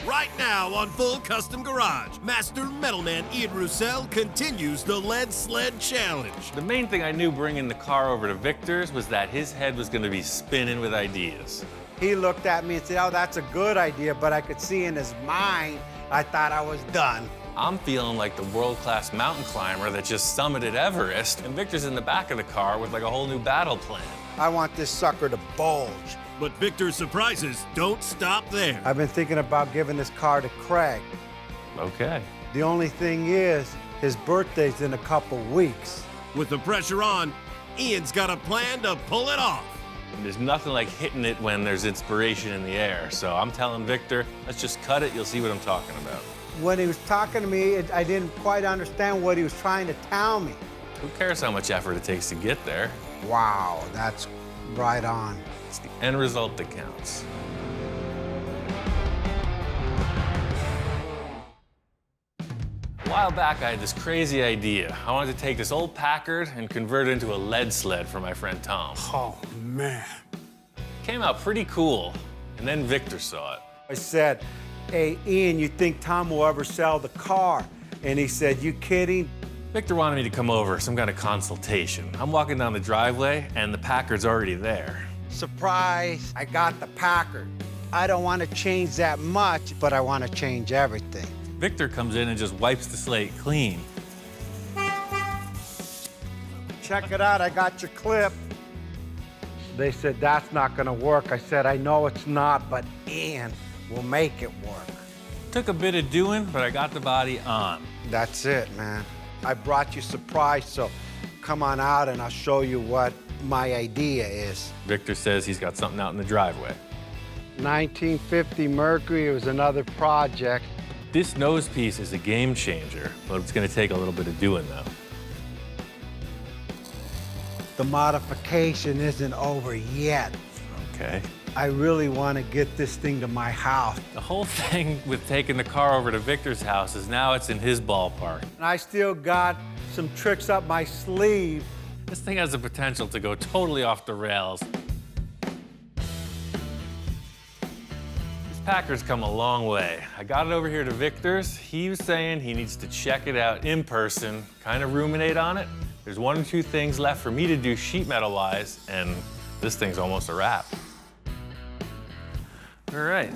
Right now on Full Custom Garage, Master Metalman Ian Roussel continues the lead sled challenge. The main thing I knew bringing the car over to Victor's was that his head was going to be spinning with ideas. He looked at me and said, oh, that's a good idea, but I could see in his mind, I thought I was done. I'm feeling like the world-class mountain climber that just summited Everest, and Victor's in the back of the car with like a whole new battle plan. I want this sucker to bulge. But Victor's surprises don't stop there. I've been thinking about giving this car to Craig. Okay. The only thing is, his birthday's in a couple weeks. With the pressure on, Ian's got a plan to pull it off. There's nothing like hitting it when there's inspiration in the air, so I'm telling Victor, let's just cut it, you'll see what I'm talking about. When he was talking to me, I didn't quite understand what he was trying to tell me. Who cares how much effort it takes to get there? Wow, that's right on. It's the end result that counts. A while back, I had this crazy idea. I wanted to take this old Packard and convert it into a lead sled for my friend Tom. Oh, man. Came out pretty cool, and then Victor saw it. I said, hey, Ian, you think Tom will ever sell the car? And he said, you kidding? Victor wanted me to come over, some kind of consultation. I'm walking down the driveway, and the Packard's already there. Surprise, I got the Packard. I don't want to change that much, but I want to change everything. Victor comes in and just wipes the slate clean. Check it out, I got your clip. They said, that's not gonna work. I said, I know it's not, but Ian will make it work. Took a bit of doing, but I got the body on. That's it, man. I brought you surprise, so come on out and I'll show you what my idea is. Victor says he's got something out in the driveway. 1950 Mercury, it was another project. This nose piece is a game changer, but it's gonna take a little bit of doing though. The modification isn't over yet. Okay. I really want to get this thing to my house. The whole thing with taking the car over to Victor's house is now it's in his ballpark. And I still got some tricks up my sleeve. This thing has the potential to go totally off the rails. This Packard's come a long way. I got it over here to Victor's. He was saying he needs to check it out in person, kind of ruminate on it. There's one or two things left for me to do sheet metal-wise, and this thing's almost a wrap. All right,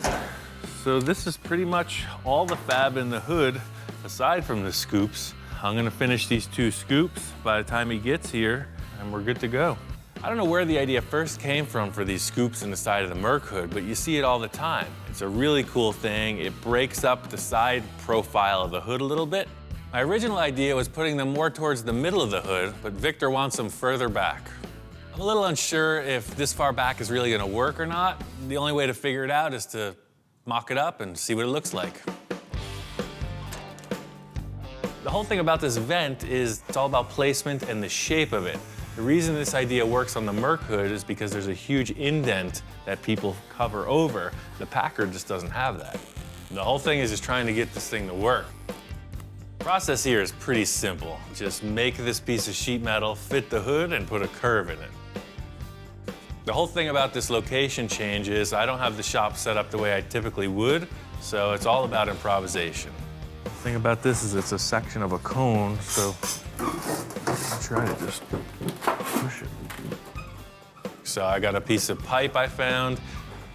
so this is pretty much all the fab in the hood, aside from the scoops. I'm gonna finish these two scoops by the time he gets here, and we're good to go. I don't know where the idea first came from for these scoops in the side of the Merc hood, but you see it all the time. It's a really cool thing. It breaks up the side profile of the hood a little bit. My original idea was putting them more towards the middle of the hood, but Victor wants them further back. I'm a little unsure if this far back is really gonna work or not. The only way to figure it out is to mock it up and see what it looks like. The whole thing about this vent is it's all about placement and the shape of it. The reason this idea works on the Merc hood is because there's a huge indent that people cover over. The Packard just doesn't have that. The whole thing is just trying to get this thing to work. The process here is pretty simple. Just make this piece of sheet metal fit the hood and put a curve in it. The whole thing about this location change is I don't have the shop set up the way I typically would, so it's all about improvisation. The thing about this is it's a section of a cone, so I'll try to just push it. So I got a piece of pipe I found.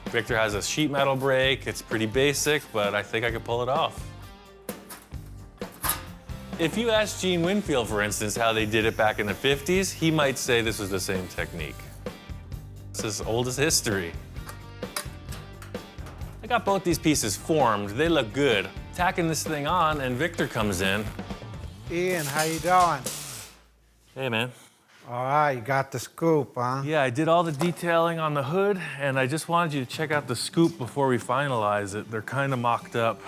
Victor has a sheet metal brake. It's pretty basic, but I think I could pull it off. If you ask Gene Winfield, for instance, how they did it back in the 50s, he might say this was the same technique. It's as old as history. I got both these pieces formed. They look good. Tacking this thing on, and Victor comes in. Ian, how you doing? Hey, man. All right, you got the scoop, huh? Yeah, I did all the detailing on the hood, and I just wanted you to check out the scoop before we finalize it. They're kind of mocked up.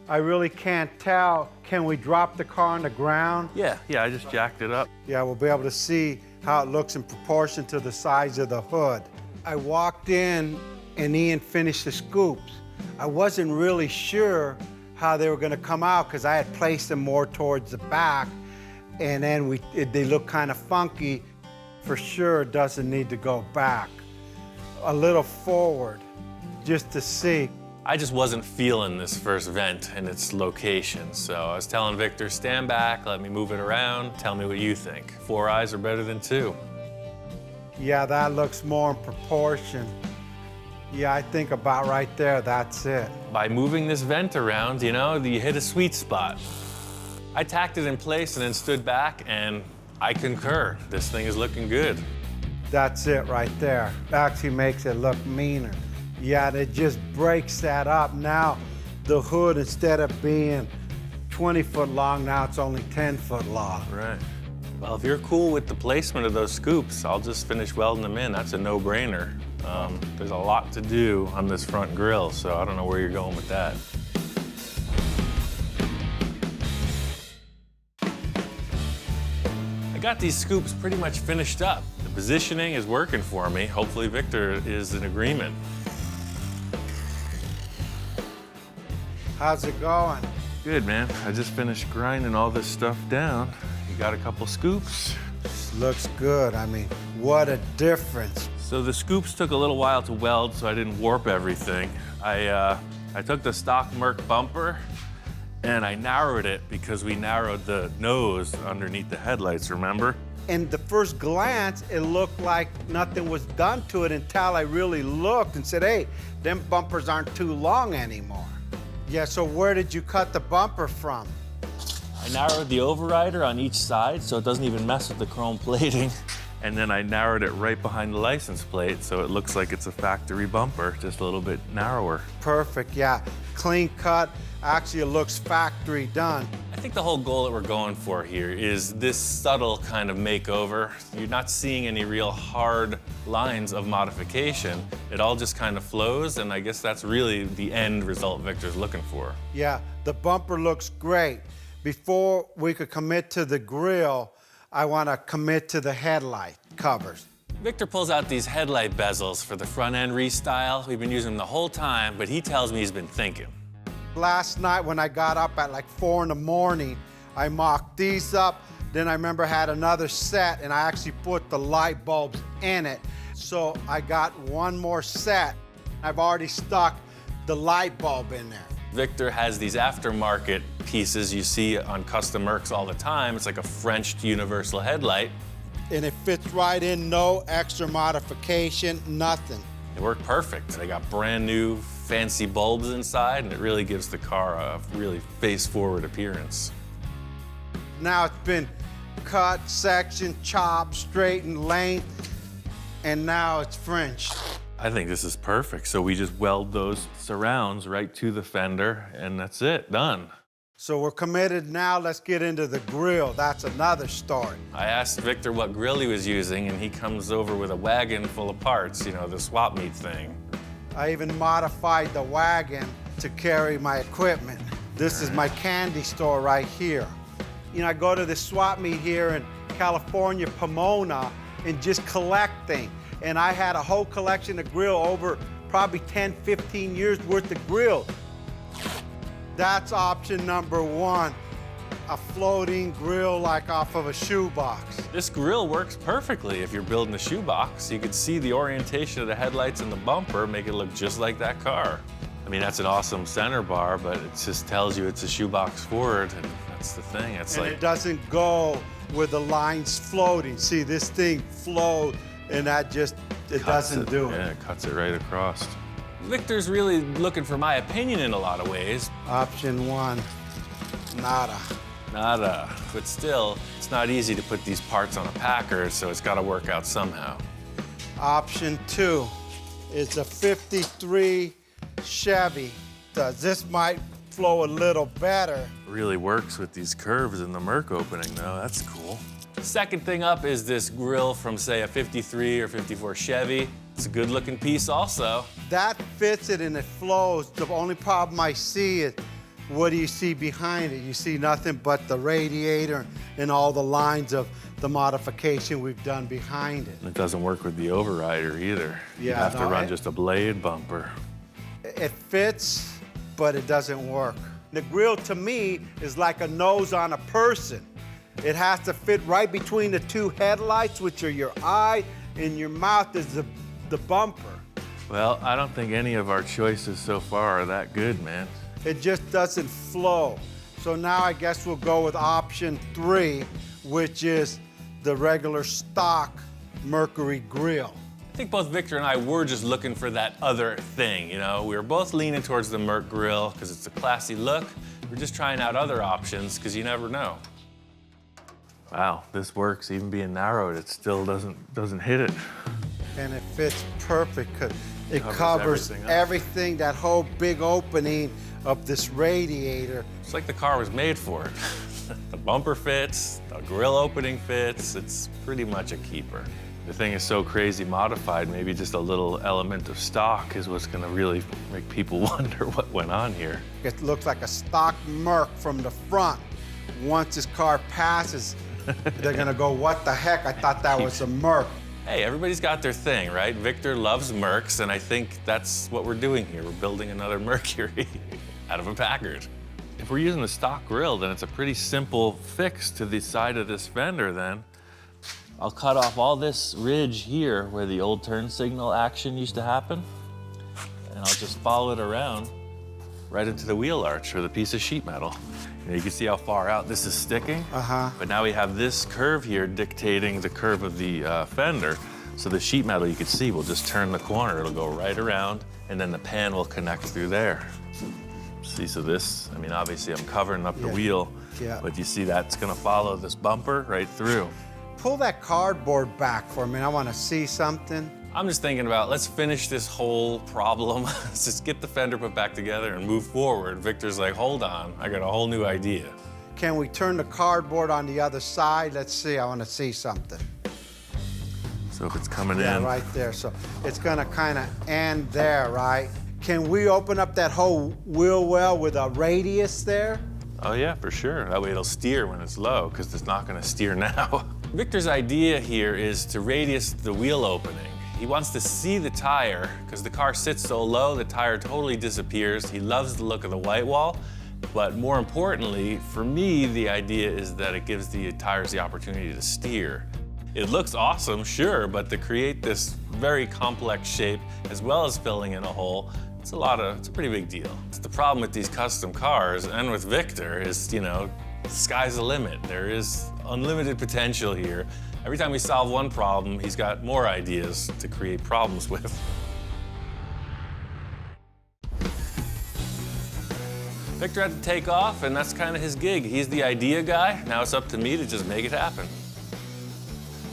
I really can't tell. Can we drop the car on the ground? Yeah, I just jacked it up. Yeah, we'll be able to see how it looks in proportion to the size of the hood. I walked in and Ian finished the scoops. I wasn't really sure how they were gonna come out because I had placed them more towards the back, and then they look kind of funky. For sure, it doesn't need to go back. A little forward, just to see. I just wasn't feeling this first vent and its location, so I was telling Victor, stand back, let me move it around, tell me what you think. 4 eyes are better than 2. Yeah, that looks more in proportion. Yeah, I think about right there, that's it. By moving this vent around, you know, you hit a sweet spot. I tacked it in place and then stood back, and I concur. This thing is looking good. That's it right there. Actually makes it look meaner. Yeah, it just breaks that up. Now, the hood, instead of being 20 foot long, now it's only 10 foot long. Right. Well, if you're cool with the placement of those scoops, I'll just finish welding them in. That's a no-brainer. There's a lot to do on this front grille, so I don't know where you're going with that. I got these scoops pretty much finished up. The positioning is working for me. Hopefully Victor is in agreement. How's it going? Good, man. I just finished grinding all this stuff down. You got a couple scoops. This looks good. I mean, what a difference. So the scoops took a little while to weld, so I didn't warp everything. I took the stock Merc bumper and I narrowed it because we narrowed the nose underneath the headlights, remember? And the first glance, it looked like nothing was done to it until I really looked and said, hey, them bumpers aren't too long anymore. Yeah, so where did you cut the bumper from? I narrowed the overrider on each side so it doesn't even mess with the chrome plating. And then I narrowed it right behind the license plate so it looks like it's a factory bumper, just a little bit narrower. Perfect, yeah. Clean cut. Actually, it looks factory done. I think the whole goal that we're going for here is this subtle kind of makeover. You're not seeing any real hard lines of modification. It all just kind of flows, and I guess that's really the end result Victor's looking for. Yeah, the bumper looks great. Before we could commit to the grille, I want to commit to the headlight covers. Victor pulls out these headlight bezels for the front end restyle. We've been using them the whole time, but he tells me he's been thinking. Last night when I got up at like 4 in the morning, I mocked these up. Then I remember I had another set and I actually put the light bulbs in it. So I got one more set. I've already stuck the light bulb in there. Victor has these aftermarket pieces you see on custom Mercs all the time. It's like a Frenched universal headlight. And it fits right in, no extra modification, nothing. They work perfect. They got brand new fancy bulbs inside, and it really gives the car a really face-forward appearance. Now it's been cut, sectioned, chopped, straightened, length, and now it's French. I think this is perfect. So we just weld those surrounds right to the fender, and that's it, done. So we're committed now, let's get into the grill. That's another story. I asked Victor what grill he was using, and he comes over with a wagon full of parts, you know, the swap meet thing. I even modified the wagon to carry my equipment. This is my candy store right here. You know, I go to the swap meet here in California, Pomona, and just collect things. And I had a whole collection of grill over probably 10, 15 years worth of grill. That's option number one, a floating grill like off of a shoebox. This grill works perfectly if you're building a shoebox. You can see the orientation of the headlights and the bumper, make it look just like that car. I mean, that's an awesome center bar, but it just tells you it's a shoebox forward, and that's the thing. It's and like, it doesn't go with the lines floating. See, this thing flows, and that just, it doesn't do it. Yeah, it cuts it right across. Victor's really looking for my opinion in a lot of ways. Option one, nada. Nada. But still, it's not easy to put these parts on a packer, so it's got to work out somehow. Option two is a 53 Chevy. This might flow a little better. Really works with these curves in the Merc opening, though. That's cool. Second thing up is this grill from, say, a 53 or 54 Chevy. It's a good-looking piece also. That fits it and it flows. The only problem I see is, what do you see behind it? You see nothing but the radiator and all the lines of the modification we've done behind it. It doesn't work with the overrider either. Yeah, you have to no, run just a blade bumper. It fits, but it doesn't work. The grill to me is like a nose on a person. It has to fit right between the two headlights, which are your eye, and your mouth is the bumper. Well, I don't think any of our choices so far are that good, man. It just doesn't flow. So now I guess we'll go with option 3, which is the regular stock Mercury grill. I think both Victor and I were just looking for that other thing, you know? We were both leaning towards the Merc grill because it's a classy look. We're just trying out other options because you never know. Wow, this works. Even being narrowed, it still doesn't hit it. And it fits perfect because it covers everything up. everything, that whole big opening of this radiator. It's like the car was made for it. The bumper fits, the grill opening fits. It's pretty much a keeper. The thing is so crazy modified, maybe just a little element of stock is what's gonna really make people wonder what went on here. It looks like a stock Merc from the front. Once this car passes, they're gonna go, what the heck? I thought that was a Merc. Hey, everybody's got their thing, right? Victor loves Mercs, and I think that's what we're doing here. We're building another Mercury out of a Packard. If we're using the stock grill, then it's a pretty simple fix to the side of this fender then. I'll cut off all this ridge here where the old turn signal action used to happen, and I'll just follow it around right into the wheel arch or the piece of sheet metal. You can see how far out this is sticking. But now we have this curve here dictating the curve of the fender. So the sheet metal, you can see, will just turn the corner. It'll go right around, and then the pan will connect through there. See, so this, I mean, obviously I'm covering up the wheel, but you see that's gonna follow this bumper right through. Pull that cardboard back for me. I want to see something. I'm just thinking about, let's finish this whole problem. Let's just get the fender put back together and move forward. Victor's like, hold on, I got a whole new idea. Can we turn the cardboard on the other side? Let's see, I want to see something. So if it's coming in. Yeah, right there. So it's gonna kind of end there, right? Can we open up that whole wheel well with a radius there? Oh yeah, for sure. That way it'll steer when it's low, because it's not gonna steer now. Victor's idea here is to radius the wheel opening. He wants to see the tire, because the car sits so low, the tire totally disappears. He loves the look of the white wall, but more importantly, for me, the idea is that it gives the tires the opportunity to steer. It looks awesome, sure, but to create this very complex shape, as well as filling in a hole, it's a pretty big deal. The problem with these custom cars, and with Victor, is, you know, sky's the limit. There is unlimited potential here. Every time we solve one problem, he's got more ideas to create problems with. Victor had to take off, and that's kind of his gig. He's the idea guy. Now it's up to me to just make it happen.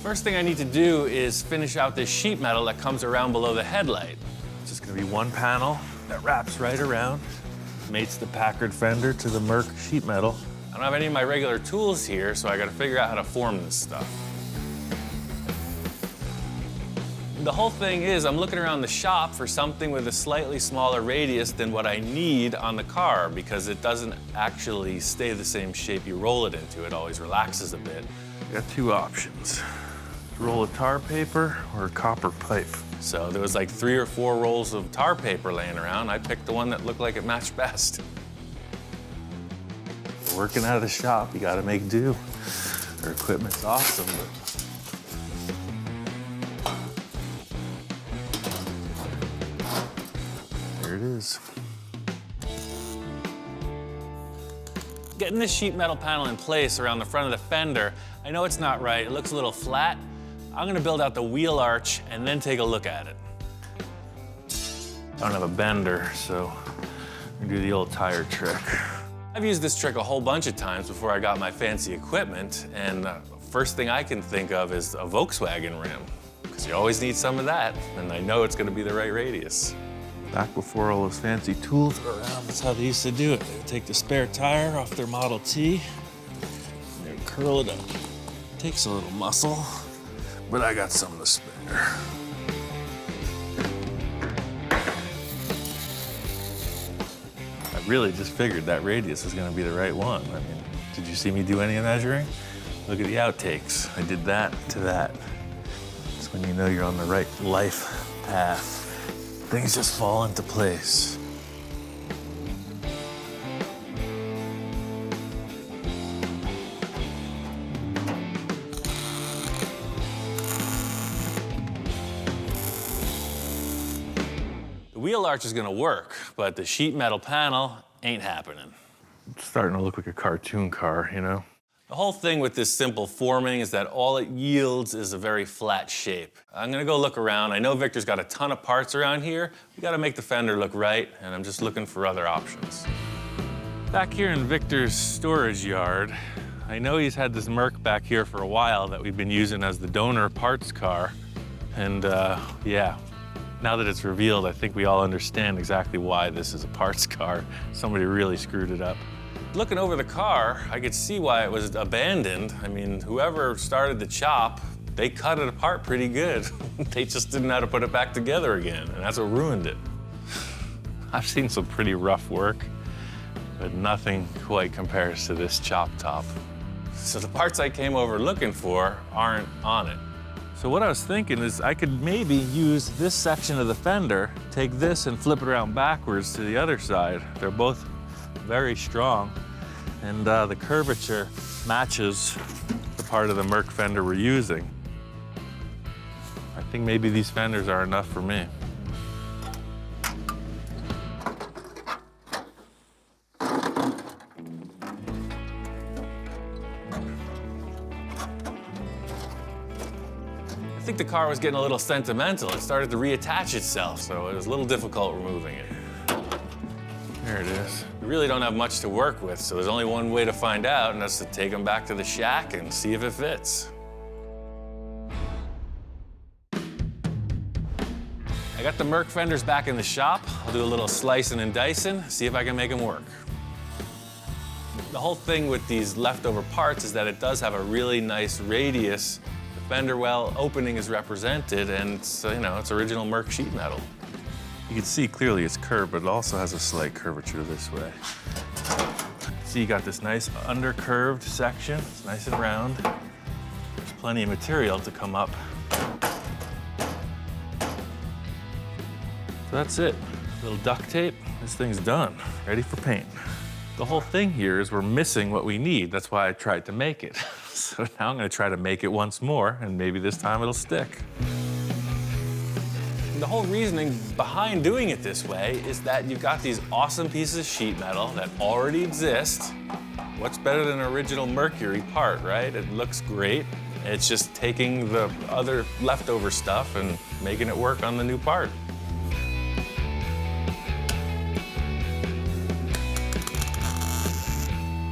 First thing I need to do is finish out this sheet metal that comes around below the headlight. It's just gonna be one panel that wraps right around, mates the Packard fender to the Merc sheet metal. I don't have any of my regular tools here, so I gotta figure out how to form this stuff. The whole thing is, I'm looking around the shop for something with a slightly smaller radius than what I need on the car, because it doesn't actually stay the same shape you roll it into. It always relaxes a bit. You got two options. Roll of tar paper or a copper pipe. So there was like 3 or 4 rolls of tar paper laying around. I picked the one that looked like it matched best. Working out of the shop, you gotta make do. Their equipment's awesome, but there it is. Getting this sheet metal panel in place around the front of the fender, I know it's not right, it looks a little flat. I'm gonna build out the wheel arch and then take a look at it. I don't have a bender, so I'm gonna do the old tire trick. I've used this trick a whole bunch of times before I got my fancy equipment, and first thing I can think of is a Volkswagen rim, because you always need some of that, and I know it's gonna be the right radius. Back before all those fancy tools were around, that's how they used to do it. They would take the spare tire off their Model T, and they would curl it up. Takes a little muscle, but I got some to spare. I really just figured that radius was gonna be the right one. I mean, did you see me do any measuring? Look at the outtakes. I did that to that. It's when you know you're on the right life path. Things just fall into place. wheel arch is gonna work, but the sheet metal panel ain't happening. It's starting to look like a cartoon car, you know? The whole thing with this simple forming is that all it yields is a very flat shape. I'm gonna go look around. I know Victor's got a ton of parts around here. We gotta make the fender look right, and I'm just looking for other options. Back here in Victor's storage yard, I know he's had this Merc back here for a while that we've been using as the donor parts car. And yeah, now that it's revealed, I think we all understand exactly why this is a parts car. Somebody really screwed it up. Looking over the car, I could see why it was abandoned. I mean, whoever started the chop, they cut it apart pretty good. They just didn't know how to put it back together again, and that's what ruined it. I've seen some pretty rough work, but nothing quite compares to this chop top. So the parts I came over looking for aren't on it. So what I was thinking is I could maybe use this section of the fender, take this and flip it around backwards to the other side. They're both very strong, and the curvature matches the part of the Merc fender we're using. I think maybe these fenders are enough for me. I think the car was getting a little sentimental. It started to reattach itself, so it was a little difficult removing it. There it is. We really don't have much to work with, so there's only one way to find out, and that's to take them back to the shack and see if it fits. I got the Merc fenders back in the shop. I'll do a little slicing and dicing, see if I can make them work. The whole thing with these leftover parts is that it does have a really nice radius. The fender well opening is represented, and it's, you know, it's original Merc sheet metal. You can see clearly it's curved, but it also has a slight curvature this way. See, you got this nice undercurved section. It's nice and round. There's plenty of material to come up. So that's it. A little duct tape. This thing's done, ready for paint. The whole thing here is we're missing what we need. That's why I tried to make it. So now I'm gonna try to make it once more, and maybe this time it'll stick. The whole reasoning behind doing it this way is that you've got these awesome pieces of sheet metal that already exist. What's better than an original Mercury part, right? It looks great. It's just taking the other leftover stuff and making it work on the new part.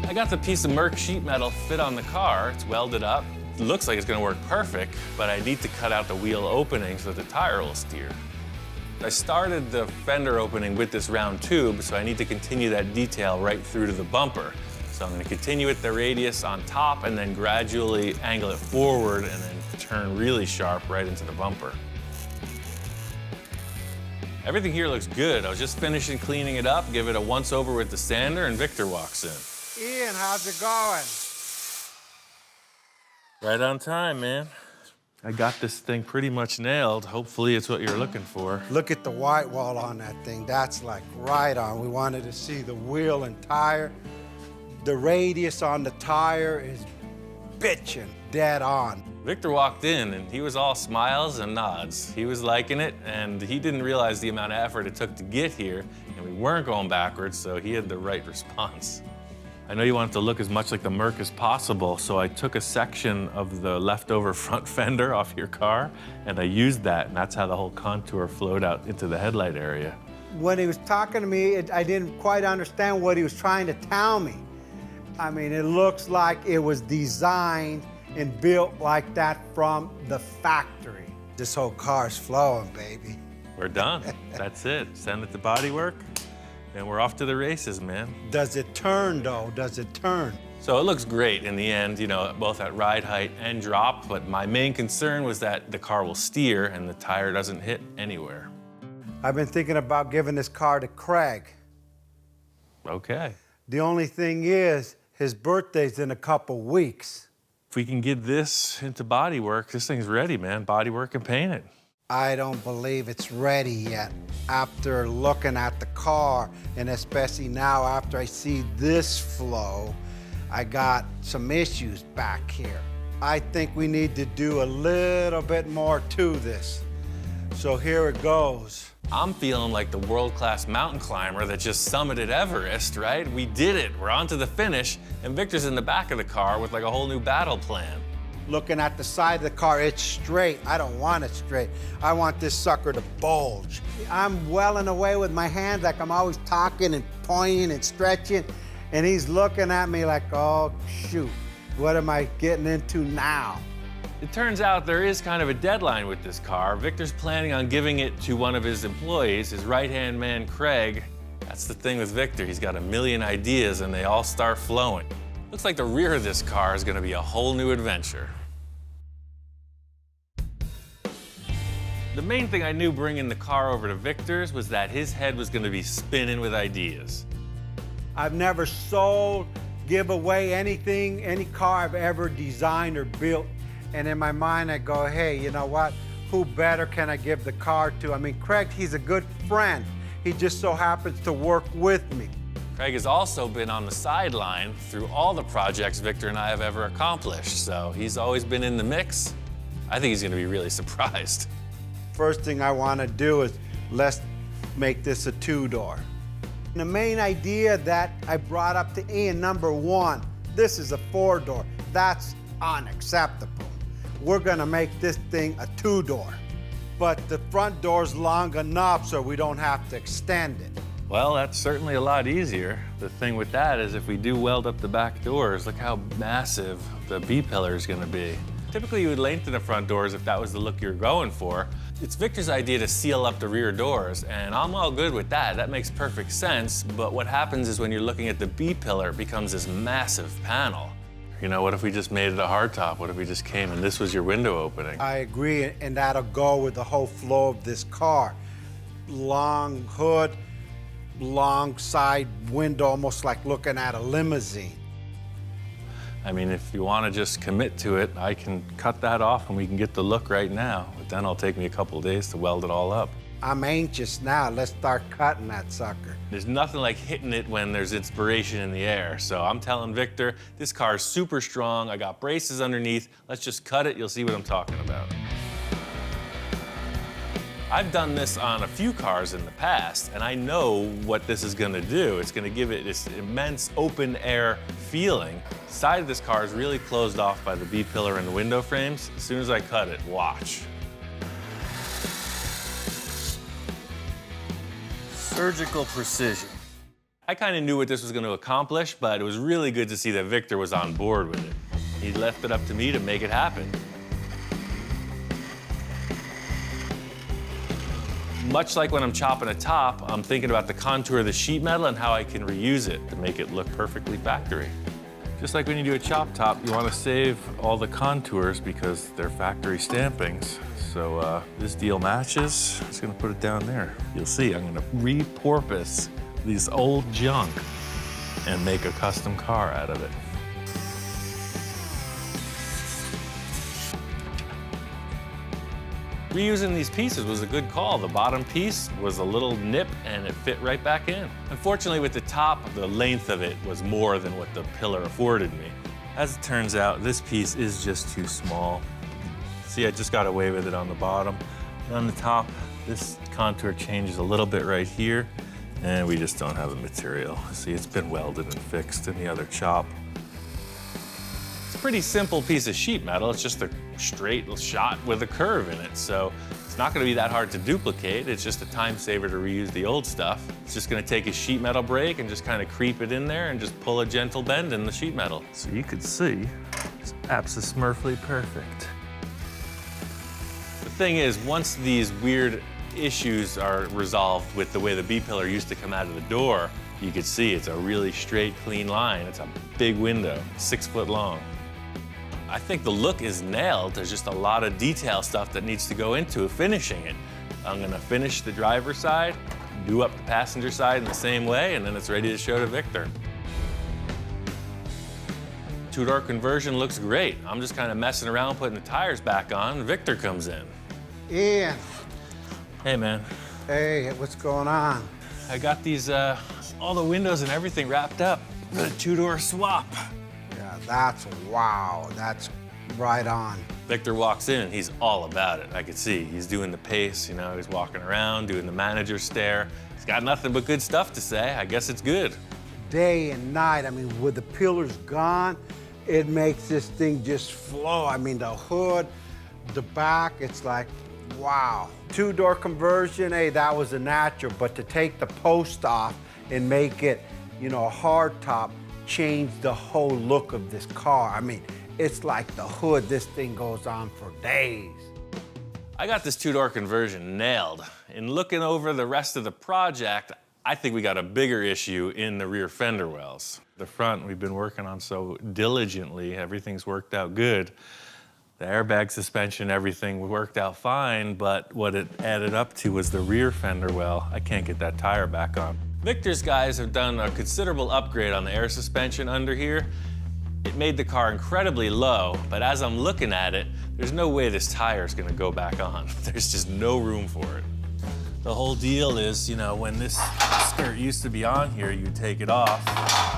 I got the piece of Merc sheet metal fit on the car. It's welded up. It looks like it's gonna work perfect, but I need to cut out the wheel opening so that the tire will steer. I started the fender opening with this round tube, so I need to continue that detail right through to the bumper. So I'm gonna continue with the radius on top and then gradually angle it forward and then turn really sharp right into the bumper. Everything here looks good. I was just finishing cleaning it up, give it a once over with the sander, and Victor walks in. Ian, how's it going? Right on time, man. I got this thing pretty much nailed. Hopefully it's what you're looking for. Look at the white wall on that thing. That's like right on. We wanted to see the wheel and tire. The radius on the tire is bitchin', dead on. Victor walked in and he was all smiles and nods. He was liking it, and he didn't realize the amount of effort it took to get here, and we weren't going backwards, so he had the right response. I know you want it to look as much like the Merc as possible, so I took a section of the leftover front fender off your car, and I used that, and that's how the whole contour flowed out into the headlight area. When he was talking to me, I didn't quite understand what he was trying to tell me. I mean, it looks like it was designed and built like that from the factory. This whole car's flowing, baby. We're done. That's it. Send it to bodywork, and we're off to the races, man. Does it turn, though? Does it turn? So it looks great in the end, you know, both at ride height and drop, but my main concern was that the car will steer and the tire doesn't hit anywhere. I've been thinking about giving this car to Craig. Okay. The only thing is, his birthday's in a couple weeks. If we can get this into bodywork, this thing's ready, man. Bodywork and paint it. I don't believe it's ready yet. After looking at the car, and especially now after I see this flow, I got some issues back here. I think we need to do a little bit more to this. So here it goes. I'm feeling like the world-class mountain climber that just summited Everest, right? We did it, we're on to the finish, and Victor's in the back of the car with like a whole new battle plan. Looking at the side of the car, it's straight. I don't want it straight. I want this sucker to bulge. I'm welling away with my hands like I'm always talking and pointing and stretching, and he's looking at me like, oh, shoot, what am I getting into now? It turns out there is kind of a deadline with this car. Victor's planning on giving it to one of his employees, his right-hand man, Craig. That's the thing with Victor, he's got a million ideas and they all start flowing. Looks like the rear of this car is gonna be a whole new adventure. The main thing I knew bringing the car over to Victor's was that his head was gonna be spinning with ideas. I've never sold, give away anything, any car I've ever designed or built. And in my mind, I go, hey, you know what? Who better can I give the car to? I mean, Craig, he's a good friend. He just so happens to work with me. Craig has also been on the sideline through all the projects Victor and I have ever accomplished, so he's always been in the mix. I think he's gonna be really surprised. First thing I want to do is let's make this a two-door. The main idea that I brought up to Ian, number one, this is a four-door. That's unacceptable. We're gonna make this thing a two-door. But the front door's long enough so we don't have to extend it. Well, that's certainly a lot easier. The thing with that is if we do weld up the back doors, look how massive the B-pillar is gonna be. Typically you would lengthen the front doors if that was the look you're going for. It's Victor's idea to seal up the rear doors, and I'm all good with that. That makes perfect sense, but what happens is when you're looking at the B-pillar, it becomes this massive panel. You know, what if we just made it a hardtop? What if we just came and this was your window opening? I agree, and that'll go with the whole flow of this car. Long hood, long side window, almost like looking at a limousine. I mean, if you want to just commit to it, I can cut that off and we can get the look right now. But then it'll take me a couple days to weld it all up. I'm anxious now. Let's start cutting that sucker. There's nothing like hitting it when there's inspiration in the air. So I'm telling Victor, this car is super strong. I got braces underneath. Let's just cut it. You'll see what I'm talking about. I've done this on a few cars in the past, and I know what this is gonna do. It's gonna give it this immense open air feeling. The side of this car is really closed off by the B-pillar and the window frames. As soon as I cut it, watch. Surgical precision. I kind of knew what this was going to accomplish, but it was really good to see that Victor was on board with it. He left it up to me to make it happen. Much like when I'm chopping a top, I'm thinking about the contour of the sheet metal and how I can reuse it to make it look perfectly factory. Just like when you do a chop top, you want to save all the contours because they're factory stampings. So this deal matches. I'm just gonna put it down there. You'll see, I'm gonna repurpose these old junk and make a custom car out of it. Reusing these pieces was a good call. The bottom piece was a little nip and it fit right back in. Unfortunately with the top, the length of it was more than what the pillar afforded me. As it turns out, this piece is just too small. See, I just got away with it on the bottom. And on the top, this contour changes a little bit right here, and we just don't have the material. See, it's been welded and fixed in the other chop. It's a pretty simple piece of sheet metal. It's just a straight shot with a curve in it, so it's not gonna be that hard to duplicate. It's just a time saver to reuse the old stuff. It's just gonna take a sheet metal brake and just kind of creep it in there and just pull a gentle bend in the sheet metal. So you could see, it's absolutely perfect. The thing is, once these weird issues are resolved with the way the B-pillar used to come out of the door, you can see it's a really straight, clean line. It's a big window, 6 foot long. I think the look is nailed. There's just a lot of detail stuff that needs to go into finishing it. I'm gonna finish the driver's side, do up the passenger side in the same way, and then it's ready to show to Victor. Two-door conversion looks great. I'm just kind of messing around, putting the tires back on. Victor comes in. Ian. Hey, man. Hey, what's going on? I got these, all the windows and everything wrapped up. The two-door swap. Yeah, that's wow. That's right on. Victor walks in and he's all about it. I could see he's doing the pace, you know, he's walking around, doing the manager stare. He's got nothing but good stuff to say. I guess it's good. Day and night, I mean, with the pillars gone, it makes this thing just flow. I mean, the hood, the back, it's like, wow. Two-door conversion, hey, that was a natural, but to take the post off and make it, you know, a hard top, changed the whole look of this car. I mean, it's like the hood, this thing goes on for days. I got this two-door conversion nailed. In looking over the rest of the project, I think we got a bigger issue in the rear fender wells. The front we've been working on so diligently, everything's worked out good. The airbag suspension, everything worked out fine, but what it added up to was the rear fender well. I can't get that tire back on. Victor's guys have done a considerable upgrade on the air suspension under here. It made the car incredibly low, but as I'm looking at it, there's no way this tire is gonna go back on. There's just no room for it. The whole deal is, you know, when this skirt used to be on here, you take it off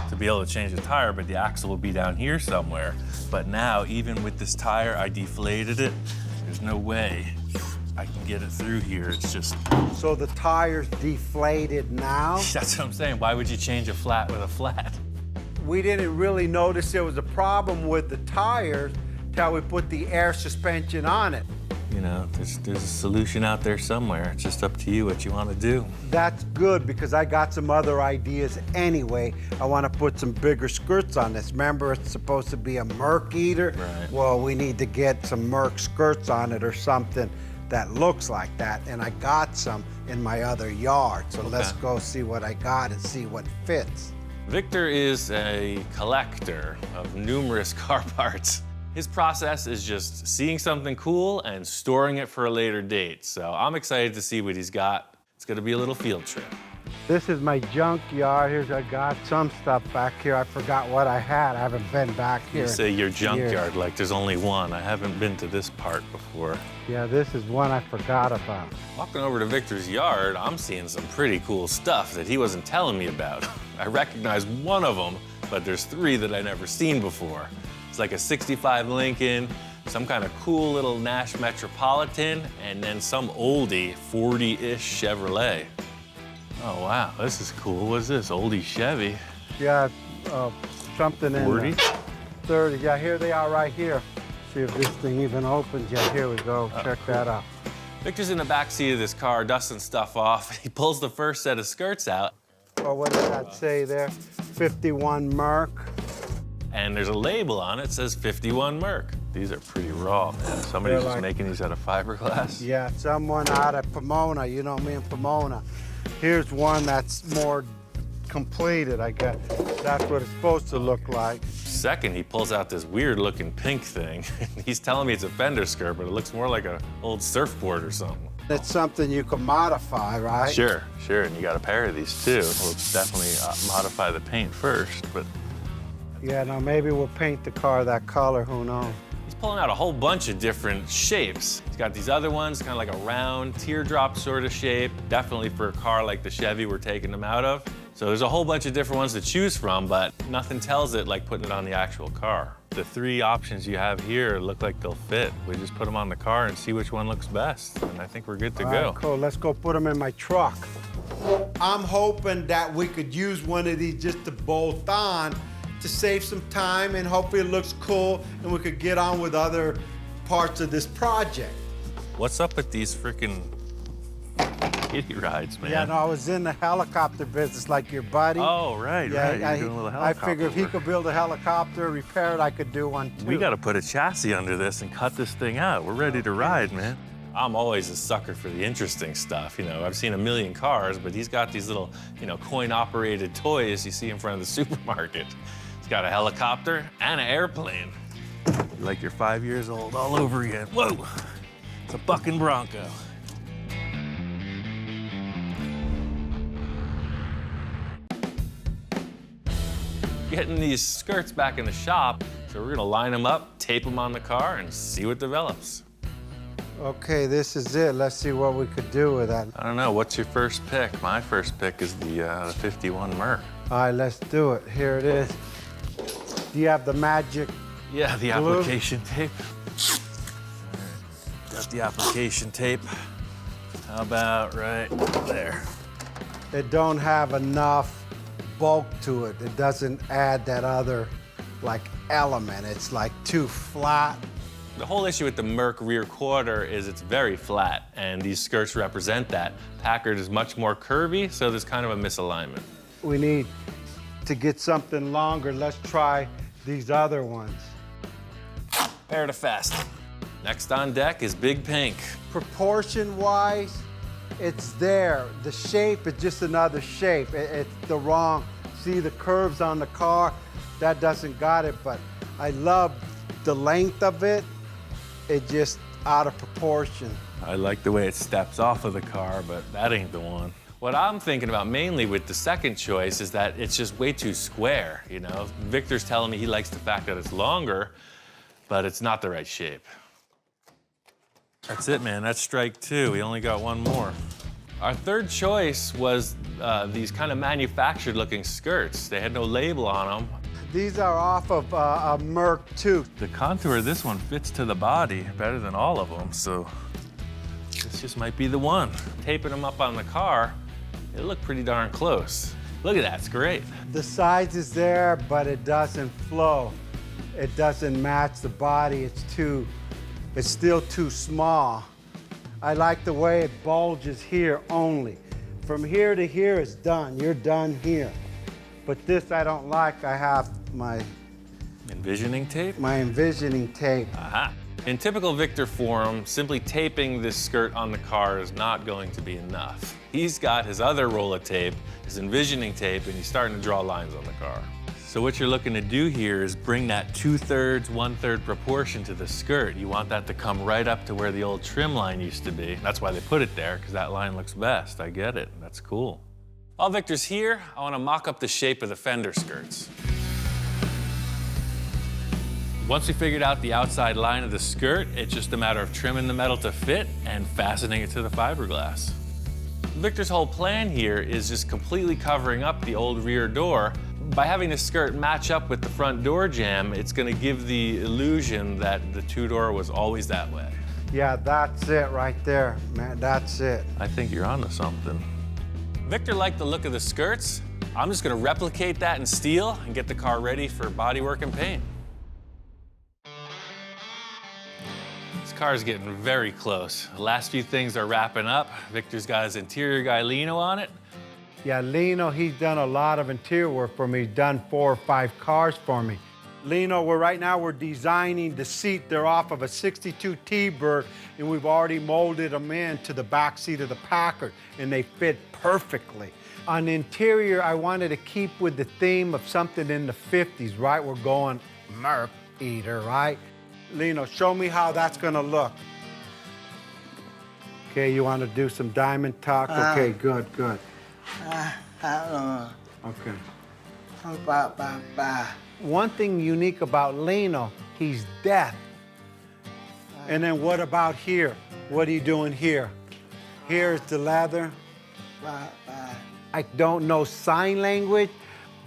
to be able to change the tire, but the axle will be down here somewhere. But now, even with this tire, I deflated it. There's no way I can get it through here. It's just... So the tire's deflated now? That's what I'm saying. Why would you change a flat with a flat? We didn't really notice there was a problem with the tires till we put the air suspension on it. You know, there's a solution out there somewhere. It's just up to you what you want to do. That's good because I got some other ideas anyway. I want to put some bigger skirts on this. Remember, it's supposed to be a Merc eater? Right. Well, we need to get some Merc skirts on it or something that looks like that. And I got some in my other yard. So let's go see what I got and see what fits. Victor is a collector of numerous car parts. His process is just seeing something cool and storing it for a later date. So I'm excited to see what he's got. It's gonna be a little field trip. This is my junkyard. Here's, I got some stuff back here. I forgot what I had. I haven't been back here. You say your junkyard years. like there's only one. I haven't been to this part before. Yeah, this is one I forgot about. Walking over to Victor's yard, I'm seeing some pretty cool stuff that he wasn't telling me about. I recognize one of them, but there's three that I never seen before. It's like a 65 Lincoln, some kind of cool little Nash Metropolitan, and then some oldie 40-ish Chevrolet. Oh, wow, this is cool. What's this, oldie Chevy? Yeah, something in 40? 30. Yeah, here they are right here. See if this thing even opens. Yeah, here we go. Check cool. that out. Victor's in the back seat of this car, dusting stuff off. He pulls the first set of skirts out. Oh, what did that say there? 51 Merc. And there's a label on it that says 51 Merc. These are pretty raw, man. Somebody's just making these out of fiberglass. Yeah, someone out of Pomona. You know me in Pomona. Here's one that's more completed, I guess. That's what it's supposed to look like. Second, he pulls out this weird-looking pink thing. He's telling me it's a fender skirt, but it looks more like an old surfboard or something. It's something you can modify, right? Sure, and you got a pair of these too. We'll definitely modify the paint first, but... Yeah, no, maybe we'll paint the car that color, who knows? He's pulling out a whole bunch of different shapes. He's got these other ones, kind of like a round teardrop sort of shape. Definitely for a car like the Chevy we're taking them out of. So there's a whole bunch of different ones to choose from, but nothing tells it like putting it on the actual car. The three options you have here look like they'll fit. We just put them on the car and see which one looks best, and I think we're good to go. All right, cool. Let's go put them in my truck. I'm hoping that we could use one of these just to bolt on to save some time, and hopefully it looks cool and we could get on with other parts of this project. What's up with these freaking kiddie rides, man? Yeah, no, I was in the helicopter business like your buddy. Oh, right, yeah, right. You're doing a little helicopter I figure if he work. could build a helicopter, repair it, I could do one too. We got to put a chassis under this and cut this thing out. We're ready to ride, man. I'm always a sucker for the interesting stuff. You know, I've seen a million cars, but he's got these little, you know, coin-operated toys you see in front of the supermarket. He's got a helicopter and an airplane. Like you're 5 years old all over again. Whoa, it's a bucking Bronco. Getting these skirts back in the shop, so we're gonna line them up, tape them on the car, and see what develops. Okay, this is it. Let's see what we could do with that. I don't know, what's your first pick? My first pick is the 51 Merc. All right, let's do it. Here it is. Do you have the magic Yeah, the Glue. application tape. Got the application tape. How about right there? It don't have enough bulk to it. It doesn't add that other like element. It's like too flat. The whole issue with the Merc rear quarter is it's very flat, and these skirts represent that. Packard is much more curvy, so there's kind of a misalignment. We need to get something longer. Let's try these other ones. Pair to fast. Next on deck is Big Pink. Proportion-wise, it's there. The shape is just another shape. It's the wrong, see the curves on the car? That doesn't got it, but I love the length of it. It's just out of proportion. I like the way it steps off of the car, but that ain't the one. What I'm thinking about mainly with the second choice is that it's just way too square, you know? Victor's telling me he likes the fact that it's longer, but it's not the right shape. That's it, man. That's strike two. We only got one more. Our third choice was these kind of manufactured-looking skirts. They had no label on them. These are off of a Merc 2. The contour of this one fits to the body better than all of them, so this just might be the one. Taping them up on the car, it looked pretty darn close. Look at that, it's great. The size is there, but it doesn't flow. It doesn't match the body. It's still too small. I like the way it bulges here only. From here to here, it's done. You're done here. But this I don't like. I have my Envisioning tape? envisioning tape. Aha. In typical Victor form, simply taping this skirt on the car is not going to be enough. He's got his other roll of tape, his envisioning tape, and he's starting to draw lines on the car. So what you're looking to do here is bring that 2/3, 1/3 proportion to the skirt. You want that to come right up to where the old trim line used to be. That's why they put it there, because that line looks best. I get it. That's cool. While Victor's here, I want to mock up the shape of the fender skirts. Once we figured out the outside line of the skirt, it's just a matter of trimming the metal to fit and fastening it to the fiberglass. Victor's whole plan here is just completely covering up the old rear door. By having the skirt match up with the front door jamb, it's going to give the illusion that the two-door was always that way. Yeah, that's it right there, man. That's it. I think you're onto something. Victor liked the look of the skirts. I'm just going to replicate that in steel and get the car ready for bodywork and paint. This car's getting very close. The last few things are wrapping up. Victor's got his interior guy Lino on it. Yeah, Lino, he's done a lot of interior work for me. He's done 4 or 5 cars for me. Lino, right now we're designing the seat. They're off of a 62 T-Bird, and we've already molded them into the back seat of the Packard, and they fit perfectly. On the interior, I wanted to keep with the theme of something in the 50s, right? We're going Merc Eater, right? Lino, show me how that's gonna look. Okay, you want to do some diamond tuck? Okay, good. Okay. One thing unique about Lino, he's deaf. And then what about here? What are you doing here? Here's the leather. I don't know sign language,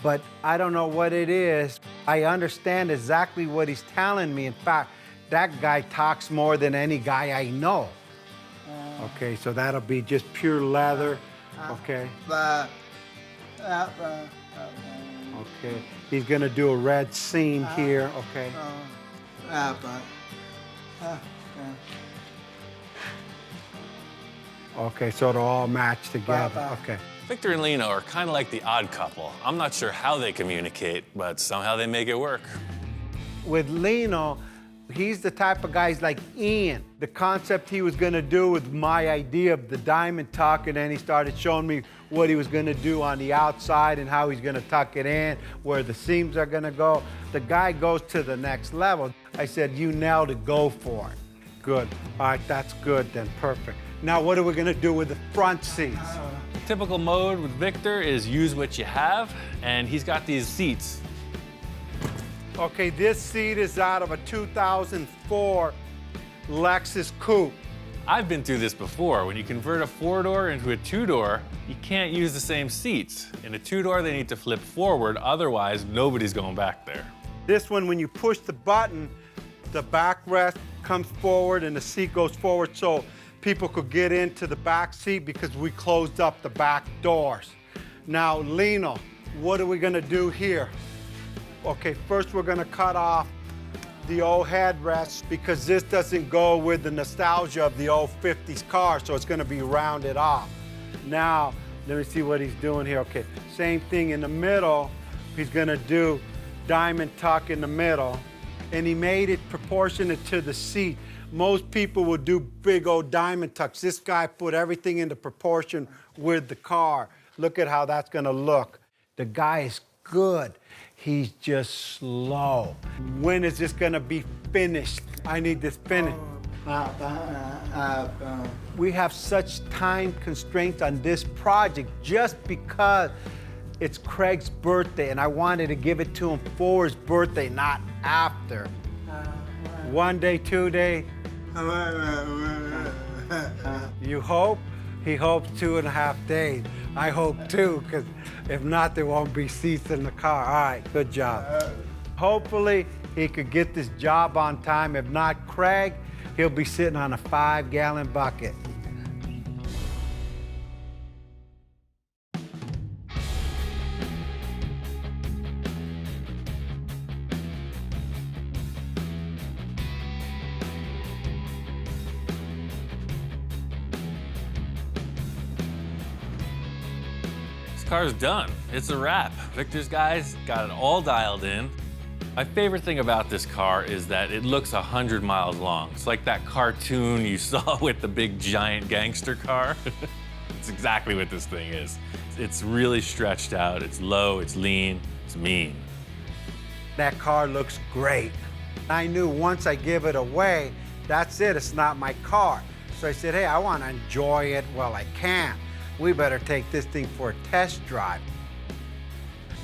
but I don't know what it is. I understand exactly what he's telling me. In fact, that guy talks more than any guy I know. Okay, so that'll be just pure leather. Okay. Okay, he's gonna do a red seam here, okay? Okay, so it'll all match together, okay. Victor and Lino are kind of like the odd couple. I'm not sure how they communicate, but somehow they make it work. With Lino, he's the type of guys like Ian. The concept he was gonna do with my idea of the diamond tuck, and then he started showing me what he was gonna do on the outside and how he's gonna tuck it in, where the seams are gonna go. The guy goes to the next level. I said, you nailed it, go for it. Good, all right, that's good then, perfect. Now what are we gonna do with the front seats? The typical mode with Victor is use what you have, and he's got these seats. Okay, this seat is out of a 2004 Lexus Coupe. I've been through this before. When you convert a 4-door into a 2-door, you can't use the same seats. In a 2-door, they need to flip forward, otherwise nobody's going back there. This one, when you push the button, the backrest comes forward and the seat goes forward so people could get into the back seat because we closed up the back doors. Now, Lino, what are we gonna do here? Okay, first we're gonna cut off the old headrests because this doesn't go with the nostalgia of the old 50s car, so it's gonna be rounded off. Now, let me see what he's doing here. Okay, same thing in the middle. He's gonna do diamond tuck in the middle, and he made it proportionate to the seat. Most people will do big old diamond tucks. This guy put everything into proportion with the car. Look at how that's gonna look. The guy is good. He's just slow. When is this gonna be finished? I need this finished. We have such time constraints on this project just because it's Craig's birthday, and I wanted to give it to him for his birthday, not after. 1 day, 2 day. You hope? He hopes 2.5 days. I hope too, because if not, there won't be seats in the car. All right, good job. Hopefully, he could get this job on time. If not, Craig, he'll be sitting on a 5-gallon bucket. Car's done. It's a wrap. Victor's guys got it all dialed in. My favorite thing about this car is that it looks 100 miles long. It's like that cartoon you saw with the big giant gangster car. It's exactly what this thing is. It's really stretched out. It's low, it's lean, it's mean. That car looks great. I knew once I give it away, that's it, it's not my car. So I said, hey, I want to enjoy it while I can. We better take this thing for a test drive.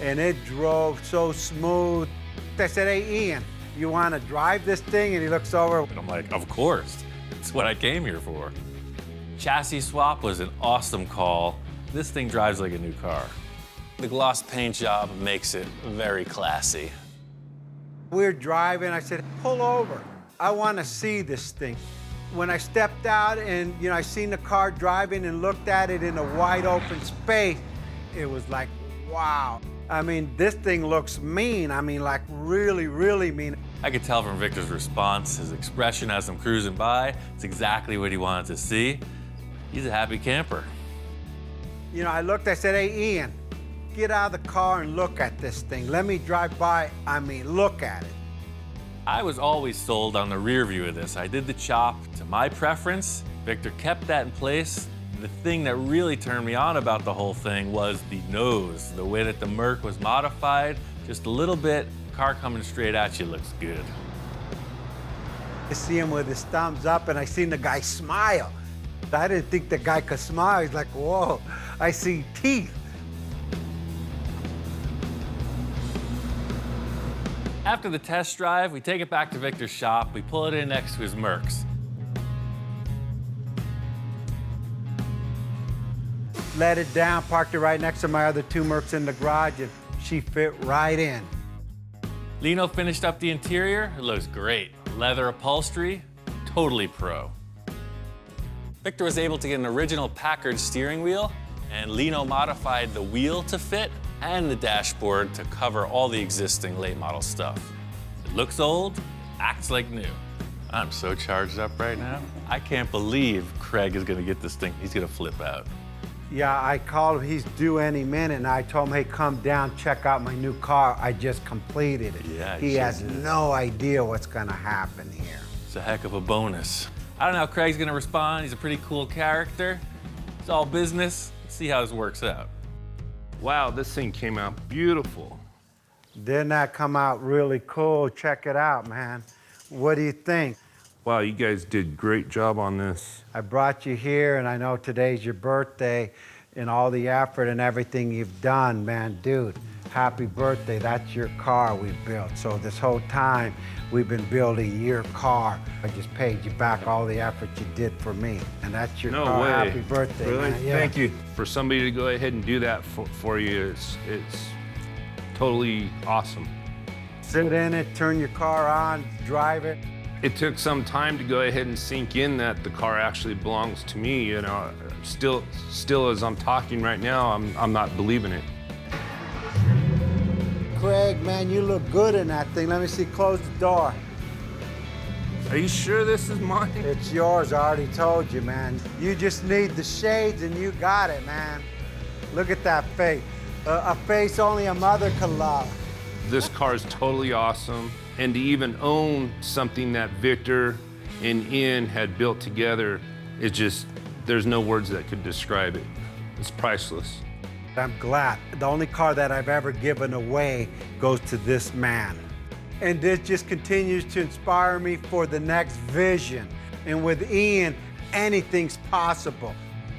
And it drove so smooth. I said, hey, Ian, you want to drive this thing? And he looks over. And I'm like, of course. That's what I came here for. Chassis swap was an awesome call. This thing drives like a new car. The gloss paint job makes it very classy. We're driving. I said, pull over. I want to see this thing. When I stepped out and, I seen the car driving and looked at it in a wide open space, it was like, wow. I mean, this thing looks mean. I mean, like really, really mean. I could tell from Victor's response, his expression as I'm cruising by, it's exactly what he wanted to see. He's a happy camper. I looked, I said, hey, Ian, get out of the car and look at this thing. Let me drive by. I mean, look at it. I was always sold on the rear view of this. I did the chop to my preference. Victor kept that in place. The thing that really turned me on about the whole thing was the nose. The way that the Merc was modified, just a little bit, car coming straight at you looks good. I see him with his thumbs up and I seen the guy smile. I didn't think the guy could smile. He's like, whoa, I see teeth. After the test drive, we take it back to Victor's shop. We pull it in next to his Mercs. Let it down, parked it right next to my other 2 Mercs in the garage, and she fit right in. Lino finished up the interior. It looks great. Leather upholstery, totally pro. Victor was able to get an original Packard steering wheel, and Lino modified the wheel to fit and the dashboard to cover all the existing late model stuff. It looks old, acts like new. I'm so charged up right now. I can't believe Craig is gonna get this thing. He's gonna flip out. Yeah, I called him, he's due any minute, and I told him, hey, come down, check out my new car. I just completed it. Yeah, he has no idea what's gonna happen here. It's a heck of a bonus. I don't know how Craig's gonna respond. He's a pretty cool character. It's all business. Let's see how this works out. Wow, this thing came out beautiful. Didn't that come out really cool? Check it out, man. What do you think? Wow, you guys did a great job on this. I brought you here, and I know today's your birthday, and all the effort and everything you've done, man, dude, happy birthday. That's your car we built. So this whole time, we've been building your car. I just paid you back all the effort you did for me, and that's your car. No way. Happy birthday, Really? man. Yeah. Thank you. For somebody to go ahead and do that for you, it's totally awesome. Sit in it, turn your car on, drive it. It took some time to go ahead and sink in that the car actually belongs to me, you know. Still as I'm talking right now, I'm not believing it. Craig, man, you look good in that thing. Let me see, close the door. Are you sure this is mine? It's yours, I already told you, man. You just need the shades and you got it, man. Look at that face. A face only a mother could love. This car is totally awesome. And to even own something that Victor and Ian had built together, it just, there's no words that could describe it. It's priceless. I'm glad. The only car that I've ever given away goes to this man. And this just continues to inspire me for the next vision. And with Ian, anything's possible.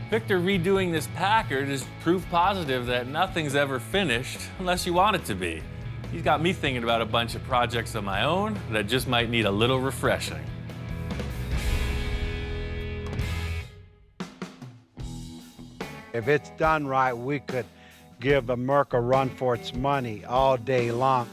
Victor redoing this Packard is proof positive that nothing's ever finished unless you want it to be. He's got me thinking about a bunch of projects of my own that just might need a little refreshing. If it's done right, we could give a Merc a run for its money all day long.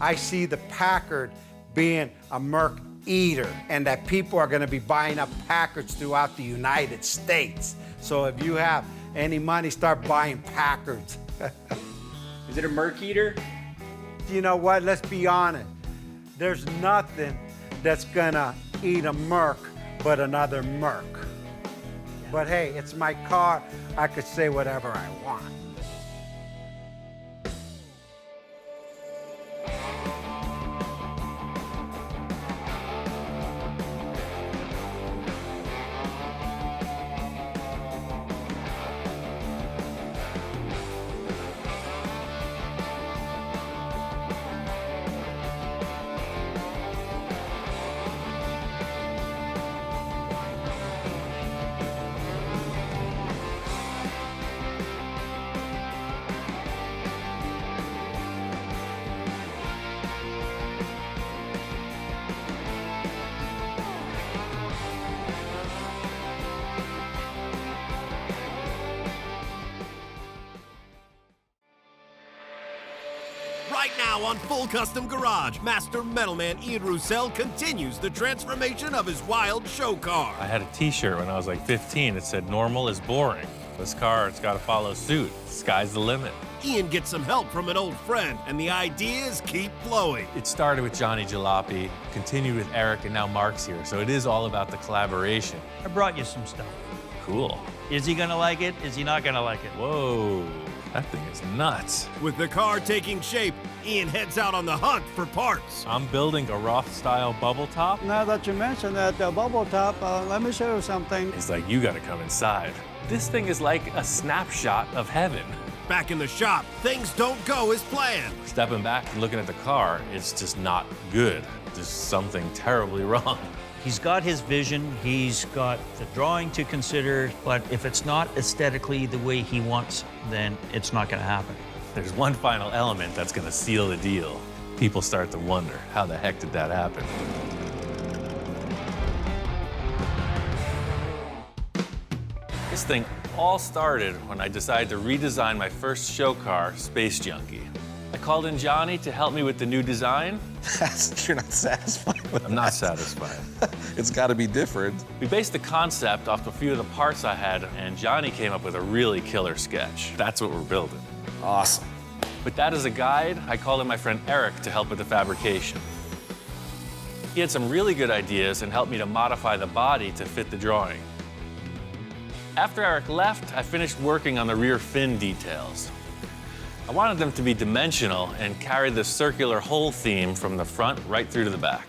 I see the Packard being a Merc eater and that people are gonna be buying up Packards throughout the United States. So if you have any money, start buying Packards. Is it a Merc eater? You know what, let's be honest. There's nothing that's gonna eat a Merc but another Merc. But hey, it's my car. I could say whatever I want. Right now on Full Custom Garage, Master Metalman Ian Roussel continues the transformation of his wild show car. I had a t-shirt when I was like 15 that said normal is boring. This car, it's gotta follow suit. Sky's the limit. Ian gets some help from an old friend, and the ideas keep flowing. It started with Johnny Jalopy, continued with Eric, and now Mark's here. So it is all about the collaboration. I brought you some stuff. Cool. Is he gonna like it? Is he not gonna like it? Whoa, that thing is nuts. With the car taking shape, Ian heads out on the hunt for parts. I'm building a Roth-style bubble top. Now that you mentioned that bubble top, let me show you something. It's like, you gotta come inside. This thing is like a snapshot of heaven. Back in the shop, things don't go as planned. Stepping back and looking at the car, it's just not good. There's something terribly wrong. He's got his vision, he's got the drawing to consider, but if it's not aesthetically the way he wants, then it's not gonna happen. There's one final element that's gonna seal the deal. People start to wonder, how the heck did that happen? This thing all started when I decided to redesign my first show car, Space Junkie. I called in Johnny to help me with the new design. You're not satisfied with I'm not satisfied. It's got to be different. We based the concept off a few of the parts I had, and Johnny came up with a really killer sketch. That's what we're building. Awesome. With that as a guide, I called in my friend Eric to help with the fabrication. He had some really good ideas and helped me to modify the body to fit the drawing. After Eric left, I finished working on the rear fin details. I wanted them to be dimensional and carry the circular hole theme from the front right through to the back.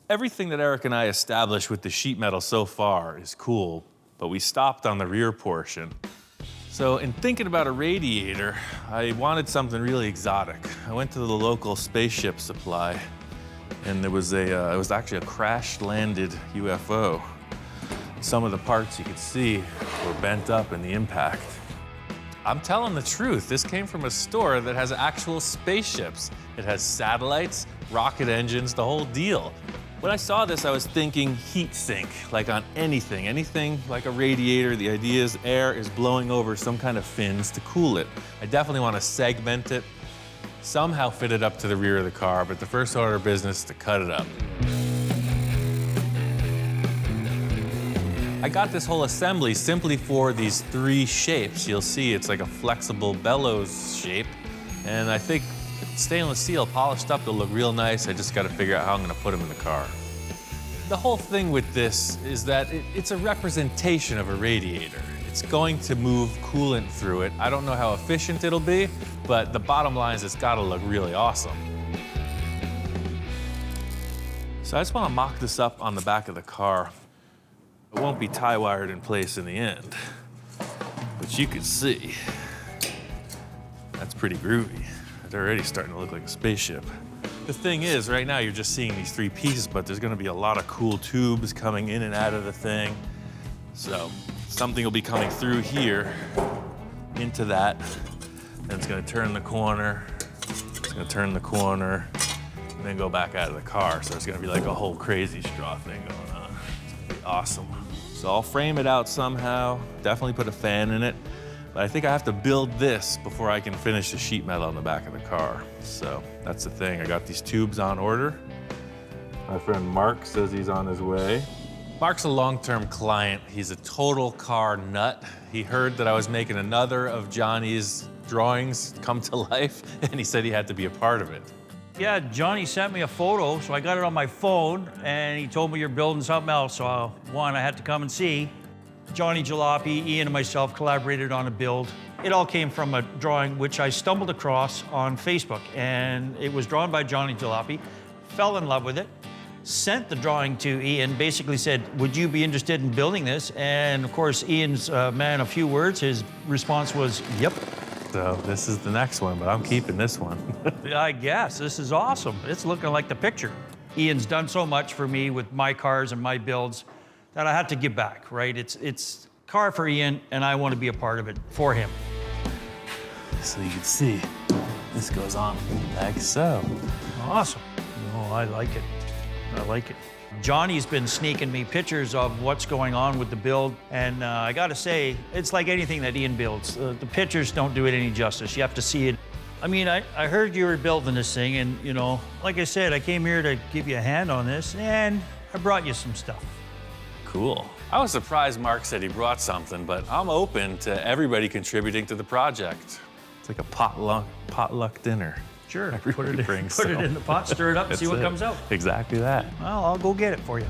Everything that Eric and I established with the sheet metal so far is cool, but we stopped on the rear portion. So in thinking about a radiator, I wanted something really exotic. I went to the local spaceship supply, and there was it was actually a crash-landed UFO. Some of the parts you could see were bent up in the impact. I'm telling the truth, this came from a store that has actual spaceships. It has satellites, rocket engines, the whole deal. When I saw this, I was thinking heat sink, like on anything like a radiator. The idea is air is blowing over some kind of fins to cool it. I definitely want to segment it. somehow fit it up to the rear of the car, but the first order of business is to cut it up. I got this whole assembly simply for these 3 shapes. You'll see it's like a flexible bellows shape, and I think stainless steel polished up, they'll look real nice. I just got to figure out how I'm going to put them in the car. The whole thing with this is that it's a representation of a radiator. It's going to move coolant through it. I don't know how efficient it'll be, but the bottom line is it's got to look really awesome. So I just want to mock this up on the back of the car. It won't be tie wired in place in the end, but you can see that's pretty groovy. It's already starting to look like a spaceship. The thing is, right now you're just seeing these 3 pieces, but there's gonna be a lot of cool tubes coming in and out of the thing. So something will be coming through here into that, then it's gonna turn the corner, it's gonna turn the corner, and then go back out of the car. So it's gonna be like a whole crazy straw thing going on. It's gonna be awesome. So I'll frame it out somehow, definitely put a fan in it. But I think I have to build this before I can finish the sheet metal on the back of the car. So that's the thing. I got these tubes on order. My friend Mark says he's on his way. Mark's a long-term client. He's a total car nut. He heard that I was making another of Johnny's drawings come to life, and he said he had to be a part of it. Yeah, Johnny sent me a photo, so I got it on my phone, and he told me you're building something else, so I had to come and see. Johnny Jalopy, Ian, and myself collaborated on a build. It all came from a drawing which I stumbled across on Facebook, and it was drawn by Johnny Jalopy. Fell in love with it, sent the drawing to Ian, basically said, would you be interested in building this? And of course, Ian's man of few words, his response was, yep. So this is the next one, but I'm keeping this one. I guess, this is awesome. It's looking like the picture. Ian's done so much for me with my cars and my builds that I had to give back, right? It's car for Ian, and I want to be a part of it for him. So you can see, this goes on like so. Awesome. Oh, I like it. I like it. Johnny's been sneaking me pictures of what's going on with the build, and I gotta say, it's like anything that Ian builds. The pictures don't do it any justice. You have to see it. I mean, I heard you were building this thing, and you know, like I said, I came here to give you a hand on this, and I brought you some stuff. Cool. I was surprised Mark said he brought something, but I'm open to everybody contributing to the project. It's like a potluck dinner. Sure. Everybody brings put it in the pot, stir it up, and see what comes out. Exactly that. Well, I'll go get it for you.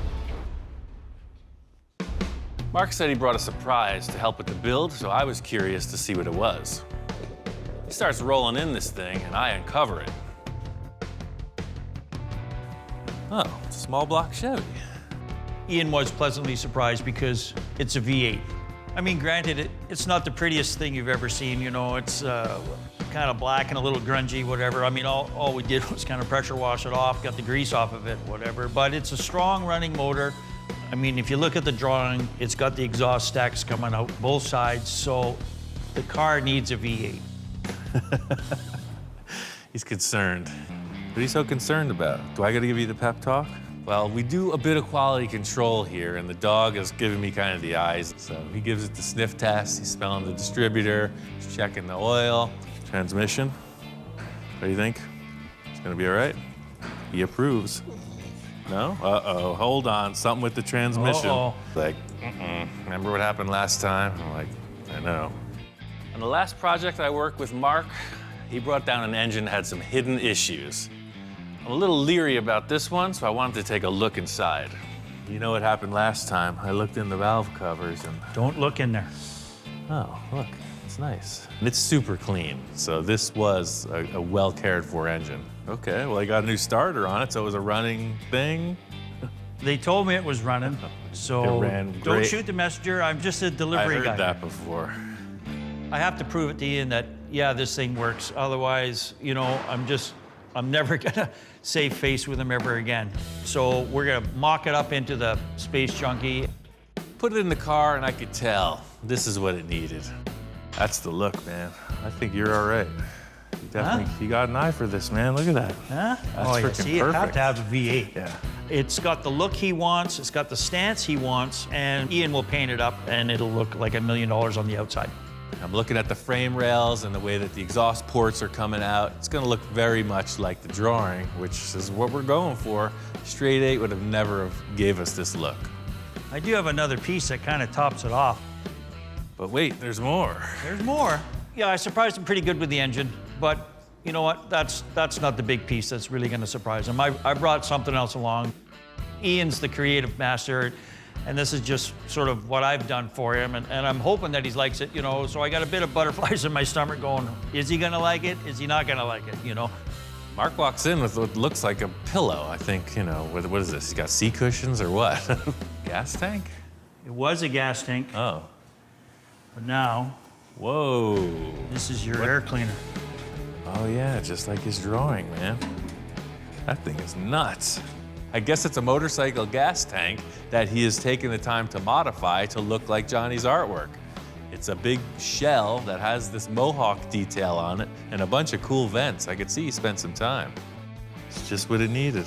Mark said he brought a surprise to help with the build, so I was curious to see what it was. He starts rolling in this thing, and I uncover it. Oh, it's a small block Chevy. Ian was pleasantly surprised because it's a V8. I mean, granted, it's not the prettiest thing you've ever seen. You know, it's kind of black and a little grungy, whatever. I mean, all we did was kind of pressure wash it off, got the grease off of it, whatever. But it's a strong running motor. I mean, if you look at the drawing, it's got the exhaust stacks coming out both sides, so the car needs a V8. He's concerned. What are you so concerned about? Do I gotta give you the pep talk? Well, we do a bit of quality control here, and the dog is giving me kind of the eyes. So he gives it the sniff test, he's smelling the distributor, he's checking the oil, transmission. What do you think? It's gonna be all right? He approves. No? Uh-oh, hold on, something with the transmission. Uh-oh. Like, remember what happened last time? I'm like, I know. On the last project I worked with Mark, he brought down an engine that had some hidden issues. I'm a little leery about this one, so I wanted to take a look inside. You know what happened last time? I looked in the valve covers and... Don't look in there. Oh, look, it's nice. And it's super clean, so this was a well cared for engine. Okay, well, I got a new starter on it, so it was a running thing. They told me it was running, so It ran don't great. shoot the messenger. I'm just a delivery I heard guy. that before. I have to prove it to Ian that, yeah, this thing works. Otherwise, you know, I'm never gonna save face with him ever again. So we're gonna mock it up into the Space Junkie. Put it in the car, and I could tell this is what it needed. That's the look, man. I think you're all right. You definitely, you got an eye for this, man. Look at that. Huh? That's Oh, yeah, freaking see, you have perfect. to have a V8. Yeah. It's got the look he wants, it's got the stance he wants, and Ian will paint it up, and it'll look like $1 million on the outside. I'm looking at the frame rails and the way that the exhaust ports are coming out. It's gonna look very much like the drawing, which is what we're going for. Straight 8 would have never gave us this look. I do have another piece that kind of tops it off. But wait, there's more. There's more. Yeah, I surprised him pretty good with the engine, but you know what? That's not the big piece that's really gonna surprise him. I brought something else along. Ian's the creative master, and this is just sort of what I've done for him, and I'm hoping that he likes it, you know, so I got a bit of butterflies in my stomach going, is he gonna like it? Is he not gonna like it, you know? Mark walks in with what looks like a pillow. I think, you know, what is this? He's got sea cushions or what? Gas tank? It was a gas tank, Oh. but now Whoa. this is your air cleaner. Oh yeah, just like his drawing, man. That thing is nuts. I guess it's a motorcycle gas tank that he has taken the time to modify to look like Johnny's artwork. It's a big shell that has this mohawk detail on it and a bunch of cool vents. I could see he spent some time. It's just what it needed.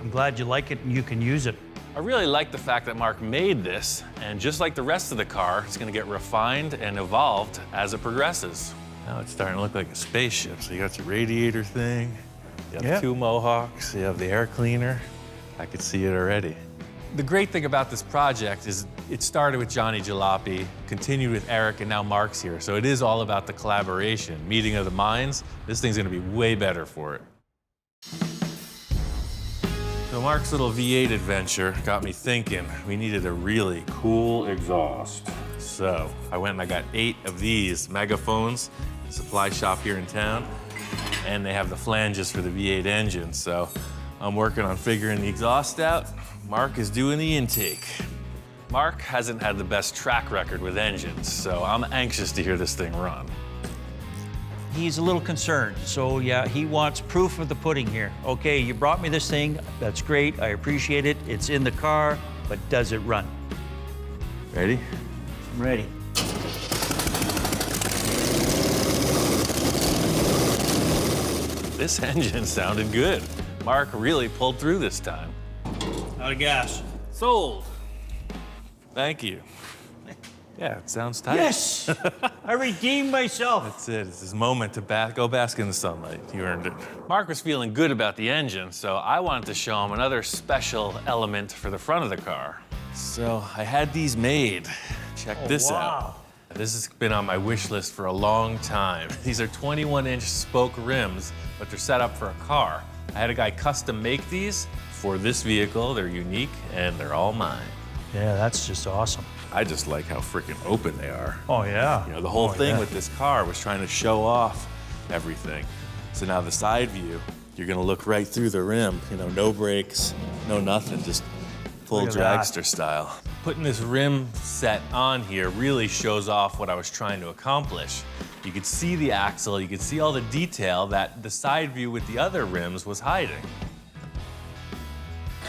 I'm glad you like it and you can use it. I really like the fact that Mark made this, and just like the rest of the car, it's gonna get refined and evolved as it progresses. Now it's starting to look like a spaceship. So you got your radiator thing, you have Yeah. 2 mohawks, you have the air cleaner. I could see it already. The great thing about this project is it started with Johnny Jalopy, continued with Eric, and now Mark's here. So it is all about the collaboration, meeting of the minds. This thing's gonna be way better for it. So Mark's little V8 adventure got me thinking we needed a really cool exhaust. So I went and I got 8 of these Megaphones, supply shop here in town, and they have the flanges for the V8 engine. So I'm working on figuring the exhaust out. Mark is doing the intake. Mark hasn't had the best track record with engines, so I'm anxious to hear this thing run. He's a little concerned, so yeah, he wants proof of the pudding here. Okay, you brought me this thing, that's great, I appreciate it, it's in the car, but does it run? Ready? I'm ready. This engine sounded good. Mark really pulled through this time. Out of gas. Sold. Thank you. Yeah, it sounds tight. Yes! I redeemed myself. That's it. It's his moment to go bask in the sunlight. You earned it. Mark was feeling good about the engine, so I wanted to show him another special element for the front of the car. So I had these made. Check this out. This has been on my wish list for a long time. These are 21-inch spoke rims, but they're set up for a car. I had a guy custom make these for this vehicle. They're unique, and they're all mine. Yeah, that's just awesome. I just like how freaking open they are. Oh, yeah. You know, the whole thing with this car was trying to show off everything. So now the side view, you're gonna look right through the rim. You know, no brakes, no nothing, just full Look at that. dragster style. Putting this rim set on here really shows off what I was trying to accomplish. You could see the axle, you could see all the detail that the side view with the other rims was hiding.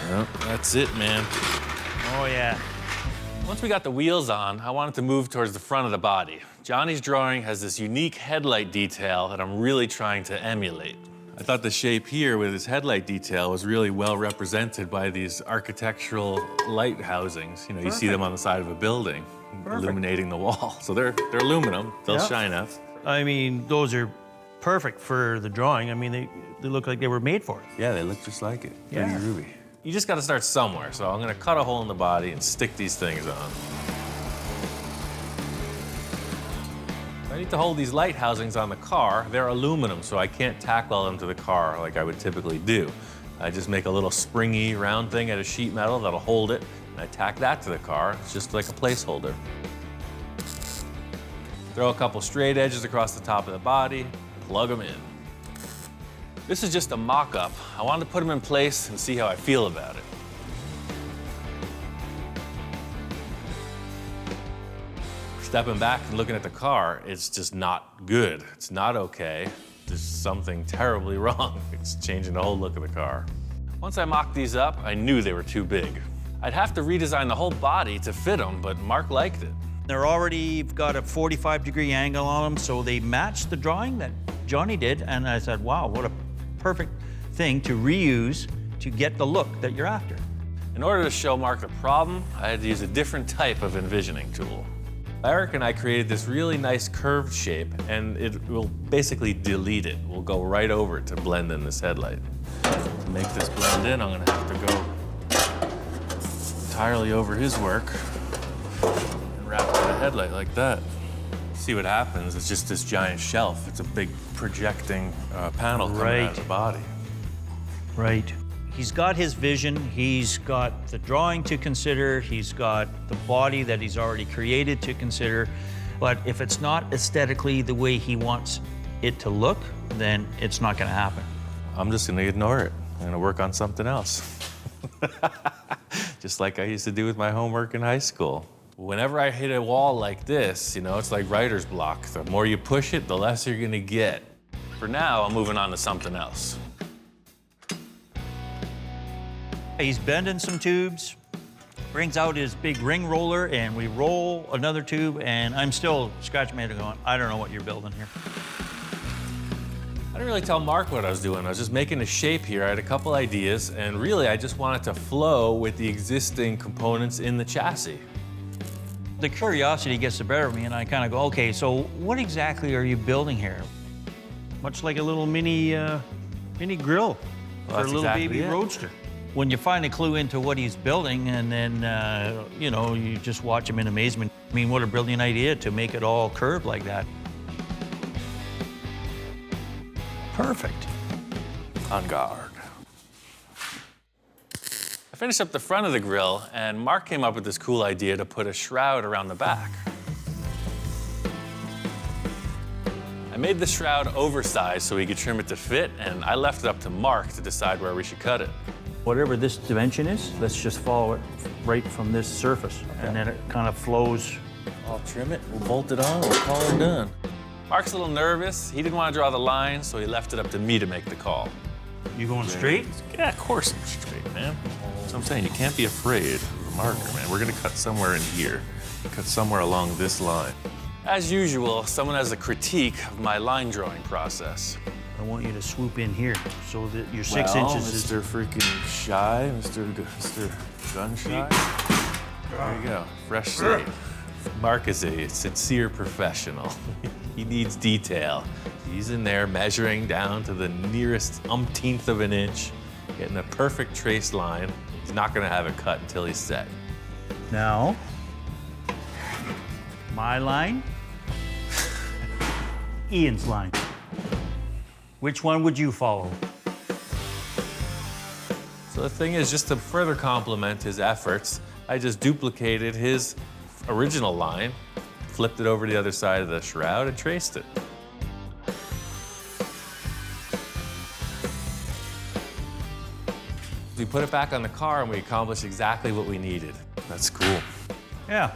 Well, that's it, man. Oh, yeah. Once we got the wheels on, I wanted to move towards the front of the body. Johnny's drawing has this unique headlight detail that I'm really trying to emulate. I thought the shape here with his headlight detail was really well represented by these architectural light housings. You know, you see them on the side of a building, illuminating the wall. So they're aluminum, they'll shine up. I mean, those are perfect for the drawing. I mean, they look like they were made for it. Yeah, they look just like it. Yeah. Pretty ruby. You just gotta start somewhere, so I'm gonna cut a hole in the body and stick these things on. I need to hold these light housings on the car. They're aluminum, so I can't tack weld them to the car like I would typically do. I just make a little springy round thing out of sheet metal that'll hold it, and I tack that to the car. It's just like a placeholder. Throw a couple straight edges across the top of the body, plug them in. This is just a mock-up. I wanted to put them in place and see how I feel about it. Stepping back and looking at the car, it's just not good. It's not okay. There's something terribly wrong. It's changing the whole look of the car. Once I mocked these up, I knew they were too big. I'd have to redesign the whole body to fit them, but Mark liked it. They're already got a 45-degree angle on them, so they matched the drawing that Johnny did, and I said, wow, what a perfect thing to reuse to get the look that you're after. In order to show Mark the problem, I had to use a different type of envisioning tool. Eric and I created this really nice curved shape, and it will basically delete it. We'll go right over it to blend in this headlight. To make this blend in, I'm gonna have to go entirely over his work and wrap the headlight like that. See what happens, it's just this giant shelf. It's a big projecting panel coming out of the body. Right. He's got his vision, he's got the drawing to consider, he's got the body that he's already created to consider, but if it's not aesthetically the way he wants it to look, then it's not gonna happen. I'm just gonna ignore it. I'm gonna work on something else. Just like I used to do with my homework in high school. Whenever I hit a wall like this, you know, it's like writer's block. The more you push it, the less you're gonna get. For now, I'm moving on to something else. He's bending some tubes, brings out his big ring roller, and we roll another tube, and I'm still scratching my head going, I don't know what you're building here. I didn't really tell Mark what I was doing. I was just making a shape here. I had a couple ideas, and really I just wanted to flow with the existing components in the chassis. The curiosity gets the better of me, and I kind of go, okay, so what exactly are you building here? Much like a little mini grill for a little exactly baby it. roadster. When you find a clue into what he's building, and then, you know, you just watch him in amazement. I mean, what a brilliant idea to make it all curved like that. Perfect. On guard. I finished up the front of the grill, and Mark came up with this cool idea to put a shroud around the back. I made the shroud oversized so he could trim it to fit, and I left it up to Mark to decide where we should cut it. Whatever this dimension is, let's just follow it right from this surface, and then it kind of flows. I'll trim it, we'll bolt it on, we'll call her done. Mark's a little nervous. He didn't want to draw the line, so he left it up to me to make the call. You going straight? Yeah, of course I'm straight, man. So I'm saying, you can't be afraid of the marker, man. We're gonna cut somewhere in here. Cut somewhere along this line. As usual, someone has a critique of my line drawing process. I want you to swoop in here so that your 6 inches is... Mr. freaking shy, Mr. Gun shy. There you go, fresh slate. Mark is a sincere professional. He needs detail. He's in there measuring down to the nearest umpteenth of an inch, getting a perfect trace line. He's not gonna have it cut until he's set. Now, my line, Ian's line. Which one would you follow? So the thing is, just to further complement his efforts, I just duplicated his original line, flipped it over to the other side of the shroud, and traced it. We put it back on the car and we accomplished exactly what we needed. That's cool. Yeah.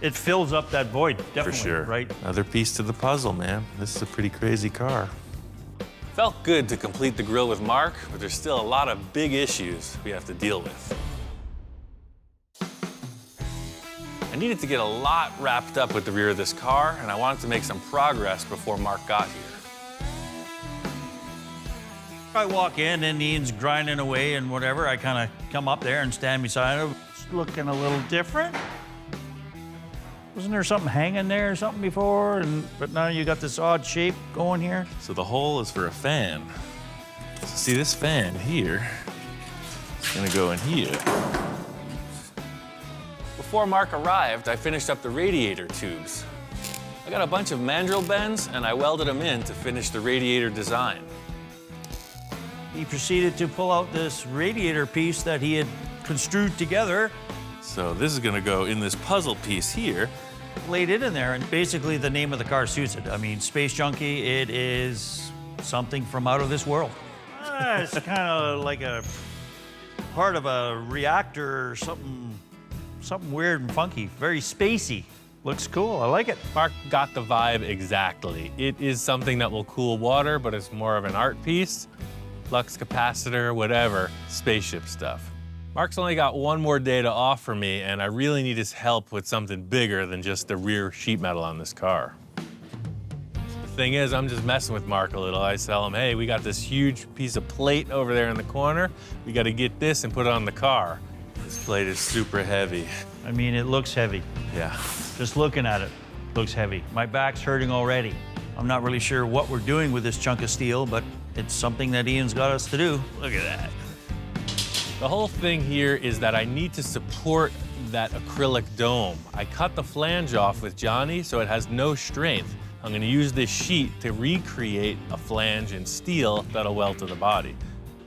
It fills up that void, definitely, For sure. right? Another piece to the puzzle, man. This is a pretty crazy car. Felt good to complete the grill with Mark, but there's still a lot of big issues we have to deal with. I needed to get a lot wrapped up with the rear of this car, and I wanted to make some progress before Mark got here. I walk in and Ian's grinding away and whatever. I kind of come up there and stand beside him. It's looking a little different. Wasn't there something hanging there or something before? But now you got this odd shape going here. So the hole is for a fan. So see this fan here, it's gonna go in here. Before Mark arrived, I finished up the radiator tubes. I got a bunch of mandrel bends and I welded them in to finish the radiator design. He proceeded to pull out this radiator piece that he had construed together. So this is gonna go in this puzzle piece here. Laid it in there, and basically the name of the car suits it. I mean, Space Junkie, it is something from out of this world. It's kind of like a part of a reactor or something weird and funky, very spacey. Looks cool, I like it. Mark got the vibe exactly. It is something that will cool water, but it's more of an art piece. Flux capacitor, whatever, spaceship stuff. Mark's only got one more day to offer me, and I really need his help with something bigger than just the rear sheet metal on this car. The thing is, I'm just messing with Mark a little. I tell him, hey, we got this huge piece of plate over there in the corner. We got to get this and put it on the car. This plate is super heavy. I mean, it looks heavy. Yeah. Just looking at it, looks heavy. My back's hurting already. I'm not really sure what we're doing with this chunk of steel, but it's something that Ian's got us to do. Look at that. The whole thing here is that I need to support that acrylic dome. I cut the flange off with Johnny so it has no strength. I'm gonna use this sheet to recreate a flange in steel that'll weld to the body.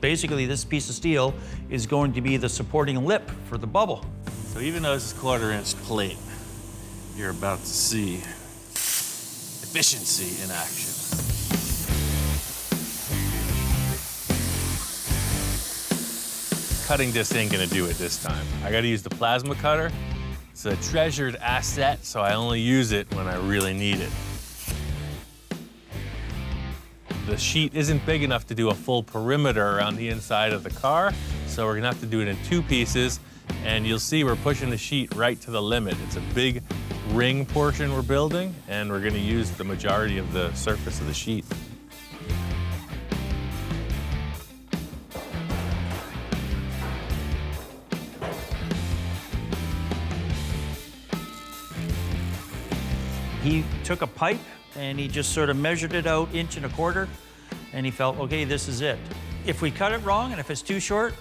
Basically, this piece of steel is going to be the supporting lip for the bubble. So even though this is 1/4-inch plate, you're about to see efficiency in action. Cutting disc ain't gonna do it this time. I gotta use the plasma cutter. It's a treasured asset, so I only use it when I really need it. The sheet isn't big enough to do a full perimeter around the inside of the car, so we're gonna have to do it in 2 pieces, and you'll see we're pushing the sheet right to the limit. It's a big ring portion we're building, and we're gonna use the majority of the surface of the sheet. He took a pipe and he just sort of measured it out 1.25 inches, and he felt, okay, this is it. If we cut it wrong and if it's too short,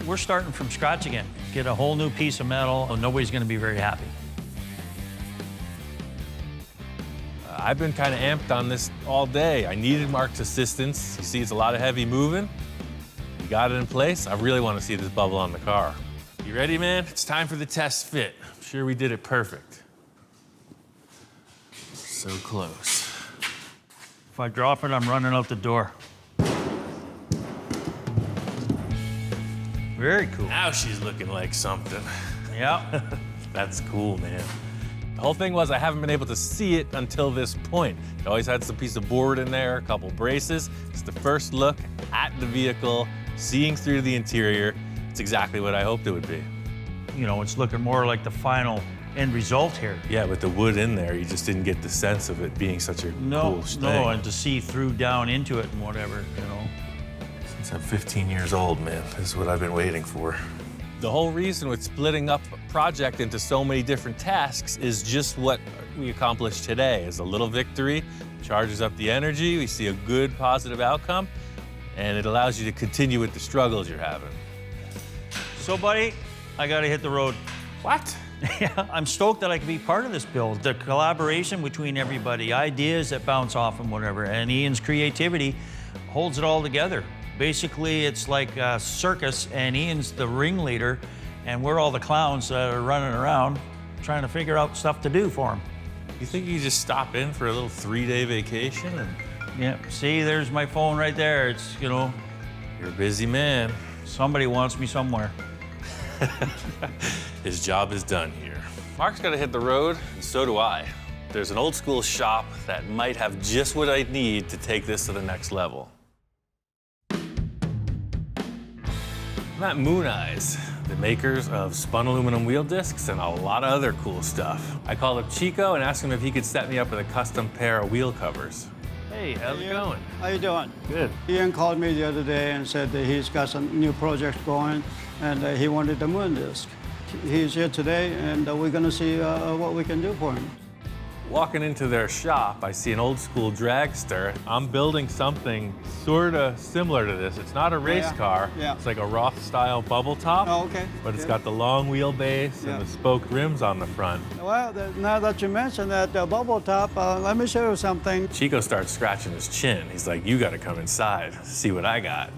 we're starting from scratch again. Get a whole new piece of metal, nobody's gonna be very happy. I've been kind of amped on this all day. I needed Mark's assistance. You see, it's a lot of heavy moving. We got it in place. I really want to see this bubble on the car. You ready, man? It's time for the test fit. I'm sure we did it perfect. So close. If I drop it, I'm running out the door. Very cool. Now she's looking like something. Yeah. That's cool, man. The whole thing was I haven't been able to see it until this point. It always had some piece of board in there, a couple braces. It's the first look at the vehicle, seeing through the interior. It's exactly what I hoped it would be. You know, it's looking more like the final end result here. Yeah, with the wood in there, you just didn't get the sense of it being such a cool thing. No, and to see through down into it and whatever, you know. Since I'm 15 years old, man, this is what I've been waiting for. The whole reason with splitting up a project into so many different tasks is just what we accomplished today. Is a little victory, charges up the energy, we see a good positive outcome, and it allows you to continue with the struggles you're having. So, buddy, I gotta hit the road. What? Yeah, I'm stoked that I can be part of this build. The collaboration between everybody, ideas that bounce off and whatever, and Ian's creativity holds it all together. Basically, it's like a circus, and Ian's the ringleader, and we're all the clowns that are running around trying to figure out stuff to do for him. You think you just stop in for a little 3-day vacation? And Yeah, see, there's my phone right there. It's, you know, you're a busy man. somebody wants me somewhere. His job is done here. Mark's got to hit the road, and so do I. There's an old school shop that might have just what I need to take this to the next level. I'm at Moon Eyes, the makers of spun aluminum wheel discs and a lot of other cool stuff. I called up Chico and asked him if he could set me up with a custom pair of wheel covers. Hey, how's it going? How you doing? Good. Ian called me the other day and said that he's got some new projects going, and he wanted the moon disc. He's here today, and we're going to see what we can do for him. Walking into their shop, I see an old school dragster. I'm building something sort of similar to this. It's not a race car. Yeah. It's like a Roth-style bubble top. Oh, okay. But it's Yeah. got the long wheelbase Yeah. and the spoked rims on the front. Well, now that you mentioned that bubble top, let me show you something. Chico starts scratching his chin. He's like, you gotta come inside, see what I got.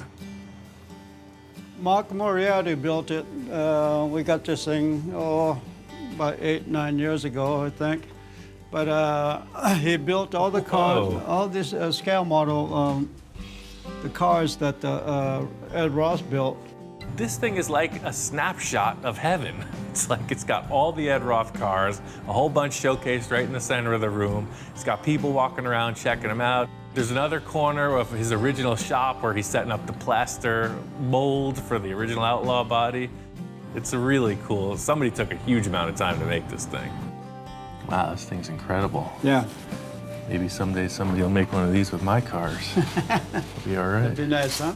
Mark Moriarty built it. We got this thing, about 8-9 years ago, I think. But he built all the cars, Whoa. all this scale model, the cars that Ed Ross built. This thing is like a snapshot of heaven. It's like it's got all the Ed Roth cars, a whole bunch showcased right in the center of the room. It's got people walking around checking them out. There's another corner of his original shop where he's setting up the plaster mold for the original Outlaw body. It's really cool. Somebody took a huge amount of time to make this thing. Wow, this thing's incredible. Yeah. Maybe someday somebody will make one of these with my cars. It'll be all right. That'd be nice, huh?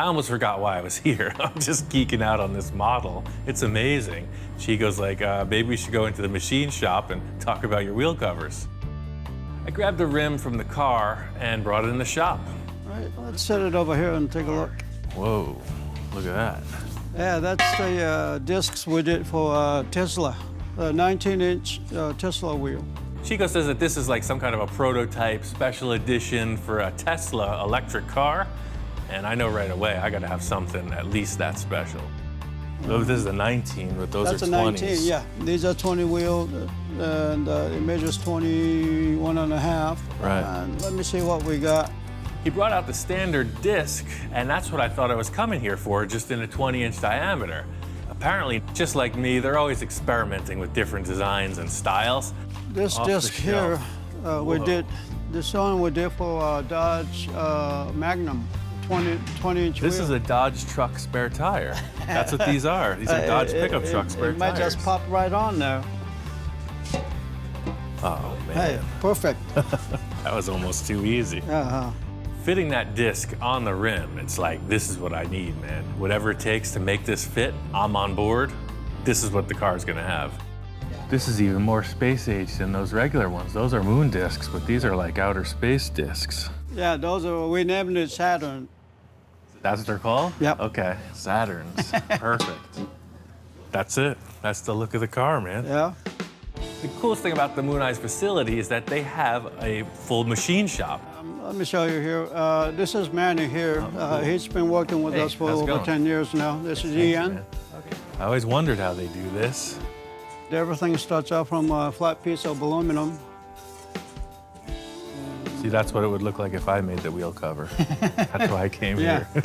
I almost forgot why I was here. I'm just geeking out on this model. It's amazing. She goes like, maybe we should go into the machine shop and talk about your wheel covers. I grabbed the rim from the car and brought it in the shop. All right, let's set it over here and take a look. Whoa, look at that. Yeah, that's the discs we did for Tesla, the 19-inch Tesla wheel. Chico says that this is like some kind of a prototype special edition for a Tesla electric car. And I know right away I gotta have something at least that special. So this is a 19, but those That's are 20s. That's a 19, yeah. These are 20 wheel, and it measures 21 and a half. Right. And let me see what we got. He brought out the standard disc, and that's what I thought I was coming here for, just in a 20-inch diameter. Apparently, just like me, they're always experimenting with different designs and styles. This Off the disc here, we Whoa. did, this one we did for Dodge Magnum, 20-inch wheel. This is a Dodge truck spare tire. That's what these are. These are Dodge pickup truck spare It might tires. just pop right on there. Oh, man. Hey, perfect. That was almost too easy. Fitting that disc on the rim, it's like, this is what I need, man. Whatever it takes to make this fit, I'm on board. This is what the car's gonna have. This is even more space age than those regular ones. Those are moon discs, but these are like outer space discs. Yeah, those are, we named it Saturn. That's what they're called? Yep. Okay, Saturns, perfect. That's it, that's the look of the car, man. Yeah. The coolest thing about the Moon Eyes facility is that they have a full machine shop. Let me show you here. This is Manny here. He's been working with Hey, us for how's it over going? 10 years now. This is Ian. Man. I always wondered how they do this. Everything starts out from a flat piece of aluminum. See, that's what it would look like if I made the wheel cover. That's why I came Yeah. here.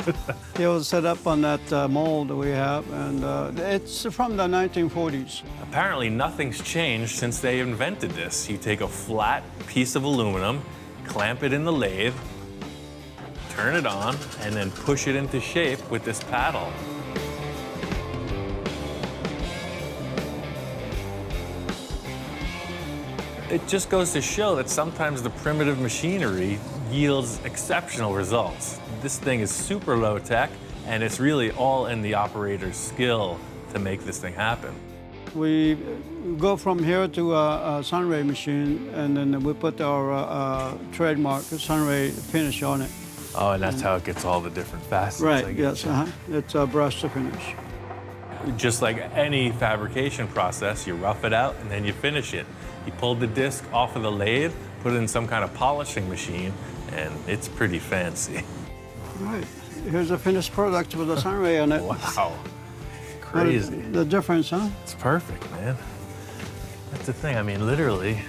It was set up on that mold that we have, and it's from the 1940s. Apparently, nothing's changed since they invented this. You take a flat piece of aluminum, clamp it in the lathe, turn it on, and then push it into shape with this paddle. It just goes to show that sometimes the primitive machinery yields exceptional results. This thing is super low tech, and it's really all in the operator's skill to make this thing happen. We go from here to a sunray machine, and then we put our trademark sunray finish on it. Oh, and that's how it gets all the different facets. I Right, guess. yes, it's a brush to finish. Just like any fabrication process, you rough it out and then you finish it. You pull the disc off of the lathe, put it in some kind of polishing machine, and it's pretty fancy. All right, here's a finished product with a sunray on it. Wow, crazy. The difference, huh? It's perfect, man. That's the thing, I mean, literally,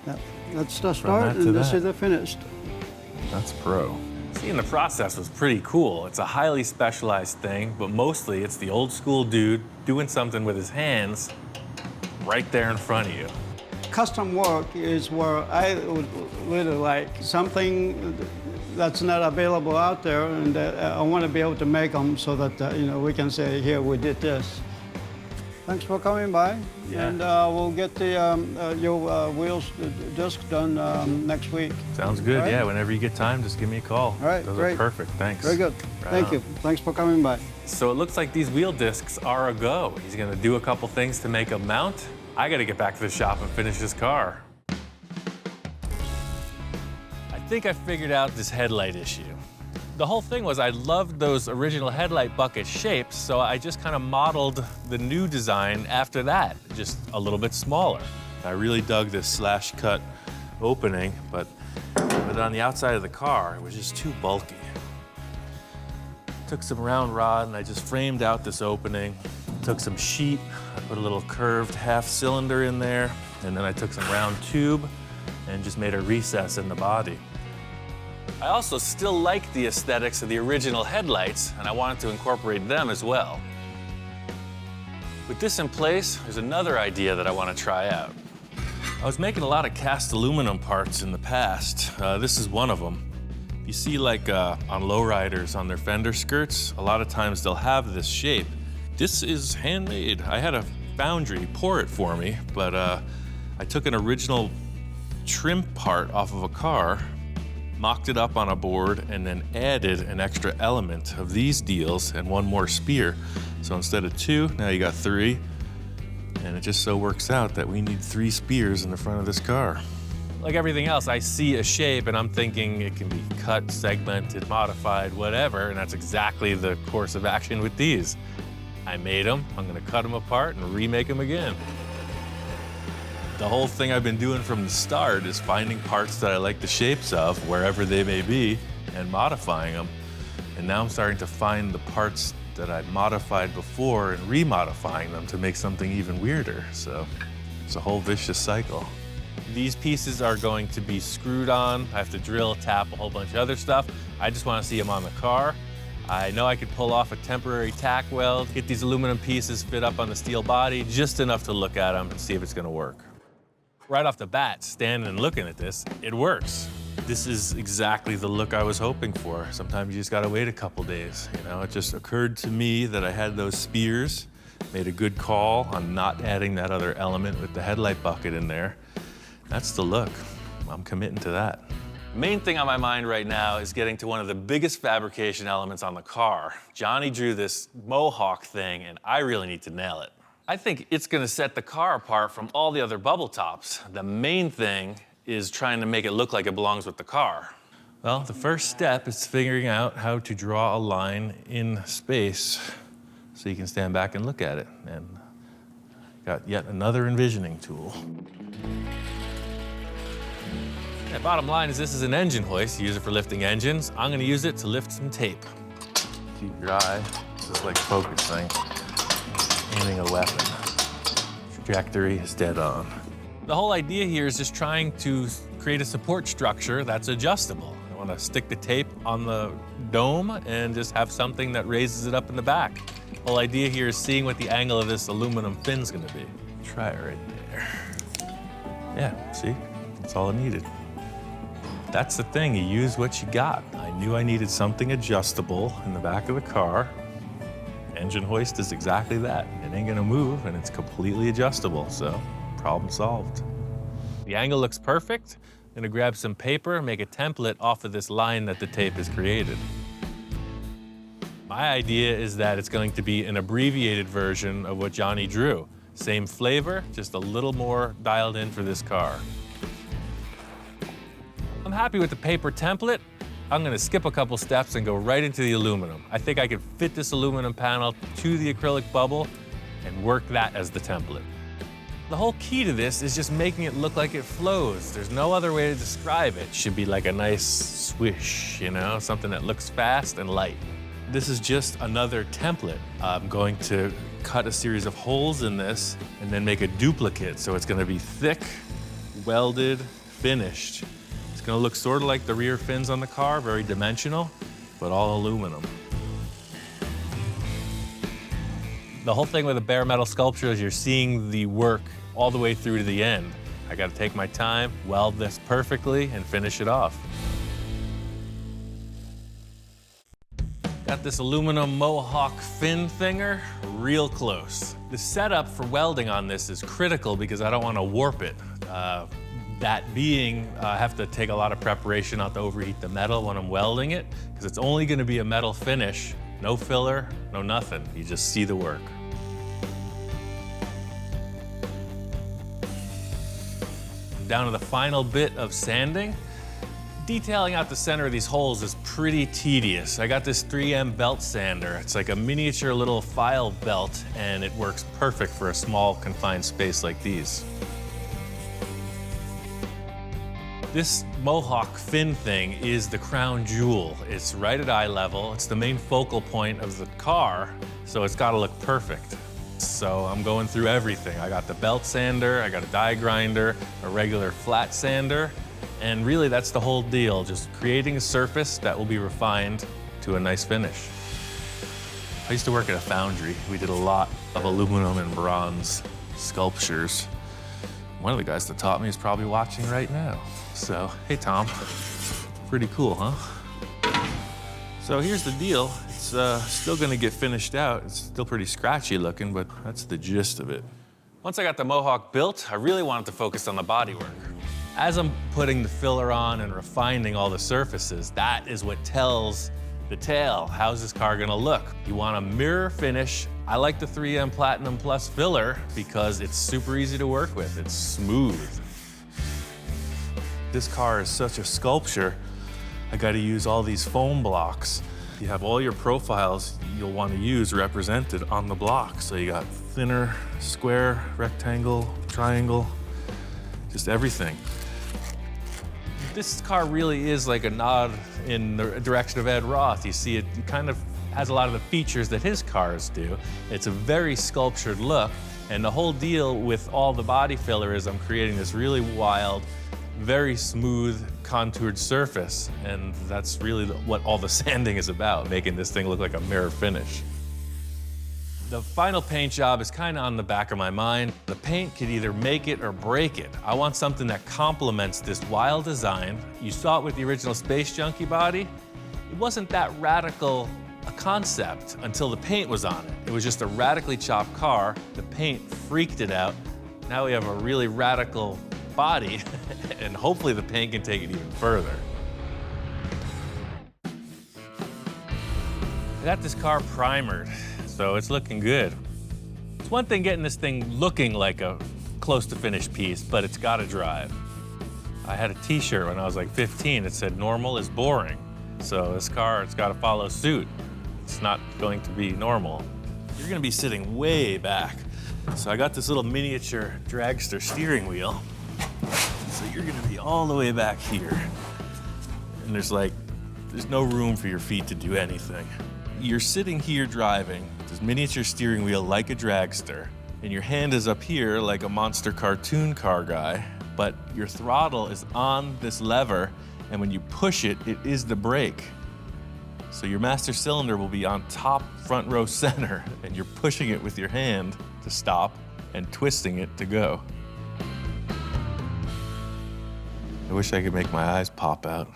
Yeah. That's the that start, to and this that. is the finished. that's pro. Seeing the process was pretty cool. It's a highly specialized thing, but mostly it's the old school dude doing something with his hands right there in front of you. Custom work is where I would really like something that's not available out there, and I want to be able to make them so that we can say, here, we did this. Thanks for coming by, Yeah. and we'll get your wheels disc done next week. Sounds good, All right. yeah. Whenever you get time, just give me a call. All right, Those great. are perfect, thanks. Very good. Right Thank on. you. Thanks for coming by. So it looks like these wheel discs are a go. He's gonna do a couple things to make a mount. I gotta get back to the shop and finish this car. I think I figured out this headlight issue. The whole thing was I loved those original headlight bucket shapes, so I just kind of modeled the new design after that, just a little bit smaller. I really dug this slash cut opening, but on the outside of the car, it was just too bulky. Took some round rod and I just framed out this opening. Took some sheet, I put a little curved half cylinder in there, and then I took some round tube and just made a recess in the body. I also still like the aesthetics of the original headlights, and I wanted to incorporate them as well. With this in place, there's another idea that I want to try out. I was making a lot of cast aluminum parts in the past. This is one of them. You see, like on lowriders on their fender skirts, a lot of times they'll have this shape. This is handmade. I had a foundry pour it for me, but I took an original trim part off of a car, mocked it up on a board, and then added an extra element of these deals and one more spear. So instead of 2, now you got 3. And it just so works out that we need 3 spears in the front of this car. Like everything else, I see a shape and I'm thinking it can be cut, segmented, modified, whatever, and that's exactly the course of action with these. I made them, I'm gonna cut them apart and remake them again. The whole thing I've been doing from the start is finding parts that I like the shapes of, wherever they may be, and modifying them. And now I'm starting to find the parts that I modified before and remodifying them to make something even weirder. So it's a whole vicious cycle. These pieces are going to be screwed on. I have to drill, tap, a whole bunch of other stuff. I just want to see them on the car. I know I could pull off a temporary tack weld, get these aluminum pieces fit up on the steel body, just enough to look at them and see if it's gonna work. Right off the bat, standing and looking at this, it works. This is exactly the look I was hoping for. Sometimes you just gotta wait a couple days. You know, it just occurred to me that I had those spears, made a good call on not adding that other element with the headlight bucket in there. That's the look. I'm committing to that. The main thing on my mind right now is getting to one of the biggest fabrication elements on the car. Johnny drew this mohawk thing, and I really need to nail it. I think it's gonna set the car apart from all the other bubble tops. The main thing is trying to make it look like it belongs with the car. Well, the first step is figuring out how to draw a line in space so you can stand back and look at it. And got yet another envisioning tool. The bottom line is this is an engine hoist. You use it for lifting engines. I'm gonna use it to lift some tape. Keep your eye just like focusing, aiming a weapon. Trajectory is dead on. The whole idea here is just trying to create a support structure that's adjustable. I want to stick the tape on the dome and just have something that raises it up in the back. The whole idea here is seeing what the angle of this aluminum fin's gonna be. Try it right there. Yeah, see? That's all I needed. That's the thing, you use what you got. I knew I needed something adjustable in the back of the car. Engine hoist is exactly that. It ain't gonna move and it's completely adjustable, so problem solved. The angle looks perfect. I'm gonna grab some paper, make a template off of this line that the tape has created. My idea is that it's going to be an abbreviated version of what Johnny drew. Same flavor, just a little more dialed in for this car. I'm happy with the paper template. I'm gonna skip a couple steps and go right into the aluminum. I think I could fit this aluminum panel to the acrylic bubble and work that as the template. The whole key to this is just making it look like it flows. There's no other way to describe it. It should be like a nice swish, you know, something that looks fast and light. This is just another template. I'm going to cut a series of holes in this and then make a duplicate. So it's gonna be thick, welded, finished. It's gonna look sort of like the rear fins on the car, very dimensional, but all aluminum. The whole thing with a bare metal sculpture is you're seeing the work all the way through to the end. I gotta take my time, weld this perfectly, and finish it off. Got this aluminum mohawk fin thinger real close. The setup for welding on this is critical because I don't want to warp it. That being, I have to take a lot of preparation not to overheat the metal when I'm welding it, because it's only going to be a metal finish, no filler, no nothing. You just see the work. Down to the final bit of sanding. Detailing out the center of these holes is pretty tedious. I got this 3M belt sander. It's like a miniature little file belt, and it works perfect for a small confined space like these. This mohawk fin thing is the crown jewel. It's right at eye level. It's the main focal point of the car, so it's gotta look perfect. So I'm going through everything. I got the belt sander, I got a die grinder, a regular flat sander, and really that's the whole deal, just creating a surface that will be refined to a nice finish. I used to work at a foundry. We did a lot of aluminum and bronze sculptures. One of the guys that taught me is probably watching right now. So, hey Tom, pretty cool, huh? So here's the deal. It's still gonna get finished out. It's still pretty scratchy looking, but that's the gist of it. Once I got the mohawk built, I really wanted to focus on the bodywork. As I'm putting the filler on and refining all the surfaces, that is what tells the tale. How's this car gonna look? You want a mirror finish. I like the 3M Platinum Plus filler because it's super easy to work with. It's smooth. This car is such a sculpture. I gotta use all these foam blocks. You have all your profiles you'll want to use represented on the block. So you got thinner, square, rectangle, triangle, just everything. This car really is like a nod in the direction of Ed Roth. You see it kind of has a lot of the features that his cars do. It's a very sculptured look, and the whole deal with all the body filler is I'm creating this really wild, very smooth, contoured surface, and that's really what all the sanding is about, making this thing look like a mirror finish. The final paint job is kind of on the back of my mind. The paint could either make it or break it. I want something that complements this wild design. You saw it with the original Space Junkie body. It wasn't that radical a concept until the paint was on it. It was just a radically chopped car. The paint freaked it out. Now we have a really radical body, and hopefully the paint can take it even further. I got this car primered, so it's looking good. It's one thing getting this thing looking like a close to finished piece, but it's gotta drive. I had a t-shirt when I was like 15 that said normal is boring. So this car, it's gotta follow suit. It's not going to be normal. You're gonna be sitting way back. So I got this little miniature dragster steering wheel. So you're gonna be all the way back here. And there's no room for your feet to do anything. You're sitting here driving this miniature steering wheel like a dragster, and your hand is up here like a monster cartoon car guy, but your throttle is on this lever, and when you push it, it is the brake. So your master cylinder will be on top front row center, and you're pushing it with your hand to stop and twisting it to go. I wish I could make my eyes pop out.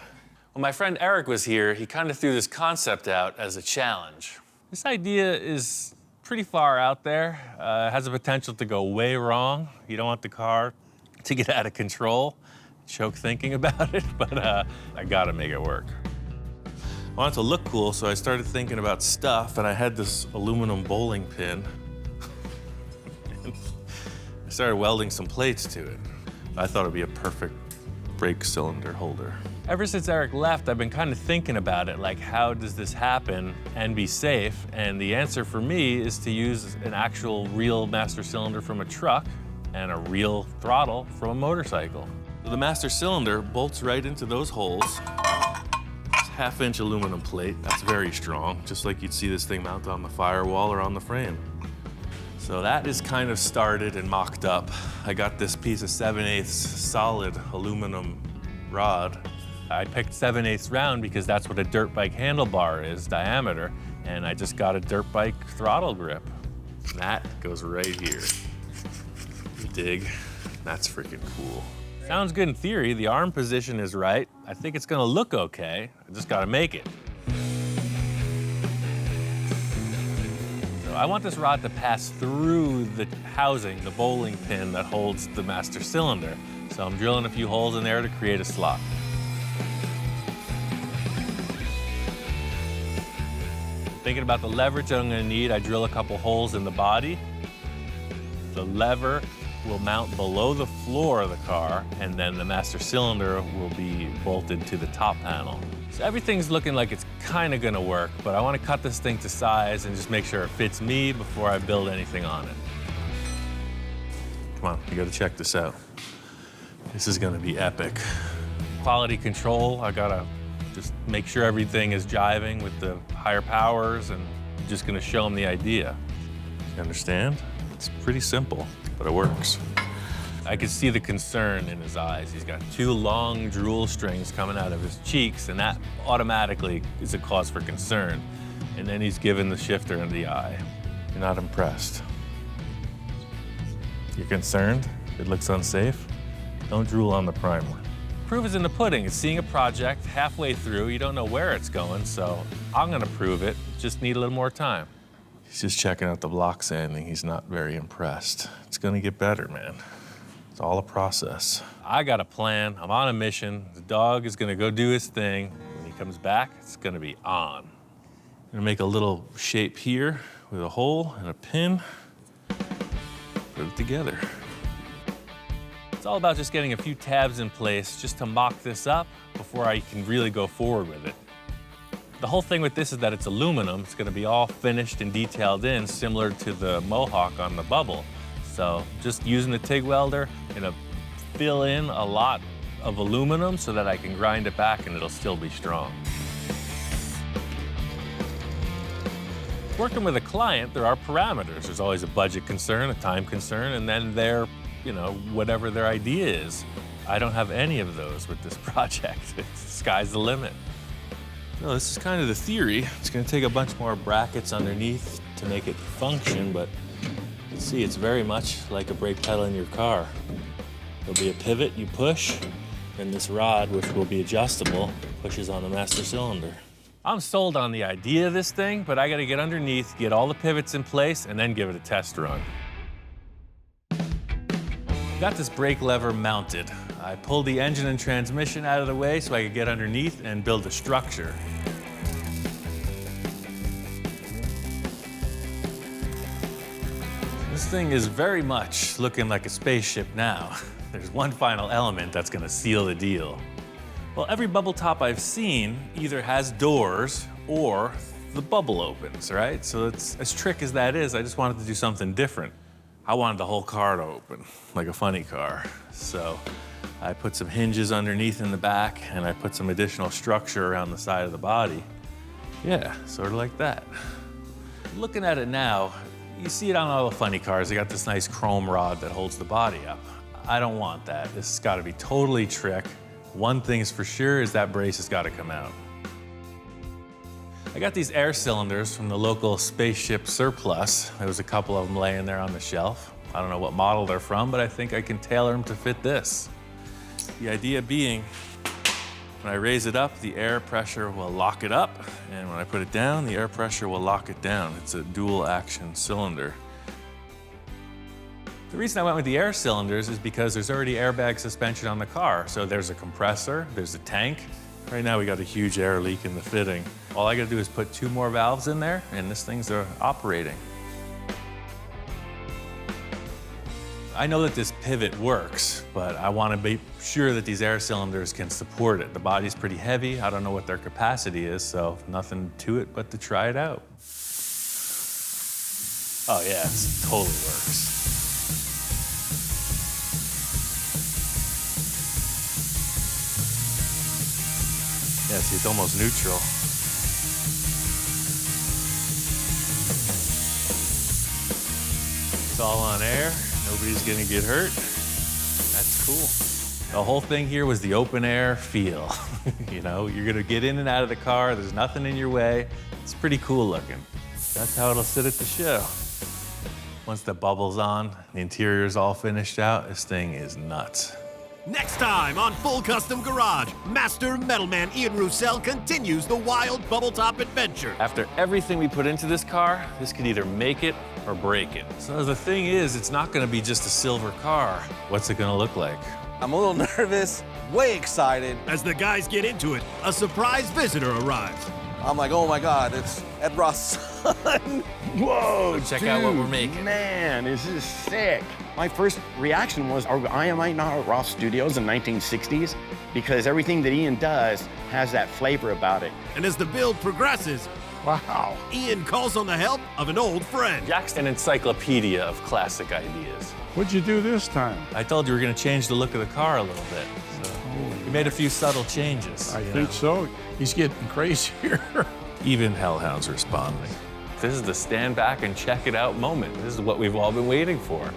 When my friend Eric was here, he kind of threw this concept out as a challenge. This idea is pretty far out there. It has the potential to go way wrong. You don't want the car to get out of control. Choke thinking about it, but I gotta make it work. I wanted to look cool, so I started thinking about stuff, and I had this aluminum bowling pin. I started welding some plates to it. I thought it'd be a perfect brake cylinder holder. Ever since Eric left, I've been kind of thinking about it, like how does this happen and be safe? And the answer for me is to use an actual real master cylinder from a truck and a real throttle from a motorcycle. So the master cylinder bolts right into those holes. It's a 1/2-inch aluminum plate. That's very strong, just like you'd see this thing mounted on the firewall or on the frame. So that is kind of started and mocked up. I got this piece of 7/8 solid aluminum rod. I picked 7/8 round because that's what a dirt bike handlebar is, diameter, and I just got a dirt bike throttle grip. And that goes right here. You dig? That's freaking cool. Sounds good in theory. The arm position is right. I think it's gonna look okay. I just gotta make it. So I want this rod to pass through the housing, the bowling pin that holds the master cylinder. So I'm drilling a few holes in there to create a slot. Thinking about the leverage I'm gonna need, I drill a couple holes in the body. The lever will mount below the floor of the car, and then the master cylinder will be bolted to the top panel. So everything's looking like it's kind of gonna work, but I want to cut this thing to size and just make sure it fits me before I build anything on it. Come on, you gotta check this out. This is gonna be epic. Quality control, I gotta just make sure everything is jiving with the higher powers, and I'm just gonna show them the idea. You understand? It's pretty simple, but it works. I could see the concern in his eyes. He's got 2 long drool strings coming out of his cheeks, and that automatically is a cause for concern. And then he's given the shifter in the eye. You're not impressed. You're concerned? It looks unsafe? Don't drool on the primer. Proof is in the pudding. It's seeing a project halfway through. You don't know where it's going, so I'm gonna prove it. Just need a little more time. He's just checking out the block sanding. He's not very impressed. It's gonna get better, man. It's all a process. I got a plan. I'm on a mission. The dog is gonna go do his thing. When he comes back, it's gonna be on. I'm gonna make a little shape here with a hole and a pin. Put it together. It's all about just getting a few tabs in place just to mock this up before I can really go forward with it. The whole thing with this is that it's aluminum. It's gonna be all finished and detailed in, similar to the Mohawk on the bubble. So just using the TIG welder, gonna fill in a lot of aluminum so that I can grind it back and it'll still be strong. Working with a client, there are parameters. There's always a budget concern, a time concern, and then their, whatever their idea is. I don't have any of those with this project. Sky's the limit. No, this is kind of the theory. It's gonna take a bunch more brackets underneath to make it function, but you can see it's very much like a brake pedal in your car. There'll be a pivot you push, and this rod, which will be adjustable, pushes on the master cylinder. I'm sold on the idea of this thing, but I gotta get underneath, get all the pivots in place, and then give it a test run. Got this brake lever mounted. I pulled the engine and transmission out of the way so I could get underneath and build a structure. This thing is very much looking like a spaceship now. There's one final element that's gonna seal the deal. Well, every bubble top I've seen either has doors or the bubble opens, right? So it's, as trick as that is, I just wanted to do something different. I wanted the whole car to open, like a funny car. So I put some hinges underneath in the back, and I put some additional structure around the side of the body. Yeah, sort of like that. Looking at it now, you see it on all the funny cars. They got this nice chrome rod that holds the body up. I don't want that. This has got to be totally trick. One thing is for sure is that brace has got to come out. I got these air cylinders from the local spaceship surplus. There was a couple of them laying there on the shelf. I don't know what model they're from, but I think I can tailor them to fit this. The idea being, when I raise it up, the air pressure will lock it up, and when I put it down, the air pressure will lock it down. It's a dual action cylinder. The reason I went with the air cylinders is because there's already airbag suspension on the car. So there's a compressor, there's a tank. Right now we got a huge air leak in the fitting. All I gotta do is put 2 more valves in there and this thing's operating. I know that this pivot works, but I wanna be sure that these air cylinders can support it. The body's pretty heavy. I don't know what their capacity is, so nothing to it but to try it out. Oh yeah, it totally works. Yeah, see, it's almost neutral. It's all on air. Nobody's gonna get hurt. That's cool. The whole thing here was the open air feel. You're gonna get in and out of the car. There's nothing in your way. It's pretty cool looking. That's how it'll sit at the show. Once the bubble's on, the interior's all finished out, this thing is nuts. Next time on Full Custom Garage, Master Metalman Ian Roussel continues the wild bubble top adventure. After everything we put into this car, this could either make it or break it. So the thing is, it's not gonna be just a silver car. What's it gonna look like? I'm a little nervous, way excited. As the guys get into it, a surprise visitor arrives. I'm like, oh my God, it's Ed Roth's son. Whoa, Check out what we're making. Man, this is sick. My first reaction was, am I not at Roth Studios in the 1960s? Because everything that Ian does has that flavor about it. And as the build progresses, Wow. Ian calls on the help of an old friend. Jack's an encyclopedia of classic ideas. What'd you do this time? I told you we're gonna change the look of the car a little bit. So we made a few subtle changes. I think so. He's getting crazier. Even Hellhound's responding. This is the stand back and check it out moment. This is what we've all been waiting for.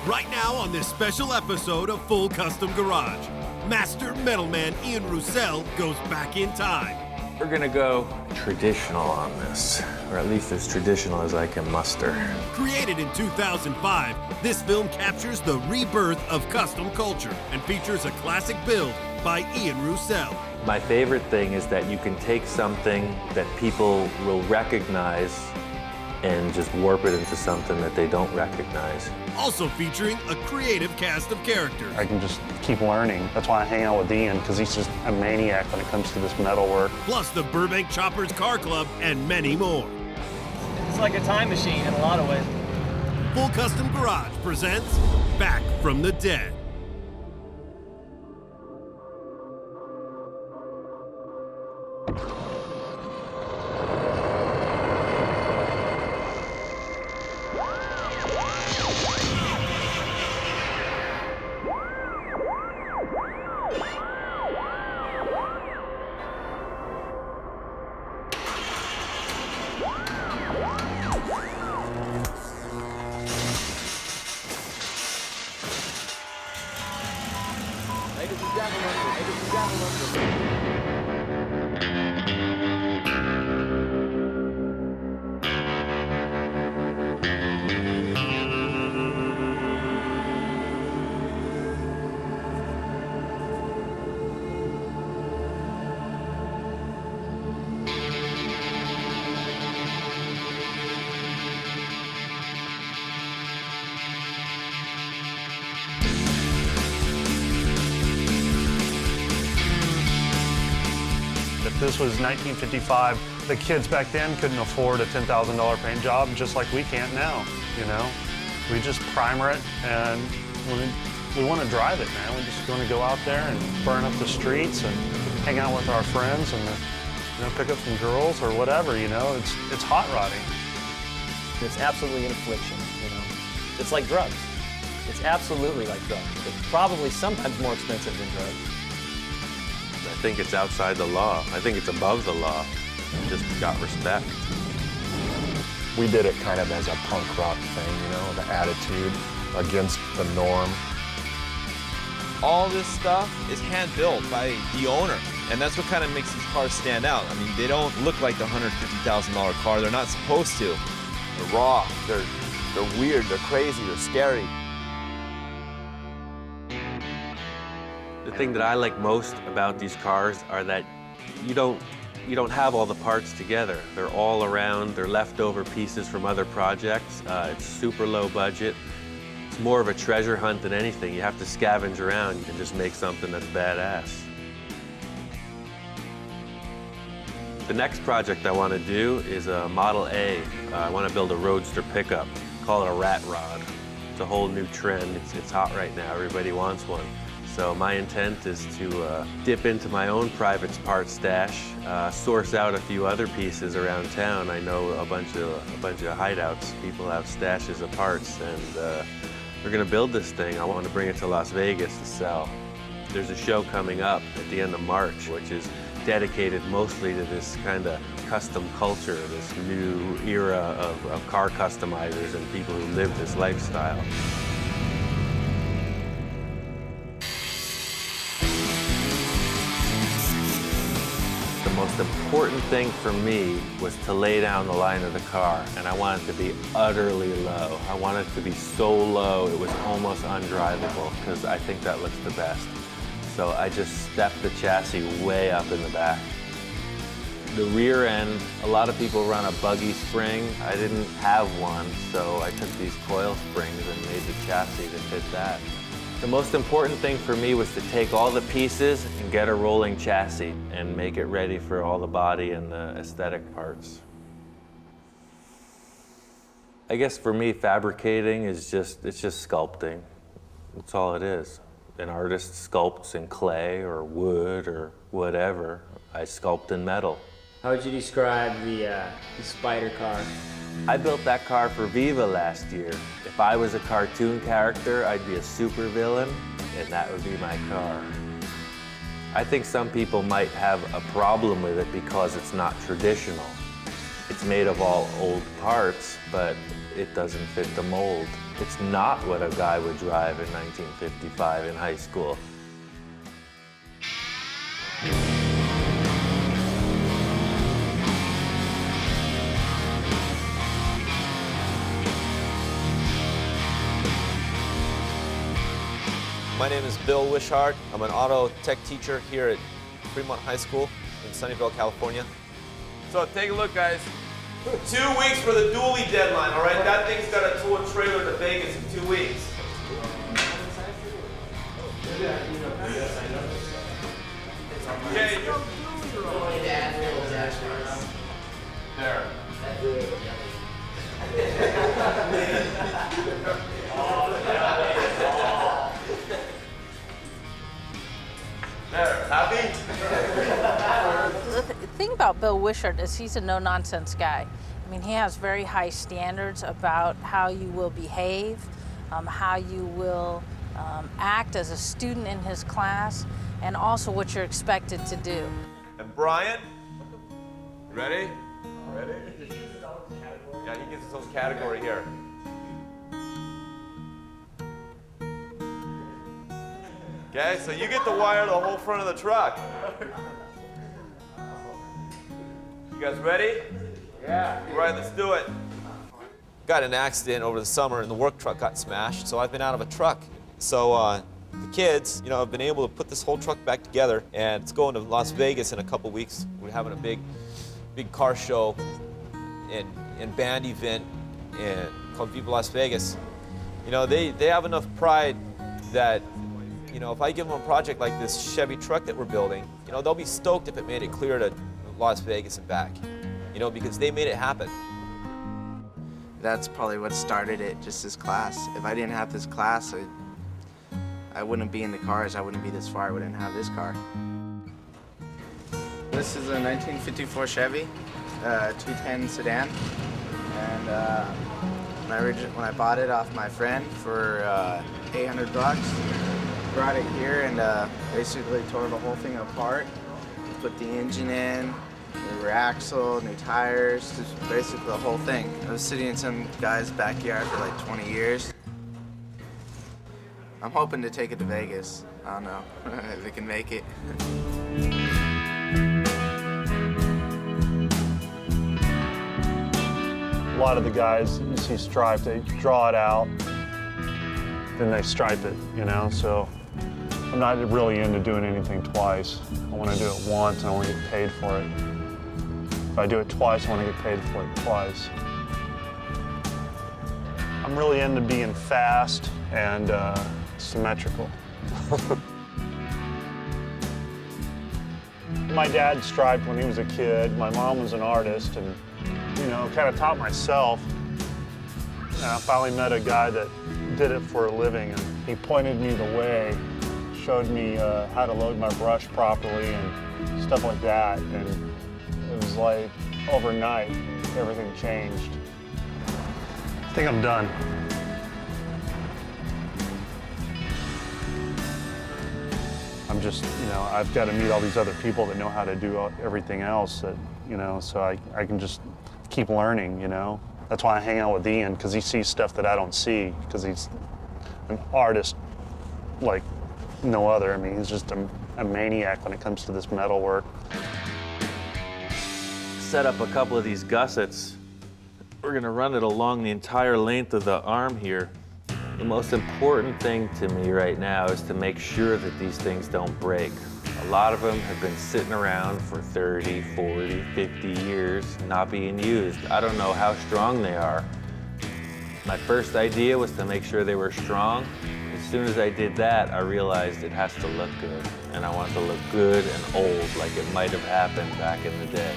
Right now on this special episode of Full Custom Garage, Master Metalman Ian Roussel goes back in time. We're gonna go traditional on this, or at least as traditional as I can muster. Created in 2005, this film captures the rebirth of custom culture and features a classic build by Ian Roussel. My favorite thing is that you can take something that people will recognize and just warp it into something that they don't recognize. Also featuring a creative cast of characters. I can just keep learning. That's why I hang out with Ian, because he's just a maniac when it comes to this metal work. Plus the Burbank Choppers Car Club and many more. It's like a time machine in a lot of ways. Full Custom Garage presents Back from the Dead. If this was 1955, the kids back then couldn't afford a $10,000 paint job just like we can't now, you know? We just primer it and we want to drive it, man. We just want to go out there and burn up the streets and hang out with our friends and pick up some girls or whatever, you know? It's hot rodding. It's absolutely an affliction, you know? It's like drugs. It's absolutely like drugs. It's probably sometimes more expensive than drugs. I think it's outside the law. I think it's above the law. Just got respect. We did it kind of as a punk rock thing, you know, the attitude against the norm. All this stuff is hand-built by the owner, and that's what kind of makes these cars stand out. I mean, they don't look like the $150,000 car. They're not supposed to. They're raw, they're weird, they're crazy, they're scary. The thing that I like most about these cars are that you don't have all the parts together. They're all around, they're leftover pieces from other projects. It's super low budget. It's more of a treasure hunt than anything. You have to scavenge around and just make something that's badass. The next project I want to do is a Model A. I want to build a roadster pickup. Call it a rat rod. It's a whole new trend. It's hot right now. Everybody wants one. So my intent is to dip into my own private parts stash, source out a few other pieces around town. I know a bunch of hideouts. People have stashes of parts, and we're gonna build this thing. I want to bring it to Las Vegas to sell. There's a show coming up at the end of March, which is dedicated mostly to this kind of custom culture, this new era of car customizers and people who live this lifestyle. The most important thing for me was to lay down the line of the car, and I want it to be utterly low. I want it to be so low it was almost undrivable, because I think that looks the best. So I just stepped the chassis way up in the back. The rear end, a lot of people run a buggy spring. I didn't have one, so I took these coil springs and made the chassis to fit that. The most important thing for me was to take all the pieces and get a rolling chassis and make it ready for all the body and the aesthetic parts. I guess for me, fabricating is it's just sculpting. That's all it is. An artist sculpts in clay or wood or whatever. I sculpt in metal. How would you describe the spider car? I built that car for Viva last year. If I was a cartoon character, I'd be a supervillain, and that would be my car. I think some people might have a problem with it because it's not traditional. It It's made of all old parts, but it doesn't fit the mold. It's not what a guy would drive in 1955 in high school. My name is Bill Wishart. I'm an auto tech teacher here at Fremont High School in Sunnyvale, California. So take a look, guys. 2 weeks for the dually deadline, all right? That thing's got to tow a trailer to Vegas in 2 weeks. Okay. There. There, happy? The thing about Bill Wishart is he's a no-nonsense guy. I mean, he has very high standards about how you will behave, how you will act as a student in his class, and also what you're expected to do. And Brian, ready? Ready? Yeah, he gets his own category here. Okay, so you get to wire the whole front of the truck. You guys ready? Yeah. All right, let's do it. Got in an accident over the summer and the work truck got smashed, so I've been out of a truck. So the kids, you know, have been able to put this whole truck back together, and it's going to Las Vegas in a couple weeks. We're having a big car show and band event called Viva Las Vegas. You know, they have enough pride that, you know, if I give them a project like this Chevy truck that we're building, you know, they'll be stoked if it made it clear to Las Vegas and back, you know, because they made it happen. That's probably what started it, just this class. If I didn't have this class, I wouldn't be in the cars. I wouldn't be this far. I wouldn't have this car. This is a 1954 Chevy, 210 sedan, and when I bought it off my friend for $800, brought it here and basically tore the whole thing apart, put the engine in, new rear axle, new tires, just basically the whole thing. I was sitting in some guy's backyard for like 20 years. I'm hoping to take it to Vegas. I don't know if it can make it. A lot of the guys you see striped, they draw it out, then they stripe it, you know, so I'm not really into doing anything twice. I want to do it once and I want to get paid for it. If I do it twice, I want to get paid for it twice. I'm really into being fast and symmetrical. My dad striped when he was a kid. My mom was an artist and, you know, kind of taught myself. And I finally met a guy that did it for a living and he pointed me the way, showed me how to load my brush properly and stuff like that. And it was like overnight, everything changed. I think I'm done. I'm just, you know, I've got to meet all these other people that know how to do everything else that, you know, so I can just keep learning, you know. That's why I hang out with Ian, because he sees stuff that I don't see, because he's an artist like no other. I mean, he's just a maniac when it comes to this metal work. Set up a couple of these gussets. We're gonna run it along the entire length of the arm here. The most important thing to me right now is to make sure that these things don't break. A lot of them have been sitting around for 30, 40, 50 years, not being used. I don't know how strong they are. My first idea was to make sure they were strong. As soon as I did that, I realized it has to look good. And I want it to look good and old, like it might have happened back in the day.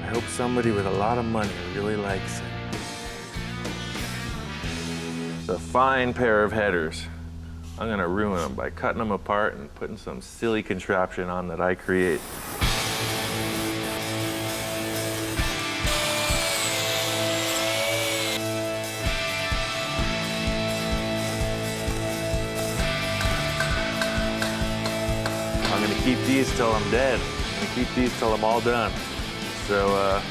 I hope somebody with a lot of money really likes it. It's a fine pair of headers. I'm gonna ruin them by cutting them apart and putting some silly contraption on that I create. I'm gonna keep these till I'm dead. I keep these till I'm all done. So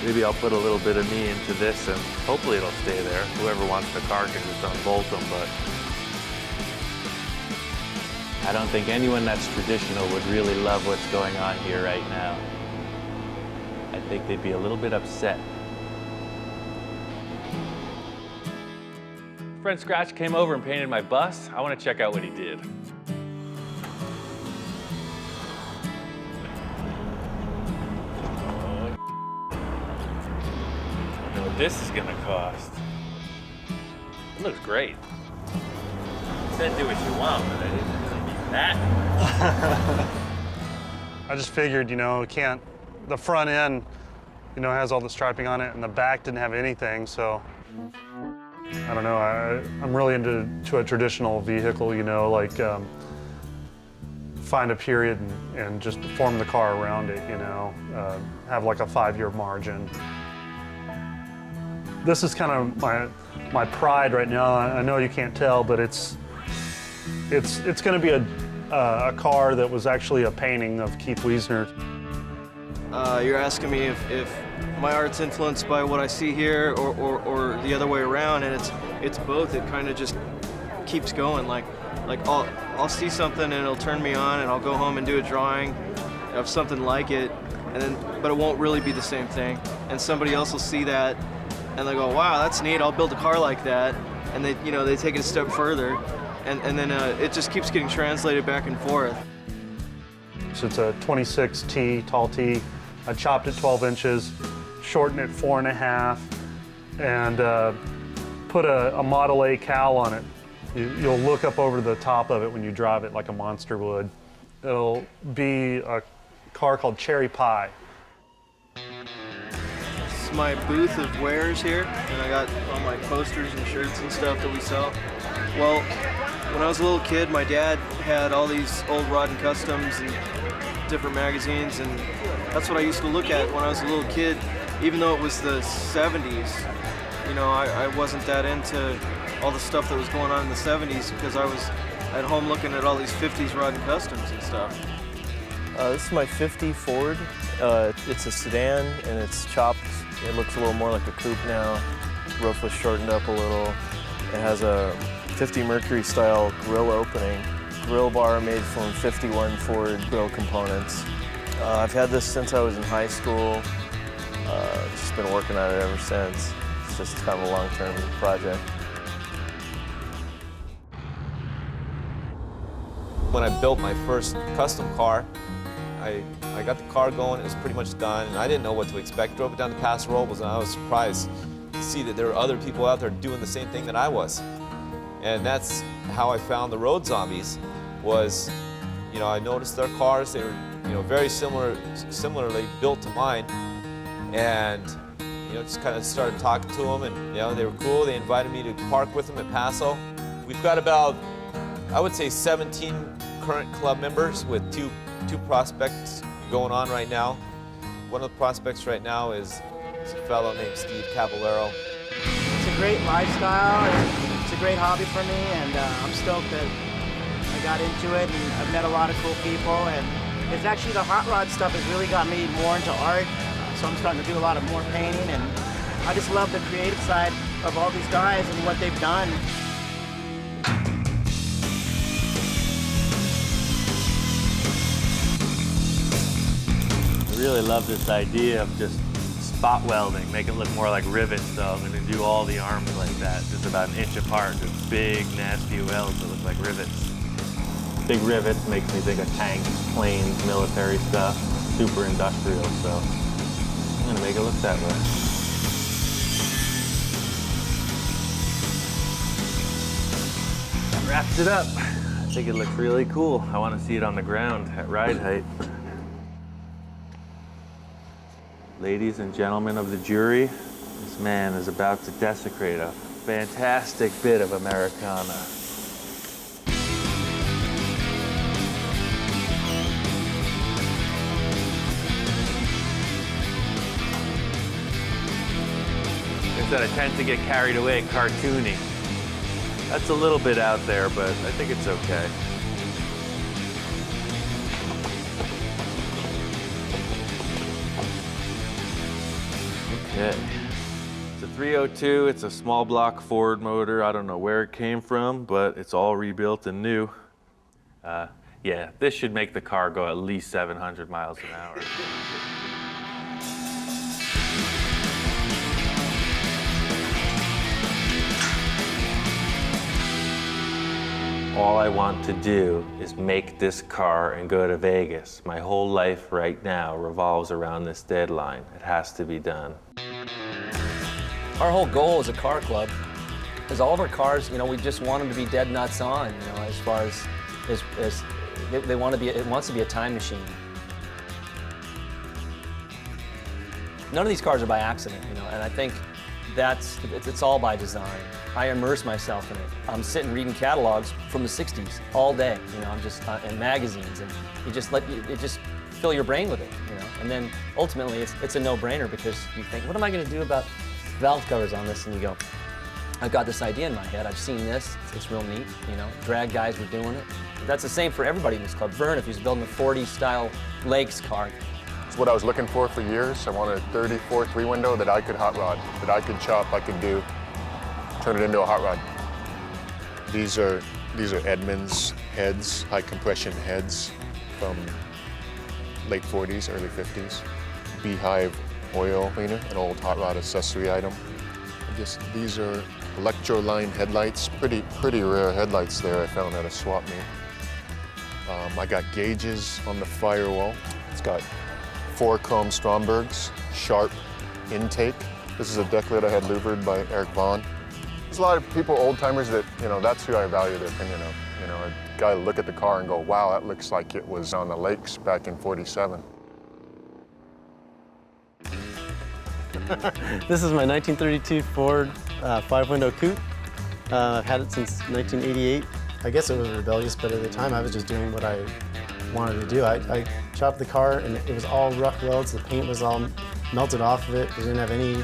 maybe I'll put a little bit of me into this and hopefully it'll stay there. Whoever wants the car can just unbolt them, but I don't think anyone that's traditional would really love what's going on here right now. I think they'd be a little bit upset. Friend Scratch came over and painted my bus. I want to check out what he did. I know what this is gonna cost. It looks great. You said do what you want, but I didn't really mean that. I just figured, you know, the front end, you know, has all the striping on it, and the back didn't have anything, so I don't know. I'm really into a traditional vehicle, you know, like find a period and just form the car around it, you know, have like a 5-year margin. This is kind of my pride right now. I know you can't tell, but it's going to be a car that was actually a painting of Keith Wiesner. You're asking me if my art's influenced by what I see here or the other way around, and it's both. It kind of just keeps going. Like I'll see something and it'll turn me on, and I'll go home and do a drawing of something like it, but it won't really be the same thing. And somebody else will see that and they go, wow, that's neat, I'll build a car like that. And they take it a step further, and then it just keeps getting translated back and forth. So it's a 26T, tall T. I chopped it 12 inches, shortened it 4.5, and put a Model A cowl on it. You'll look up over the top of it when you drive it like a monster would. It'll be a car called Cherry Pie. This is my booth of wares here, and I got all my posters and shirts and stuff that we sell. Well, when I was a little kid, my dad had all these old Rod and Customs and different magazines, and that's what I used to look at when I was a little kid. Even though it was the 70s, you know, I wasn't that into all the stuff that was going on in the 70s because I was at home looking at all these 50s Rod and Customs and stuff. This is my 50 Ford. It's a sedan and it's chopped. It looks a little more like a coupe now. Roof was shortened up a little. It has a 50 Mercury style grill opening. Grill bar made from 51 Ford grill components. I've had this since I was in high school. Just been working on it ever since. It's just kind of a long-term project. When I built my first custom car, I got the car going, it was pretty much done, and I didn't know what to expect. Drove it down to Paso Robles, and I was surprised to see that there were other people out there doing the same thing that I was. And that's how I found the Road Zombies, was, you know, I noticed their cars, they were, you know, very similarly built to mine, and, you know, just kind of started talking to them, and, you know, they were cool. They invited me to park with them at Paso. We've got about, I would say, 17 current club members with two prospects going on right now. One of the prospects right now is a fellow named Steve Caballero. It's a great lifestyle, and it's a great hobby for me, and I'm stoked that I got into it, and I've met a lot of cool people, and it's actually the hot rod stuff has really got me more into art, so I'm starting to do a lot of more painting, and I just love the creative side of all these guys and what they've done. I really love this idea of just spot welding, make it look more like rivets though. I'm gonna do all the arms like that, just about 1 inch apart, just big, nasty welds that look like rivets. Big rivets makes me think of tanks, planes, military stuff, super industrial, so I'm gonna make it look that way. That wraps it up. I think it looks really cool. I wanna see it on the ground at ride height. Ladies and gentlemen of the jury, this man is about to desecrate a fantastic bit of Americana. Like I said, I tend to get carried away cartoony. That's a little bit out there, but I think it's okay. Okay. It's a 302, it's a small block Ford motor. I don't know where it came from, but it's all rebuilt and new. Yeah, this should make the car go at least 700 miles an hour. All I want to do is make this car and go to Vegas. My whole life right now revolves around this deadline. It has to be done. Our whole goal as a car club is all of our cars, you know, we just want them to be dead nuts on, you know, as far as they want to be, it wants to be a time machine. None of these cars are by accident, you know, and I think it's all by design. I immerse myself in it. I'm sitting reading catalogs from the 60s all day, you know, I'm just in magazines, and you just fill your brain with it, you know, and then ultimately it's a no-brainer because you think, what am I going to do about valve covers on this? And you go, I've got this idea in my head, I've seen this, it's real neat, you know, drag guys were doing it. That's the same for everybody in this club. Vern, if he's building a 40-style Lakes car. It's what I was looking for years. I wanted a 34 three-window that I could hot rod, that I could chop, I could do, turn it into a hot rod. These are Edmunds heads, high compression heads from late 40s, early 50s. Beehive oil cleaner, an old hot rod accessory item. These are electro-line headlights, pretty rare headlights there I found at a swap meet. I got gauges on the firewall. It's got 4 chrome Strombergs, sharp intake. This is a decklet I had louvered by Eric Vaughn. There's a lot of people, old timers, that, you know, that's who I value their opinion of. You know, a guy look at the car and go, wow, that looks like it was on the lakes back in '47. This is my 1932 Ford 5-window coupe. I've had it since 1988. I guess it was rebellious, but at the time I was just doing what I wanted to do. I chopped the car and it was all rough welds. The paint was all melted off of it. It didn't have any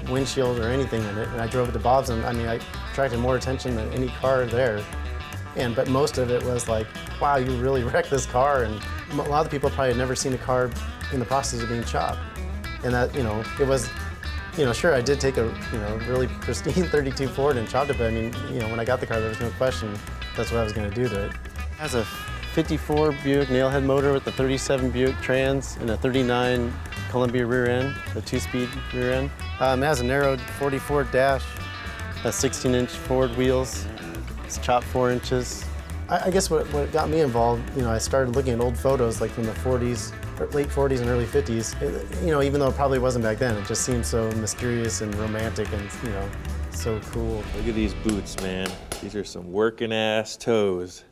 windshield or anything in it. And I drove it to Bob's, and I mean, I attracted more attention than any car there. But most of it was like, wow, you really wrecked this car. And a lot of people probably had never seen a car in the process of being chopped. And that, you know, it was, you know, sure, I did take a, you know, really pristine 32 Ford and chopped it, but I mean, you know, when I got the car, there was no question that's what I was going to do to it. It has a 54 Buick nailhead motor with a 37 Buick trans and a 39 Columbia rear end, a 2-speed rear end. It has a narrowed 44 dash, a 16-inch Ford wheels. It's chopped 4 inches. I guess what got me involved, you know, I started looking at old photos like from the 40s, late 40s and early 50s. You know, even though it probably wasn't back then, it just seemed so mysterious and romantic and, you know, so cool. Look at these boots, man. These are some working ass toes.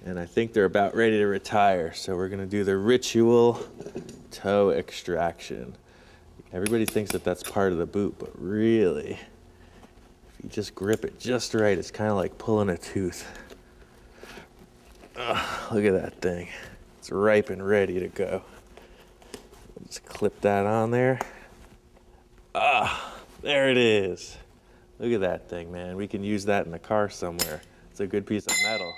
And I think they're about ready to retire, so we're gonna do the ritual toe extraction. Everybody thinks that that's part of the boot, but really, if you just grip it just right, it's kind of like pulling a tooth. Look at that thing. It's ripe and ready to go. Just clip that on there. There it is. Look at that thing, man. We can use that in the car somewhere. It's a good piece of metal.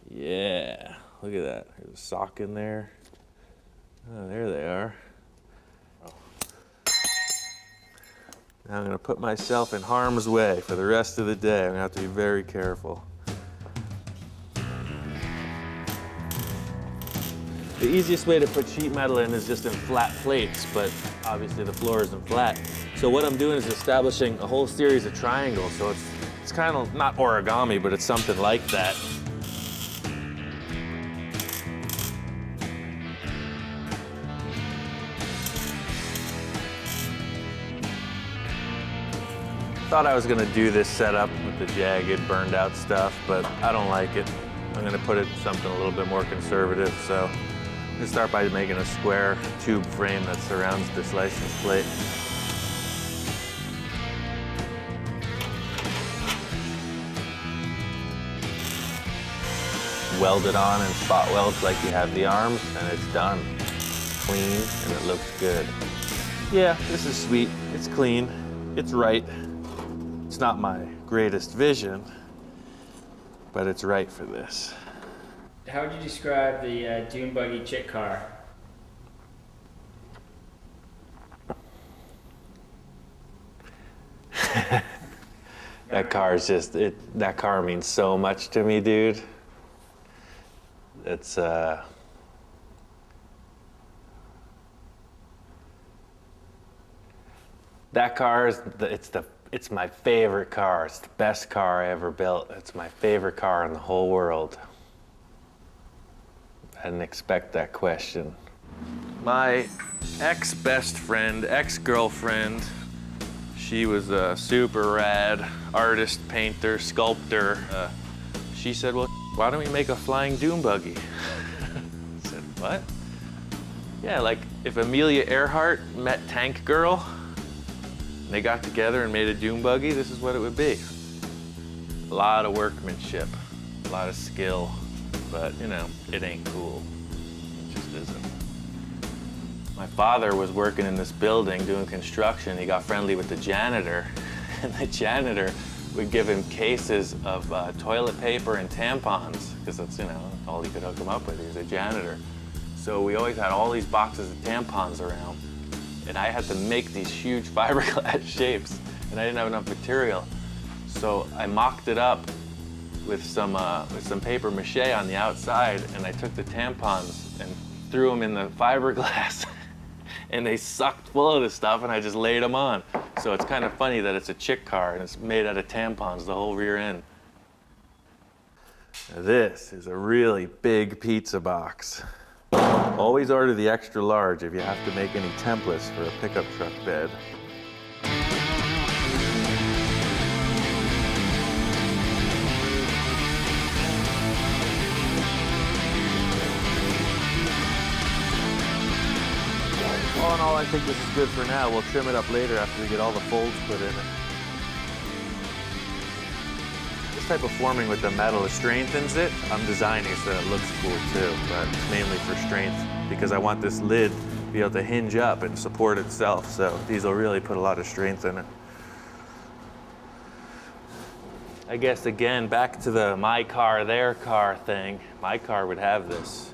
Yeah, look at that. There's a sock in there. Oh, there they are. Now I'm gonna put myself in harm's way for the rest of the day. I'm gonna have to be very careful. The easiest way to put sheet metal in is just in flat plates, but obviously the floor isn't flat. So what I'm doing is establishing a whole series of triangles. So it's kind of not origami, but it's something like that. Thought I was gonna do this setup with the jagged, burned out stuff, but I don't like it. I'm gonna put it something a little bit more conservative, so I'm gonna start by making a square tube frame that surrounds this license plate. Weld it on and spot welds like you have the arms, and it's done. Clean, and it looks good. Yeah, this is sweet. It's clean. It's right. It's not my greatest vision, but it's right for this. How would you describe the dune buggy chick car? That car is just, that car means so much to me, dude. It's, that car is, it's my favorite car. It's the best car I ever built. It's my favorite car in the whole world. I didn't expect that question. My ex-best friend, ex-girlfriend, she was a super rad artist, painter, sculptor. She said, well, why don't we make a flying dune buggy? I said, what? Yeah, like if Amelia Earhart met Tank Girl, and they got together and made a dune buggy, this is what it would be. A lot of workmanship, a lot of skill, but you know, it ain't cool. It just isn't. My father was working in this building doing construction. He got friendly with the janitor, and the janitor would give him cases of toilet paper and tampons, because that's, you know, all he could hook him up with. He was a janitor. So we always had all these boxes of tampons around, and I had to make these huge fiberglass shapes, and I didn't have enough material. So I mocked it up with some paper mache on the outside, and I took the tampons and threw them in the fiberglass. And they sucked full of this stuff, and I just laid them on. So it's kind of funny that it's a chick car, and it's made out of tampons, the whole rear end. Now this is a really big pizza box. Always order the extra large if you have to make any templates for a pickup truck bed. All in all, I think this is good for now. We'll trim it up later after we get all the folds put in it. This type of forming with the metal, it strengthens it. I'm designing so that it looks cool too, but it's mainly for strength because I want this lid to be able to hinge up and support itself. So these will really put a lot of strength in it. I guess again, back to the my car, their car thing. My car would have this.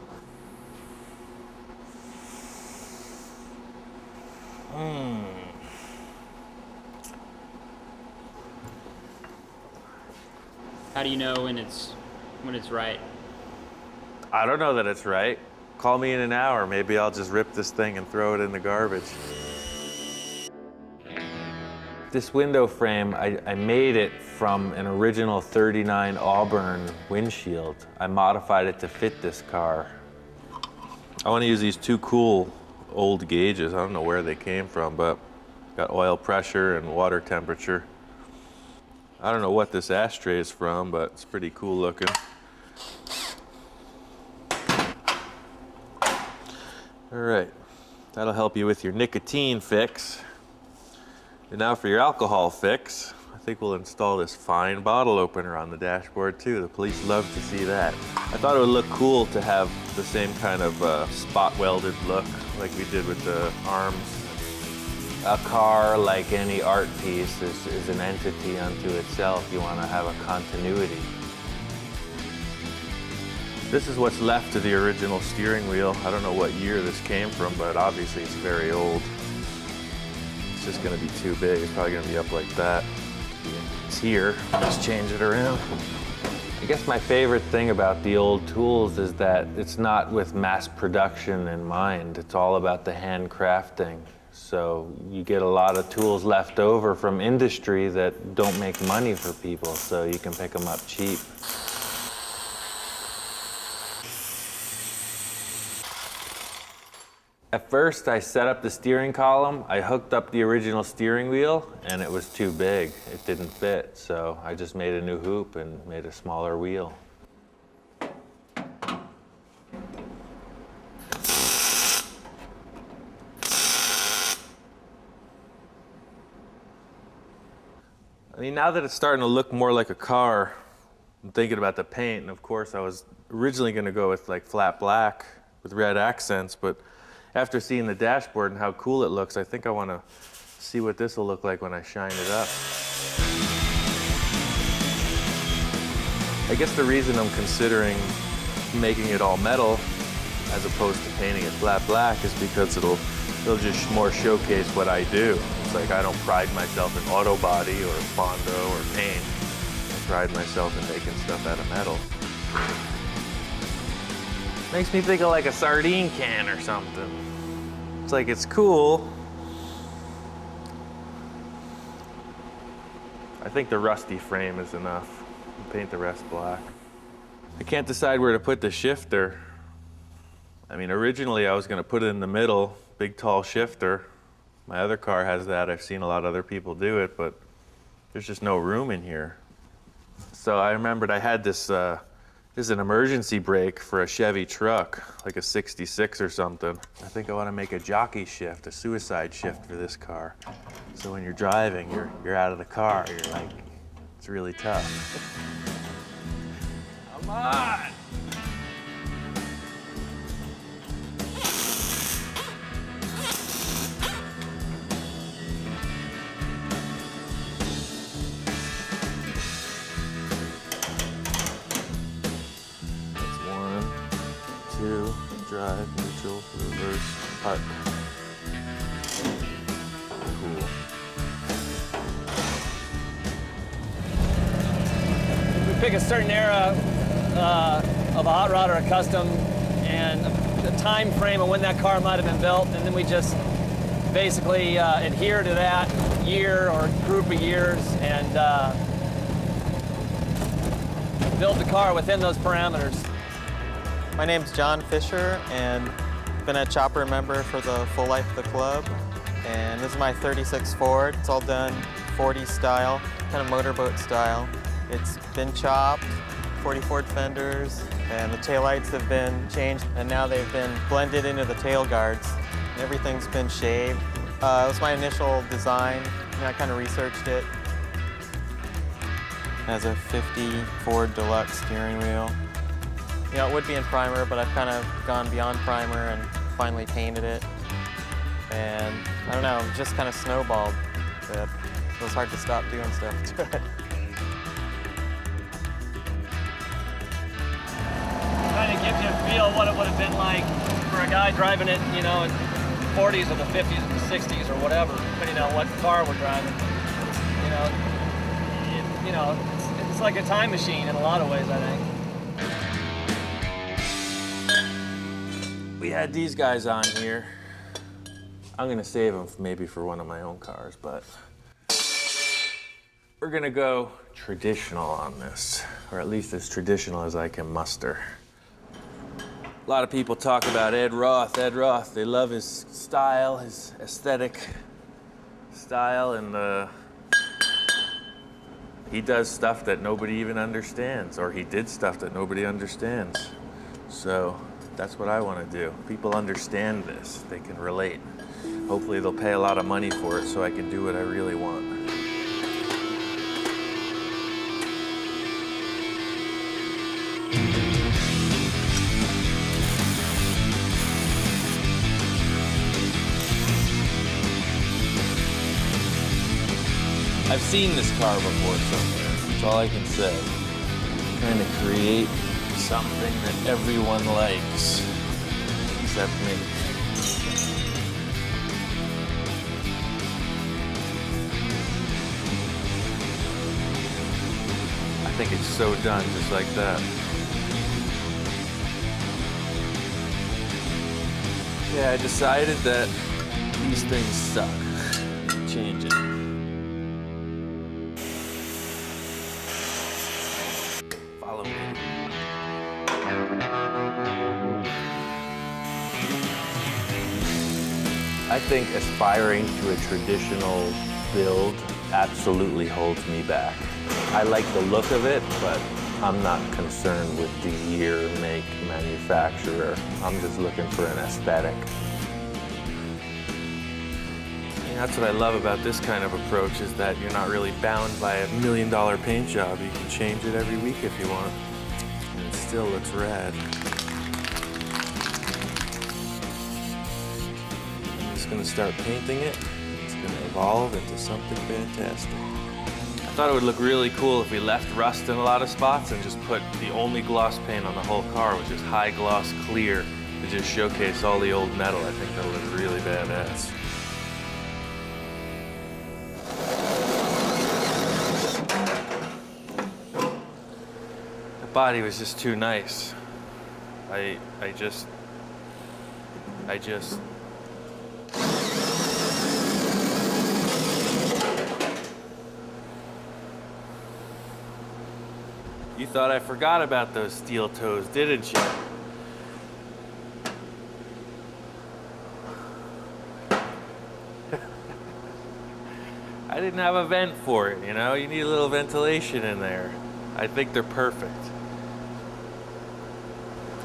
How do you know when it's right? I don't know that it's right. Call me in an hour. Maybe I'll just rip this thing and throw it in the garbage. This window frame, I made it from an original '39 Auburn windshield. I modified it to fit this car. I want to use these two cool old gauges. I don't know where they came from, but got oil pressure and water temperature. I don't know what this ashtray is from, but it's pretty cool looking. All right, that'll help you with your nicotine fix. And now for your alcohol fix, I think we'll install this fine bottle opener on the dashboard too. The police love to see that. I thought it would look cool to have the same kind of spot welded look like we did with the arms. A car, like any art piece, is an entity unto itself. You want to have a continuity. This is what's left of the original steering wheel. I don't know what year this came from, but obviously it's very old. It's just going to be too big. It's probably going to be up like that. It's here. Just change it around. I guess my favorite thing about the old tools is that it's not with mass production in mind. It's all about the handcrafting. So you get a lot of tools left over from industry that don't make money for people, so you can pick them up cheap. At first, I set up the steering column. I hooked up the original steering wheel, and it was too big. It didn't fit, so I just made a new hoop and made a smaller wheel. I mean, now that it's starting to look more like a car, I'm thinking about the paint, and of course I was originally going to go with like flat black with red accents, but after seeing the dashboard and how cool it looks, I think I want to see what this will look like when I shine it up. I guess the reason I'm considering making it all metal as opposed to painting it flat black is because it'll just more showcase what I do. It's like I don't pride myself in auto body or Bondo or paint. I pride myself in making stuff out of metal. Makes me think of like a sardine can or something. It's like it's cool. I think the rusty frame is enough. Paint the rest black. I can't decide where to put the shifter. I mean, originally I was gonna put it in the middle, big tall shifter. My other car has that. I've seen a lot of other people do it, but there's just no room in here. So I remembered I had this is an emergency brake for a Chevy truck, like a 66 or something. I think I want to make a jockey shift, a suicide shift for this car. So when you're driving, you're out of the car. You're like, it's really tough. Come on! Two, drive, neutral, reverse, park. Cool. We pick a certain era of a hot rod or a custom and a time frame of when that car might have been built, and then we just basically adhere to that year or group of years and build the car within those parameters. My name's John Fisher, and I've been a chopper member for the full life of the club. And this is my 36 Ford. It's all done 40 style, kind of motorboat style. It's been chopped, 40 Ford fenders, and the taillights have been changed, and now they've been blended into the tail guards. And everything's been shaved. It was my initial design, and I kind of researched it. It has a 50 Ford Deluxe steering wheel. You know, it would be in primer, but I've kind of gone beyond primer and finally painted it. And I don't know, it just kind of snowballed. It was hard to stop doing stuff to it. Kind of gives you a feel what it would have been like for a guy driving it, you know, in the 40s or the 50s or the 60s or whatever, depending on what car we're driving. You know, it's like a time machine in a lot of ways, I think. We had these guys on here. I'm gonna save them maybe for one of my own cars, but we're gonna go traditional on this, or at least as traditional as I can muster. A lot of people talk about Ed Roth. Ed Roth, they love his style, his aesthetic style, and he does stuff that nobody even understands, or he did stuff that nobody understands. So that's what I want to do. People understand this. They can relate. Hopefully they'll pay a lot of money for it so I can do what I really want. I've seen this car before somewhere. That's all I can say. I'm trying to create something that everyone likes, except me. I think it's so done, just like that. Yeah, I decided that these things suck. Change it. Follow me. I think aspiring to a traditional build absolutely holds me back. I like the look of it, but I'm not concerned with the year, make, manufacturer. I'm just looking for an aesthetic. And that's what I love about this kind of approach, is that you're not really bound by $1 million paint job. You can change it every week if you want. And it still looks rad. I'm just gonna start painting it. It's gonna evolve into something fantastic. I thought it would look really cool if we left rust in a lot of spots and just put the only gloss paint on the whole car, which is high gloss clear, to just showcase all the old metal. I think that'll look really badass. The body was just too nice. I just. You thought I forgot about those steel toes, didn't you? I didn't have a vent for it, you know? You need a little ventilation in there. I think they're perfect.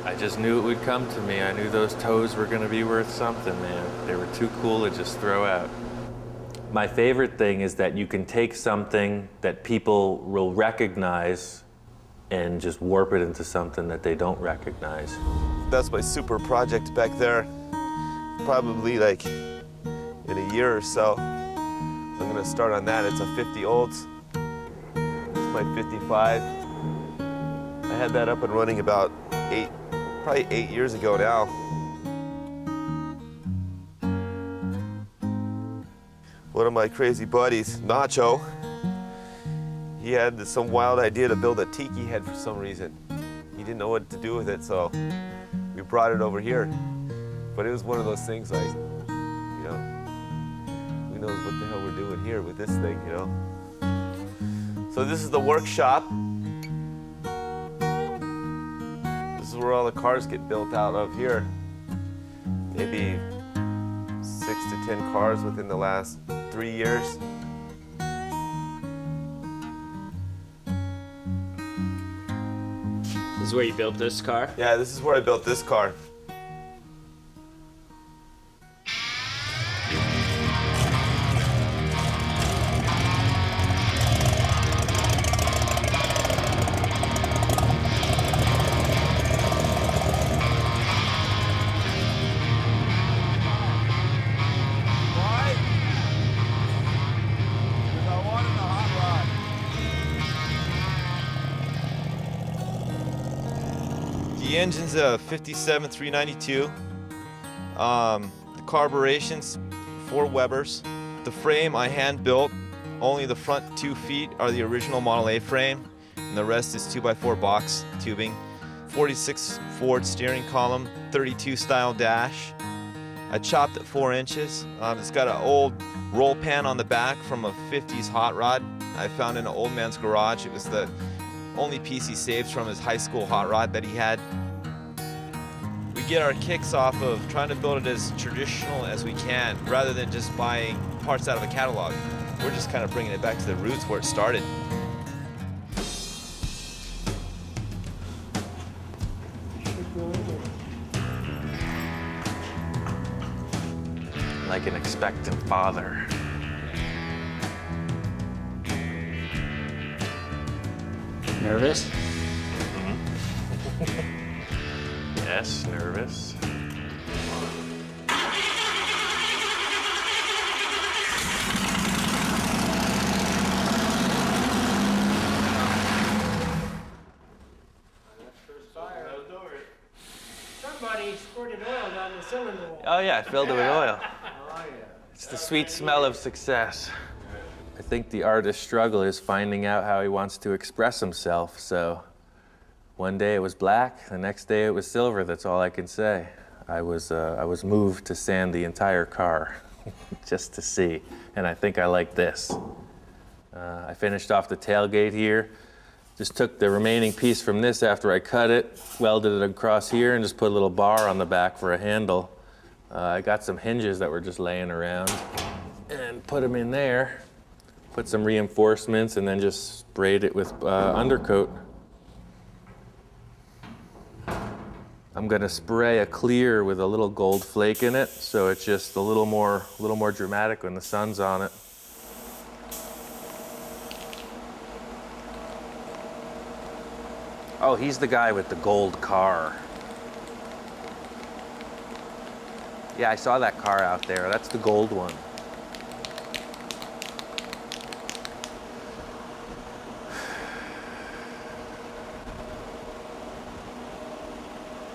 I just knew it would come to me. I knew those toes were gonna be worth something, man. They were too cool to just throw out. My favorite thing is that you can take something that people will recognize and just warp it into something that they don't recognize. That's my super project back there. Probably like in a year or so, I'm gonna start on that. It's a 50 Olds. It's my 55. I had that up and running about probably 8 years ago now. One of my crazy buddies, Nacho, he had some wild idea to build a tiki head for some reason. He didn't know what to do with it, so we brought it over here. But it was one of those things like, you know, who knows what the hell we're doing here with this thing, you know? So this is the workshop. This is where all the cars get built out of here. Maybe 6 to 10 cars within the last 3 years. This is where you built this car? Yeah, this is where I built this car. The engine's a 57 392. The carburetion's 4 Webers. The frame I hand built. Only the front 2 feet are the original Model A frame, and the rest is 2x4 box tubing. 46 Ford steering column, 32 style dash. I chopped it 4 inches. It's got an old roll pan on the back from a 50s hot rod I found in an old man's garage. It was the only piece he saved from his high school hot rod that he had. We get our kicks off of trying to build it as traditional as we can, rather than just buying parts out of a catalog. We're just kind of bringing it back to the roots where it started. Like an expectant father. Nervous? Yes, nervous. Somebody squirted oil down the cylinder wall. Oh yeah, I filled it with oil. It's the sweet smell of success. I think the artist's struggle is finding out how he wants to express himself, so one day it was black, the next day it was silver, that's all I can say. I was moved to sand the entire car, just to see, and I think I like this. I finished off the tailgate here, just took the remaining piece from this after I cut it, welded it across here, and just put a little bar on the back for a handle. I got some hinges that were just laying around, and put them in there. Put some reinforcements and then just sprayed it with undercoat. I'm gonna spray a clear with a little gold flake in it, so it's just a little more dramatic when the sun's on it. Oh, he's the guy with the gold car. Yeah, I saw that car out there. That's the gold one.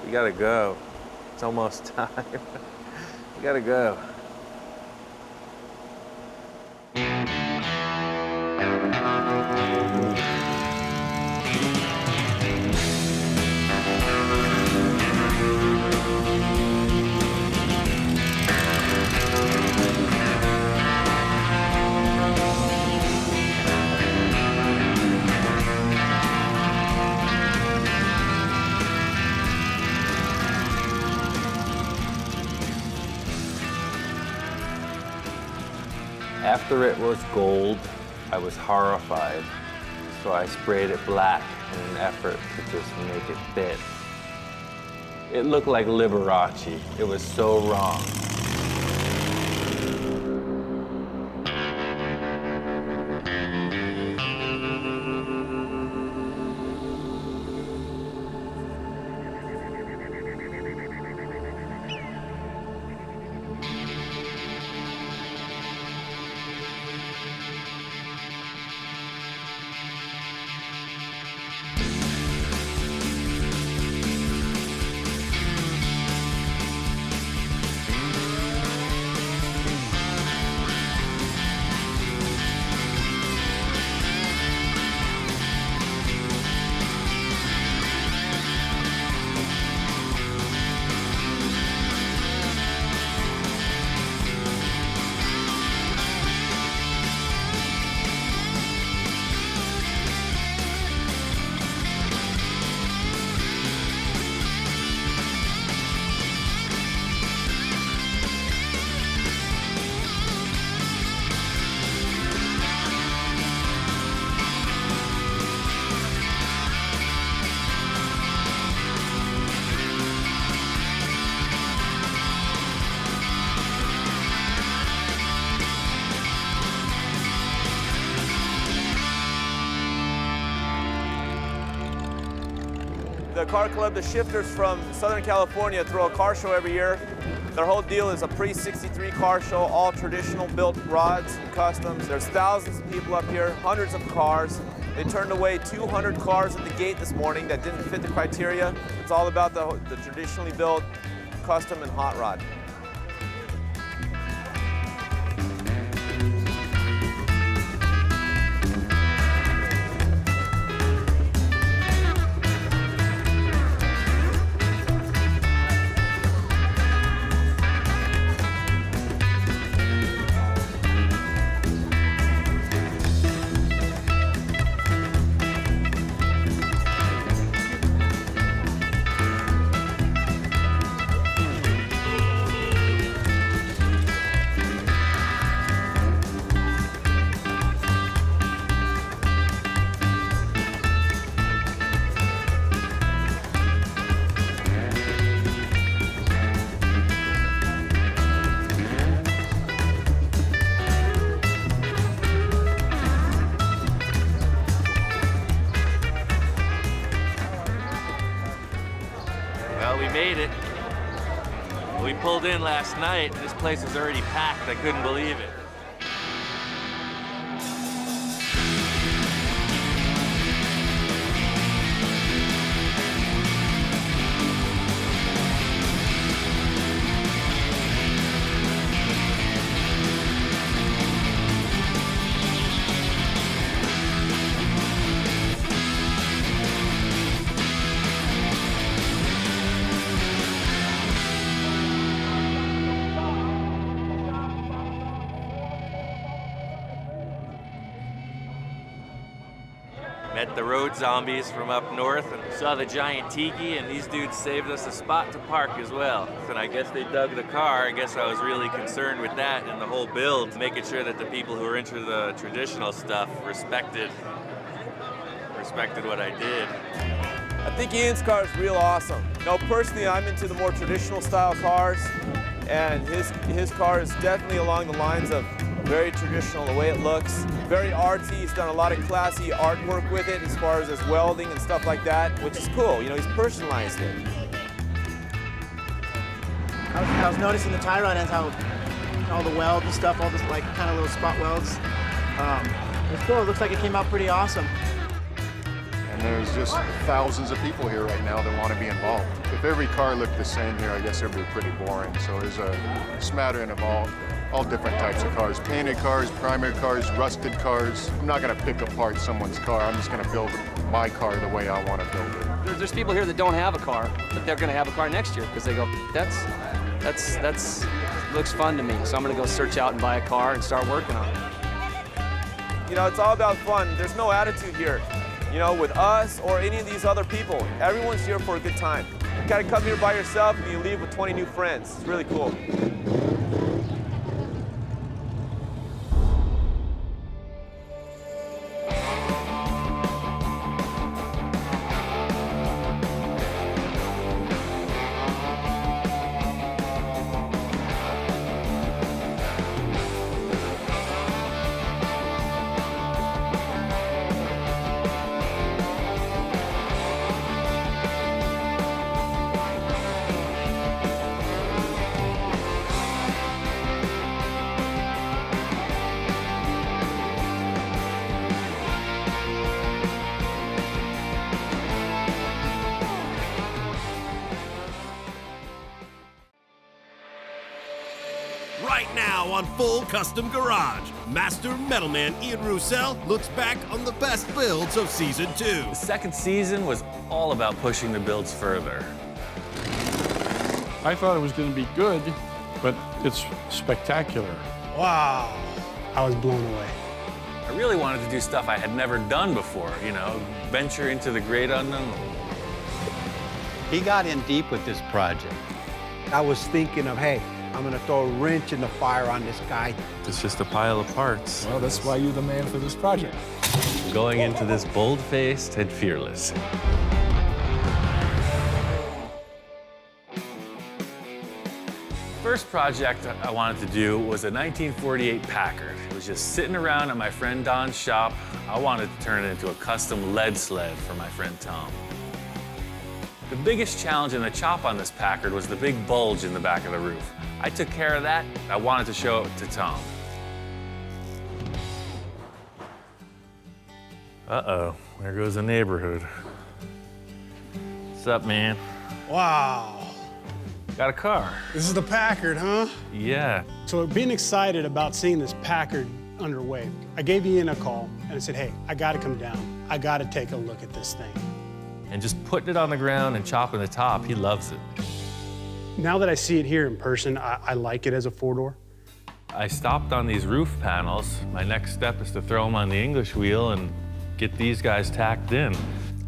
We gotta go. It's almost time. We gotta go. After it was gold, I was horrified, so I sprayed it black in an effort to just make it fit. It looked like Liberace. It was so wrong. The car club, the Shifters from Southern California, throw a car show every year. Their whole deal is a pre-63 car show, all traditional built rods and customs. There's thousands of people up here, hundreds of cars. They turned away 200 cars at the gate this morning that didn't fit the criteria. It's all about the traditionally built custom and hot rod. Well, we made it. We pulled in last night. This place is already packed. I couldn't believe it. Met the road zombies from up north and saw the giant tiki, and these dudes saved us a spot to park as well. And I guess they dug the car. I guess I was really concerned with that and the whole build, making sure that the people who are into the traditional stuff respected what I did. I think Ian's car is real awesome. No, personally, I'm into the more traditional style cars, and his car is definitely along the lines of very traditional, the way it looks. Very artsy. He's done a lot of classy artwork with it as far as his welding and stuff like that, which is cool. You know, he's personalized it. I was noticing the tie rod ends, how all the welds and stuff, all this like kind of little spot welds. It's cool. It looks like it came out pretty awesome. And there's just thousands of people here right now that want to be involved. If every car looked the same here, I guess it would be pretty boring. So there's a smattering of all different types of cars. Painted cars, primer cars, rusted cars. I'm not going to pick apart someone's car. I'm just going to build my car the way I want to build it. There's people here that don't have a car, but they're going to have a car next year because they go, that's looks fun to me. So I'm going to go search out and buy a car and start working on it. You know, it's all about fun. There's no attitude here, you know, with us or any of these other people. Everyone's here for a good time. You gotta come here by yourself and you leave with 20 new friends. It's really cool. Right now on Full Custom Garage, Master Metalman Ian Roussel looks back on the best builds of Season 2. The second season was all about pushing the builds further. I thought it was going to be good, but it's spectacular. Wow. I was blown away. I really wanted to do stuff I had never done before, you know, venture into the great unknown. He got in deep with this project. I was thinking of, hey, I'm gonna throw a wrench in the fire on this guy. It's just a pile of parts. Well, that's why you're the man for this project. Going into this bold-faced and fearless. First project I wanted to do was a 1948 Packard. It was just sitting around at my friend Don's shop. I wanted to turn it into a custom lead sled for my friend Tom. The biggest challenge in the chop on this Packard was the big bulge in the back of the roof. I took care of that. I wanted to show it to Tom. Uh-oh, there goes the neighborhood. What's up, man? Wow. Got a car. This is the Packard, huh? Yeah. So being excited about seeing this Packard underway, I gave Ian a call and I said, hey, I gotta come down. I gotta take a look at this thing. And just putting it on the ground and chopping the top, he loves it. Now that I see it here in person, I like it as a four-door. I stopped on these roof panels. My next step is to throw them on the English wheel and get these guys tacked in.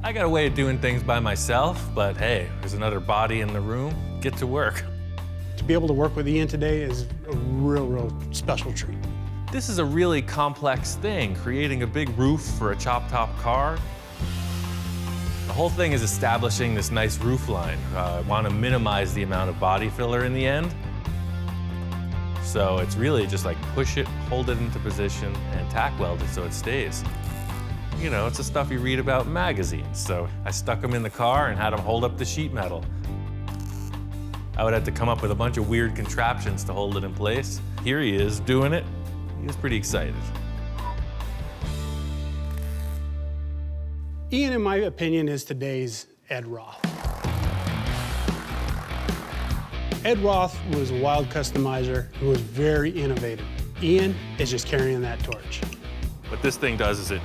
I got a way of doing things by myself, but hey, there's another body in the room. Get to work. To be able to work with Ian today is a real special treat. This is a really complex thing, creating a big roof for a chop-top car. The whole thing is establishing this nice roof line. I want to minimize the amount of body filler in the end. So it's really just like push it, hold it into position, and tack weld it so it stays. You know, it's the stuff you read about in magazines. So I stuck them in the car and had them hold up the sheet metal. I would have to come up with a bunch of weird contraptions to hold it in place. Here he is doing it. He was pretty excited. Ian, in my opinion, is today's Ed Roth. Ed Roth was a wild customizer who was very innovative. Ian is just carrying that torch. What this thing does is it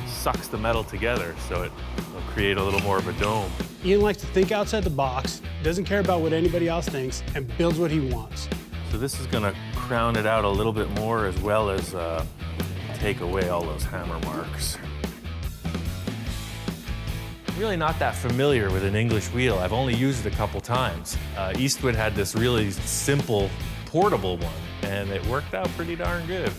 sucks the metal together so it will create a little more of a dome. Ian likes to think outside the box, doesn't care about what anybody else thinks, and builds what he wants. So this is gonna crown it out a little bit more as well as take away all those hammer marks. I'm really not that familiar with an English wheel. I've only used it a couple times. Eastwood had this really simple, portable one, and it worked out pretty darn good.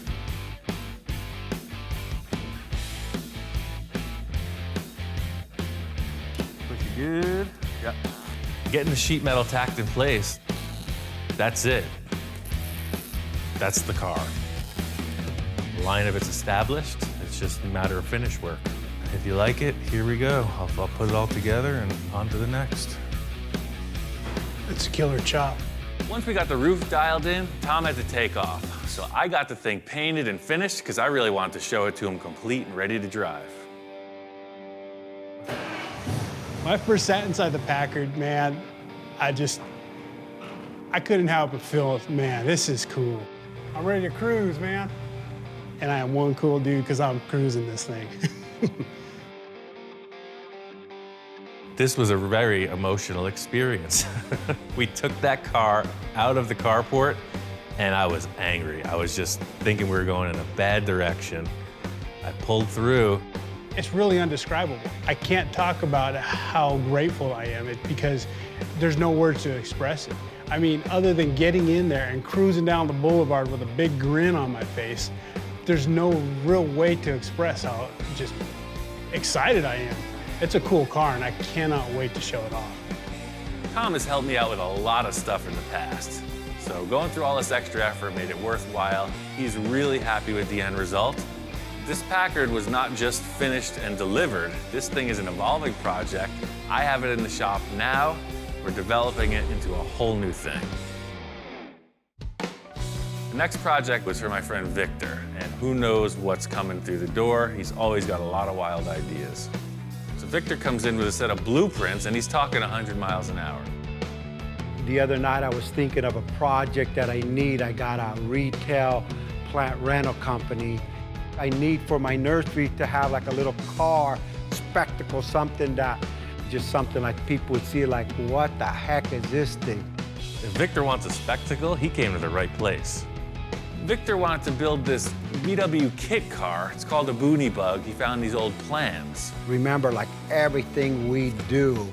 Pretty good. Yeah. Getting the sheet metal tacked in place, that's it. That's the car. The line of it's established. It's just a matter of finish work. If you like it, here we go. I'll put it all together and on to the next. It's a killer chop. Once we got the roof dialed in, Tom had to take off. So I got the thing painted and finished because I really wanted to show it to him complete and ready to drive. When I first sat inside the Packard, man, I couldn't help but feel, man, this is cool. I'm ready to cruise, man. And I am one cool dude because I'm cruising this thing. This was a very emotional experience. We took that car out of the carport and I was angry. I was just thinking we were going in a bad direction. I pulled through. It's really indescribable. I can't talk about how grateful I am because there's no words to express it. I mean, other than getting in there and cruising down the boulevard with a big grin on my face, there's no real way to express how just excited I am. It's a cool car and I cannot wait to show it off. Tom has helped me out with a lot of stuff in the past. So going through all this extra effort made it worthwhile. He's really happy with the end result. This Packard was not just finished and delivered. This thing is an evolving project. I have it in the shop now. We're developing it into a whole new thing. The next project was for my friend Victor, and who knows what's coming through the door. He's always got a lot of wild ideas. So Victor comes in with a set of blueprints, and he's talking 100 miles an hour. The other night I was thinking of a project that I need. I got a retail plant rental company. I need for my nursery to have like a little car spectacle, something like people would see like, what the heck is this thing? If Victor wants a spectacle, he came to the right place. Victor wanted to build this VW kit car. It's called a Boonie Bug. He found these old plans. Remember, like everything we do,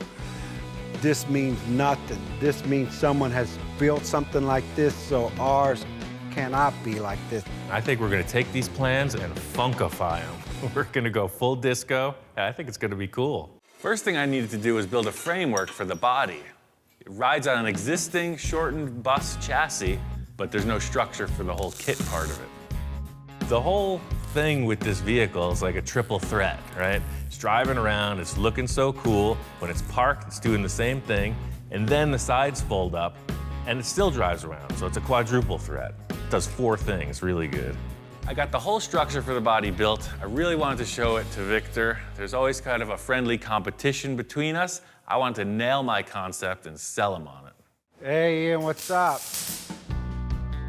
this means nothing. This means someone has built something like this, so ours cannot be like this. I think we're gonna take these plans and funkify them. We're gonna go full disco. I think it's gonna be cool. First thing I needed to do was build a framework for the body. It rides on an existing shortened bus chassis, but there's no structure for the whole kit part of it. The whole thing with this vehicle is like a triple threat, right? It's driving around, it's looking so cool. When it's parked, it's doing the same thing, and then the sides fold up, and it still drives around, so it's a quadruple threat. It does 4 things really good. I got the whole structure for the body built. I really wanted to show it to Victor. There's always kind of a friendly competition between us. I wanted to nail my concept and sell him on it. Hey, Ian, what's up?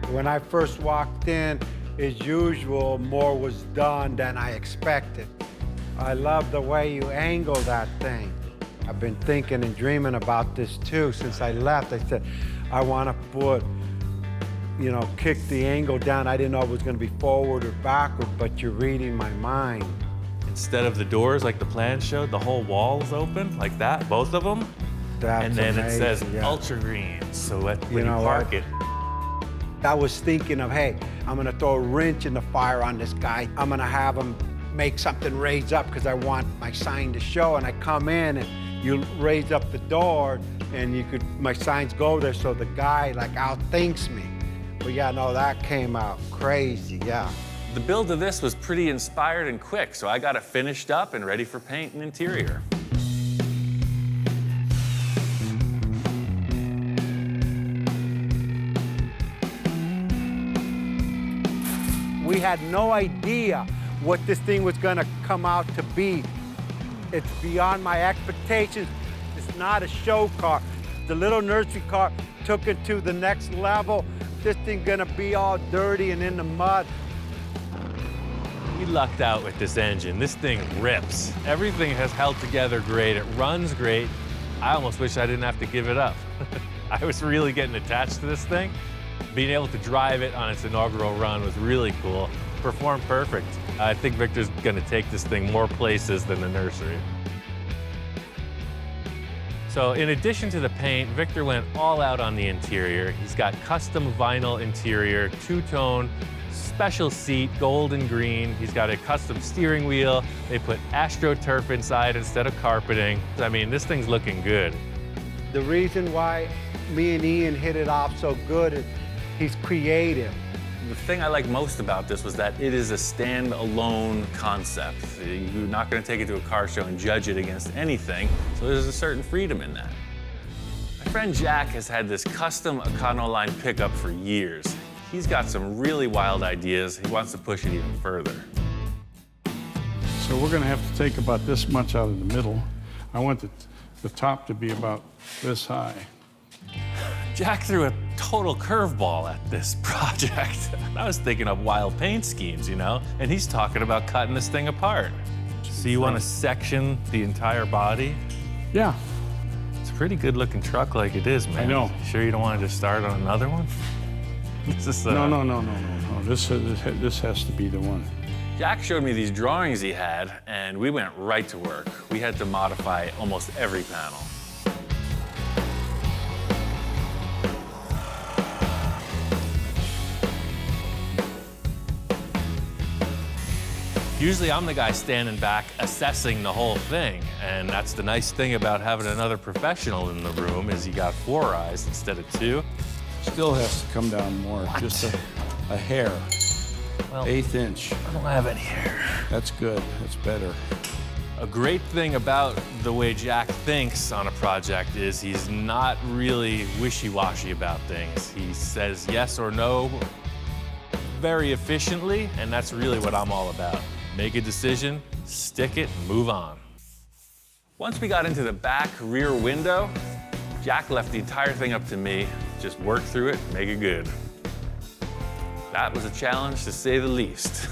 When I first walked in, as usual, more was done than I expected. I love the way you angle that thing. I've been thinking and dreaming about this too since I left. I said, I want to put, kick the angle down. I didn't know it was going to be forward or backward, but you're reading my mind. Instead of the doors like the plan showed, the whole wall is open like that, both of them. That's and then amazing, it says yeah. ultra green, so when you park it. I was thinking of, hey, I'm gonna throw a wrench in the fire on this guy. I'm gonna have him make something raise up because I want my sign to show. And I come in and you raise up the door and my signs go there so the guy like outthinks me. But yeah, no, that came out crazy, yeah. The build of this was pretty inspired and quick, so I got it finished up and ready for paint and interior. We had no idea what this thing was gonna come out to be. It's beyond my expectations. It's not a show car. The little nursery car took it to the next level. This thing gonna be all dirty and in the mud. We lucked out with this engine. This thing rips. Everything has held together great. It runs great. I almost wish I didn't have to give it up. I was really getting attached to this thing. Being able to drive it on its inaugural run was really cool. Performed perfect. I think Victor's gonna take this thing more places than the nursery. So in addition to the paint, Victor went all out on the interior. He's got custom vinyl interior, 2-tone, special seat, gold and green. He's got a custom steering wheel. They put AstroTurf inside instead of carpeting. I mean, this thing's looking good. The reason why me and Ian hit it off so good is he's creative. The thing I like most about this was that it is a stand-alone concept. You're not going to take it to a car show and judge it against anything, so there's a certain freedom in that. My friend Jack has had this custom Econoline pickup for years. He's got some really wild ideas. He wants to push it even further. So we're going to have to take about this much out of the middle. I want to the top to be about this high. Jack threw a total curveball at this project. I was thinking of wild paint schemes, you know, and he's talking about cutting this thing apart. So you want to section the entire body? Yeah. It's a pretty good looking truck like it is, man. I know. Sure you don't want to just start on another one? This is, No. This has to be the one. Jack showed me these drawings he had, and we went right to work. We had to modify almost every panel. Usually I'm the guy standing back assessing the whole thing, and that's the nice thing about having another professional in the room is you got 4 eyes instead of 2. Still has to come down more, just a hair. Well, 1/8 inch. I don't have any hair. That's good, that's better. A great thing about the way Jack thinks on a project is he's not really wishy-washy about things. He says yes or no very efficiently, and that's really what I'm all about. Make a decision, stick it, and move on. Once we got into the back rear window, Jack left the entire thing up to me. Just work through it, make it good. That was a challenge, to say the least.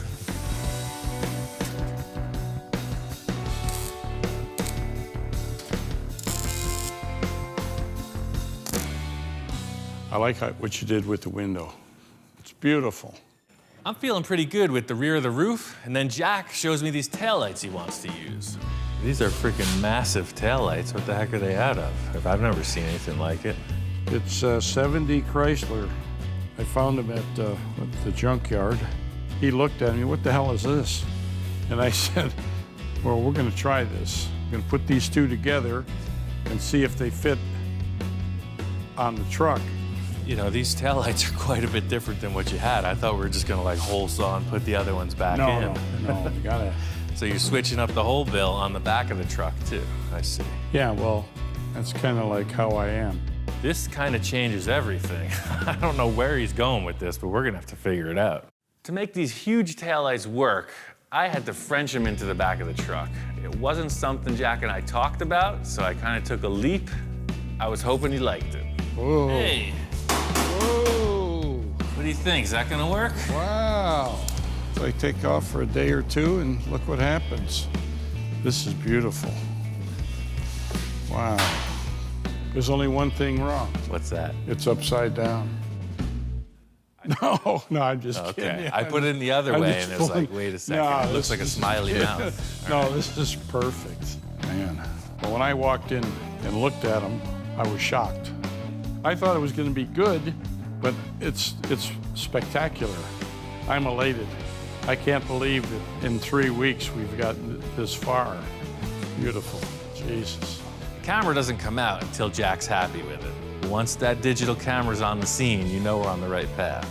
I like what you did with the window. It's beautiful. I'm feeling pretty good with the rear of the roof, and then Jack shows me these taillights he wants to use. These are freaking massive taillights. What the heck are they out of? I've never seen anything like it. It's 70 Chrysler. I found him at the junkyard. He looked at me, what the hell is this? And I said, well, we're gonna try this. We're gonna put these two together and see if they fit on the truck. You know, these taillights are quite a bit different than what you had. I thought we were just gonna like hole saw and put the other ones back in. No, you gotta. So you're switching up the whole bill on the back of the truck too, I see. Yeah, well, that's kind of like how I am. This kind of changes everything. I don't know where he's going with this, but we're gonna have to figure it out. To make these huge taillights work, I had to French them into the back of the truck. It wasn't something Jack and I talked about, so I kind of took a leap. I was hoping he liked it. Whoa. Hey. Whoa. What do you think? Is that gonna work? Wow. So I take off for a day or two and look what happens. This is beautiful. Wow. There's only one thing wrong. What's that? It's upside down. No, I'm just kidding. Okay, I put it in the other way, and it was like, wait a second, it looks like a smiley mouth. No, this is perfect, man. Well, when I walked in and looked at them, I was shocked. I thought it was going to be good, but it's spectacular. I'm elated. I can't believe that in 3 weeks we've gotten this far. Beautiful, Jesus. The camera doesn't come out until Jack's happy with it. Once that digital camera's on the scene, you know we're on the right path.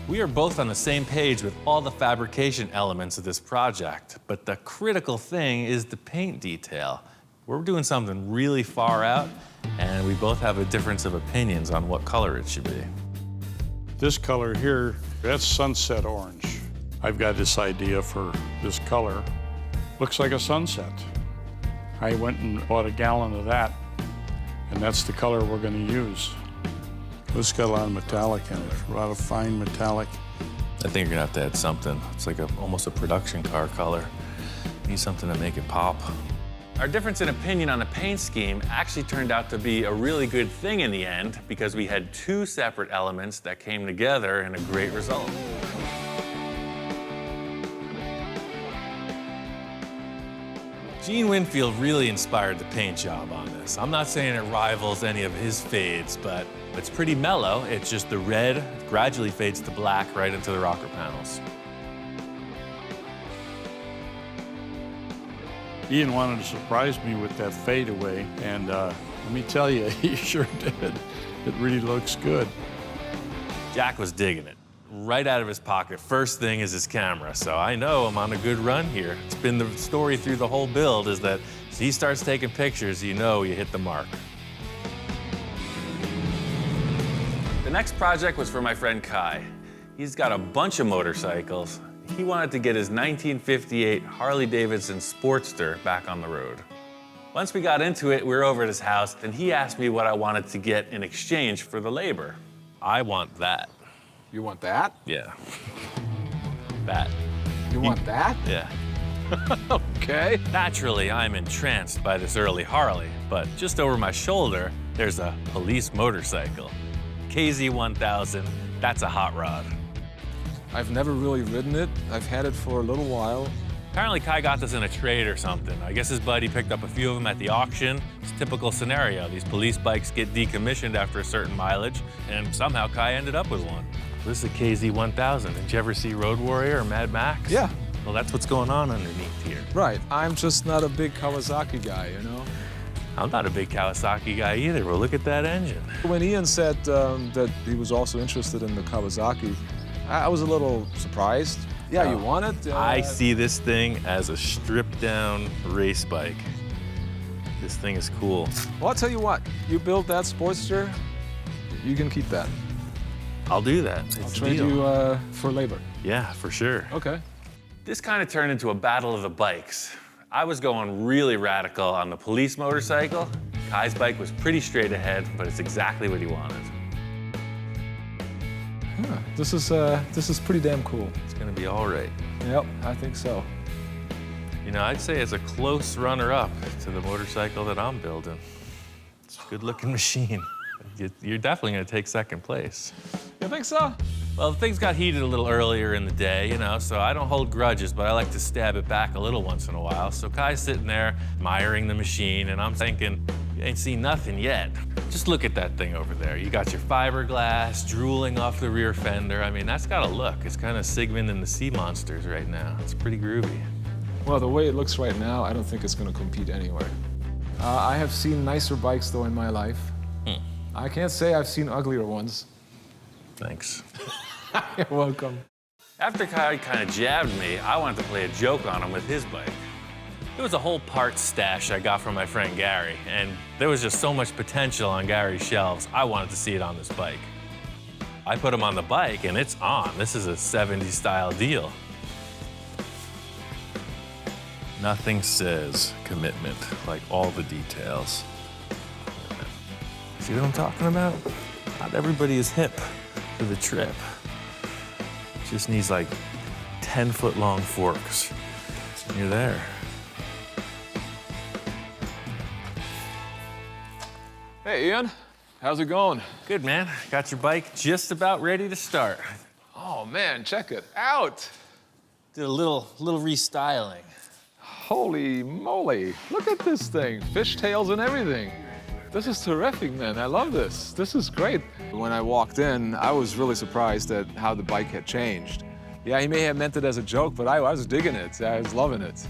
We are both on the same page with all the fabrication elements of this project, but the critical thing is the paint detail. We're doing something really far out, and we both have a difference of opinions on what color it should be. This color here, that's sunset orange. I've got this idea for this color. Looks like a sunset. I went and bought a gallon of that, and that's the color we're going to use. This got a lot of metallic in it, a lot of fine metallic. I think you're gonna have to add something. It's like almost a production car color. Need something to make it pop. Our difference in opinion on the paint scheme actually turned out to be a really good thing in the end because we had 2 separate elements that came together in a great result. Gene Winfield really inspired the paint job on this. I'm not saying it rivals any of his fades, but it's pretty mellow. It's just the red gradually fades to black right into the rocker panels. Ian wanted to surprise me with that fadeaway, and let me tell you, he sure did. It really looks good. Jack was digging it. Right out of his pocket, first thing is his camera, so I know I'm on a good run here. It's been the story through the whole build is that if he starts taking pictures, you know you hit the mark. The next project was for my friend Kai. He's got a bunch of motorcycles. He wanted to get his 1958 Harley-Davidson Sportster back on the road. Once we got into it, we were over at his house, and he asked me what I wanted to get in exchange for the labor. I want that. You want that? Yeah. That. You want that? Yeah. Okay. Naturally, I'm entranced by this early Harley, but just over my shoulder, there's a police motorcycle. KZ1000, that's a hot rod. I've never really ridden it. I've had it for a little while. Apparently Kai got this in a trade or something. I guess his buddy picked up a few of them at the auction. It's a typical scenario. These police bikes get decommissioned after a certain mileage, and somehow Kai ended up with one. This is a KZ1000. Did you ever see Road Warrior or Mad Max? Yeah. Well, that's what's going on underneath here. Right. I'm just not a big Kawasaki guy, you know? I'm not a big Kawasaki guy either. Well, look at that engine. When Ian said that he was also interested in the Kawasaki, I was a little surprised. Yeah, you want it? I see this thing as a stripped-down race bike. This thing is cool. Well, I'll tell you what. You build that Sportster, you can keep that. I'll do that. I'll trade you for labor. Yeah, for sure. Okay. This kind of turned into a battle of the bikes. I was going really radical on the police motorcycle. Kai's bike was pretty straight ahead, but it's exactly what he wanted. Huh. This is pretty damn cool. It's gonna be all right. Yep, I think so. You know, I'd say it's a close runner-up to the motorcycle that I'm building. It's a good-looking machine. You're definitely gonna take second place. You think so? Well, things got heated a little earlier in the day, you know, so I don't hold grudges, but I like to stab it back a little once in a while. So Kai's sitting there admiring the machine, and I'm thinking, you ain't seen nothing yet. Just look at that thing over there. You got your fiberglass drooling off the rear fender. I mean, that's got a look. It's kind of Sigmund and the Sea Monsters right now. It's pretty groovy. Well, the way it looks right now, I don't think it's going to compete anywhere. I have seen nicer bikes, though, in my life. I can't say I've seen uglier ones. Thanks. You're welcome. After Kai kind of jabbed me, I wanted to play a joke on him with his bike. It was a whole parts stash I got from my friend Gary, and there was just so much potential on Gary's shelves, I wanted to see it on this bike. I put him on the bike, and it's on. This is a 70s style deal. Nothing says commitment like all the details. See what I'm talking about? Not everybody is hip to the trip. Just needs like 10-foot long forks. And you're there. Hey, Ian. How's it going? Good, man. Got your bike just about ready to start. Oh, man, check it out. Did a little restyling. Holy moly. Look at this thing. Fishtails and everything. This is terrific, man. I love this. This is great. When I walked in, I was really surprised at how the bike had changed. Yeah, he may have meant it as a joke, but I was digging it. I was loving it.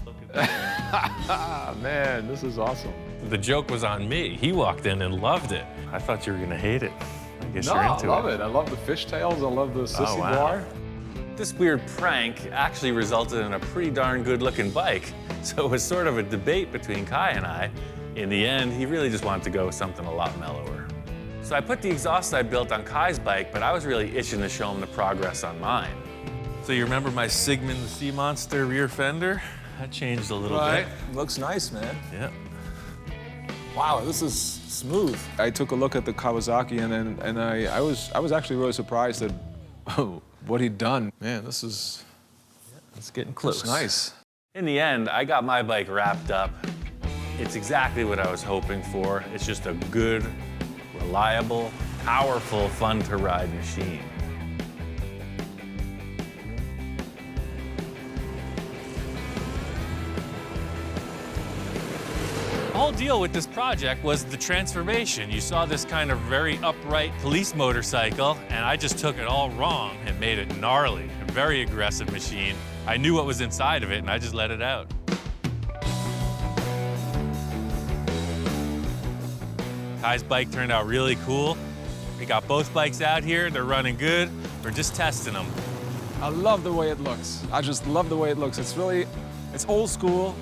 Man, this is awesome. The joke was on me. He walked in and loved it. I thought you were gonna hate it. I guess No, you're into it. I love it. I love the fishtails. I love the sissy bar. This weird prank actually resulted in a pretty darn good-looking bike. So it was sort of a debate between Kai and I. In the end, he really just wanted to go with something a lot mellower. So I put the exhaust I built on Kai's bike, but I was really itching to show him the progress on mine. So you remember my Sigmund the Sea Monster rear fender? That changed a little bit. Looks nice, man. Yeah. Wow, this is smooth. I took a look at the Kawasaki and I was actually really surprised at what he'd done. Man, this is it's getting close. Looks nice. In the end, I got my bike wrapped up. It's exactly what I was hoping for. It's just a good, reliable, powerful, fun-to-ride machine. The whole deal with this project was the transformation. You saw this kind of very upright police motorcycle, and I just took it all wrong and made it gnarly, a very aggressive machine. I knew what was inside of it, and I just let it out. Kai's bike turned out really cool. We got both bikes out here. They're running good. We're just testing them. I love the way it looks. I just love the way it looks. It's old school.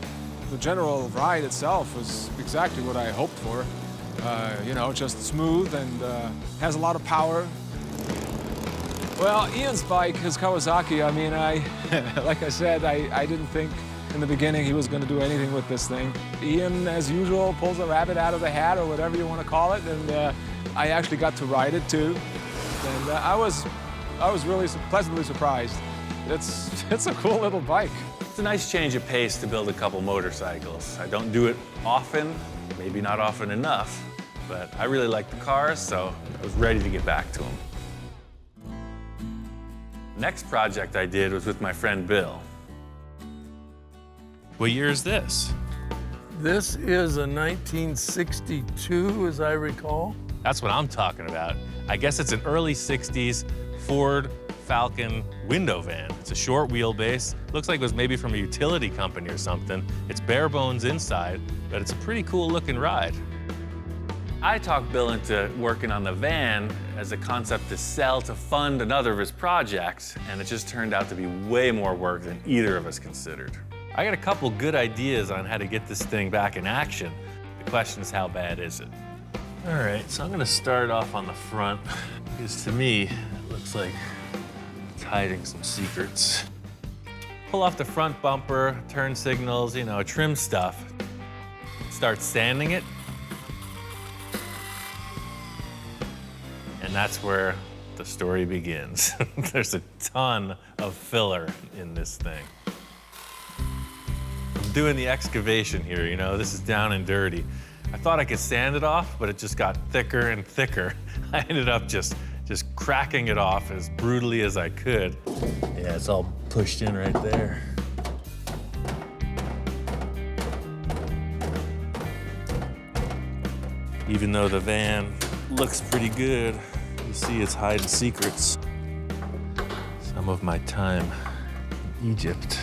The general ride itself was exactly what I hoped for. You know, just smooth and has a lot of power. Well, Ian's bike, his Kawasaki, I mean, like I said, I didn't think in the beginning he was going to do anything with this thing. Ian, as usual, pulls a rabbit out of the hat or whatever you want to call it, and I actually got to ride it too. And I was really pleasantly surprised. It's a cool little bike. It's a nice change of pace to build a couple motorcycles. I don't do it often, maybe not often enough, but I really like the cars, so I was ready to get back to them. Next project I did was with my friend Bill. What year is this? This is a 1962, as I recall. That's what I'm talking about. I guess it's an early 60s Ford Falcon window van. It's a short wheelbase. Looks like it was maybe from a utility company or something. It's bare bones inside, but it's a pretty cool looking ride. I talked Bill into working on the van as a concept to sell to fund another of his projects, and it just turned out to be way more work than either of us considered. I got a couple good ideas on how to get this thing back in action. The question is, how bad is it? All right, so I'm gonna start off on the front, because to me, it looks like it's hiding some secrets. Pull off the front bumper, turn signals, you know, trim stuff. Start sanding it. And that's where the story begins. There's a ton of filler in this thing. I'm doing the excavation here, you know, this is down and dirty. I thought I could sand it off, but it just got thicker and thicker. I ended up just cracking it off as brutally as I could. Yeah, it's all pushed in right there. Even though the van looks pretty good, you see it's hiding secrets. Some of my time in Egypt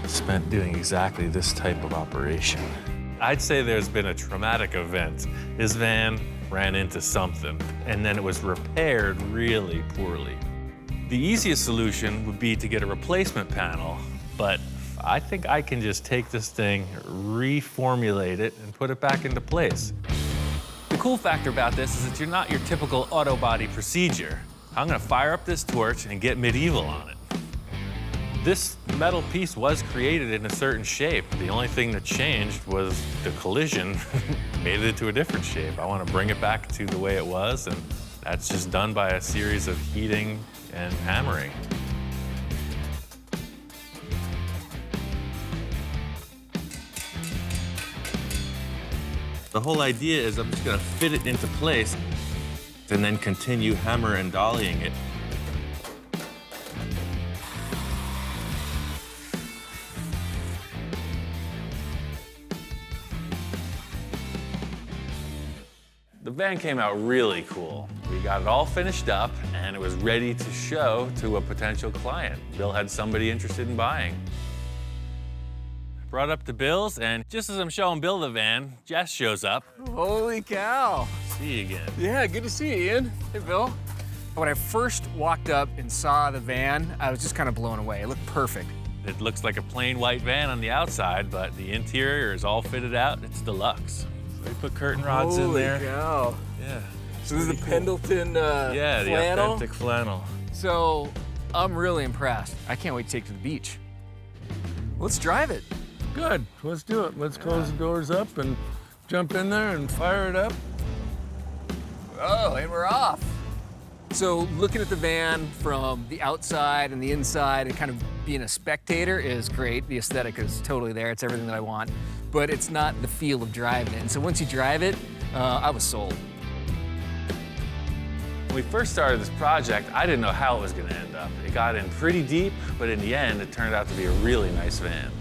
spent doing exactly this type of operation. I'd say there's been a traumatic event. This van ran into something, and then it was repaired really poorly. The easiest solution would be to get a replacement panel, but I think I can just take this thing, reformulate it, and put it back into place. The cool factor about this is that you're not your typical auto body procedure. I'm gonna fire up this torch and get medieval on it. This metal piece was created in a certain shape. The only thing that changed was the collision made it into a different shape. I want to bring it back to the way it was, and that's just done by a series of heating and hammering. The whole idea is I'm just going to fit it into place and then continue hammer and dollying it. The van came out really cool. We got it all finished up, and it was ready to show to a potential client. Bill had somebody interested in buying. Brought up to Bill's, and just as I'm showing Bill the van, Jess shows up. Holy cow. See you again. Yeah, good to see you, Ian. Hey, Bill. When I first walked up and saw the van, I was just kind of blown away. It looked perfect. It looks like a plain white van on the outside, but the interior is all fitted out. It's deluxe. They put curtain rods in there. Holy cow. Yeah. So this is the Pendleton yeah, the flannel? authentic flannel. So I'm really impressed. I can't wait to take it to the beach. Let's drive it. Good, let's do it. Let's close the doors up and jump in there and fire it up. Oh, and we're off. So looking at the van from the outside and the inside and kind of being a spectator is great. The aesthetic is totally there. It's everything that I want. But it's not the feel of driving it. And so once you drive it, I was sold. When we first started this project, I didn't know how it was going to end up. It got in pretty deep, but in the end, it turned out to be a really nice van.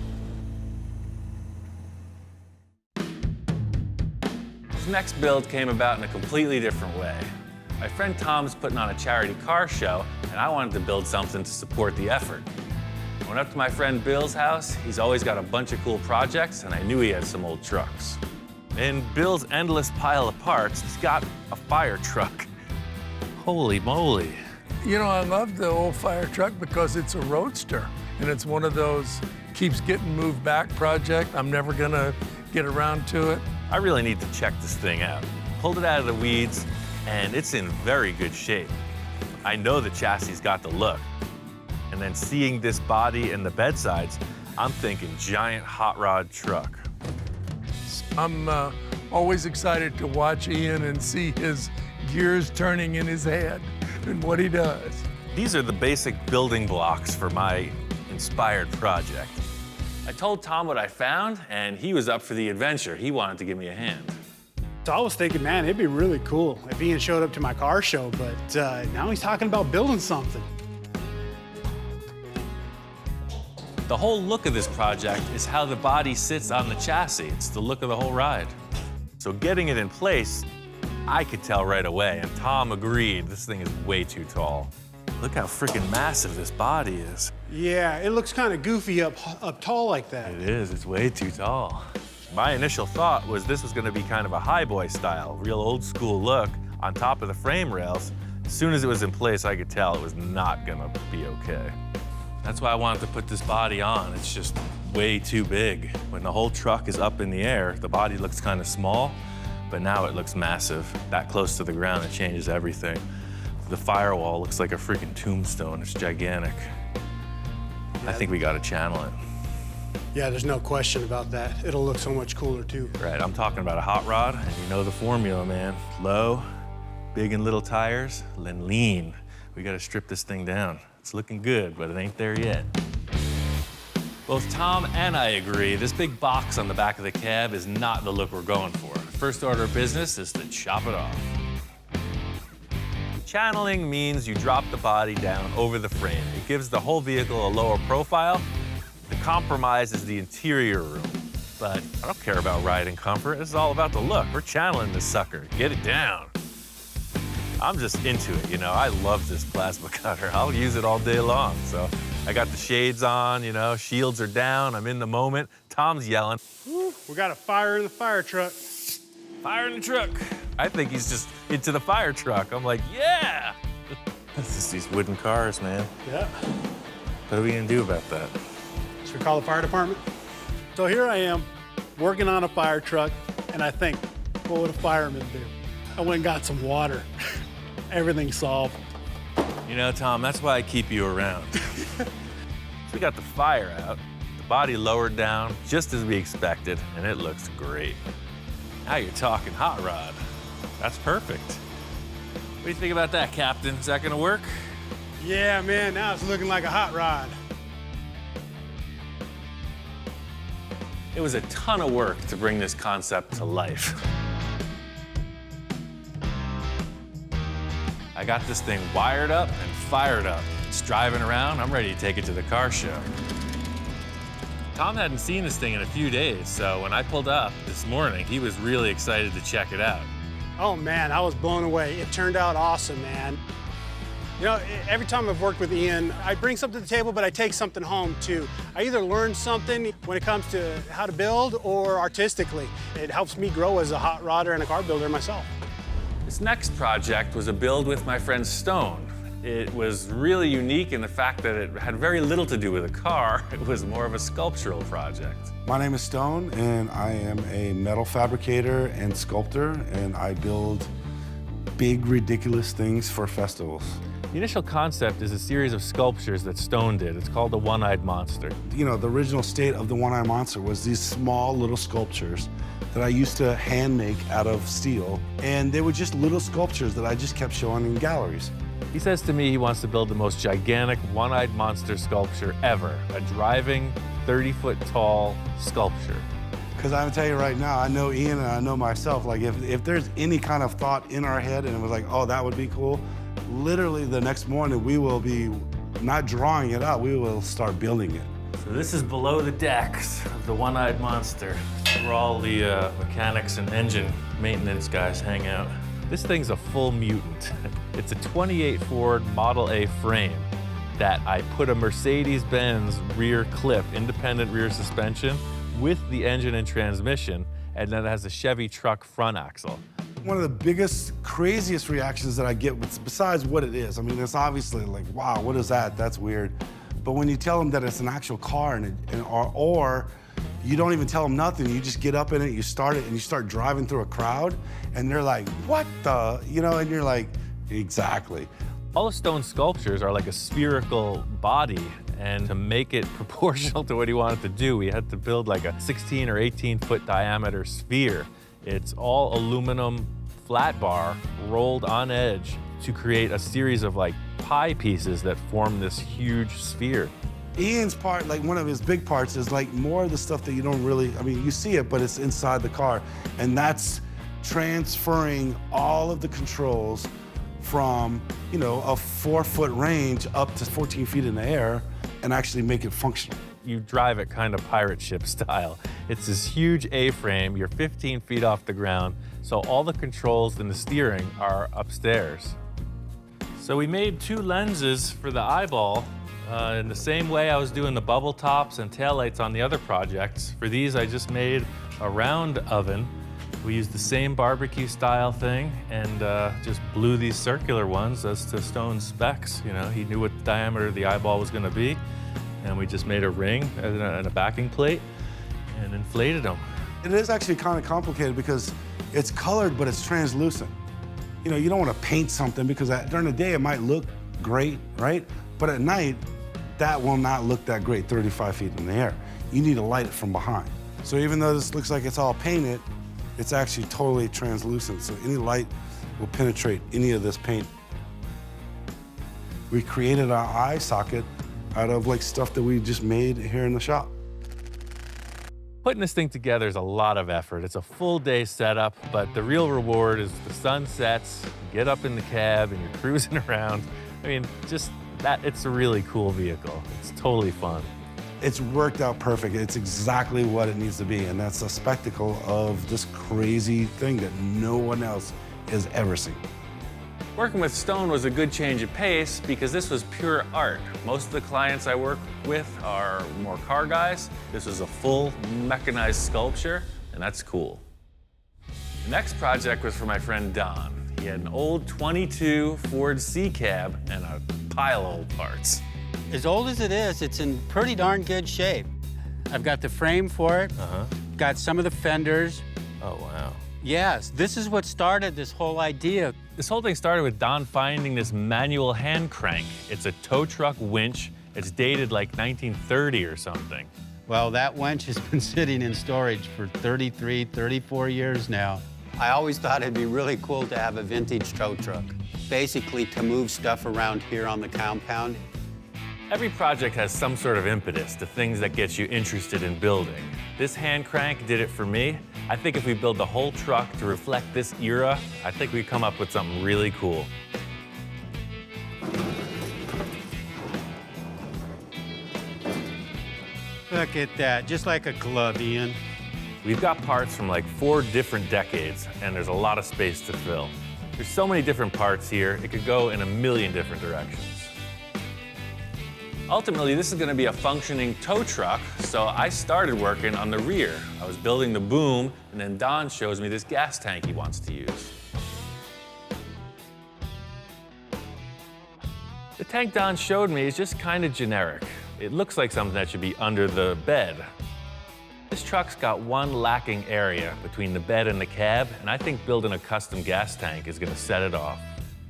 This next build came about in a completely different way. My friend Tom's putting on a charity car show, and I wanted to build something to support the effort. I went up to my friend Bill's house. He's always got a bunch of cool projects, and I knew he had some old trucks. In Bill's endless pile of parts, he's got a fire truck. Holy moly. You know, I love the old fire truck because it's a roadster, and it's one of those keeps getting moved back project. I'm never gonna get around to it. I really need to check this thing out. Pulled it out of the weeds, and it's in very good shape. I know the chassis got the look. And And then seeing this body and the bedsides, I'm thinking giant hot rod truck. I'm always excited to watch Ian and see his gears turning in his head and what he does. These are the basic building blocks for my inspired project. I told Tom what I found, and he was up for the adventure. He wanted to give me a hand. So I was thinking, man, it'd be really cool if Ian showed up to my car show, but now he's talking about building something. The whole look of this project is how the body sits on the chassis. It's the look of the whole ride. So getting it in place, I could tell right away, and Tom agreed, this thing is way too tall. Look how freaking massive this body is. Yeah, it looks kind of goofy up tall like that. It is, it's way too tall. My initial thought was this was gonna be kind of a highboy style, real old school look on top of the frame rails. As soon as it was in place, I could tell it was not gonna be okay. That's why I wanted to put this body on. It's just way too big. When the whole truck is up in the air, the body looks kind of small, but now it looks massive. That close to the ground, it changes everything. The firewall looks like a freaking tombstone. It's gigantic. I think we gotta channel it. Yeah, there's no question about that. It'll look so much cooler too. Right, I'm talking about a hot rod, and you know the formula, man. Low, big and little tires, then lean. We gotta strip this thing down. It's looking good, but it ain't there yet. Both Tom and I agree, this big box on the back of the cab is not the look we're going for. First order of business is to chop it off. Channeling means you drop the body down over the frame. It gives the whole vehicle a lower profile. The compromise is the interior room. But I don't care about riding comfort. This is all about the look. We're channeling this sucker. Get it down. I'm just into it, you know. I love this plasma cutter. I'll use it all day long. So I got the shades on, you know, shields are down. I'm in the moment. Tom's yelling. Woo, we got a fire in the fire truck. Fire in the truck. I think he's just into the fire truck. I'm like, yeah! This is these wooden cars, man. Yeah. What are we gonna do about that? Should we call the fire department? So here I am, working on a fire truck, and I think, what would a fireman do? I went and got some water. Everything's solved. You know, Tom, that's why I keep you around. So we got the fire out, the body lowered down, just as we expected, and it looks great. Now you're talking hot rod. That's perfect. What do you think about that, Captain? Is that gonna work? Yeah, man, now it's looking like a hot rod. It was a ton of work to bring this concept to life. I got this thing wired up and fired up. It's driving around. I'm ready to take it to the car show. Tom hadn't seen this thing in a few days, so when I pulled up this morning, he was really excited to check it out. Oh man, I was blown away. It turned out awesome, man. You know, every time I've worked with Ian, I bring something to the table, but I take something home too. I either learn something when it comes to how to build or artistically. It helps me grow as a hot rodder and a car builder myself. This next project was a build with my friend Stone. It was really unique in the fact that it had very little to do with a car. It was more of a sculptural project. My name is Stone, and I am a metal fabricator and sculptor, and I build big, ridiculous things for festivals. The initial concept is a series of sculptures that Stone did. It's called the One-Eyed Monster. You know, the original state of the One-Eyed Monster was these small little sculptures that I used to hand make out of steel, and they were just little sculptures that I just kept showing in galleries. He says to me he wants to build the most gigantic one-eyed monster sculpture ever, a driving 30-foot tall sculpture. Because I'm gonna tell you right now, I know Ian and I know myself, like if there's any kind of thought in our head and it was like, oh, that would be cool, literally the next morning we will be not drawing it out, we will start building it. So this is below the decks of the One-Eyed Monster, where all the mechanics and engine maintenance guys hang out. This thing's a full mutant. It's a 28 Ford Model A frame that I put a Mercedes-Benz rear clip, independent rear suspension, with the engine and transmission, and then it has a Chevy truck front axle. One of the biggest, craziest reactions that I get, besides what it is, I mean, it's obviously like, wow, what is that? That's weird. But when you tell them that it's an actual car, or you don't even tell them nothing, you just get up in it, you start it, and you start driving through a crowd, and they're like, what the, you know, and you're like, exactly. All the stone sculptures are like a spherical body, and to make it proportional to what he wanted to do, we had to build like a 16 or 18-foot diameter sphere. It's all aluminum flat bar rolled on edge to create a series of like pie pieces that form this huge sphere. Ian's part, like one of his big parts, is like more of the stuff that you don't really, I mean, you see it, but it's inside the car. And that's transferring all of the controls from, you know, a 4-foot range up to 14 feet in the air and actually make it functional. You drive it kind of pirate ship style. It's this huge A-frame, you're 15 feet off the ground, so all the controls and the steering are upstairs. So we made 2 lenses for the eyeball in the same way I was doing the bubble tops and taillights on the other projects. For these, I just made a round oven. We used the same barbecue style thing and just blew these circular ones as to Stone's specs. You know, he knew what the diameter of the eyeball was gonna be, and we just made a ring and a backing plate and inflated them. It is actually kind of complicated because it's colored, but it's translucent. You know, you don't want to paint something because during the day it might look great, right? But at night, that will not look that great 35 feet in the air. You need to light it from behind. So even though this looks like it's all painted, it's actually totally translucent, so any light will penetrate any of this paint. We created our eye socket out of like stuff that we just made here in the shop. Putting this thing together is a lot of effort. It's a full day setup, but the real reward is the sun sets, you get up in the cab and you're cruising around. I mean, just that, it's a really cool vehicle. It's totally fun. It's worked out perfect. It's exactly what it needs to be, and that's a spectacle of this crazy thing that no one else has ever seen. Working with Stone was a good change of pace because this was pure art. Most of the clients I work with are more car guys. This was a full mechanized sculpture, and that's cool. The next project was for my friend Don. He had an old 22 Ford C-Cab and a pile of old parts. As old as it is, it's in pretty darn good shape. I've got the frame for it, got some of the fenders. Oh, wow. Yes, this is what started this whole idea. This whole thing started with Don finding this manual hand crank. It's a tow truck winch. It's dated like 1930 or something. Well, that winch has been sitting in storage for 33, 34 years now. I always thought it'd be really cool to have a vintage tow truck, basically to move stuff around here on the compound. Every project has some sort of impetus, the things that get you interested in building. This hand crank did it for me. I think if we build the whole truck to reflect this era, I think we come up with something really cool. Look at that, just like a glove, Ian. We've got parts from like 4 different decades, and there's a lot of space to fill. There's so many different parts here, it could go in a million different directions. Ultimately, this is gonna be a functioning tow truck, so I started working on the rear. I was building the boom, and then Don shows me this gas tank he wants to use. The tank Don showed me is just kind of generic. It looks like something that should be under the bed. This truck's got one lacking area between the bed and the cab, and I think building a custom gas tank is gonna set it off.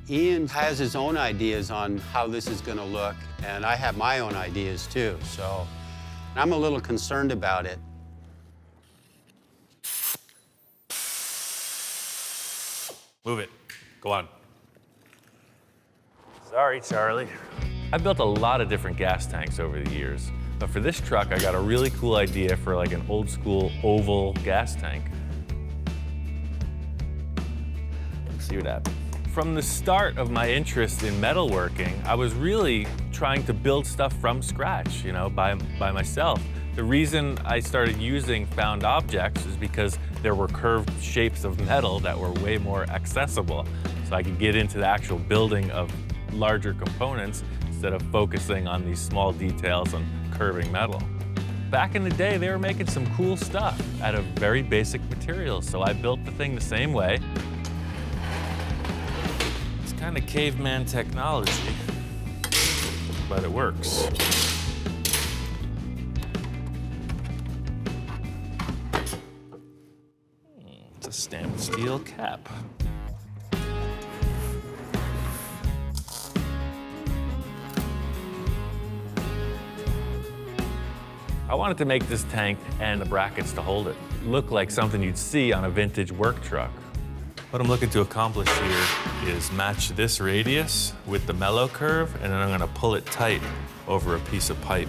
Ian has his own ideas on how this is going to look, and I have my own ideas too, so I'm a little concerned about it. Move it. Go on. Sorry, Charlie. I've built a lot of different gas tanks over the years, but for this truck, I got a really cool idea for like an old school oval gas tank. Let's see what happens. From the start of my interest in metalworking, I was really trying to build stuff from scratch, you know, by myself. The reason I started using found objects is because there were curved shapes of metal that were way more accessible. So I could get into the actual building of larger components instead of focusing on these small details on curving metal. Back in the day, they were making some cool stuff out of very basic materials, so I built the thing the same way. Kind of caveman technology, but it works. It's a stainless steel cap. I wanted to make this tank and the brackets to hold it look like something you'd see on a vintage work truck. What I'm looking to accomplish here is match this radius with the mellow curve, and then I'm gonna pull it tight over a piece of pipe.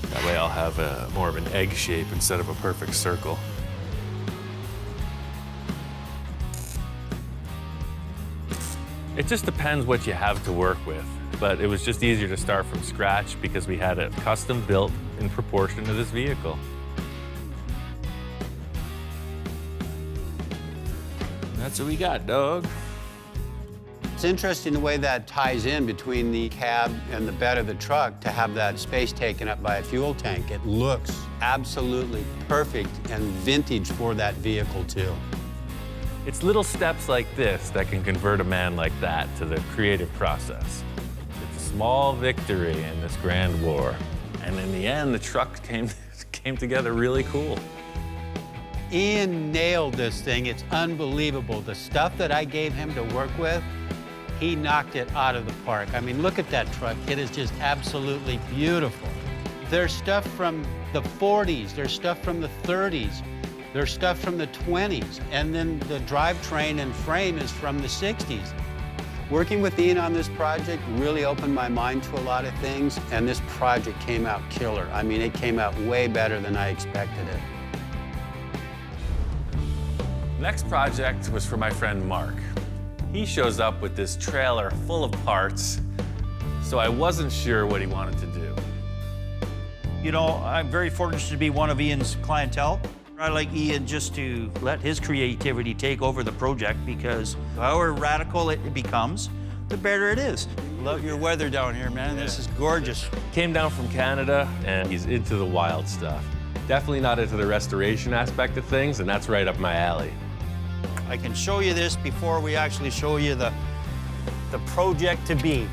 That way I'll have more of an egg shape instead of a perfect circle. It just depends what you have to work with, but it was just easier to start from scratch because we had it custom built in proportion to this vehicle. That's what we got, dog. It's interesting the way that ties in between the cab and the bed of the truck to have that space taken up by a fuel tank. It looks absolutely perfect and vintage for that vehicle, too. It's little steps like this that can convert a man like that to the creative process. It's a small victory in this grand war. And in the end, the truck came together really cool. Ian nailed this thing. It's unbelievable. The stuff that I gave him to work with, he knocked it out of the park. I mean, look at that truck. It is just absolutely beautiful. There's stuff from the 40s. There's stuff from the 30s. There's stuff from the 20s. And then the drivetrain and frame is from the 60s. Working with Ian on this project really opened my mind to a lot of things, and this project came out killer. I mean, it came out way better than I expected it. Next project was for my friend Mark. He shows up with this trailer full of parts, so I wasn't sure what he wanted to do. You know, I'm very fortunate to be one of Ian's clientele. I like Ian just to let his creativity take over the project, because however radical it becomes, the better it is. Love your weather down here, man. This is gorgeous. Came down from Canada, and he's into the wild stuff. Definitely not into the restoration aspect of things, and that's right up my alley. I can show you this before we actually show you the project to be.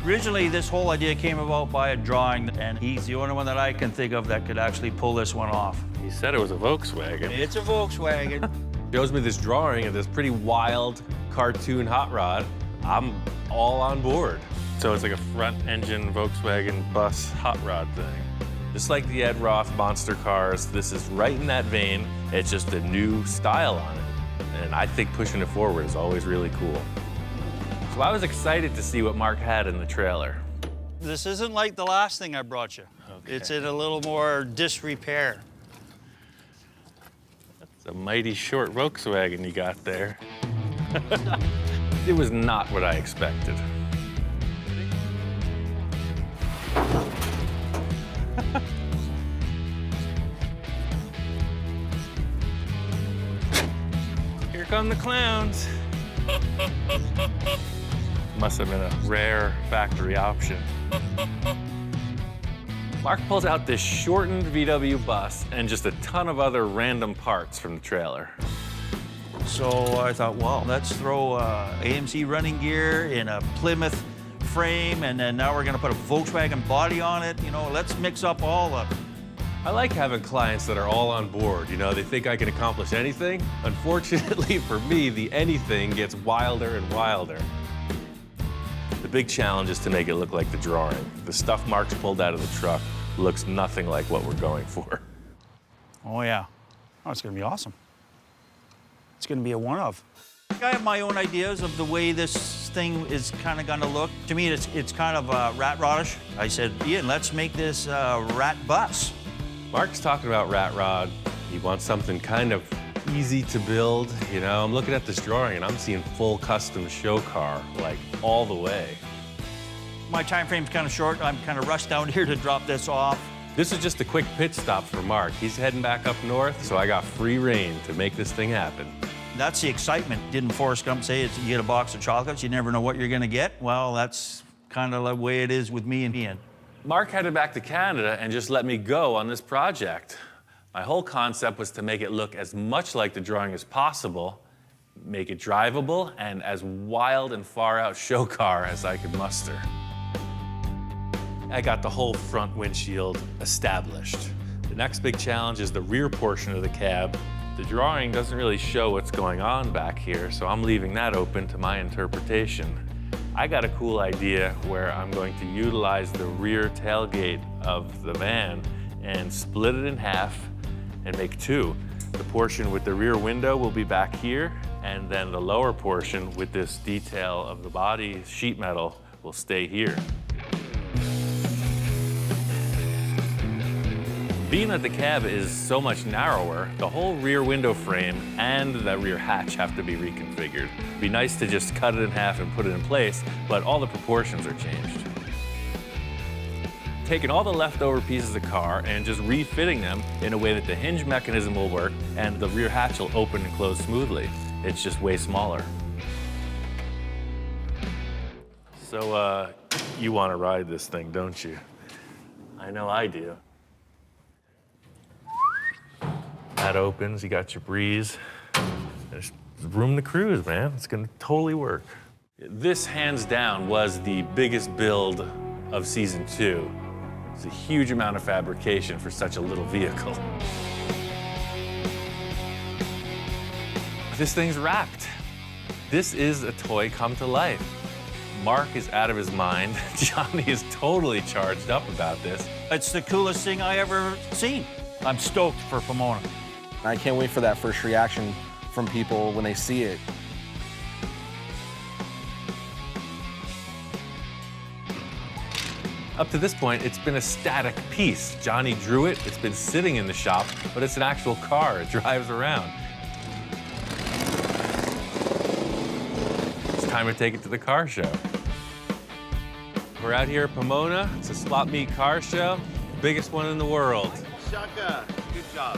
Originally, this whole idea came about by a drawing, and he's the only one that I can think of that could actually pull this one off. He said it was a Volkswagen. It's a Volkswagen. Shows me this drawing of this pretty wild cartoon hot rod. I'm all on board. So it's like a front-engine Volkswagen bus hot rod thing. Just like the Ed Roth monster cars, this is right in that vein. It's just a new style on it. And I think pushing it forward is always really cool. So I was excited to see what Mark had in the trailer. This isn't like the last thing I brought you. Okay. It's in a little more disrepair. It's a mighty short Volkswagen you got there. It was not what I expected. Here come the clowns. Must have been a rare factory option. Mark pulls out this shortened VW bus and just a ton of other random parts from the trailer. So I thought, well, let's throw AMC running gear in a Plymouth frame, and then now we're gonna put a Volkswagen body on it. You know, let's mix up all of it. I like having clients that are all on board. You know, they think I can accomplish anything. Unfortunately for me, the anything gets wilder and wilder. The big challenge is to make it look like the drawing. The stuff Mark's pulled out of the truck looks nothing like what we're going for. Oh yeah, oh, it's gonna be awesome. It's gonna be a one-of. I have my own ideas of the way this thing is kind of gonna look. To me, it's kind of rat rodish. I said, Ian, let's make this rat bus. Mark's talking about rat rod. He wants something kind of easy to build. You know, I'm looking at this drawing and I'm seeing full custom show car, like all the way. My time frame's kind of short. I'm kind of rushed down here to drop this off. This is just a quick pit stop for Mark. He's heading back up north, so I got free reign to make this thing happen. That's the excitement. Didn't Forrest Gump say you get a box of chocolates, you never know what you're gonna get? Well, that's kind of the way it is with me and Ian. Mark headed back to Canada and just let me go on this project. My whole concept was to make it look as much like the drawing as possible, make it drivable, and as wild and far out show car as I could muster. I got the whole front windshield established. The next big challenge is the rear portion of the cab. The drawing doesn't really show what's going on back here, so I'm leaving that open to my interpretation. I got a cool idea where I'm going to utilize the rear tailgate of the van and split it in half and make two. The portion with the rear window will be back here, and then the lower portion with this detail of the body sheet metal will stay here. Being that the cab is so much narrower, the whole rear window frame and the rear hatch have to be reconfigured. It'd be nice to just cut it in half and put it in place, but all the proportions are changed. Taking all the leftover pieces of the car and just refitting them in a way that the hinge mechanism will work and the rear hatch will open and close smoothly. It's just way smaller. So, you want to ride this thing, don't you? I know I do. That opens, you got your breeze. There's room to cruise, man. It's gonna totally work. This, hands down, was the biggest build of season 2. It's a huge amount of fabrication for such a little vehicle. This thing's wrapped. This is a toy come to life. Mark is out of his mind. Johnny is totally charged up about this. It's the coolest thing I ever seen. I'm stoked for Pomona. I can't wait for that first reaction from people when they see it. Up to this point, it's been a static piece. Johnny drew it, it's been sitting in the shop, but it's an actual car, it drives around. It's time to take it to the car show. We're out here at Pomona. It's a swap meet car show, biggest one in the world. Shaka, good job.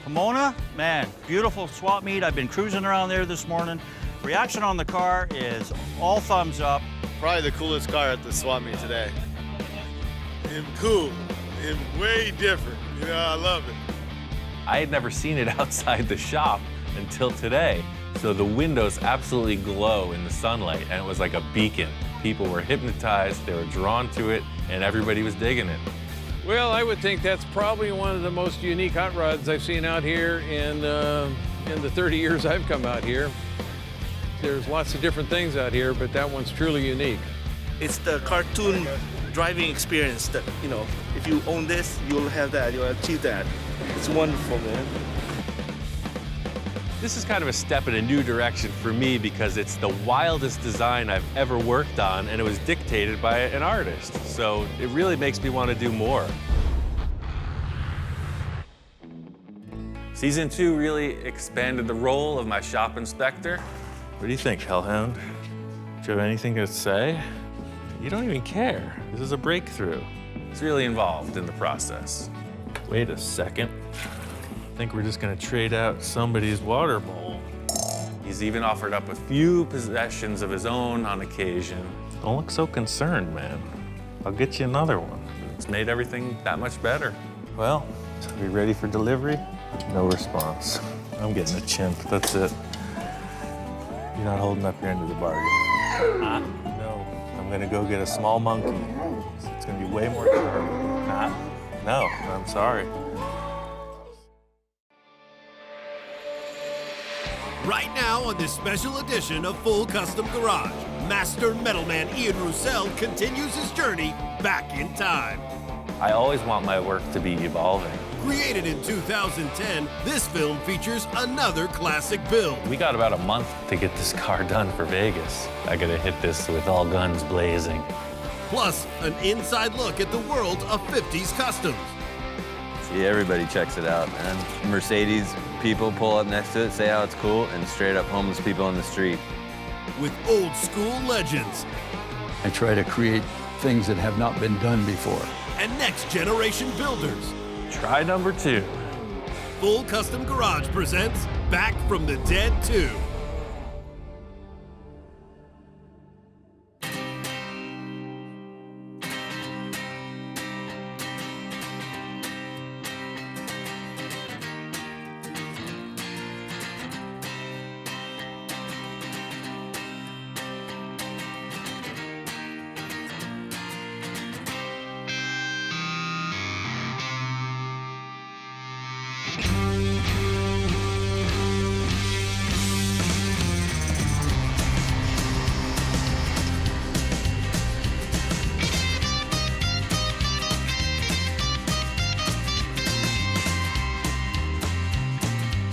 Pomona, man, beautiful swap meet. I've been cruising around there this morning. Reaction on the car is all thumbs up. Probably the coolest car at the swap meet today. Him cool, him way different. You know, I love it. I had never seen it outside the shop until today. So the windows absolutely glow in the sunlight, and it was like a beacon. People were hypnotized, they were drawn to it, and everybody was digging it. Well, I would think that's probably one of the most unique hot rods I've seen out here in the 30 years I've come out here. There's lots of different things out here, but that one's truly unique. It's the cartoon driving experience that, you know, if you own this, you'll have that, you'll achieve that. It's wonderful, man. This is kind of a step in a new direction for me because it's the wildest design I've ever worked on, and it was dictated by an artist. So it really makes me want to do more. Season 2 really expanded the role of my shop inspector. What do you think, Hellhound? Do you have anything to say? You don't even care. This is a breakthrough. It's really involved in the process. Wait a second. I think we're just gonna trade out somebody's water bowl. He's even offered up a few possessions of his own on occasion. Don't look so concerned, man. I'll get you another one. It's made everything that much better. Well, are we ready for delivery? No response. I'm getting a chimp, that's it. You're not holding up your end of the bargain. No, I'm gonna go get a small monkey. It's gonna be way more durable. No, I'm sorry. Right now on this special edition of Full Custom Garage, Master Metalman Ian Roussel continues his journey back in time. I always want my work to be evolving. Created in 2010, this film features another classic build. We got about a month to get this car done for Vegas. I gotta hit this with all guns blazing. Plus, an inside look at the world of 50s customs. See, everybody checks it out, man. Mercedes people pull up next to it, say how it's cool, and straight up homeless people on the street. With old school legends. I try to create things that have not been done before. And next generation builders. Try number 2. Full Custom Garage presents Back from the Dead 2.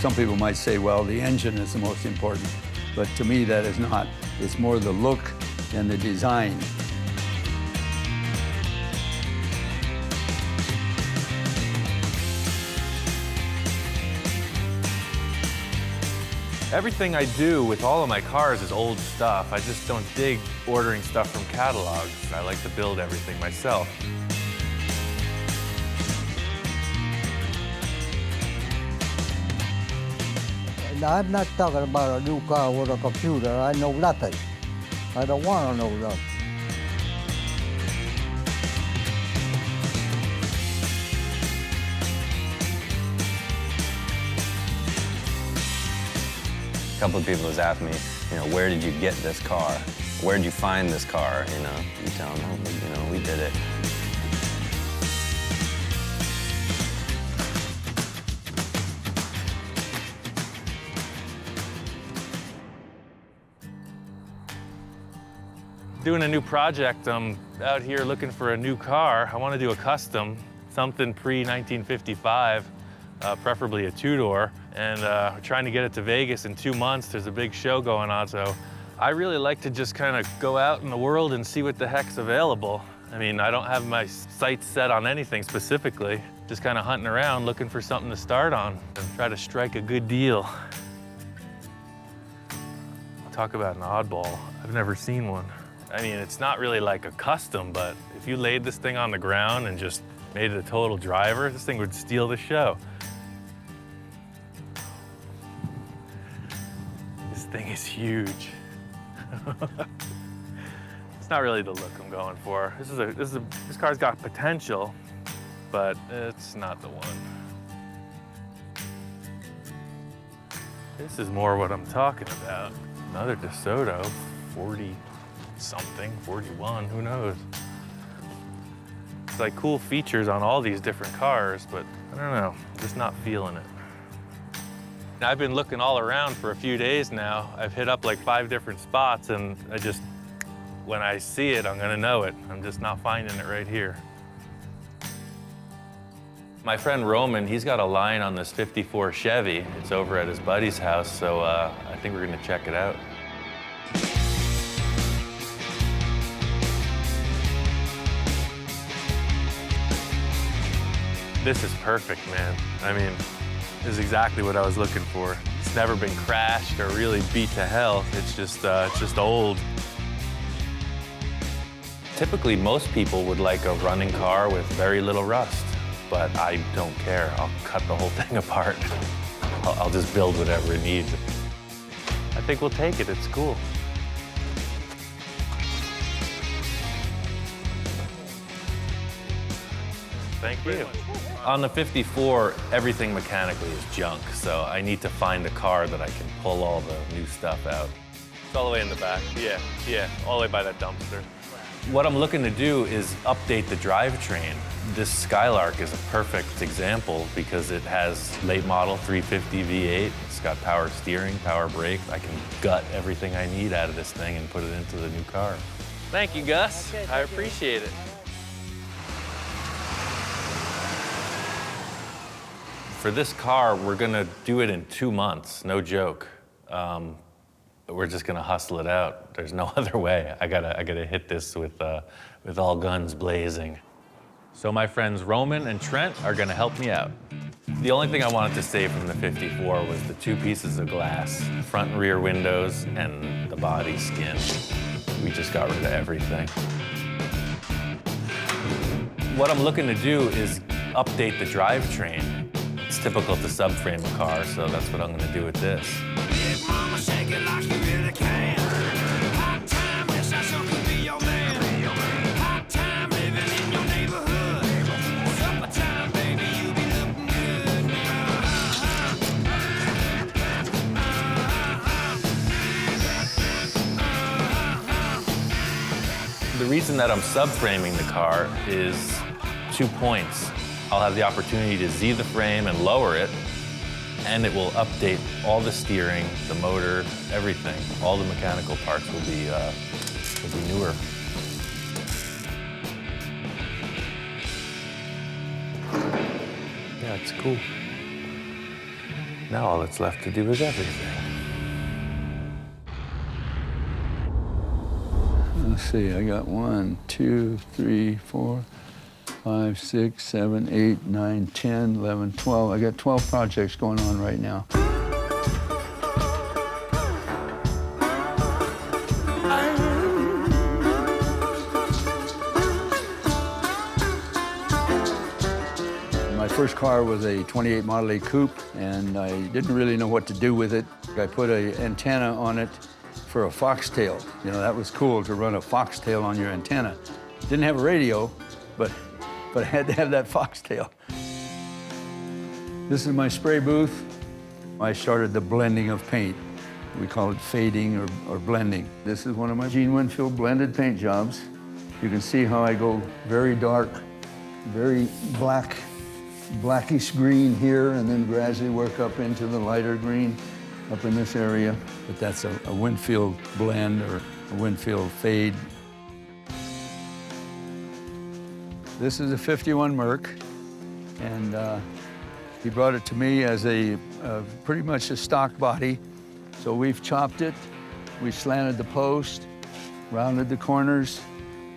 Some people might say, well, the engine is the most important, but to me that is not. It's more the look and the design. Everything I do with all of my cars is old stuff. I just don't dig ordering stuff from catalogs. I like to build everything myself. I'm not talking about a new car with a computer. I know nothing. I don't want to know nothing. A couple of people has asked me, where did you get this car? Where did you find this car? You tell them, we did it. Doing a new project. I'm out here looking for a new car. I want to do a custom, something pre-1955, preferably a two-door. And we're trying to get it to Vegas in 2 months. There's a big show going on, so I really like to just kind of go out in the world and see what the heck's available. I mean, I don't have my sights set on anything specifically. Just kind of hunting around, looking for something to start on and try to strike a good deal. Talk about an oddball. I've never seen one. I mean, it's not really like a custom, but if you laid this thing on the ground and just made it a total driver, this thing would steal the show. This thing is huge. It's not really the look I'm going for. This car's got potential, but it's not the one. This is more what I'm talking about. Another DeSoto, 40-something, 41, who knows? It's like cool features on all these different cars, but I don't know, I'm just not feeling it. I've been looking all around for a few days now. I've hit up like 5 different spots, and when I see it, I'm gonna know it. I'm just not finding it right here. My friend Roman, he's got a line on this 54 Chevy. It's over at his buddy's house, so I think we're gonna check it out. This is perfect, man. I mean, this is exactly what I was looking for. It's never been crashed or really beat to hell. It's just old. Typically, most people would like a running car with very little rust, but I don't care. I'll cut the whole thing apart. I'll just build whatever it needs. I think we'll take it. It's cool. Thank you. On the 54, everything mechanically is junk, so I need to find a car that I can pull all the new stuff out. It's all the way in the back. Yeah, all the way by that dumpster. What I'm looking to do is update the drivetrain. This Skylark is a perfect example because it has late model 350 V8. It's got power steering, power brakes. I can gut everything I need out of this thing and put it into the new car. Thank you, Gus. I appreciate it. For this car, we're gonna do it in 2 months, no joke. We're just gonna hustle it out. There's no other way. I gotta hit this with all guns blazing. So my friends Roman and Trent are gonna help me out. The only thing I wanted to save from the 54 was the 2 pieces of glass, front and rear windows, and the body skin. We just got rid of everything. What I'm looking to do is update the drivetrain. It's typical to subframe a car, so that's what I'm gonna do with this. Big mama, shake it like you really can. Hot time, wish I sure could be your man. Hot time, living in your neighborhood. Supper time, baby, you be looking good now. The reason that I'm subframing the car is 2 points. I'll have the opportunity to Z the frame and lower it, and it will update all the steering, the motor, everything. All the mechanical parts will be newer. Yeah, it's cool. Now all that's left to do is everything. Let's see, I got 1, 2, 3, 4, 5, 6, 7, 8, 9, 10, 11, 12. I got 12 projects going on right now. My first car was a 28 Model A coupe, and I didn't really know what to do with it. I put an antenna on it for a foxtail. You know, that was cool to run a foxtail on your antenna. Didn't have a radio, but I had to have that foxtail. This is my spray booth. I started the blending of paint. We call it fading or blending. This is one of my Gene Winfield blended paint jobs. You can see how I go very dark, very black, blackish green here, and then gradually work up into the lighter green up in this area. But that's a Winfield blend or a Winfield fade. This is a 51 Merc, and he brought it to me as a pretty much a stock body. So we've chopped it, we slanted the post, rounded the corners,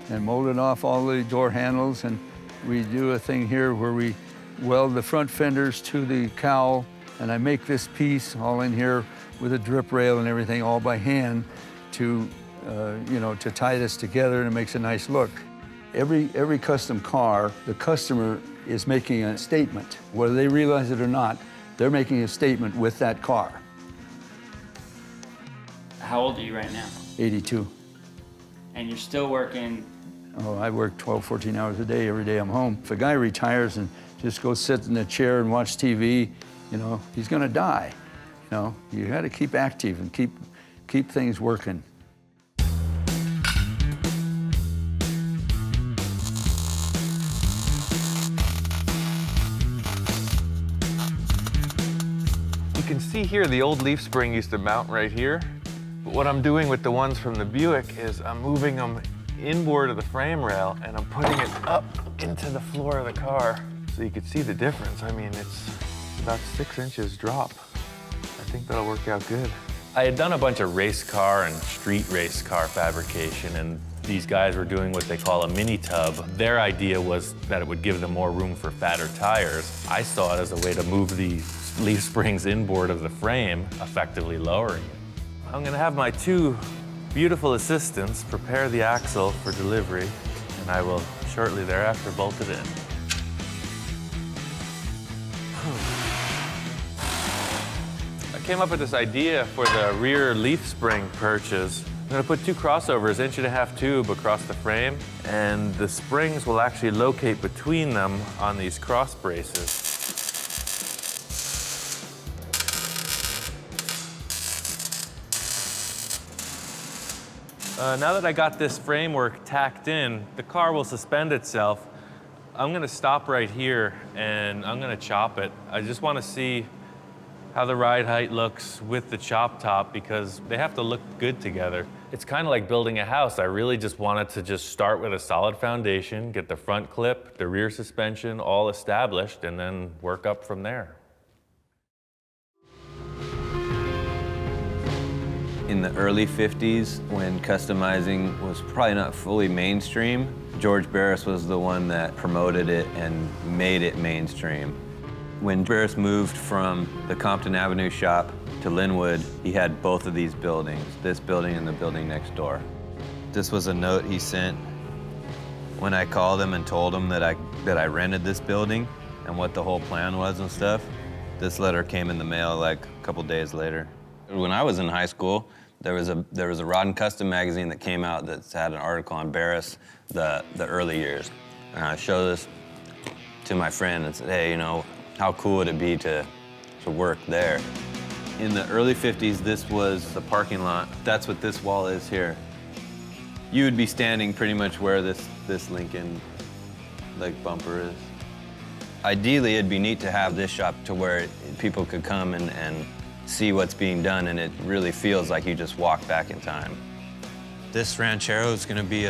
and molded off all the door handles. And we do a thing here where we weld the front fenders to the cowl, and I make this piece all in here with a drip rail and everything, all by hand to, you know, to tie this together, and it makes a nice look. Every custom car, the customer is making a statement. Whether they realize it or not, they're making a statement with that car. How old are you right now? 82. And you're still working? Oh, I work 12, 14 hours a day, every day I'm home. If a guy retires and just goes sit in a chair and watch TV, you know, he's gonna die. You know, you gotta keep active and keep things working. You can see here the old leaf spring used to mount right here. But what I'm doing with the ones from the Buick is I'm moving them inboard of the frame rail, and I'm putting it up into the floor of the car so you can see the difference. I mean, it's about 6 inches drop. I think that'll work out good. I had done a bunch of race car and street race car fabrication, and these guys were doing what they call a mini tub. Their idea was that it would give them more room for fatter tires. I saw it as a way to move the leaf springs inboard of the frame, effectively lowering it. I'm gonna have my 2 beautiful assistants prepare the axle for delivery, and I will shortly thereafter bolt it in. I came up with this idea for the rear leaf spring perches. I'm gonna put 2 crossovers, 1.5 tube across the frame, and the springs will actually locate between them on these cross braces. Now that I got this framework tacked in, the car will suspend itself. I'm gonna stop right here and I'm gonna chop it. I just wanna see how the ride height looks with the chop top because they have to look good together. It's kind of like building a house. I really just wanted to just start with a solid foundation, get the front clip, the rear suspension all established, and then work up from there. In the early 50s, when customizing was probably not fully mainstream, George Barris was the one that promoted it and made it mainstream. When Barris moved from the Compton Avenue shop to Linwood, he had both of these buildings, this building and the building next door. This was a note he sent when I called him and told him that I rented this building and what the whole plan was and stuff. This letter came in the mail like a couple days later. When I was in high school, there was a Rod and Custom magazine that came out that had an article on Barris, the early years. And I showed this to my friend and said, hey, you know, how cool would it be to work there? In the early 50s, this was the parking lot. That's what this wall is here. You would be standing pretty much where this Lincoln like bumper is. Ideally, it'd be neat to have this shop to where people could come and see what's being done, and it really feels like you just walk back in time. This Ranchero is gonna be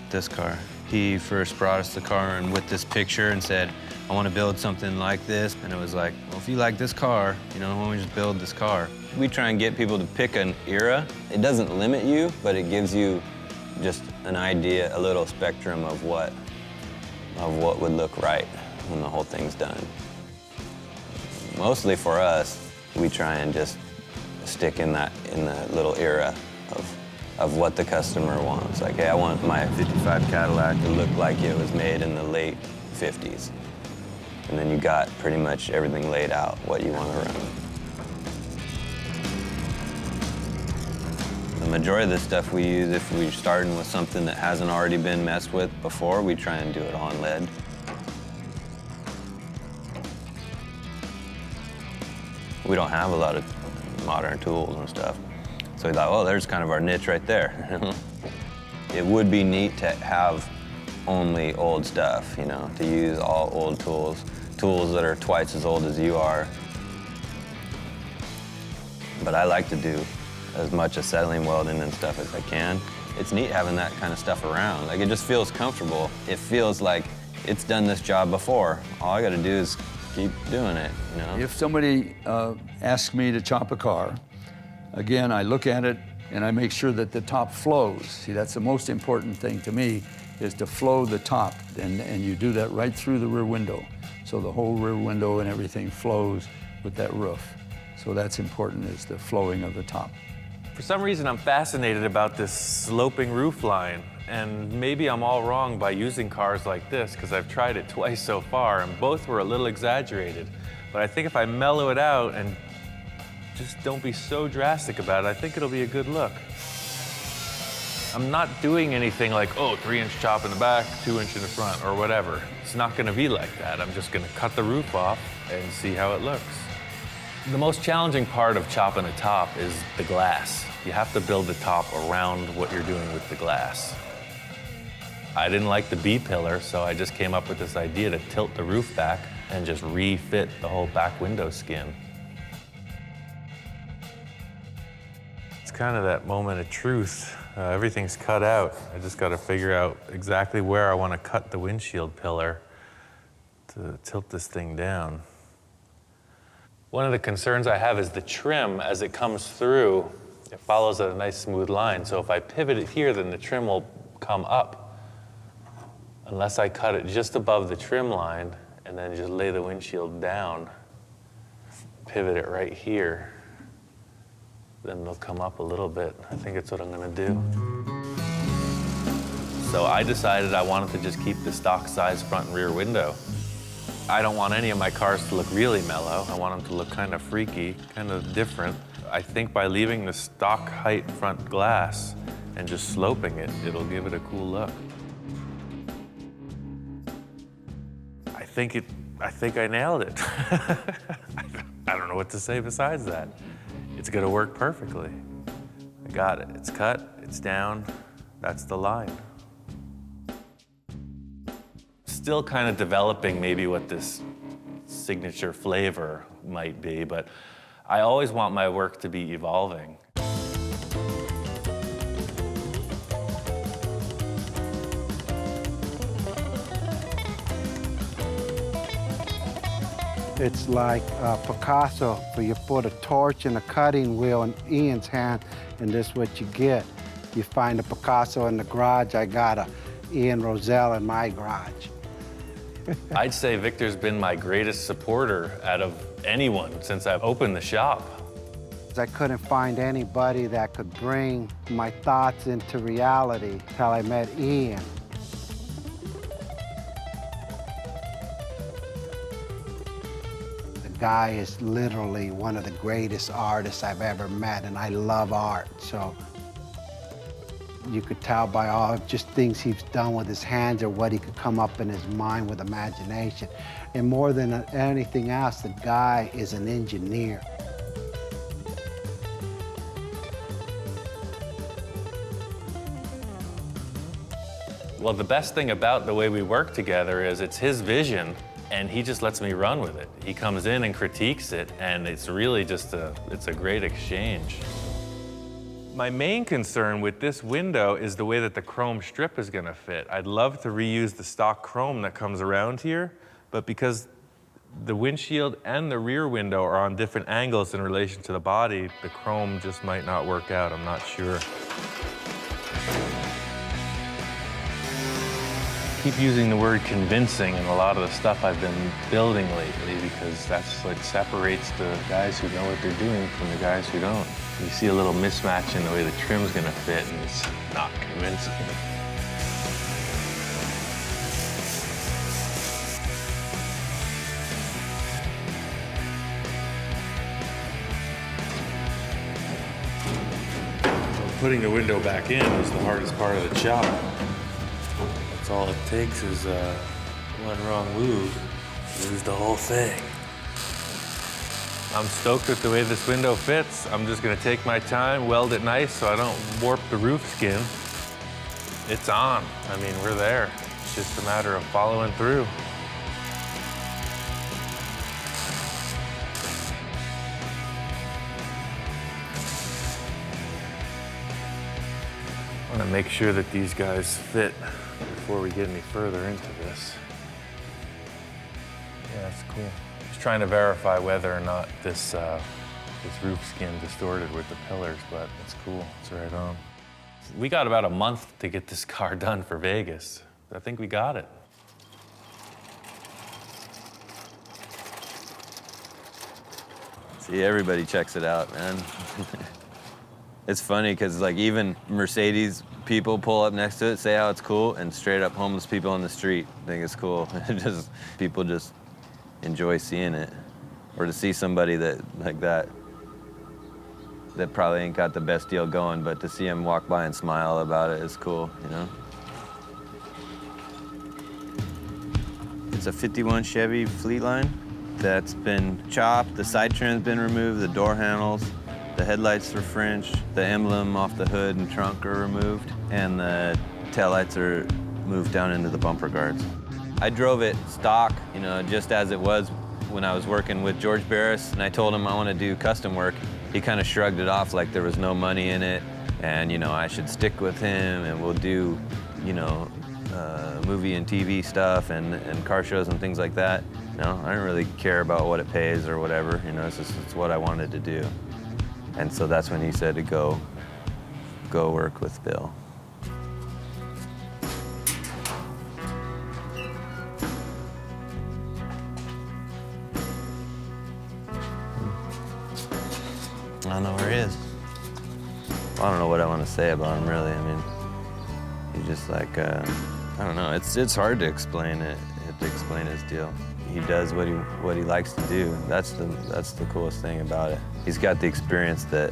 this car. He first brought us the car and with this picture and said, I want to build something like this. And it was like, well, if you like this car, you know, why don't we just build this car? We try and get people to pick an era. It doesn't limit you, but it gives you just an idea, a little spectrum of what would look right when the whole thing's done. Mostly for us, we try and just stick in the little era of what the customer wants. Like, hey, I want my 55 Cadillac to look like it was made in the late 50s. And then you got pretty much everything laid out, what you want to run. The majority of the stuff we use, if we're starting with something that hasn't already been messed with before, we try and do it on lead. We don't have a lot of modern tools and stuff. So we thought, well, there's kind of our niche right there. It would be neat to have only old stuff, you know, to use all old tools, tools that are twice as old as you are. But I like to do as much acetylene welding and stuff as I can. It's neat having that kind of stuff around. Like, it just feels comfortable. It feels like it's done this job before. All I gotta do is keep doing it, you know? If somebody asks me to chop a car, again, I look at it and I make sure that the top flows. See, that's the most important thing to me, is to flow the top, and you do that right through the rear window. So the whole rear window and everything flows with that roof. So that's important, is the flowing of the top. For some reason, I'm fascinated about this sloping roof line. And maybe I'm all wrong by using cars like this, because I've tried it twice so far, and both were a little exaggerated. But I think if I mellow it out and just don't be so drastic about it, I think it'll be a good look. I'm not doing anything like, oh, 3-inch chop in the back, 2-inch in the front, or whatever. It's not gonna be like that. I'm just gonna cut the roof off and see how it looks. The most challenging part of chopping a top is the glass. You have to build the top around what you're doing with the glass. I didn't like the B-pillar, so I just came up with this idea to tilt the roof back and just refit the whole back window skin. It's kind of that moment of truth. Everything's cut out. I just got to figure out exactly where I want to cut the windshield pillar to tilt this thing down. One of the concerns I have is the trim as it comes through. It follows a nice smooth line, so if I pivot it here, then the trim will come up. Unless I cut it just above the trim line and then just lay the windshield down, pivot it right here, then they'll come up a little bit. I think it's what I'm gonna do. So I decided I wanted to just keep the stock size front and rear window. I don't want any of my cars to look really mellow. I want them to look kind of freaky, kind of different. I think by leaving the stock height front glass and just sloping it, it'll give it a cool look. I think I nailed it. I don't know what to say besides that. It's gonna work perfectly. I got it. It's cut, it's down, that's the line. Still kind of developing maybe what this signature flavor might be, but I always want my work to be evolving. It's like Picasso, where you put a torch and a cutting wheel in Ian's hand, and this is what you get. You find a Picasso in the garage, I got a Ian Roussel in my garage. I'd say Victor's been my greatest supporter out of anyone since I've opened the shop. I couldn't find anybody that could bring my thoughts into reality till I met Ian. The guy is literally one of the greatest artists I've ever met, and I love art, so you could tell by all just things he's done with his hands or what he could come up in his mind with imagination. And more than anything else, the guy is an engineer. Well, the best thing about the way we work together is it's his vision, and he just lets me run with it. He comes in and critiques it, and it's really just it's a great exchange. My main concern with this window is the way that the chrome strip is gonna fit. I'd love to reuse the stock chrome that comes around here, but because the windshield and the rear window are on different angles in relation to the body, the chrome just might not work out, I'm not sure. I keep using the word convincing in a lot of the stuff I've been building lately because that's what separates the guys who know what they're doing from the guys who don't. You see a little mismatch in the way the trim's gonna fit and it's not convincing. Putting the window back in is the hardest part of the job. That's all it takes is one wrong move, lose the whole thing. I'm stoked with the way this window fits. I'm just gonna take my time, weld it nice so I don't warp the roof skin. It's on. I mean, we're there. It's just a matter of following through. I want to make sure that these guys fit before we get any further into this. Yeah, that's cool. Just trying to verify whether or not this roof skin distorted with the pillars, but it's cool. It's right on. We got about a month to get this car done for Vegas. I think we got it. See, everybody checks it out, man. It's funny because like even Mercedes people pull up next to it, say how it's cool, and straight up homeless people on the street think it's cool. People just enjoy seeing it. Or to see somebody that like that probably ain't got the best deal going, but to see him walk by and smile about it is cool, you know? It's a 51 Chevy Fleetline that's been chopped, the side trim's been removed, the door handles, the headlights are French, the emblem off the hood and trunk are removed, and the taillights are moved down into the bumper guards. I drove it stock, you know, just as it was when I was working with George Barris, and I told him I want to do custom work. He kind of shrugged it off like there was no money in it, and, you know, I should stick with him, and we'll do, you know, movie and TV stuff and car shows and things like that. You know, I don't really care about what it pays or whatever, you know, it's what I wanted to do. And so that's when he said to go work with Bill. I don't know where he is. I don't know what I want to say about him, really. I mean, he's just like, I don't know. It's hard to explain it, to explain his deal. He does what he likes to do. That's the coolest thing about it. He's got the experience that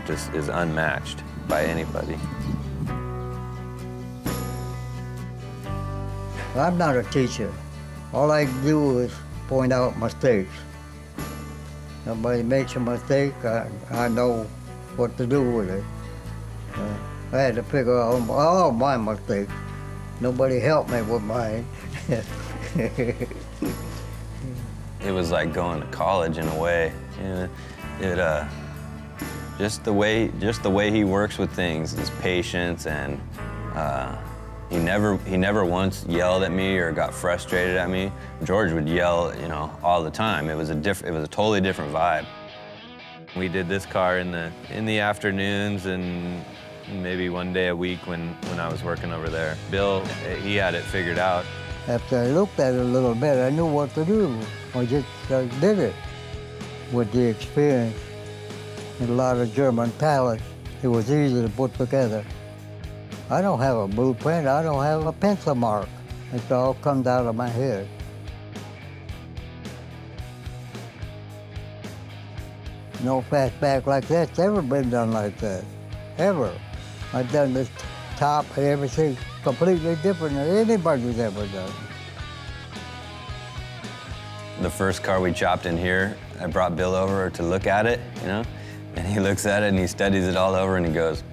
just is unmatched by anybody. I'm not a teacher. All I do is point out mistakes. Somebody makes a mistake, I know what to do with it. I had to figure out all my mistakes. Nobody helped me with mine. It was like going to college in a way. You know, just the way he works with things, his patience, and he never once yelled at me or got frustrated at me. George would yell, you know, all the time. It was a totally different vibe. We did this car in the afternoons and maybe one day a week when I was working over there. Bill, he had it figured out. After I looked at it a little bit, I knew what to do. I just did it. With the experience and a lot of German talent, it was easy to put together. I don't have a blueprint, I don't have a pencil mark. It all comes out of my head. No fastback like that's ever been done like that, ever. I've done this top and everything completely different than anybody's ever done. The first car we chopped in here, I brought Bill over to look at it, you know, and he looks at it and he studies it all over and he goes,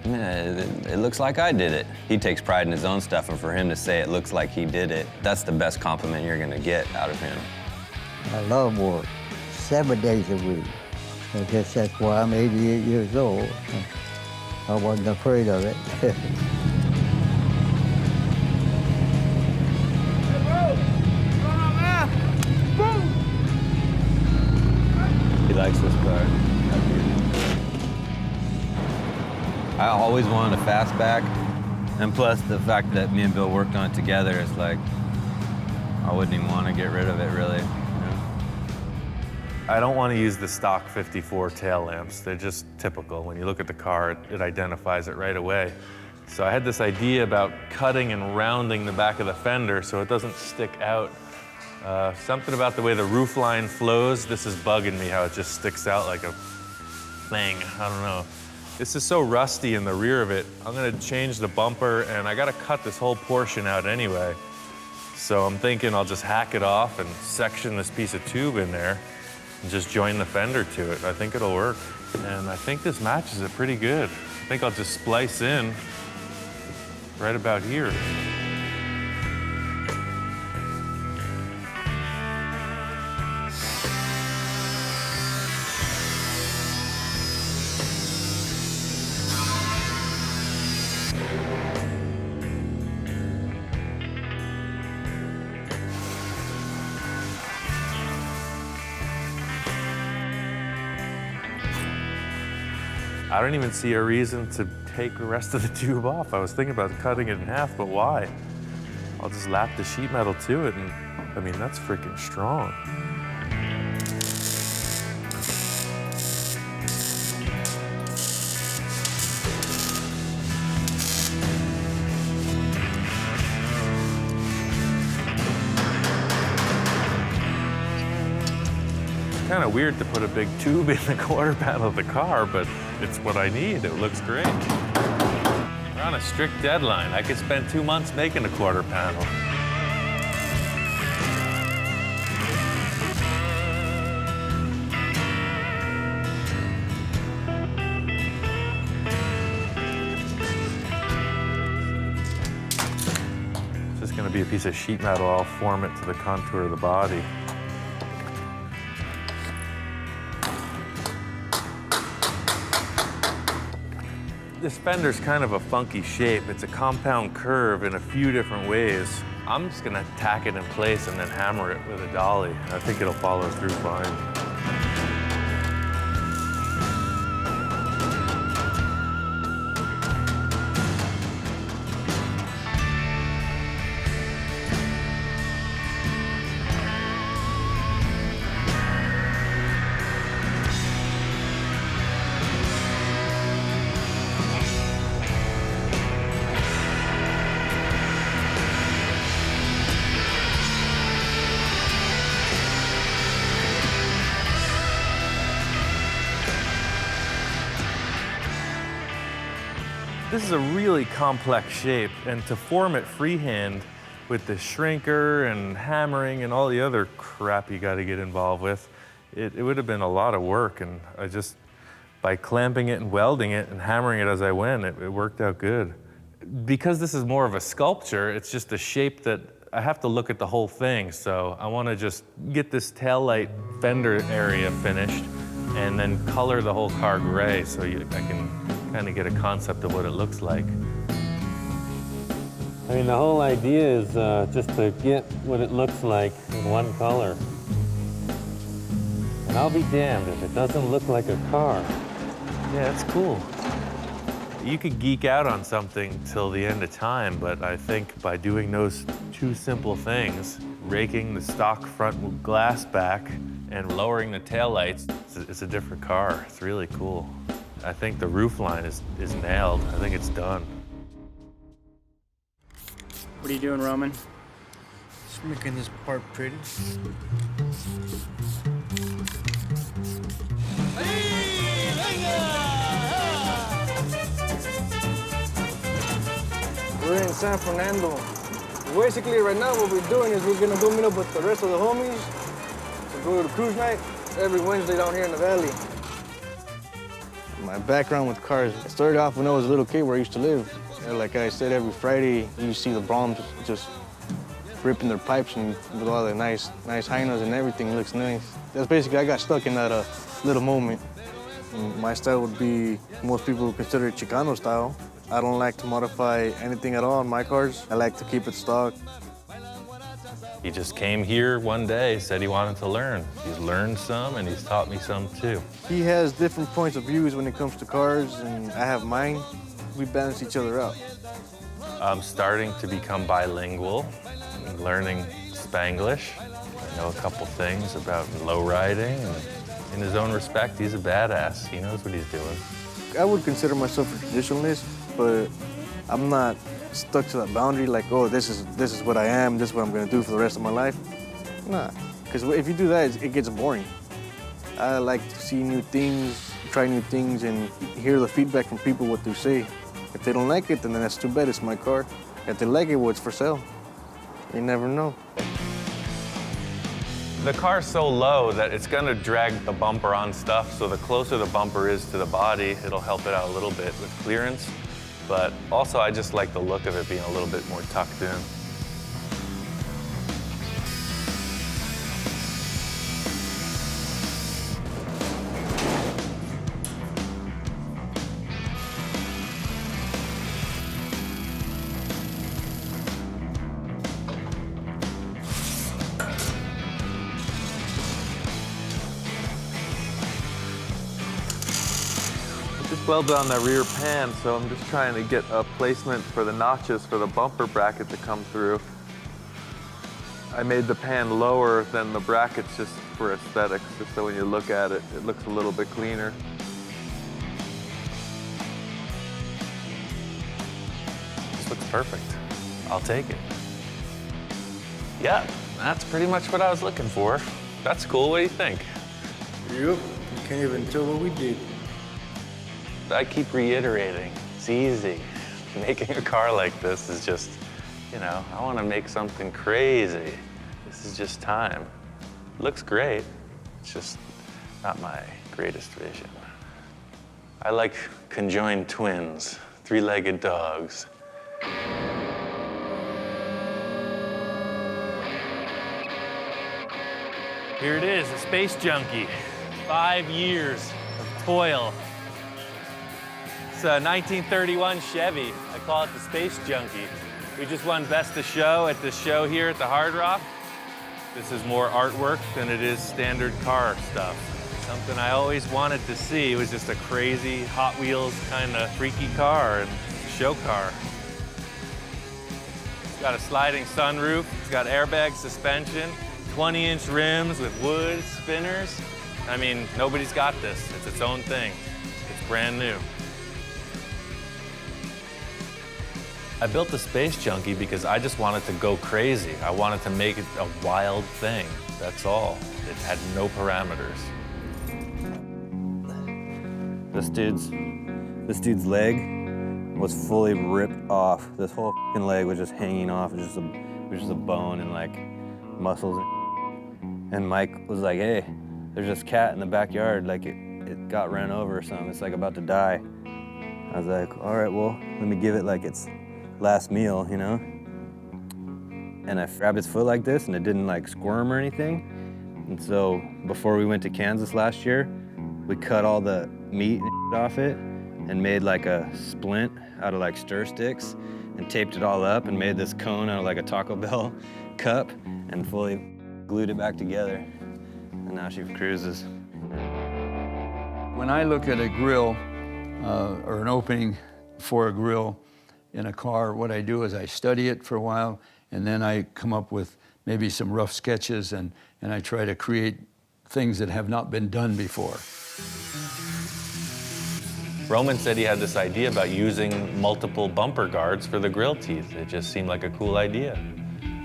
"Man, it looks like I did it." He takes pride in his own stuff, and for him to say it looks like he did it, that's the best compliment you're gonna get out of him. I love work, 7 days a week. I guess that's why I'm 88 years old. I wasn't afraid of it. likes this car. I always wanted a fastback, and plus the fact that me and Bill worked on it together, it's like, I wouldn't even want to get rid of it, really. I don't want to use the stock 54 tail lamps. They're just typical. When you look at the car, it identifies it right away. So I had this idea about cutting and rounding the back of the fender so it doesn't stick out. Something about the way the roof line flows, this is bugging me, how it just sticks out like a thing. I don't know. This is so rusty in the rear of it. I'm gonna change the bumper, and I gotta cut this whole portion out anyway. So I'm thinking I'll just hack it off and section this piece of tube in there and just join the fender to it. I think it'll work. And I think this matches it pretty good. I think I'll just splice in right about here. I don't even see a reason to take the rest of the tube off. I was thinking about cutting it in half, but why? I'll just lap the sheet metal to it, and I mean, that's freaking strong. Kind of weird to put a big tube in the quarter panel of the car, but it's what I need. It looks great. We're on a strict deadline. I could spend 2 months making a quarter panel. It's just gonna be a piece of sheet metal. I'll form it to the contour of the body. This fender's kind of a funky shape. It's a compound curve in a few different ways. I'm just gonna tack it in place and then hammer it with a dolly. I think it'll follow through fine. This is a really complex shape, and to form it freehand with the shrinker and hammering and all the other crap you got to get involved with, it would have been a lot of work, and I just, by clamping it and welding it and hammering it as I went, it worked out good. Because this is more of a sculpture, it's just a shape that I have to look at the whole thing, so I want to just get this taillight fender area finished and then color the whole car gray so I can kind of get a concept of what it looks like. I mean, the whole idea is just to get what it looks like in one color. And I'll be damned if it doesn't look like a car. Yeah, it's cool. You could geek out on something till the end of time, but I think by doing those two simple things, raking the stock front glass back and lowering the taillights, it's a different car. It's really cool. I think the roof line is nailed. I think it's done. What are you doing, Roman? Just making this part pretty. We're in San Fernando. Basically, right now, what we're doing is we're gonna go meet up with the rest of the homies to go to the cruise night every Wednesday down here in the valley. My background with cars, it started off when I was a little kid where I used to live. And like I said, every Friday, you see the Broms just ripping their pipes and with all the nice high-notes and everything looks nice. That's basically, I got stuck in that little moment. And my style would be, most people would consider it Chicano style. I don't like to modify anything at all on my cars. I like to keep it stock. He just came here one day, said he wanted to learn. He's learned some, and he's taught me some, too. He has different points of views when it comes to cars, and I have mine. We balance each other out. I'm starting to become bilingual, learning Spanglish. I know a couple things about low riding, and in his own respect, he's a badass. He knows what he's doing. I would consider myself a traditionalist, but I'm not stuck to that boundary like, oh, this is what I am, this is what I'm gonna do for the rest of my life. Nah, because if you do that, it gets boring. I like to see new things, try new things, and hear the feedback from people, what they say. If they don't like it, then that's too bad, it's my car. If they like it, well, it's for sale. You never know. The car's so low that it's gonna drag the bumper on stuff, so the closer the bumper is to the body, it'll help it out a little bit with clearance. But also, I just like the look of it being a little bit more tucked in. Welded on that rear pan, so I'm just trying to get a placement for the notches for the bumper bracket to come through. I made the pan lower than the brackets just for aesthetics, just so when you look at it, it looks a little bit cleaner. This looks perfect. I'll take it. Yeah, that's pretty much what I was looking for. That's cool. What do you think? Yep, you can't even tell what we did. I keep reiterating, it's easy. Making a car like this is just, you know, I want to make something crazy. This is just time. It looks great. It's just not my greatest vision. I like conjoined twins, three-legged dogs. Here it is, a space junkie. 5 years of toil. It's a 1931 Chevy. I call it the Space Junkie. We just won Best of Show at the show here at the Hard Rock. This is more artwork than it is standard car stuff. Something I always wanted to see. It was just a crazy Hot Wheels kind of freaky car and show car. It's got a sliding sunroof. It's got airbag suspension, 20-inch rims with wood spinners. I mean, nobody's got this. It's its own thing. It's brand new. I built the Space Junkie because I just wanted to go crazy. I wanted to make it a wild thing, that's all. It had no parameters. This dude's leg was fully ripped off. This whole f***ing leg was just hanging off. It was just a bone and like muscles. And Mike was like, hey, there's this cat in the backyard, like it got ran over or something. It's like about to die. I was like, all right, well, let me give it like its last meal, you know? And I grabbed its foot like this and it didn't like squirm or anything. And so before we went to Kansas last year, we cut all the meat and off it and made like a splint out of like stir sticks and taped it all up and made this cone out of like a Taco Bell cup and fully glued it back together. And now she cruises. When I look at a grill or an opening for a grill in a car, what I do is I study it for a while, and then I come up with maybe some rough sketches, and I try to create things that have not been done before. Roman said he had this idea about using multiple bumper guards for the grill teeth. It just seemed like a cool idea.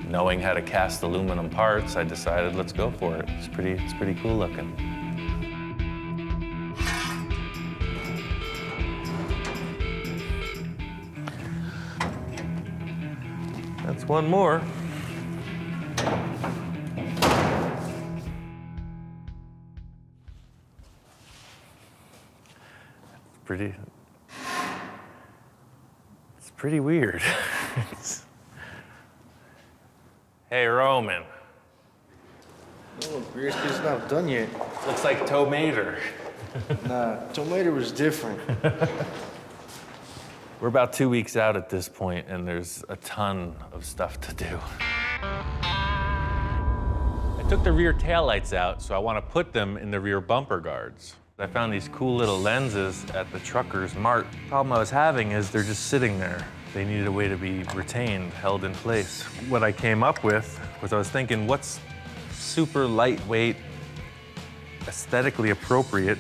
Knowing how to cast aluminum parts, I decided let's go for it. It's pretty cool looking. That's one more. It's pretty weird. Hey, Roman. Oh, brisket's not done yet. Looks like tomater. Nah, tomato was different. We're about 2 weeks out at this point, and there's a ton of stuff to do. I took the rear taillights out, so I want to put them in the rear bumper guards. I found these cool little lenses at the trucker's mart. The problem I was having is they're just sitting there. They needed a way to be retained, held in place. What I came up with was I was thinking, what's super lightweight, aesthetically appropriate?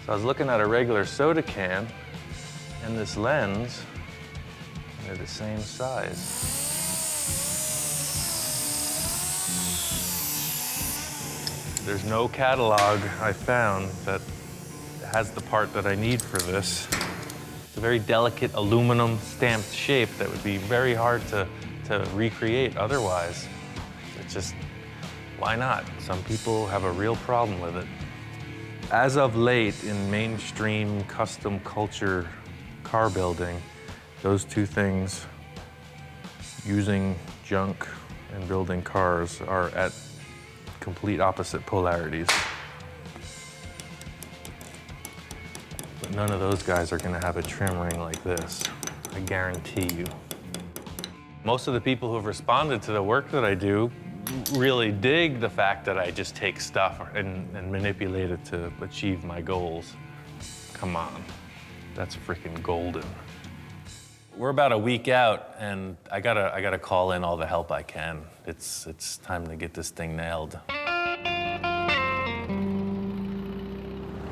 So I was looking at a regular soda can and this lens, and they're the same size. There's no catalog I found that has the part that I need for this. It's a very delicate aluminum stamped shape that would be very hard to recreate otherwise. It's just, why not? Some people have a real problem with it. As of late, in mainstream custom culture car building, those two things, using junk and building cars, are at complete opposite polarities. But none of those guys are gonna have a trim ring like this, I guarantee you. Most of the people who have responded to the work that I do really dig the fact that I just take stuff and manipulate it to achieve my goals. Come on, that's freaking golden. We're about a week out, and I gotta call in all the help I can. It's time to get this thing nailed.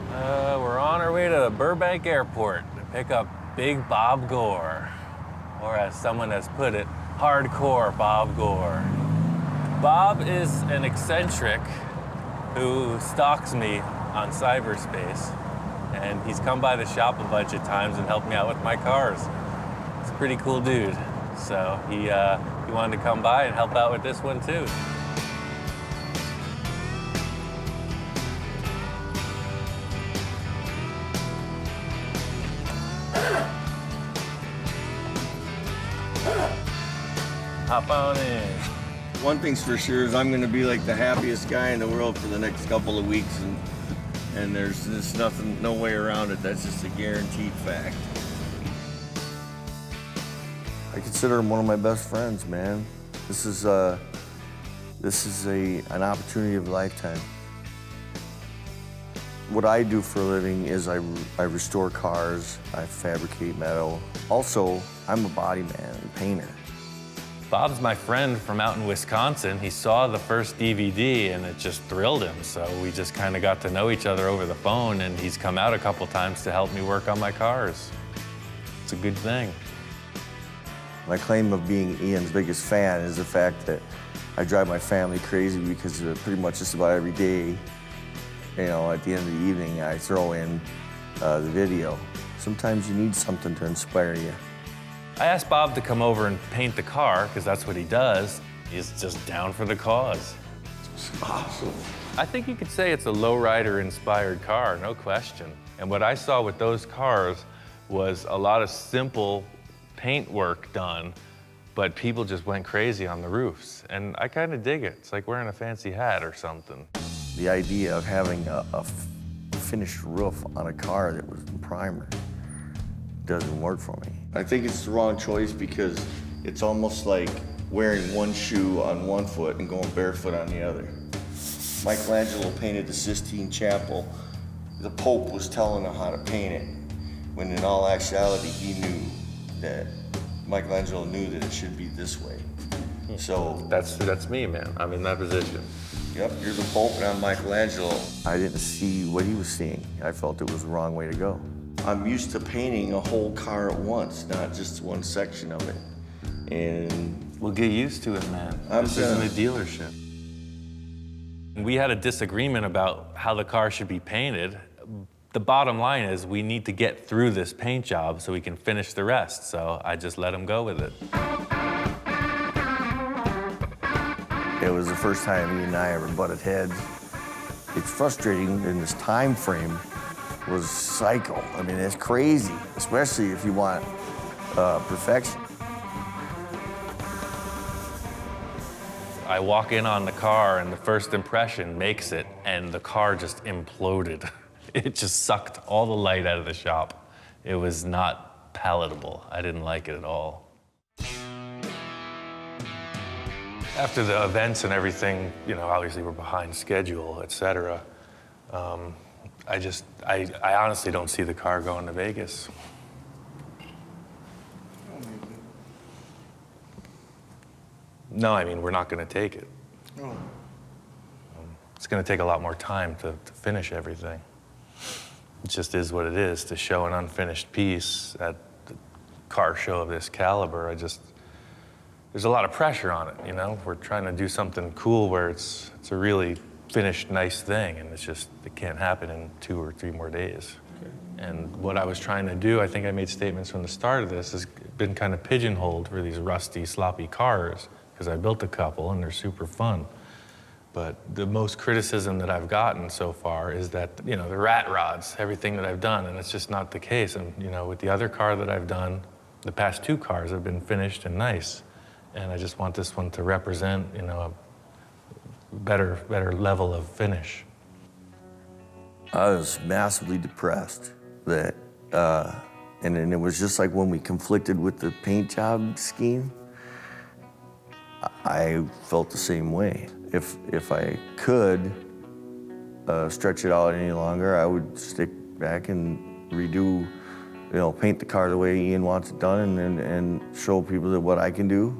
We're on our way to Burbank Airport to pick up Big Bob Gore, or as someone has put it, hardcore Bob Gore. Bob is an eccentric who stalks me on cyberspace, and he's come by the shop a bunch of times and helped me out with my cars. He's a pretty cool dude. So he wanted to come by and help out with this one too. Hop on in. One thing's for sure is I'm gonna be like the happiest guy in the world for the next couple of weeks, and there's just nothing, no way around it. That's just a guaranteed fact. I consider him one of my best friends, man. This is an opportunity of a lifetime. What I do for a living is I restore cars, I fabricate metal. Also, I'm a body man and painter. Bob's my friend from out in Wisconsin. He saw the first DVD and it just thrilled him. So we just kind of got to know each other over the phone, and he's come out a couple times to help me work on my cars. It's a good thing. My claim of being Ian's biggest fan is the fact that I drive my family crazy because pretty much just about every day, you know, at the end of the evening, I throw in the video. Sometimes you need something to inspire you. I asked Bob to come over and paint the car, because that's what he does. He's just down for the cause. It's awesome. I think you could say it's a lowrider-inspired car, no question. And what I saw with those cars was a lot of simple paint work done, but people just went crazy on the roofs. And I kind of dig it. It's like wearing a fancy hat or something. The idea of having a finished roof on a car that was in primer doesn't work for me. I think it's the wrong choice because it's almost like wearing one shoe on one foot and going barefoot on the other. Michelangelo painted the Sistine Chapel. The Pope was telling him how to paint it, when in all actuality he knew that Michelangelo knew that it should be this way. So that's me, man. I'm in that position. Yep, you're the Pope and I'm Michelangelo. I didn't see what he was seeing. I felt it was the wrong way to go. I'm used to painting a whole car at once, not just one section of it. And we'll get used to it, man. This isn't a dealership. We had a disagreement about how the car should be painted. The bottom line is we need to get through this paint job so we can finish the rest. So I just let him go with it. It was the first time he and I ever butted heads. It's frustrating in this time frame. Was psycho. I mean, it's crazy, especially if you want perfection. I walk in on the car and the first impression makes it, and the car just imploded. It just sucked all the light out of the shop. It was not palatable. I didn't like it at all. After the events and everything, you know, obviously we're behind schedule, et cetera. I honestly don't see the car going to Vegas. No, I mean, we're not going to take it. Oh. It's going to take a lot more time to finish everything. It just is what it is. To show an unfinished piece at the car show of this caliber, there's a lot of pressure on it, you know? We're trying to do something cool where it's a really finished, nice thing, and it can't happen in 2 or 3 more days. Okay. And what I was trying to do, I think I made statements from the start of this, has been kind of pigeonholed for these rusty, sloppy cars, because I built a couple and they're super fun. But the most criticism that I've gotten so far is that, you know, the rat rods, everything that I've done, and it's just not the case. And, you know, with the other car that I've done, the past 2 cars have been finished and nice. And I just want this one to represent, you know, a better level of finish. I was massively depressed that, and then it was just like when we conflicted with the paint job scheme, I felt the same way. If I could stretch it out any longer, I would stick back and redo, you know, paint the car the way Ian wants it done, and show people that what I can do,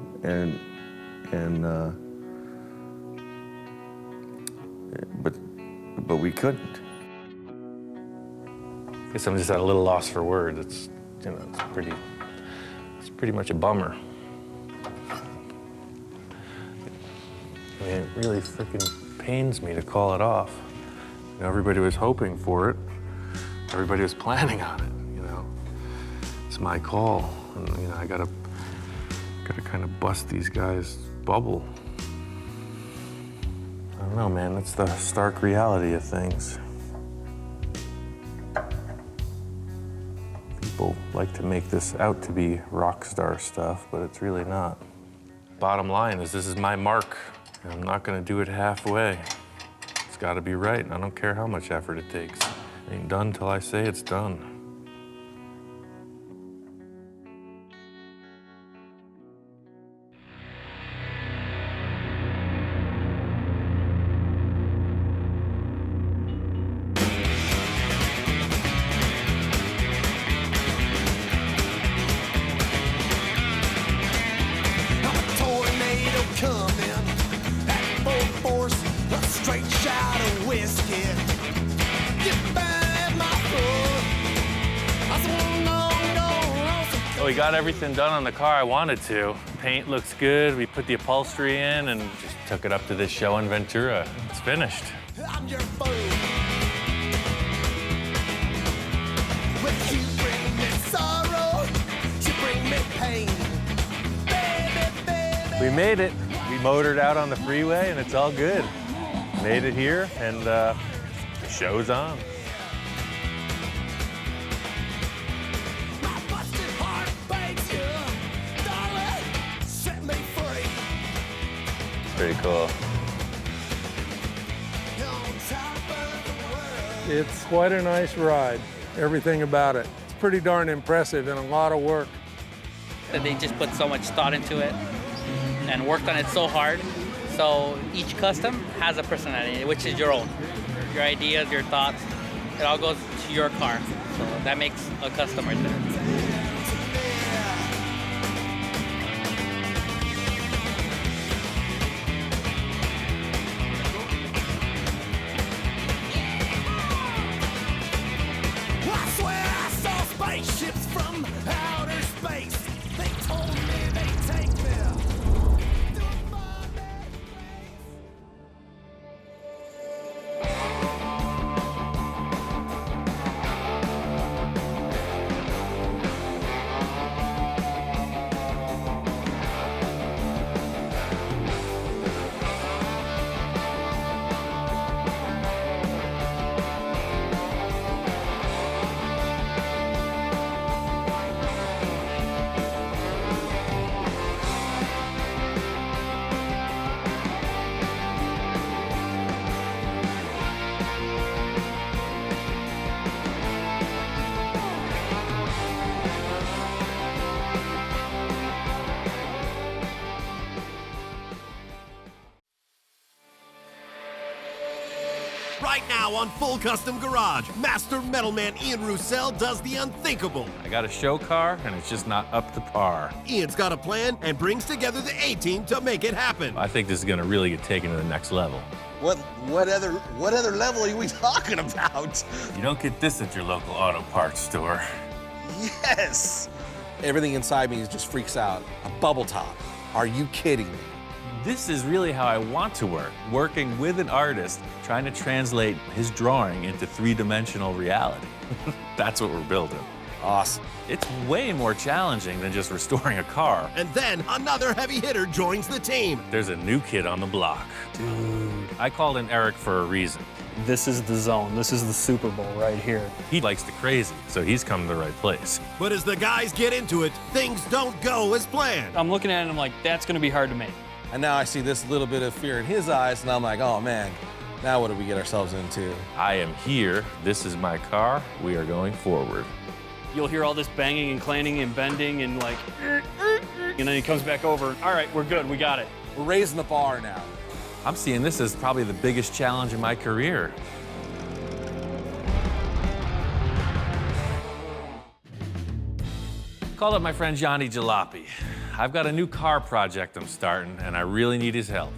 but we couldn't. I guess I'm just at a little loss for words. It's, you know, it's pretty much a bummer. I mean, it really freaking pains me to call it off. You know, everybody was hoping for it. Everybody was planning on it, you know. It's my call, and, you know, I gotta kind of bust these guys' bubble. I don't know, man, that's the stark reality of things. People like to make this out to be rock star stuff, but it's really not. Bottom line is, this is my mark, and I'm not gonna do it halfway. It's gotta be right, and I don't care how much effort it takes. It ain't done till I say it's done. We got everything done on the car I wanted to. Paint looks good. We put the upholstery in and just took it up to this show in Ventura. It's finished. I'm your foe. When you bring me sorrow, you bring me pain. Baby, baby. We made it. We motored out on the freeway and it's all good. Made it here and the show's on. Pretty cool. It's quite a nice ride, everything about it. It's pretty darn impressive and a lot of work. They just put so much thought into it and worked on it so hard. So each custom has a personality, which is your own. Your ideas, your thoughts, it all goes to your car. So that makes a custom right there. Spaceships from outer space. They told me they take me. Right now on Full Custom Garage, Master Metalman Ian Roussel does the unthinkable. I got a show car, and it's just not up to par. Ian's got a plan and brings together the A-team to make it happen. I think this is gonna really get taken to the next level. What other level are we talking about? You don't get this at your local auto parts store. Yes! Everything inside me just freaks out. A bubble top. Are you kidding me? This is really how I want to work, working with an artist, trying to translate his drawing into three-dimensional reality. That's what we're building. Awesome. It's way more challenging than just restoring a car. And then another heavy hitter joins the team. There's a new kid on the block. Dude. I called in Eric for a reason. This is the zone. This is the Super Bowl right here. He likes the crazy, so he's come to the right place. But as the guys get into it, things don't go as planned. I'm looking at it and I'm like, that's gonna be hard to make. And now I see this little bit of fear in his eyes, and I'm like, oh man, now what do we get ourselves into? I am here. This is my car. We are going forward. You'll hear all this banging and clanging and bending and like, and then he comes back over. All right, we're good, we got it. We're raising the bar now. I'm seeing this as probably the biggest challenge in my career. Called up my friend Johnny Jalopy. I've got a new car project I'm starting, and I really need his help.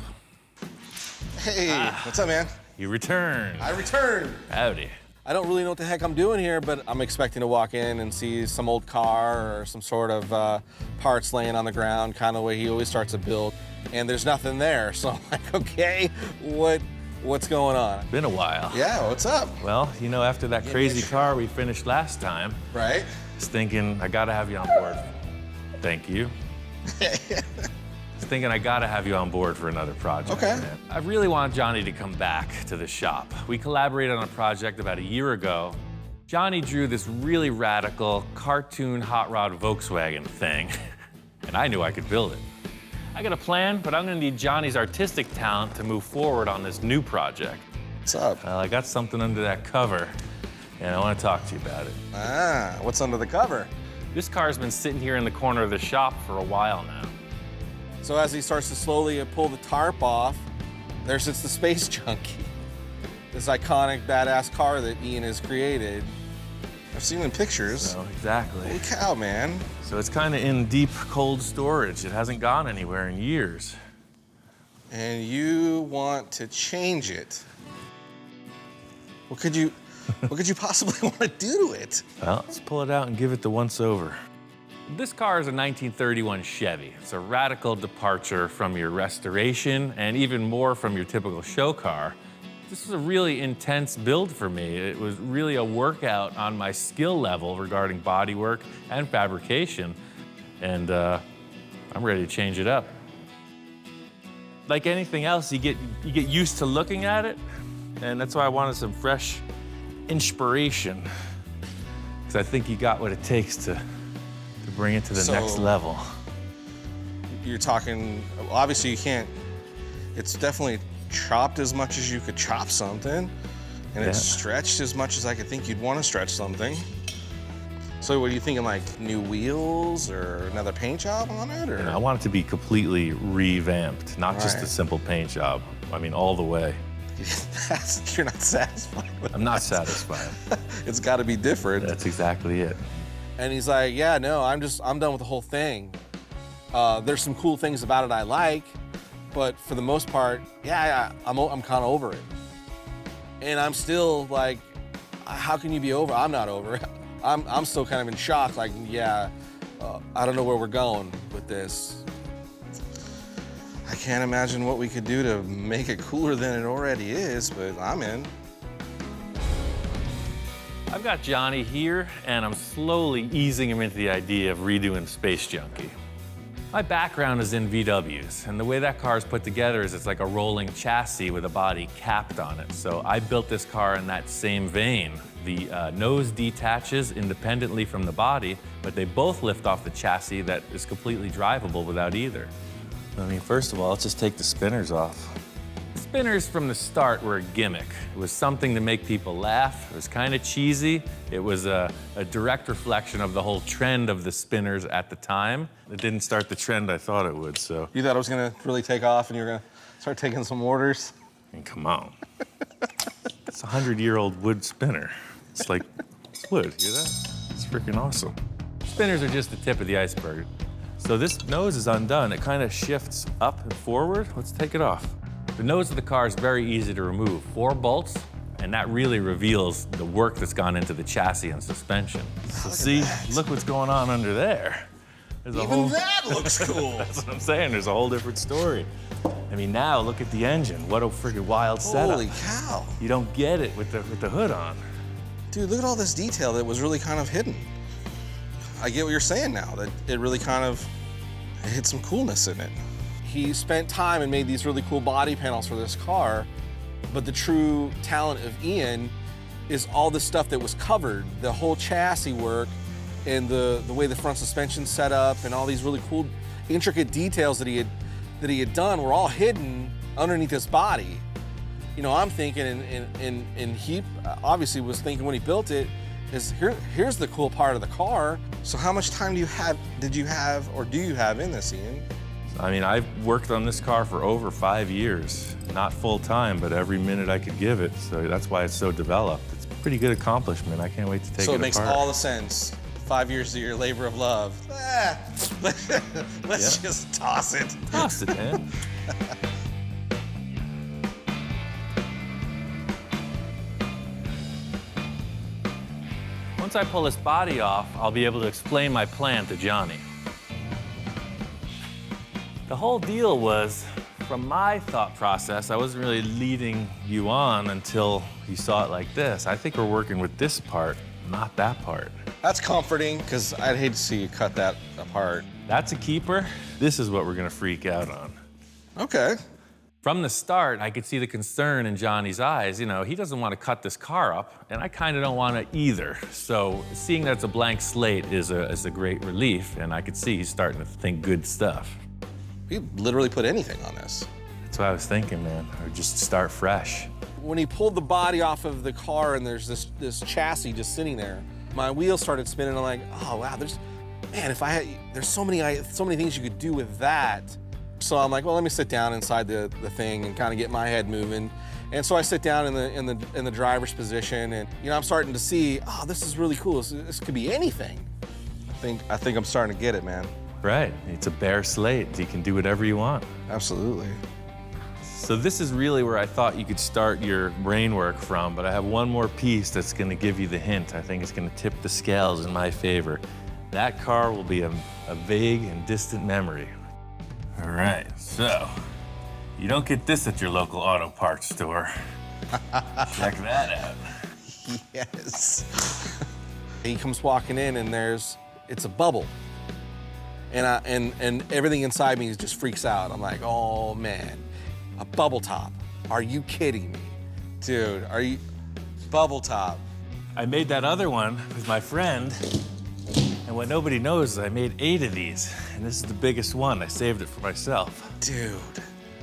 Hey, what's up, man? You returned. I returned. Howdy. I don't really know what the heck I'm doing here, but I'm expecting to walk in and see some old car or some sort of parts laying on the ground, kind of the way he always starts a build, and there's nothing there. So I'm like, okay, what's going on? Been a while. Yeah, what's up? Well, you know, after that crazy car we finished last time, right? I was thinking I gotta have you on board. Thank you. I was thinking I gotta have you on board for another project. Okay. Man. I really want Johnny to come back to the shop. We collaborated on a project about a year ago. Johnny drew this really radical cartoon hot rod Volkswagen thing, and I knew I could build it. I got a plan, but I'm gonna need Johnny's artistic talent to move forward on this new project. What's up? Well, I got something under that cover, and I want to talk to you about it. Ah, what's under the cover? This car's been sitting here in the corner of the shop for a while now. So as he starts to slowly pull the tarp off, there sits the Space Junkie. This iconic, badass car that Ian has created. I've seen it in pictures. So, exactly. Holy cow, man. So it's kind of in deep, cold storage. It hasn't gone anywhere in years. And you want to change it. What could you possibly want to do to it? Well, let's pull it out and give it the once-over. This car is a 1931 Chevy. It's a radical departure from your restoration and even more from your typical show car. This was a really intense build for me. It was really a workout on my skill level regarding bodywork and fabrication, and I'm ready to change it up. Like anything else, you get used to looking at it, and that's why I wanted some fresh inspiration, because I think you got what it takes to bring it to the next level. You're talking, obviously you can't, it's definitely chopped as much as you could chop something, and it's stretched as much as I could think you'd want to stretch something. So what are you thinking, like new wheels or another paint job on it? Or? You know, I want it to be completely revamped, not just a simple paint job. I mean, all the way. You're not satisfied with I'm not satisfied. It's got to be different. That's exactly it. And he's like, yeah, no, I'm done with the whole thing. There's some cool things about it I like, but for the most part, I'm kind of over it. And I'm still like, how can you be over? I'm not over it. I'm still kind of in shock, like, I don't know where we're going with this. I can't imagine what we could do to make it cooler than it already is, but I'm in. I've got Johnny here, and I'm slowly easing him into the idea of redoing Space Junkie. My background is in VWs, and the way that car is put together is it's like a rolling chassis with a body capped on it. So I built this car in that same vein. The nose detaches independently from the body, but they both lift off the chassis that is completely drivable without either. I mean, first of all, let's just take the spinners off. Spinners from the start were a gimmick. It was something to make people laugh. It was kind of cheesy. It was a direct reflection of the whole trend of the spinners at the time. It didn't start the trend I thought it would, so. You thought it was gonna really take off and you were gonna start taking some orders? I mean, come on. It's a 100-year-old wood spinner. It's like, it's wood, hear that? It's freaking awesome. Spinners are just the tip of the iceberg. So this nose is undone. It kind of shifts up and forward. Let's take it off. The nose of the car is very easy to remove. 4 bolts, and that really reveals the work that's gone into the chassis and suspension. So see, look what's going on under there. There's a Even that looks cool. That's what I'm saying. There's a whole different story. I mean, now look at the engine. What a freaking wild setup. Holy cow. You don't get it with the hood on. Dude, look at all this detail that was really kind of hidden. I get what you're saying now, that it really kind of hit some coolness in it. He spent time and made these really cool body panels for this car, but the true talent of Ian is all the stuff that was covered, the whole chassis work and the way the front suspension's set up and all these really cool, intricate details that he had done were all hidden underneath his body. You know, I'm thinking, and he obviously was thinking when he built it, here's the cool part of the car. So how much time do you have in this, Ian? I mean, I've worked on this car for over 5 years. Not full time, but every minute I could give it. So that's why it's so developed. It's a pretty good accomplishment. I can't wait to take it apart. So it makes all the sense. 5 years of your labor of love. Let's just toss it. Toss it, man. Once I pull this body off, I'll be able to explain my plan to Johnny. The whole deal was, from my thought process, I wasn't really leading you on until you saw it like this. I think we're working with this part, not that part. That's comforting, because I'd hate to see you cut that apart. That's a keeper. This is what we're gonna freak out on. Okay. From the start, I could see the concern in Johnny's eyes. You know, he doesn't want to cut this car up, and I kind of don't want to either. So seeing that it's a blank slate is a great relief, and I could see he's starting to think good stuff. You literally put anything on this. That's what I was thinking, man. Or just start fresh. When he pulled the body off of the car and there's this chassis just sitting there, my wheels started spinning. I'm like, oh wow, there's so many things you could do with that. So I'm like, well, let me sit down inside the thing and kind of get my head moving. And so I sit down in the driver's position, and you know, I'm starting to see, oh, this is really cool. This could be anything. I think I'm starting to get it, man. Right. It's a bare slate. You can do whatever you want. Absolutely. So this is really where I thought you could start your brain work from, but I have one more piece that's going to give you the hint. I think it's going to tip the scales in my favor. That car will be a vague and distant memory. All right, so you don't get this at your local auto parts store. Check that out. Yes. He comes walking in, and it's a bubble. And everything inside me just freaks out. I'm like, oh man, a bubble top. Are you kidding me? Dude, bubble top. I made that other one with my friend, and what nobody knows is I made 8 of these, and this is the biggest one. I saved it for myself. Dude.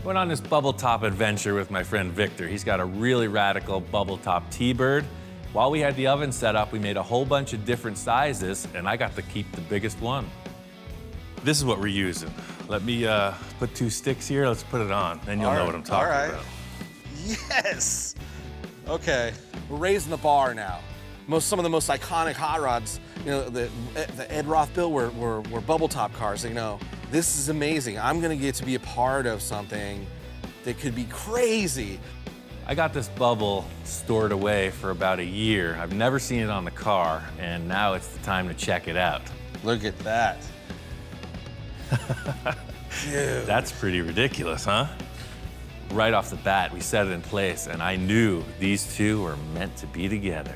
Went on this bubble top adventure with my friend Victor. He's got a really radical bubble top T-Bird. While we had the oven set up, we made a whole bunch of different sizes, and I got to keep the biggest one. This is what we're using. Let me put 2 sticks here. Let's put it on, then you'll know what I'm talking about. Yes. Okay, we're raising the bar now. Some of the most iconic hot rods, you know, the Ed Roth built were bubble top cars. You know, this is amazing. I'm gonna get to be a part of something that could be crazy. I got this bubble stored away for about a year. I've never seen it on the car, and now it's the time to check it out. Look at that. Dude. That's pretty ridiculous, huh? Right off the bat, we set it in place, and I knew these two were meant to be together.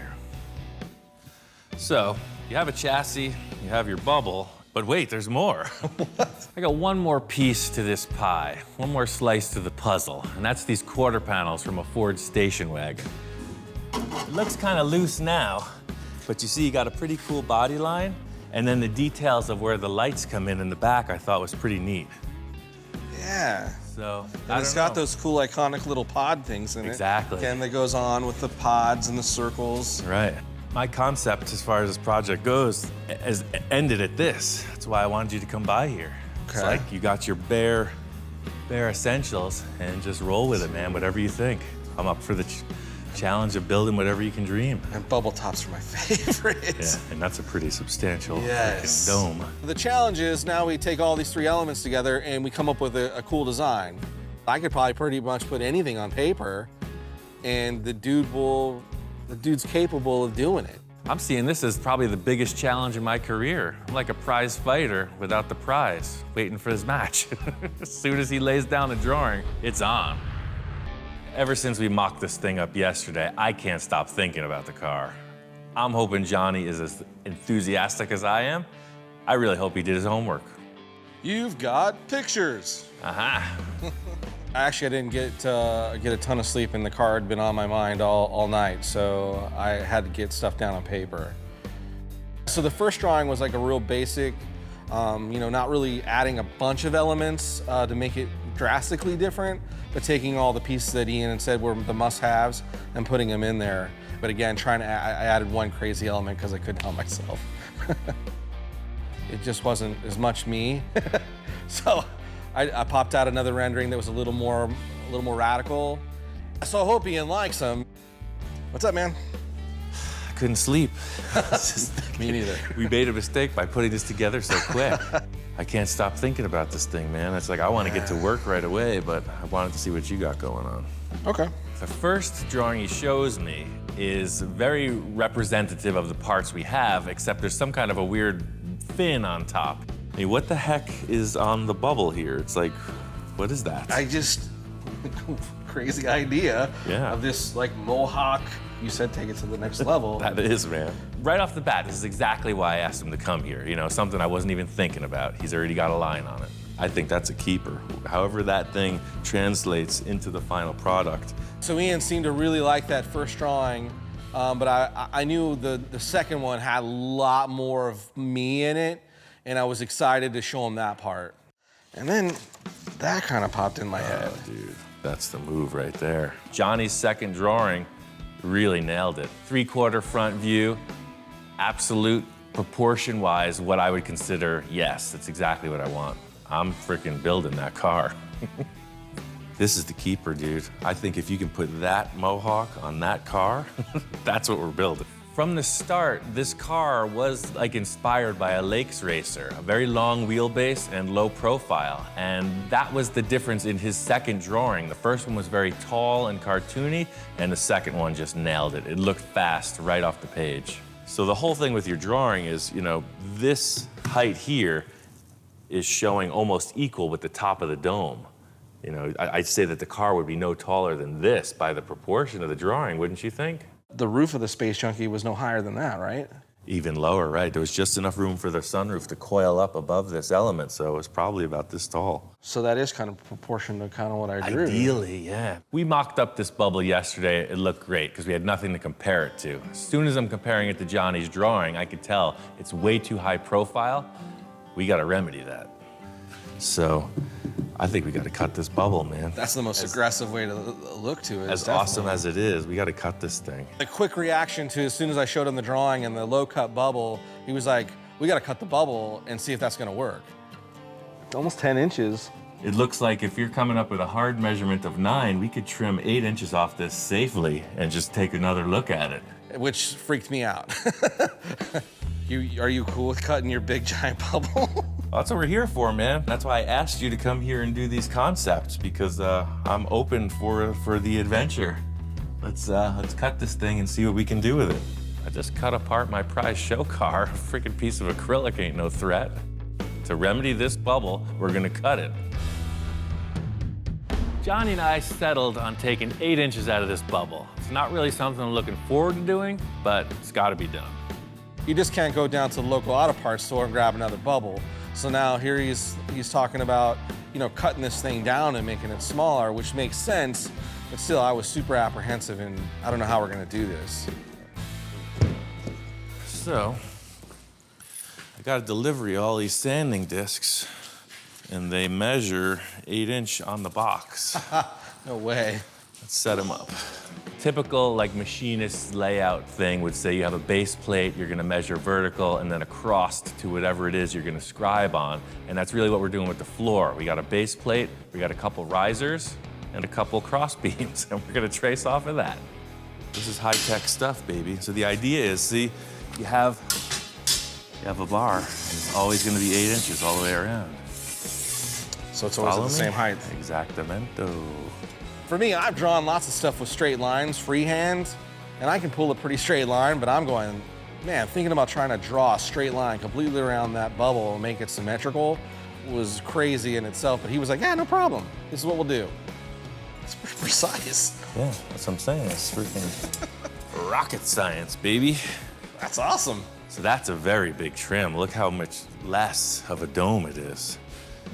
So, you have a chassis, you have your bubble, but wait, there's more. What? I got one more piece to this pie, one more slice to the puzzle, and that's these quarter panels from a Ford station wagon. It looks kind of loose now, but you see you got a pretty cool body line, and then the details of where the lights come in the back I thought was pretty neat. Yeah. So, and it's got those cool, iconic little pod things in it. Exactly. And that goes on with the pods and the circles. Right. My concept, as far as this project goes, has ended at this. That's why I wanted you to come by here. Okay. It's like you got your bare essentials and just roll with it, man, whatever you think. I'm up for the challenge of building whatever you can dream. And bubble tops are my favorite. Yeah, and that's a pretty substantial Yes. freaking dome. The challenge is now we take all these three elements together and we come up with a cool design. I could probably pretty much put anything on paper, and the dude's capable of doing it. I'm seeing this as probably the biggest challenge in my career. I'm like a prize fighter without the prize, waiting for his match. As soon as he lays down the drawing, it's on. Ever since we mocked this thing up yesterday, I can't stop thinking about the car. I'm hoping Johnny is as enthusiastic as I am. I really hope he did his homework. You've got pictures. Actually, I didn't get a ton of sleep, and the car had been on my mind all night, so I had to get stuff down on paper. So the first drawing was like a real basic, not really adding a bunch of elements to make it drastically different, but taking all the pieces that Ian had said were the must-haves and putting them in there. But again, I added one crazy element because I couldn't help myself. It just wasn't as much me. So I popped out another rendering that was a little more radical. So I hope Ian likes them. What's up, man? I couldn't sleep. Me neither. We made a mistake by putting this together so quick. I can't stop thinking about this thing, man. It's like I want to get to work right away, but I wanted to see what you got going on. Okay. The first drawing he shows me is very representative of the parts we have, except there's some kind of a weird fin on top. I mean, what the heck is on the bubble here? It's like, what is that? Crazy idea of this like mohawk. You said take it to the next level. That is, man. Right off the bat, this is exactly why I asked him to come here. You know, something I wasn't even thinking about. He's already got a line on it. I think that's a keeper. However that thing translates into the final product. So Ian seemed to really like that first drawing, but I knew the second one had a lot more of me in it, and I was excited to show him that part. And then that kind of popped in my head. Oh, dude, that's the move right there. Johnny's second drawing really nailed it. 3/4 front view, absolute proportion-wise, what I would consider, yes, that's exactly what I want. I'm freaking building that car. This is the keeper, dude. I think if you can put that mohawk on that car, that's what we're building. From the start, this car was like inspired by a lakes racer, a very long wheelbase and low profile. And that was the difference in his second drawing. The first one was very tall and cartoony, and the second one just nailed it. It looked fast right off the page. So the whole thing with your drawing is, this height here is showing almost equal with the top of the dome. I'd say that the car would be no taller than this by the proportion of the drawing, wouldn't you think? The roof of the Space Junkie was no higher than that, right? Even lower, right? There was just enough room for the sunroof to coil up above this element, so it was probably about this tall. So that is kind of proportion to kind of what I drew. Ideally, yeah. We mocked up this bubble yesterday. It looked great because we had nothing to compare it to. As soon as I'm comparing it to Johnny's drawing, I could tell it's way too high profile. We got to remedy that. So I think we got to cut this bubble, man. That's the most aggressive way to look to it. As awesome as it is, we got to cut this thing. A quick reaction to as soon as I showed him the drawing and the low cut bubble, he was like, we got to cut the bubble and see if that's going to work. It's almost 10 inches. It looks like if you're coming up with a hard measurement of 9, we could trim 8 inches off this safely and just take another look at it. Which freaked me out. Are you cool with cutting your big giant bubble? Well, that's what we're here for, man. That's why I asked you to come here and do these concepts, because I'm open for the adventure. Let's cut this thing and see what we can do with it. I just cut apart my prize show car. A freaking piece of acrylic ain't no threat. To remedy this bubble, we're gonna cut it. Johnny and I settled on taking 8 inches out of this bubble. It's not really something I'm looking forward to doing, but it's gotta be done. You just can't go down to the local auto parts store and grab another bubble. So now here he's talking about, cutting this thing down and making it smaller, which makes sense, but still I was super apprehensive and I don't know how we're gonna do this. So, I got a delivery of all these sanding discs, and they measure 8 inch on the box. No way. Let's set them up. Typical machinist layout thing would say you have a base plate, you're gonna measure vertical, and then across to whatever it is you're gonna scribe on. And that's really what we're doing with the floor. We got a base plate, we got a couple risers, and a couple cross beams, and we're gonna trace off of that. This is high-tech stuff, baby. So the idea is, see, you have a bar, and it's always gonna be 8 inches all the way around. So it's always at the same height. Exactamento. For me, I've drawn lots of stuff with straight lines, freehand, and I can pull a pretty straight line, but I'm going, man, thinking about trying to draw a straight line completely around that bubble and make it symmetrical was crazy in itself. But he was like, yeah, no problem. This is what we'll do. It's pretty precise. Yeah, that's what I'm saying. It's freaking rocket science, baby. That's awesome. So that's a very big trim. Look how much less of a dome it is.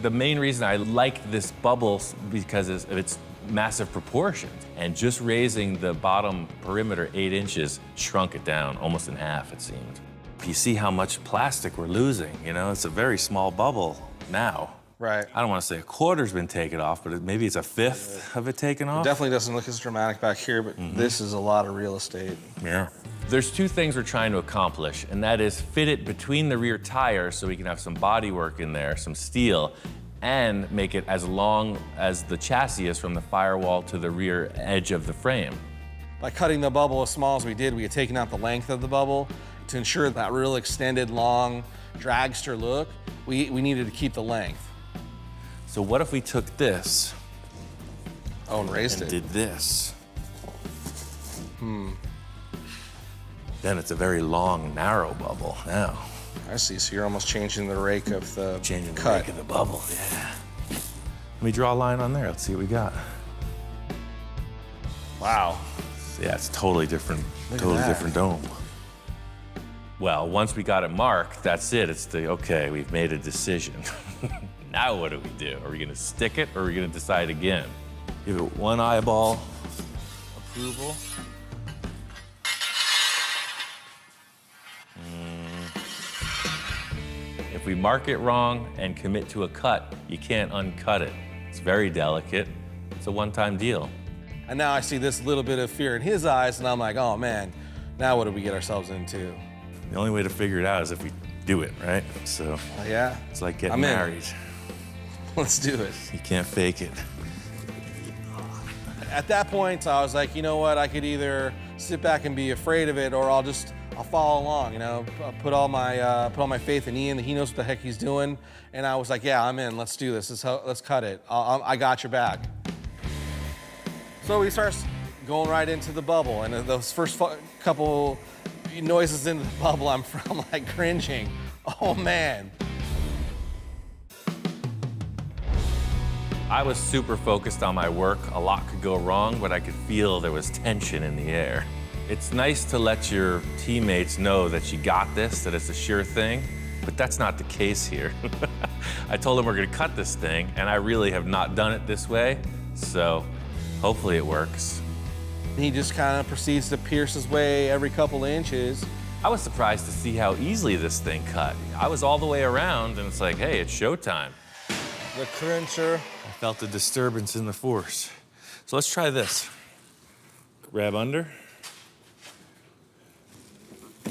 The main reason I like this bubble because of its massive proportions. And just raising the bottom perimeter 8 inches shrunk it down almost in half, it seemed. You see how much plastic we're losing, you know? It's a very small bubble now. Right. I don't want to say a quarter's been taken off, but maybe it's a fifth of it taken off. It definitely doesn't look as dramatic back here, but this is a lot of real estate. Yeah. There's 2 things we're trying to accomplish, and that is fit it between the rear tires so we can have some body work in there, some steel, and make it as long as the chassis is from the firewall to the rear edge of the frame. By cutting the bubble as small as we did, we had taken out the length of the bubble to ensure that real extended, long, dragster look. We needed to keep the length. So what if we took this and raised it? Did this? Then it's a very long, narrow bubble now. I see, so you're almost changing the rake of the Changing the cut. rake of the bubble, yeah. Let me draw a line on there, let's see what we got. Wow. Yeah, it's totally different, Look at totally that. different dome. Well, once we got it marked, that's it. It's okay, we've made a decision. Now what do we do? Are we gonna stick it or are we gonna decide again? Give it one eyeball approval. If we mark it wrong and commit to a cut, you can't uncut it. It's very delicate. It's a one-time deal. And now I see this little bit of fear in his eyes, and I'm like, oh man, now what did we get ourselves into? The only way to figure it out is if we do it, right? So Yeah. it's like getting I'm in. married. Let's do it. You can't fake it. At that point, I was like, you know what? I could either sit back and be afraid of it, or I'll follow along. You know, put all my faith in Ian. He knows what the heck he's doing. And I was like, yeah, I'm in. Let's do this. Let's cut it. I got your back. So he starts going right into the bubble, and those first couple noises into the bubble, I'm like cringing. Oh man. I was super focused on my work. A lot could go wrong, but I could feel there was tension in the air. It's nice to let your teammates know that you got this, that it's a sure thing, but that's not the case here. I told them we're gonna cut this thing, and I really have not done it this way, so hopefully it works. He just kind of proceeds to pierce his way every couple inches. I was surprised to see how easily this thing cut. I was all the way around, and it's like, hey, it's showtime. The cruncher. I felt a disturbance in the force. So let's try this. Grab under.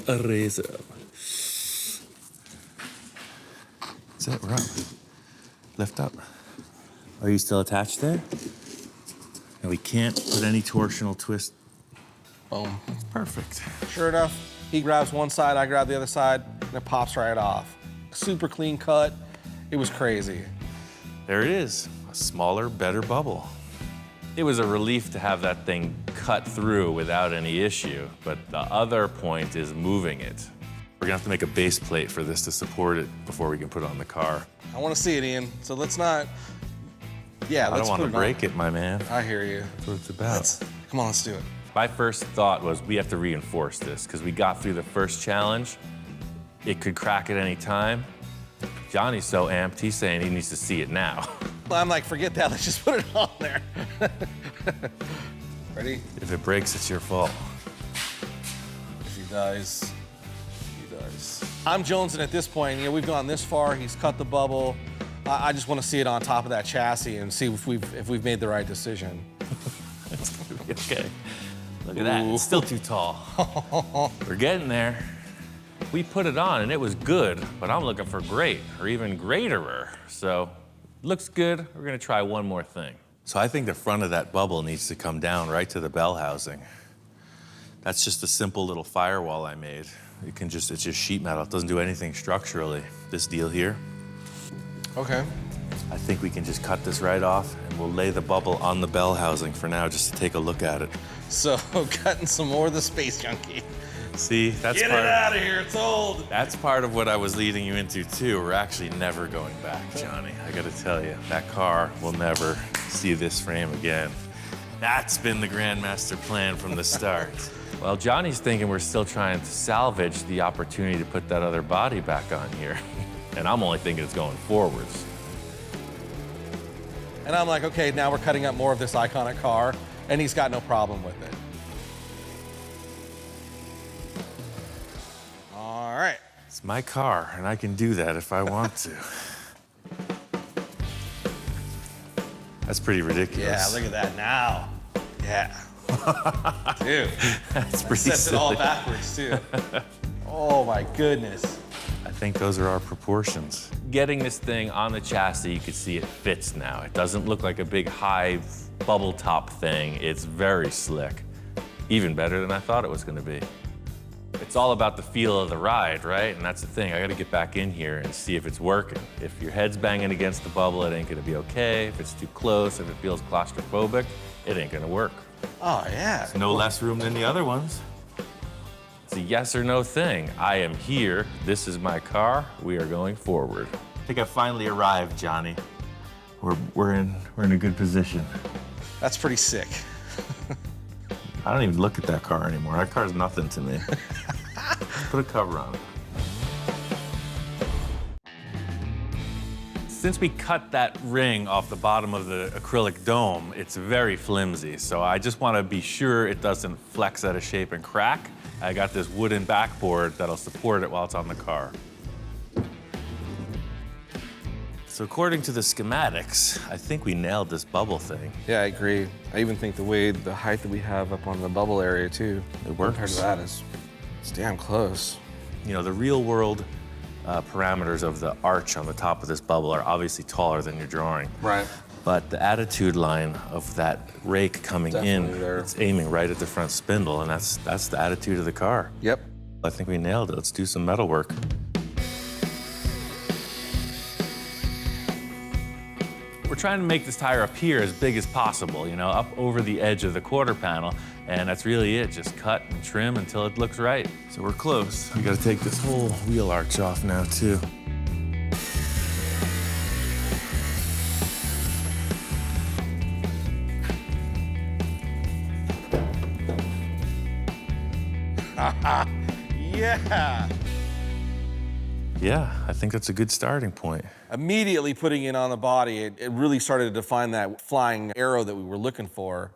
Raise up. Is that right? Lift up. Are you still attached there? And we can't put any torsional twist. Boom. Perfect. Sure enough, he grabs one side, I grab the other side, and it pops right off. Super clean cut. It was crazy. There it is, a smaller, better bubble. It was a relief to have that thing cut through without any issue, but the other point is moving it. We're gonna have to make a base plate for this to support it before we can put it on the car. I want to see it, Ian. So let's not. Yeah, I let's don't want put to break it, my man. I hear you. That's what it's about. Come on, let's do it. My first thought was we have to reinforce this because we got through the first challenge. It could crack at any time. Johnny's so amped, he's saying he needs to see it now. I'm like, forget that, let's just put it on there. Ready? If it breaks, it's your fault. If he dies, he dies. I'm jonesing at this point. You know, we've gone this far, he's cut the bubble. I just want to see it on top of that chassis and see if we've made the right decision. It's gonna be okay. Look at that, it's still too tall. We're getting there. We put it on and it was good, but I'm looking for great or even greaterer. So, looks good. We're gonna try one more thing. So I think the front of that bubble needs to come down right to the bell housing. That's just a simple little firewall I made. It's just sheet metal. It doesn't do anything structurally. This deal here. Okay. I think we can just cut this right off and we'll lay the bubble on the bell housing for now just to take a look at it. So, cutting some more of the space junkie. See, that's Get part it out of here, it's old. That's part of what I was leading you into too. We're actually never going back, Johnny. I gotta tell you, that car will never see this frame again. That's been the Grandmaster plan from the start. Well, Johnny's thinking we're still trying to salvage the opportunity to put that other body back on here. And I'm only thinking it's going forwards. And I'm like, okay, now we're cutting up more of this iconic car, and he's got no problem with it. All right. It's my car, and I can do that if I want to. That's pretty ridiculous. Yeah, look at that now. Yeah. Dude, that's pretty sets silly. it all backwards, too. Oh, my goodness. I think those are our proportions. Getting this thing on the chassis, you can see it fits now. It doesn't look like a big high bubble top thing. It's very slick. Even better than I thought it was gonna be. It's all about the feel of the ride, right? And that's the thing, I gotta get back in here and see if it's working. If your head's banging against the bubble, it ain't gonna be okay. If it's too close, if it feels claustrophobic, it ain't gonna work. Oh, yeah. There's no less room than the other ones. It's a yes or no thing. I am here, this is my car, we are going forward. I think I finally arrived, Johnny. We're in a good position. That's pretty sick. I don't even look at that car anymore. That car's nothing to me. Put a cover on it. Since we cut that ring off the bottom of the acrylic dome, it's very flimsy. So I just want to be sure it doesn't flex out of shape and crack. I got this wooden backboard that'll support it while it's on the car. So according to the schematics, I think we nailed this bubble thing. Yeah, I agree. I even think the height that we have up on the bubble area, too, it works. Compared to that it's damn close. You know, the real world parameters of the arch on the top of this bubble are obviously taller than your drawing. Right. But the attitude line of that rake coming Definitely there. it's aiming right at the front spindle, and that's the attitude of the car. Yep. I think we nailed it. Let's do some metal work. We're trying to make this tire appear as big as possible, you know, up over the edge of the quarter panel, and that's really it. Just cut and trim until it looks right. So we're close. We gotta take this whole wheel arch off now, too. Yeah. Yeah, I think that's a good starting point. Immediately putting it on the body, it really started to define that flying arrow that we were looking for.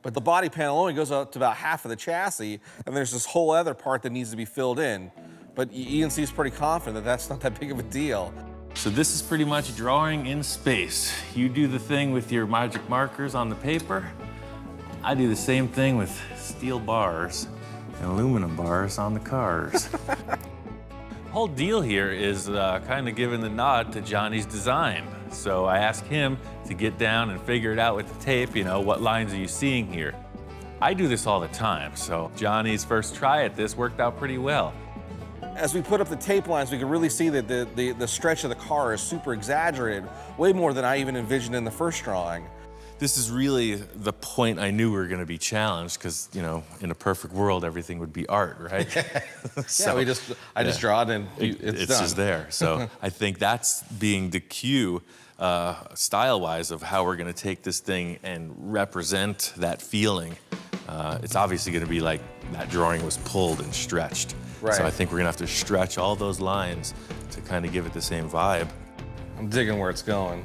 But the body panel only goes up to about half of the chassis, and there's this whole other part that needs to be filled in. But ENC is pretty confident that that's not that big of a deal. So this is pretty much drawing in space. You do the thing with your magic markers on the paper. I do the same thing with steel bars and aluminum bars on the cars. The whole deal here is kind of giving the nod to Johnny's design. So I asked him to get down and figure it out with the tape, you know, what lines are you seeing here? I do this all the time, so Johnny's first try at this worked out pretty well. As we put up the tape lines, we can really see that the stretch of the car is super exaggerated, way more than I even envisioned in the first drawing. This is really the point I knew we were going to be challenged because, you know, in a perfect world, everything would be art, right? So, yeah, I just draw it and it's done. Just there. So I think that's being the cue, style-wise, of how we're going to take this thing and represent that feeling. It's obviously going to be like that drawing was pulled and stretched. Right. So I think we're going to have to stretch all those lines to kind of give it the same vibe. I'm digging where it's going.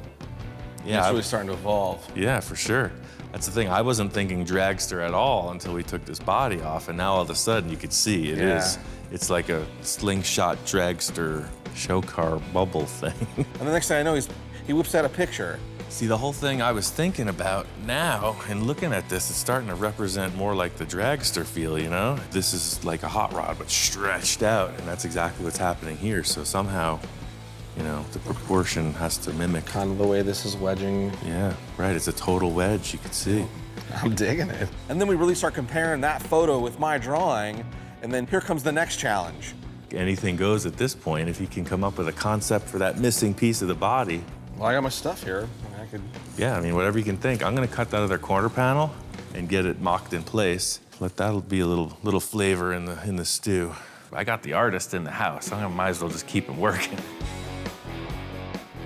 Yeah, it's really starting to evolve. Yeah, for sure. That's the thing. I wasn't thinking dragster at all until we took this body off, and now all of a sudden you could see it is. It's like a slingshot dragster show car bubble thing. And the next thing I know, he whips out a picture. See, the whole thing I was thinking about now, and looking at this, it's starting to represent more like the dragster feel, you know? This is like a hot rod, but stretched out, and that's exactly what's happening here. So somehow, you know, the proportion has to mimic. Kind of the way this is wedging. Yeah, right, it's a total wedge, you can see. I'm digging it. And then we really start comparing that photo with my drawing, and then here comes the next challenge. Anything goes at this point if you can come up with a concept for that missing piece of the body. Well, I got my stuff here. I could... Yeah, I mean, whatever you can think. I'm gonna cut that other corner panel and get it mocked in place. Let that be a little flavor in the stew. I got the artist in the house. I might as well just keep him working.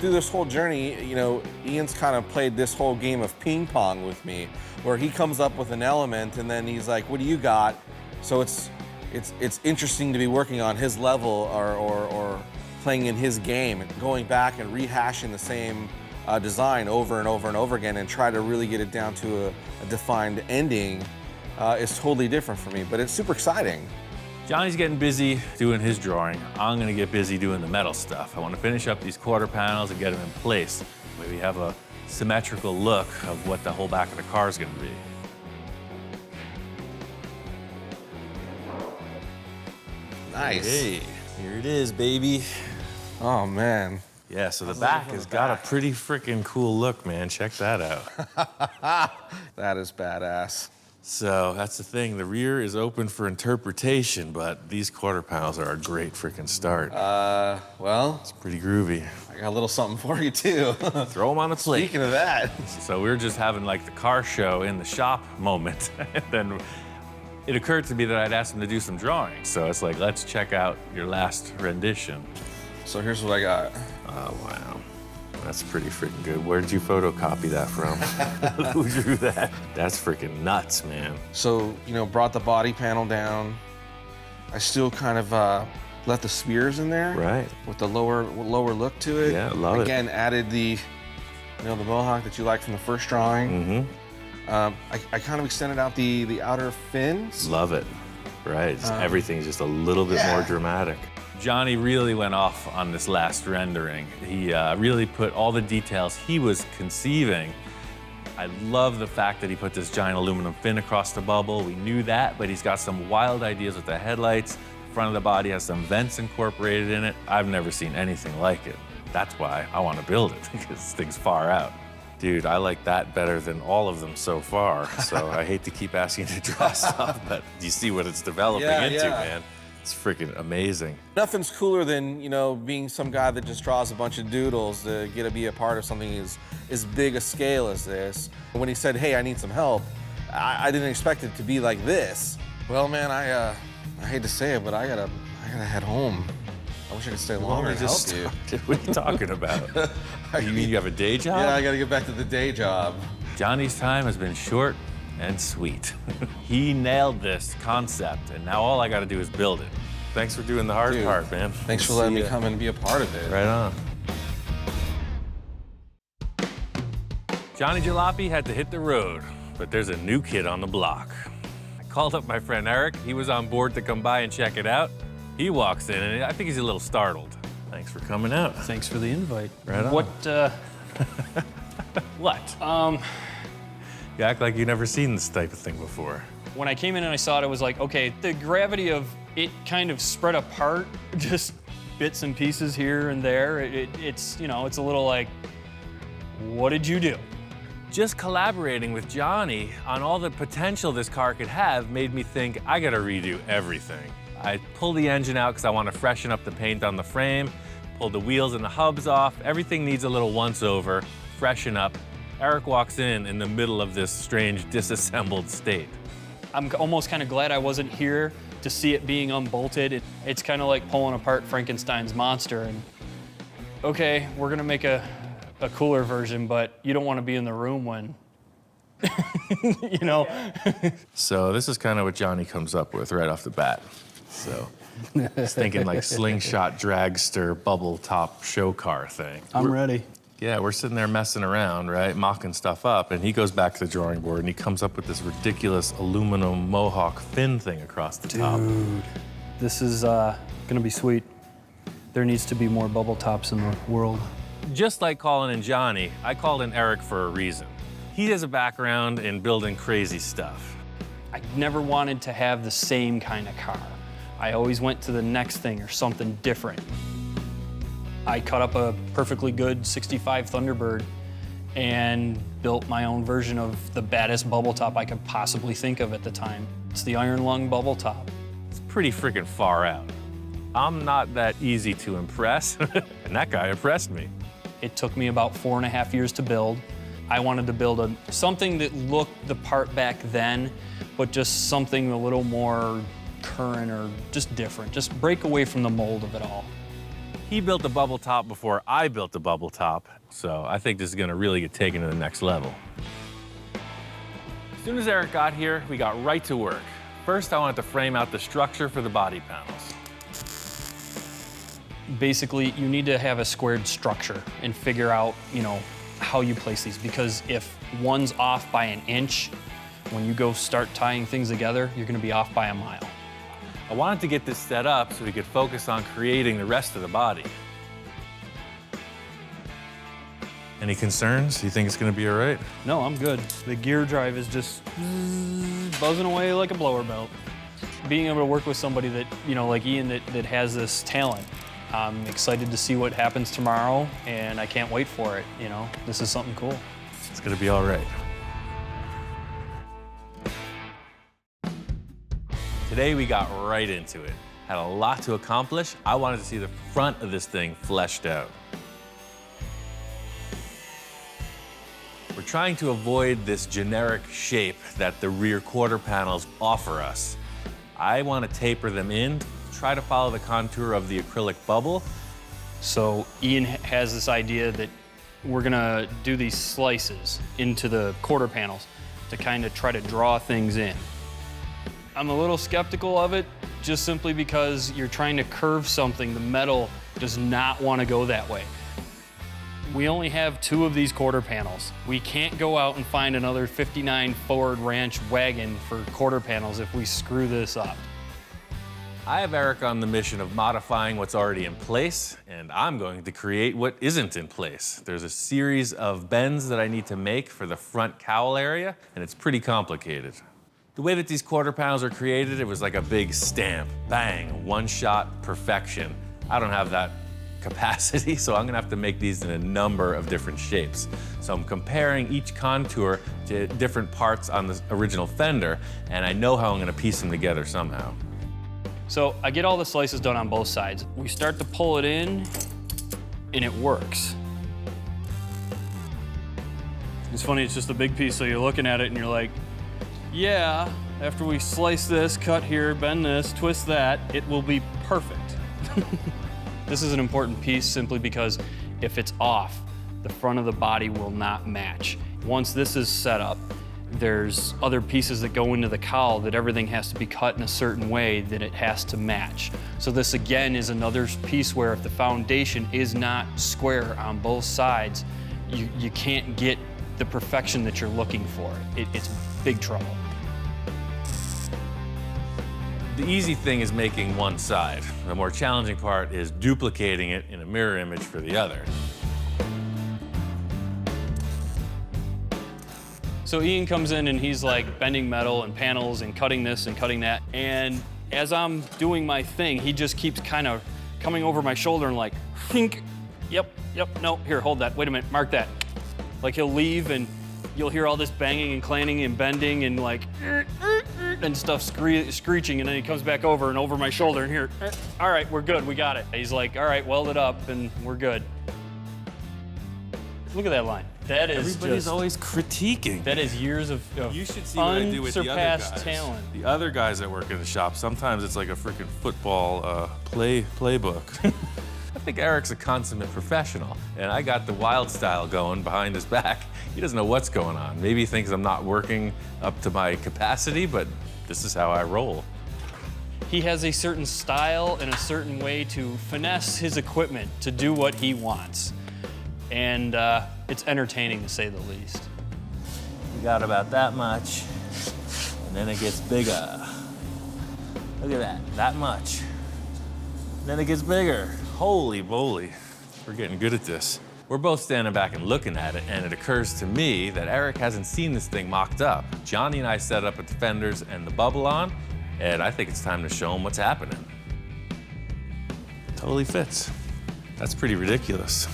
Through this whole journey, you know, Ian's kind of played this whole game of ping pong with me, where he comes up with an element and then he's like, what do you got? So it's interesting to be working on his level or playing in his game, and going back and rehashing the same design over and over and over again and try to really get it down to a defined ending is totally different for me, but it's super exciting. Johnny's getting busy doing his drawing. I'm gonna get busy doing the metal stuff. I wanna finish up these quarter panels and get them in place. Maybe we have a symmetrical look of what the whole back of the car is gonna be. Nice. Hey, here it is, baby. Oh, man. Yeah, so the back has got a pretty freaking cool look, man. Check that out. That is badass. So that's the thing. The rear is open for interpretation, but these quarter panels are a great freaking start. Well, it's pretty groovy. I got a little something for you too. Throw them on the plate. Speaking of that. So we were just having like the car show in the shop moment. And then it occurred to me that I'd asked him to do some drawing. So it's like, let's check out your last rendition. So here's what I got. Oh, wow. That's pretty freaking good. Where did you photocopy that from? Who drew that? That's freaking nuts, man. So, you know, brought the body panel down. I still kind of left the spears in there. Right. With the lower look to it. Yeah, love it. Again, added the, you know, the mohawk that you liked from the first drawing. Mm-hmm. I kind of extended out the outer fins. Love it. Right. Everything's just a little bit more dramatic. Johnny really went off on this last rendering. He really put all the details he was conceiving. I love the fact that he put this giant aluminum fin across the bubble. We knew that, but he's got some wild ideas with the headlights. The front of the body has some vents incorporated in it. I've never seen anything like it. That's why I want to build it, because this thing's far out. Dude, I like that better than all of them so far. So I hate to keep asking you to draw stuff, but you see what it's developing into, man. It's freaking amazing. Nothing's cooler than, you know, being some guy that just draws a bunch of doodles to get to be a part of something as big a scale as this. When he said, hey, I need some help, I didn't expect it to be like this. Well, man, I hate to say it, but I gotta head home. I wish I could stay longer and help you. What are you talking about? You mean you have a day job? Yeah, I gotta get back to the day job. Johnny's time has been short and sweet. He nailed this concept, and now all I gotta do is build it. Thanks for doing the hard part, man. Thanks for letting me come and be a part of it. Right on. Johnny Jalopy had to hit the road, but there's a new kid on the block. I called up my friend Eric. He was on board to come by and check it out. He walks in, and I think he's a little startled. Thanks for coming out. Thanks for the invite. Right on. What, What? You act like you've never seen this type of thing before. When I came in and I saw it, it was like, okay, the gravity of it kind of spread apart, just bits and pieces here and there. It's, you know, it's a little like, what did you do? Just collaborating with Johnny on all the potential this car could have made me think I gotta redo everything. I pulled the engine out because I want to freshen up the paint on the frame, pulled the wheels and the hubs off. Everything needs a little once-over, freshen up. Eric walks in the middle of this strange disassembled state. I'm almost kind of glad I wasn't here to see it being unbolted. It's kind of like pulling apart Frankenstein's monster. And okay, we're gonna make a cooler version, but you don't want to be in the room when, you know. So this is kind of what Johnny comes up with right off the bat. So he's thinking like slingshot, dragster, bubble top show car thing. I'm ready. Yeah, we're sitting there messing around, right, mocking stuff up, and he goes back to the drawing board and he comes up with this ridiculous aluminum mohawk fin thing across the top. Dude, this is gonna be sweet. There needs to be more bubble tops in the world. Just like calling in Johnny, I called in Eric for a reason. He has a background in building crazy stuff. I never wanted to have the same kind of car. I always went to the next thing or something different. I cut up a perfectly good 65 Thunderbird and built my own version of the baddest bubble top I could possibly think of at the time. It's the iron lung bubble top. It's pretty freaking far out. I'm not that easy to impress, and that guy impressed me. It took me about 4.5 years to build. I wanted to build something that looked the part back then, but just something a little more current or just different. Just break away from the mold of it all. He built a bubble top before I built a bubble top, so I think this is gonna really get taken to the next level. As soon as Eric got here, we got right to work. First, I wanted to frame out the structure for the body panels. Basically, you need to have a squared structure and figure out, how you place these, because if one's off by an inch, when you go start tying things together, you're gonna be off by a mile. I wanted to get this set up so we could focus on creating the rest of the body. Any concerns? You think it's gonna be all right? No, I'm good. The gear drive is just buzzing away like a blower belt. Being able to work with somebody that, like Ian, that has this talent, I'm excited to see what happens tomorrow, and I can't wait for it, This is something cool. It's gonna be all right. Today we got right into it. Had a lot to accomplish. I wanted to see the front of this thing fleshed out. We're trying to avoid this generic shape that the rear quarter panels offer us. I want to taper them in, try to follow the contour of the acrylic bubble. So Ian has this idea that we're gonna do these slices into the quarter panels to kind of try to draw things in. I'm a little skeptical of it, just simply because you're trying to curve something. The metal does not want to go that way. We only have 2 of these quarter panels. We can't go out and find another 59 Ford Ranch wagon for quarter panels if we screw this up. I have Eric on the mission of modifying what's already in place, and I'm going to create what isn't in place. There's a series of bends that I need to make for the front cowl area, and it's pretty complicated. The way that these quarter panels are created, it was like a big stamp, bang, one-shot perfection. I don't have that capacity, so I'm gonna have to make these in a number of different shapes. So I'm comparing each contour to different parts on the original fender, and I know how I'm gonna piece them together somehow. So I get all the slices done on both sides. We start to pull it in, and it works. It's funny, it's just a big piece, so you're looking at it and you're like, yeah, after we slice this, cut here, bend this, twist that, it will be perfect. This is an important piece simply because if it's off, the front of the body will not match. Once this is set up, there's other pieces that go into the cowl that everything has to be cut in a certain way that it has to match. So this again is another piece where if the foundation is not square on both sides, you can't get the perfection that you're looking for. It's big trouble. The easy thing is making one side. The more challenging part is duplicating it in a mirror image for the other. So Ian comes in and he's like bending metal and panels and cutting this and cutting that. And as I'm doing my thing, he just keeps kind of coming over my shoulder and like, think, yep, no, here, hold that, wait a minute, mark that. Like he'll leave and you'll hear all this banging and clanging and bending and like, and stuff screeching, and then he comes back over and over my shoulder and here, all right, we're good, we got it. He's like, all right, weld it up and we're good. Look at that line. That is Everybody's just, always critiquing. That is years of You should see what I do with the other guys. unsurpassed talent. The other guys that work in the shop, sometimes it's like a freaking football playbook. I think Eric's a consummate professional, and I got the wild style going behind his back. He doesn't know what's going on. Maybe he thinks I'm not working up to my capacity, but this is how I roll. He has a certain style and a certain way to finesse his equipment to do what he wants. And it's entertaining to say the least. We got about that much, and then it gets bigger. Look at that much. Then it gets bigger. Holy moly, we're getting good at this. We're both standing back and looking at it, and it occurs to me that Eric hasn't seen this thing mocked up. Johnny and I set up with the fenders and the bubble on, and I think it's time to show him what's happening. Totally fits. That's pretty ridiculous.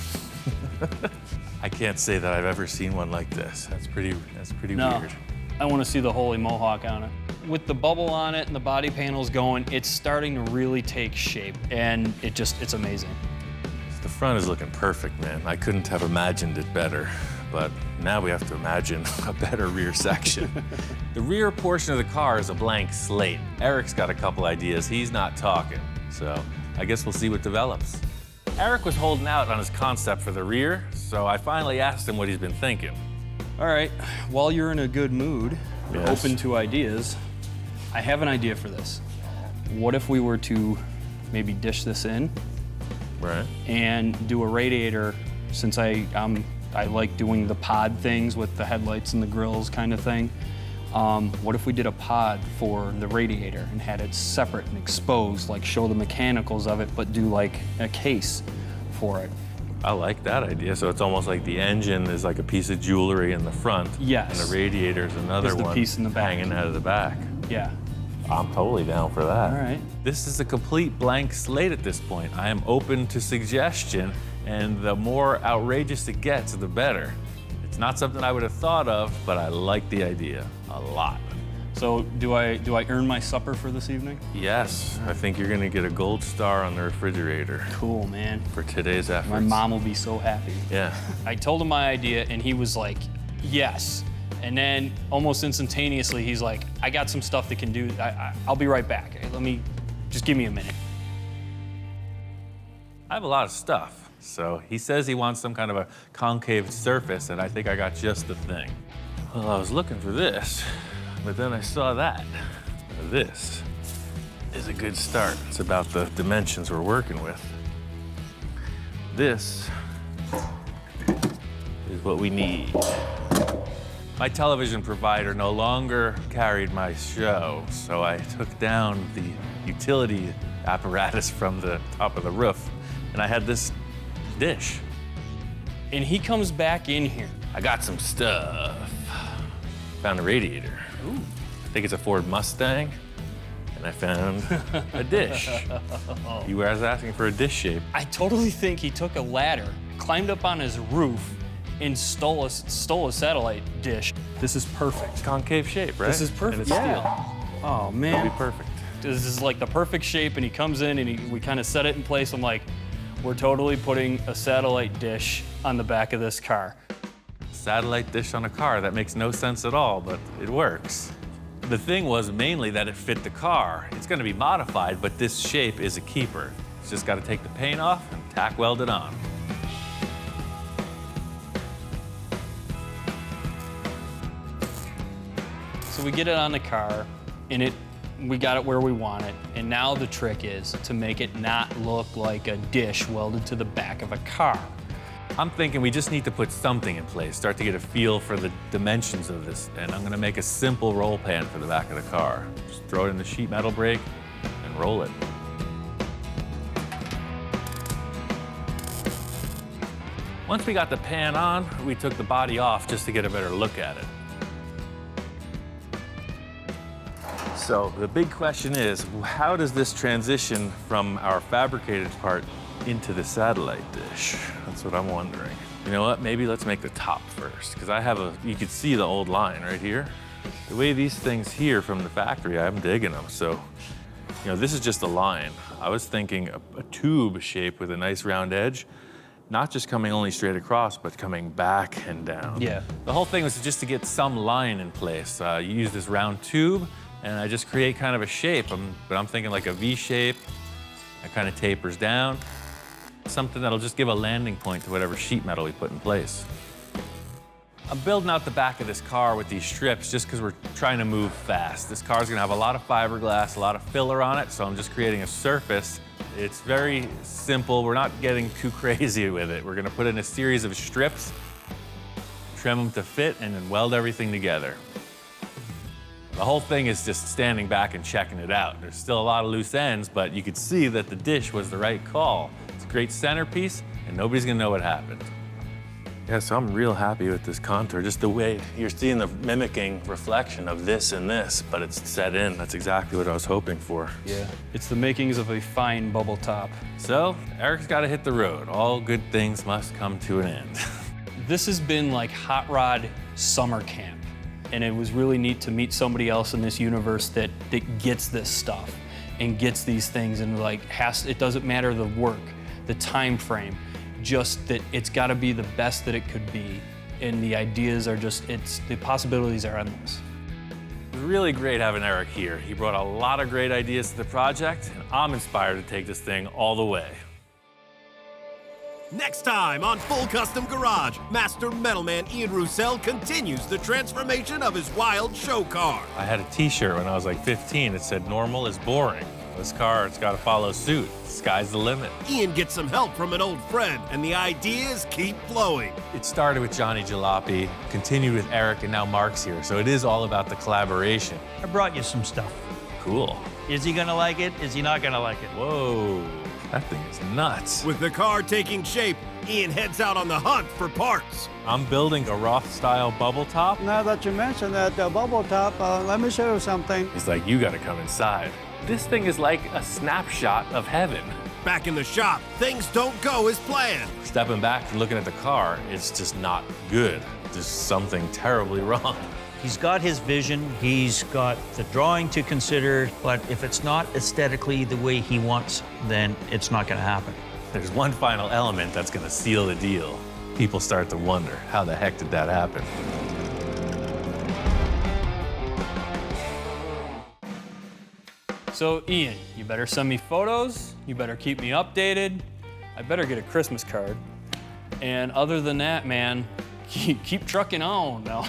I can't say that I've ever seen one like this. That's pretty No, weird. I want to see the holy mohawk on it. With the bubble on it and the body panels going, it's starting to really take shape, and it's amazing. The front is looking perfect, man. I couldn't have imagined it better, but now we have to imagine a better rear section. The rear portion of the car is a blank slate. Eric's got a couple ideas. He's not talking, so I guess we'll see what develops. Eric was holding out on his concept for the rear, so I finally asked him what he's been thinking. All right, while you're in a good mood, Yes. open to ideas, I have an idea for this. What if we were to maybe dish this in? Right. And do a radiator, since I like doing the pod things with the headlights and the grills kind of thing. What if we did a pod for the radiator and had it separate and exposed, like show the mechanicals of it, but do like a case for it? I like that idea. So it's almost like the engine is like a piece of jewelry in the front. Yes. And the radiator is another Is the one piece in the back. hanging out of the back. Yeah. I'm totally down for that. All right. This is a complete blank slate at this point. I am open to suggestion, and the more outrageous it gets, the better. It's not something I would have thought of, but I like the idea a lot. So do I earn my supper for this evening? Yes, I think you're gonna get a gold star on the refrigerator. Cool, man. For today's efforts. My mom will be so happy. Yeah. I told him my idea, and he was like, yes. And then almost instantaneously, he's like, I got some stuff that can do, I'll be right back. Just give me a minute. I have a lot of stuff. So he says he wants some kind of a concave surface, and I think I got just the thing. Well, I was looking for this, but then I saw that. This is a good start. It's about the dimensions we're working with. This is what we need. My television provider no longer carried my show, so I took down the utility apparatus from the top of the roof, and I had this dish. And he comes back in here. I got some stuff. Found a radiator. Ooh. I think it's a Ford Mustang, and I found a dish. You were asking for a dish shape. I totally think he took a ladder, climbed up on his roof, and stole a satellite dish. This is perfect. Concave shape, right? This is perfect. And it's steel. Oh, man. It'll be perfect. This is like the perfect shape, and he comes in and we kind of set it in place. I'm like, we're totally putting a satellite dish on the back of this car. Satellite dish on a car, that makes no sense at all, but it works. The thing was mainly that it fit the car. It's gonna be modified, but this shape is a keeper. It's just gotta take the paint off and tack weld it on. So we get it on the car, and we got it where we want it. And now the trick is to make it not look like a dish welded to the back of a car. I'm thinking we just need to put something in place, start to get a feel for the dimensions of this, and I'm gonna make a simple roll pan for the back of the car. Just throw it in the sheet metal brake and roll it. Once we got the pan on, we took the body off just to get a better look at it. So the big question is, how does this transition from our fabricated part into the satellite dish? That's what I'm wondering. You know what, maybe let's make the top first, because you could see the old line right here. The way these things here from the factory, I'm digging them. So, this is just a line. I was thinking a tube shape with a nice round edge, not just coming only straight across, but coming back and down. Yeah. The whole thing was just to get some line in place. You use this round tube, and I just create kind of a shape, but I'm thinking like a V shape. It kind of tapers down. Something that'll just give a landing point to whatever sheet metal we put in place. I'm building out the back of this car with these strips just because we're trying to move fast. This car's gonna have a lot of fiberglass, a lot of filler on it, so I'm just creating a surface. It's very simple. We're not getting too crazy with it. We're gonna put in a series of strips, trim them to fit, and then weld everything together. The whole thing is just standing back and checking it out. There's still a lot of loose ends, but you could see that the dish was the right call. It's a great centerpiece, and nobody's gonna know what happened. Yeah, so I'm real happy with this contour, just the way you're seeing the mimicking reflection of this and this, but it's set in. That's exactly what I was hoping for. Yeah, it's the makings of a fine bubble top. So, Eric's gotta hit the road. All good things must come to an end. This has been like hot rod summer camp. And it was really neat to meet somebody else in this universe that gets this stuff and gets these things and like it doesn't matter the work, the time frame, just that it's gotta be the best that it could be. And the ideas are just, the possibilities are endless. It was really great having Eric here. He brought a lot of great ideas to the project, and I'm inspired to take this thing all the way. Next time on Full Custom Garage, Master Metalman Ian Roussel continues the transformation of his wild show car. I had a t-shirt when I was like 15 that said normal is boring. This car, it's gotta follow suit. Sky's the limit. Ian gets some help from an old friend, and the ideas keep flowing. It started with Johnny Jalopy, continued with Eric, and now Mark's here. So it is all about the collaboration. I brought you some stuff. Cool. Is he gonna like it? Is he not gonna like it? Whoa, that thing is nuts. With the car taking shape, Ian heads out on the hunt for parts. I'm building a Roth-style bubble top. Now that you mentioned that bubble top, let me show you something. He's like, you gotta come inside. This thing is like a snapshot of heaven. Back in the shop, things don't go as planned. Stepping back and looking at the car, it's just not good. There's something terribly wrong. He's got his vision, he's got the drawing to consider, but if it's not aesthetically the way he wants, then it's not gonna happen. There's one final element that's gonna seal the deal. People start to wonder, how the heck did that happen? So Ian, you better send me photos, you better keep me updated, I better get a Christmas card. And other than that, man, keep trucking on. No.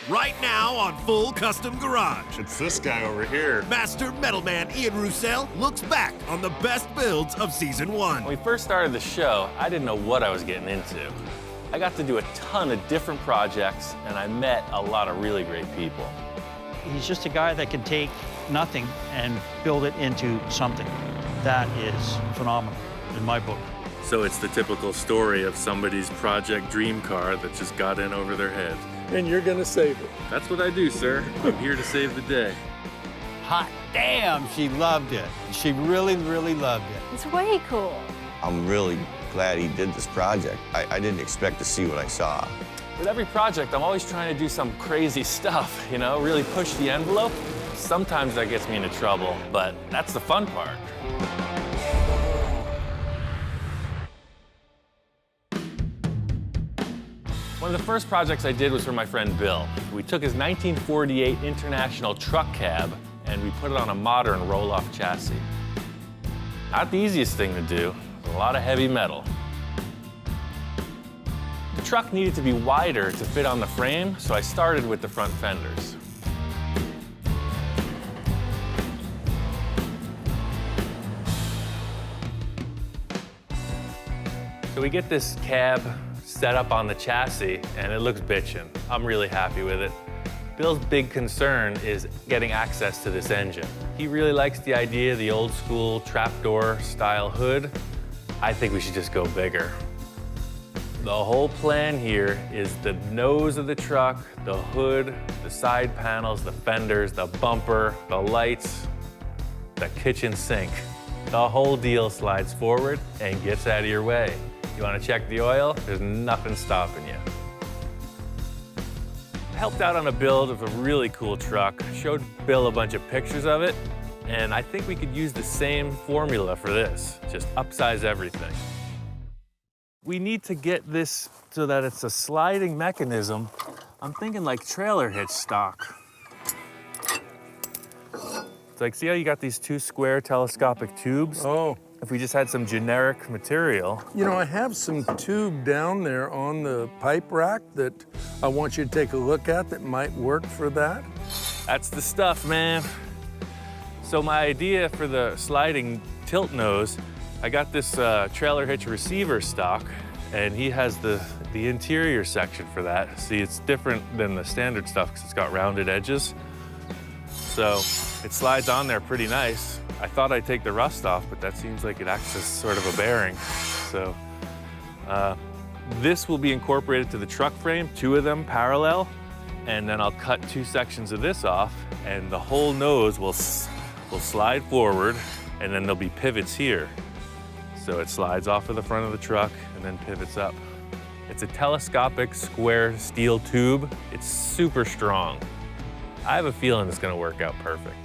Right now on Full Custom Garage, It's this guy over here. Master Metalman Ian Roussel looks back on the best builds of Season 1. When we first started the show, I didn't know what I was getting into. I got to do a ton of different projects, and I met a lot of really great people. He's just a guy that can take nothing and build it into something. That is phenomenal in my book. So it's the typical story of somebody's project dream car that just got in over their head. And you're gonna save it. That's what I do, sir. I'm here to save the day. Hot damn, she loved it. She really, really loved it. It's way cool. I'm really glad he did this project. I didn't expect to see what I saw. With every project, I'm always trying to do some crazy stuff, you know, really push the envelope. Sometimes that gets me into trouble, but that's the fun part. One of the first projects I did was for my friend Bill. We took his 1948 International truck cab and we put it on a modern roll-off chassis. Not the easiest thing to do, a lot of heavy metal. The truck needed to be wider to fit on the frame, so I started with the front fenders. So we get this cab set up on the chassis, and it looks bitchin'. I'm really happy with it. Bill's big concern is getting access to this engine. He really likes the idea of the old school trapdoor style hood. I think we should just go bigger. The whole plan here is the nose of the truck, the hood, the side panels, the fenders, the bumper, the lights, the kitchen sink. The whole deal slides forward and gets out of your way. You want to check the oil? There's nothing stopping you. I helped out on a build of a really cool truck, showed Bill a bunch of pictures of it, and I think we could use the same formula for this, just upsize everything. We need to get this so that it's a sliding mechanism. I'm thinking like trailer hitch stock. It's like, see how you got these two square telescopic tubes? Oh. If we just had some generic material. You know, I have some tube down there on the pipe rack that I want you to take a look at that might work for that. That's the stuff, man. So my idea for the sliding tilt nose, I got this trailer hitch receiver stock, and he has the interior section for that. See, it's different than the standard stuff because it's got rounded edges. So It slides on there pretty nice. I thought I'd take the rust off, but that seems like it acts as sort of a bearing. So this will be incorporated to the truck frame, 2 of them parallel, and then I'll cut 2 sections of this off, and the whole nose will slide forward, and then there'll be pivots here. So it slides off of the front of the truck and then pivots up. It's a telescopic square steel tube. It's super strong. I have a feeling it's gonna work out perfect.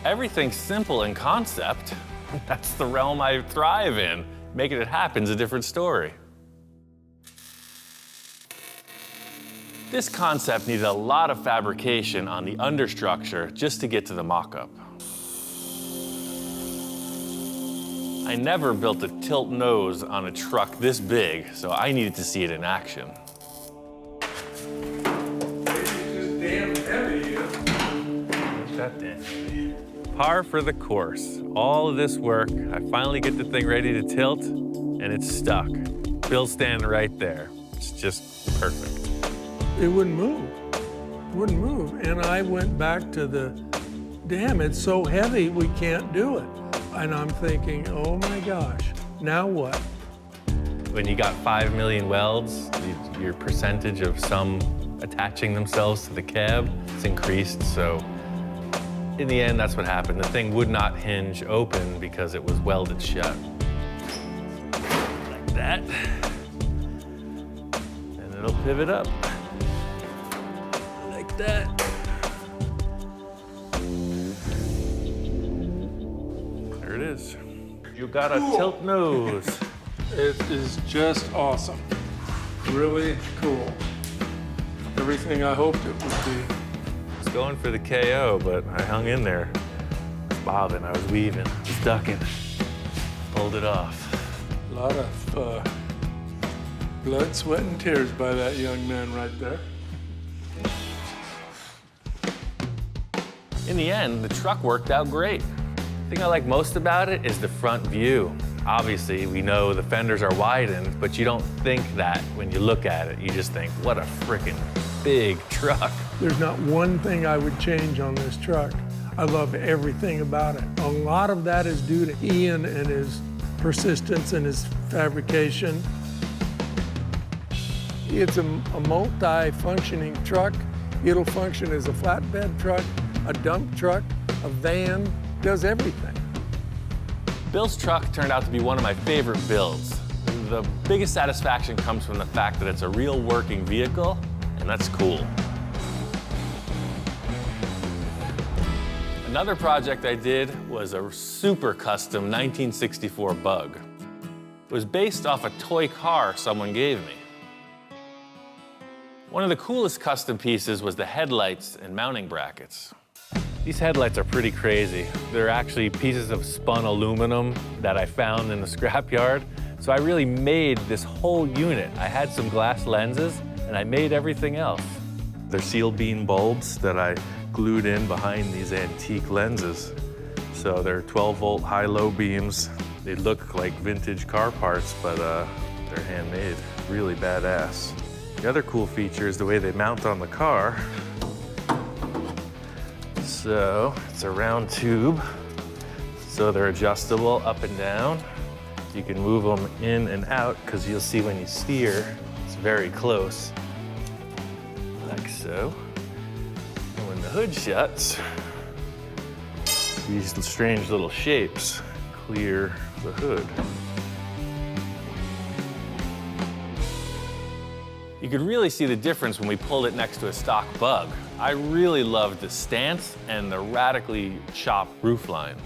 Everything's simple in concept. That's the realm I thrive in. Making it happen is a different story. This concept needed a lot of fabrication on the understructure just to get to the mock-up. I never built a tilt nose on a truck this big, so I needed to see it in action. Damn heavy. What's that damn? Par for the course. All of this work, I finally get the thing ready to tilt, and it's stuck. Bill's standing right there. It's just perfect. It wouldn't move. It wouldn't move. And I went back to the, damn, it's so heavy, we can't do it. And I'm thinking, oh my gosh, now what? When you got 5 million welds, your percentage of some attaching themselves to the cab is increased. So in the end, that's what happened. The thing would not hinge open because it was welded shut. Like that. And it'll pivot up. Like that. There it is. You got a tilt nose. It is just awesome. Really cool. Everything I hoped it would be. I was going for the KO, but I hung in there. I was bobbing, I was weaving, I was ducking. Pulled it off. A lot of blood, sweat, and tears by that young man right there. In the end, the truck worked out great. The thing I like most about it is the front view. Obviously, we know the fenders are widened, but you don't think that when you look at it. You just think, what a frickin' big truck. There's not one thing I would change on this truck. I love everything about it. A lot of that is due to Ian and his persistence and his fabrication. It's a multi-functioning truck. It'll function as a flatbed truck, a dump truck, a van, does everything. Bill's truck turned out to be one of my favorite builds. The biggest satisfaction comes from the fact that it's a real working vehicle, and that's cool. Another project I did was a super custom 1964 Bug. It was based off a toy car someone gave me. One of the coolest custom pieces was the headlights and mounting brackets. These headlights are pretty crazy. They're actually pieces of spun aluminum that I found in the scrapyard. So I really made this whole unit. I had some glass lenses and I made everything else. They're seal beam bulbs that I glued in behind these antique lenses. So they're 12-volt high-low beams. They look like vintage car parts, but they're handmade. Really badass. The other cool feature is the way they mount on the car. So it's a round tube, so they're adjustable up and down. You can move them in and out because you'll see when you steer, it's very close, like so. And when the hood shuts, these strange little shapes clear the hood. You could really see the difference when we pulled it next to a stock Bug. I really loved the stance and the radically chopped roofline.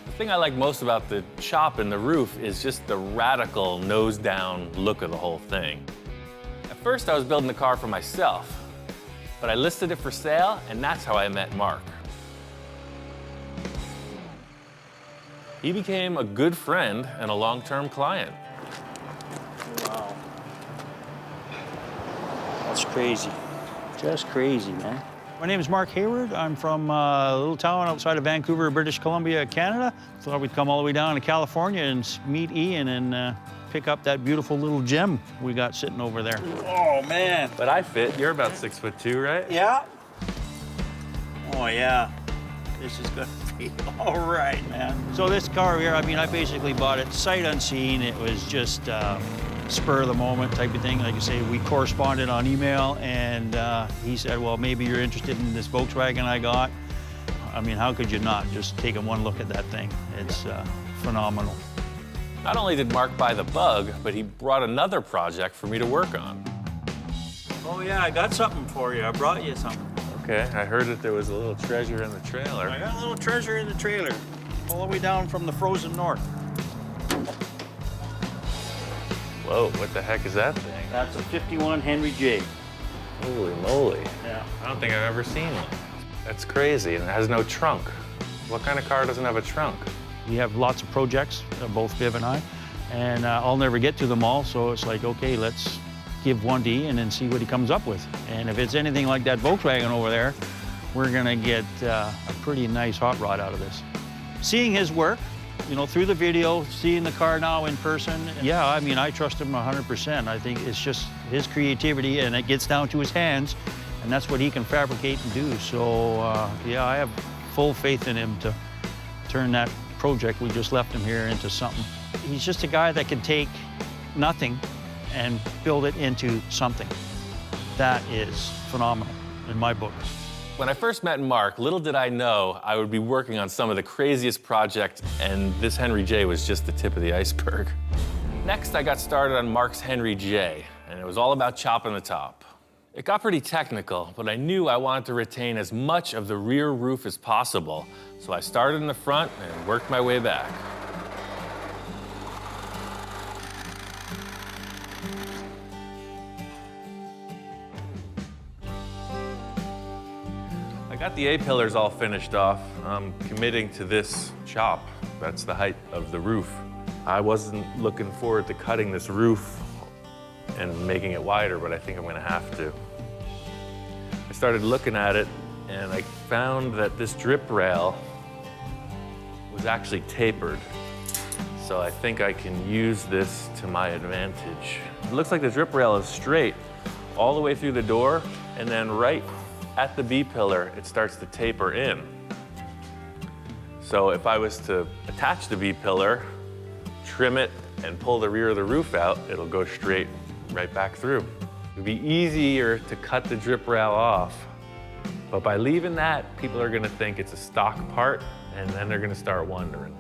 The thing I like most about the chop and the roof is just the radical nose-down look of the whole thing. At first, I was building the car for myself, but I listed it for sale, and that's how I met Mark. He became a good friend and a long-term client. Wow. That's crazy. Just crazy, man. My name is Mark Hayward. I'm from a little town outside of Vancouver, British Columbia, Canada. Thought we'd come all the way down to California and meet Ian and pick up that beautiful little gem we got sitting over there. Oh, man. But I fit. You're about 6'2", right? Yeah. Oh, yeah. This is gonna be all right, man. So this car here, I mean, I basically bought it sight unseen. It was just spur of the moment type of thing. Like I say, we corresponded on email, and he said, well, maybe you're interested in this Volkswagen I got. I mean, how could you not just take one look at that thing? It's phenomenal. Not only did Mark buy the Bug, but he brought another project for me to work on. Oh, yeah, I got something for you. I brought you something. Okay, I heard that there was a little treasure in the trailer. I got a little treasure in the trailer, all the way down from the frozen north. Whoa, what the heck is that thing? That's a 51 Henry J. Holy moly. Yeah. I don't think I've ever seen one. That's crazy, and it has no trunk. What kind of car doesn't have a trunk? We have lots of projects, both Viv and I, and I'll never get to them all, so it's like, okay, let's give one to Ian and see what he comes up with. And if it's anything like that Volkswagen over there, we're gonna get a pretty nice hot rod out of this. Seeing his work, you know, through the video, seeing the car now in person, yeah, I mean, I trust him 100%. I think it's just his creativity, and it gets down to his hands, and that's what he can fabricate and do. So, yeah, I have full faith in him to turn that project we just left him here into something. He's just a guy that can take nothing and build it into something. That is phenomenal in my book. When I first met Mark, little did I know I would be working on some of the craziest projects, and this Henry J was just the tip of the iceberg. Next, I got started on Mark's Henry J, and it was all about chopping the top. It got pretty technical, but I knew I wanted to retain as much of the rear roof as possible, so I started in the front and worked my way back. I got the A-pillars all finished off. I'm committing to this chop. That's the height of the roof. I wasn't looking forward to cutting this roof and making it wider, but I think I'm gonna have to. I started looking at it, and I found that this drip rail was actually tapered. So I think I can use this to my advantage. It looks like the drip rail is straight all the way through the door, and then right at the B-pillar, it starts to taper in. So if I was to attach the B-pillar, trim it, and pull the rear of the roof out, it'll go straight right back through. It'd be easier to cut the drip rail off, but by leaving that, people are gonna think it's a stock part, and then they're gonna start wondering.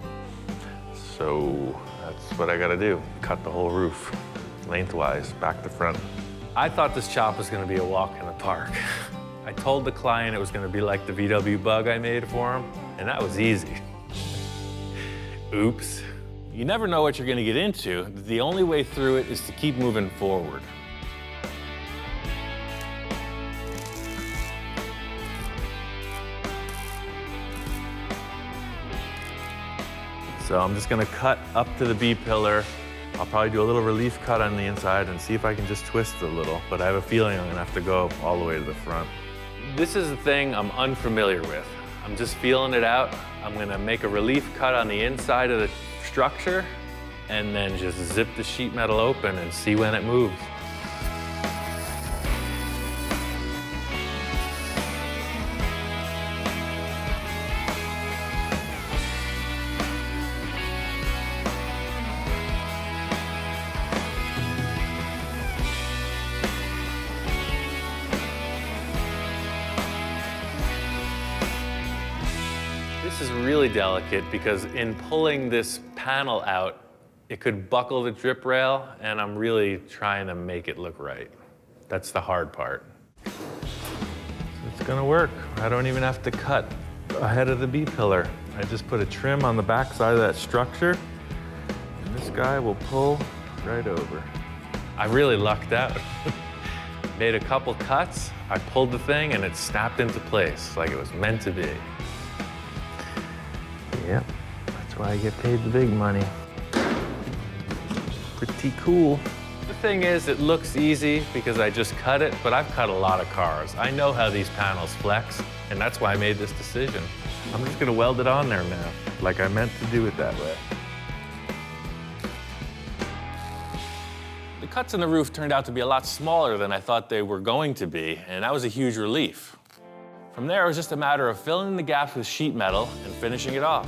So that's what I gotta do, cut the whole roof, lengthwise, back to front. I thought this chop was gonna be a walk in the park. I told the client it was gonna be like the VW Bug I made for him, and that was easy. Oops. You never know what you're gonna get into. The only way through it is to keep moving forward. So I'm just gonna cut up to the B-pillar. I'll probably do a little relief cut on the inside and see if I can just twist it a little, but I have a feeling I'm gonna have to go all the way to the front. This is the thing I'm unfamiliar with. I'm just feeling it out. I'm gonna make a relief cut on the inside of the structure and then just zip the sheet metal open and see when it moves. This is really delicate because in pulling this panel out, it could buckle the drip rail, and I'm really trying to make it look right. That's the hard part. It's gonna work. I don't even have to cut ahead of the B-pillar. I just put a trim on the back side of that structure, and this guy will pull right over. I really lucked out. Made a couple cuts, I pulled the thing, and it snapped into place like it was meant to be. Yep, that's why I get paid the big money. Pretty cool. The thing is, it looks easy because I just cut it, but I've cut a lot of cars. I know how these panels flex, and that's why I made this decision. I'm just gonna weld it on there now, like I meant to do it that way. The cuts in the roof turned out to be a lot smaller than I thought they were going to be, and that was a huge relief. From there, it was just a matter of filling in the gaps with sheet metal and finishing it off.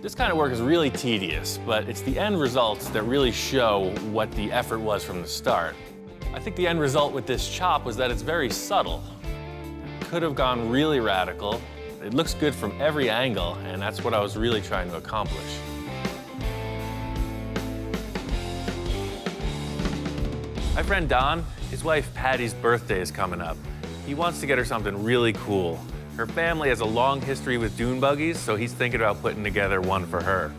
This kind of work is really tedious, but it's the end results that really show what the effort was from the start. I think the end result with this chop was that it's very subtle. Could have gone really radical. It looks good from every angle, and that's what I was really trying to accomplish. My friend Don, his wife Patty's birthday is coming up. He wants to get her something really cool. Her family has a long history with dune buggies, so he's thinking about putting together one for her.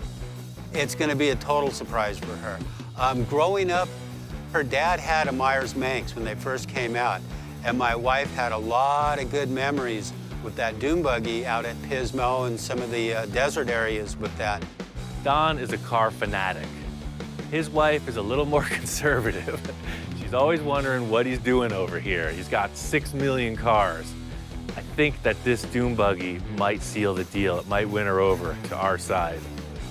It's going to be a total surprise for her. Growing up, her dad had a Myers-Manx when they first came out, and my wife had a lot of good memories with that dune buggy out at Pismo and some of the desert areas with that. Don is a car fanatic. His wife is a little more conservative. She's always wondering what he's doing over here. He's got 6 million cars. I think that this dune buggy might seal the deal. It might win her over to our side.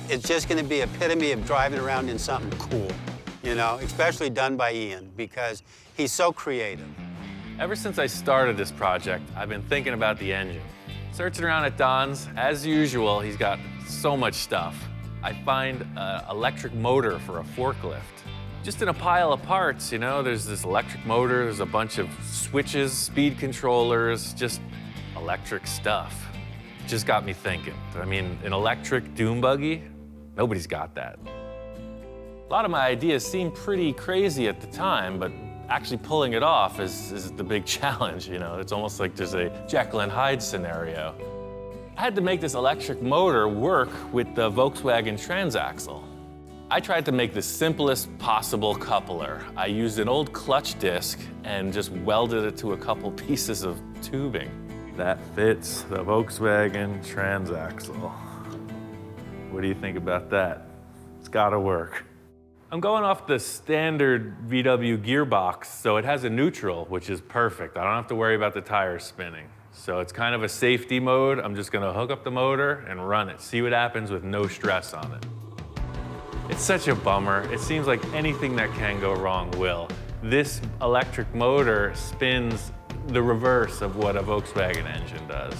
It's just going to be epitome of driving around in something cool, you know, especially done by Ian, because he's so creative. Ever since I started this project, I've been thinking about the engine. Searching around at Don's, as usual, he's got so much stuff. I find an electric motor for a forklift. Just in a pile of parts, you know, there's this electric motor, there's a bunch of switches, speed controllers, just electric stuff. It just got me thinking. I mean, an electric dune buggy, nobody's got that. A lot of my ideas seemed pretty crazy at the time, but actually pulling it off is the big challenge, you know? It's almost like there's a Jekyll and Hyde scenario. I had to make this electric motor work with the Volkswagen transaxle. I tried to make the simplest possible coupler. I used an old clutch disc and just welded it to a couple pieces of tubing. That fits the Volkswagen transaxle. What do you think about that? It's gotta work. I'm going off the standard VW gearbox, so it has a neutral, which is perfect. I don't have to worry about the tires spinning. So it's kind of a safety mode. I'm just gonna hook up the motor and run it, see what happens with no stress on it. It's such a bummer. It seems like anything that can go wrong will. This electric motor spins the reverse of what a Volkswagen engine does.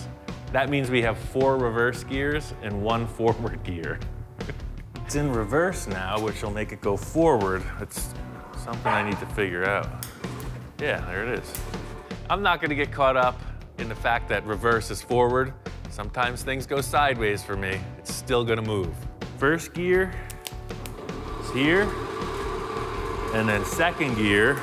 That means we have 4 reverse gears and 1 forward gear. It's in reverse now, which will make it go forward. It's something I need to figure out. Yeah, there it is. I'm not gonna get caught up in the fact that reverse is forward. Sometimes things go sideways for me. It's still gonna move. First gear is here, and then second gear.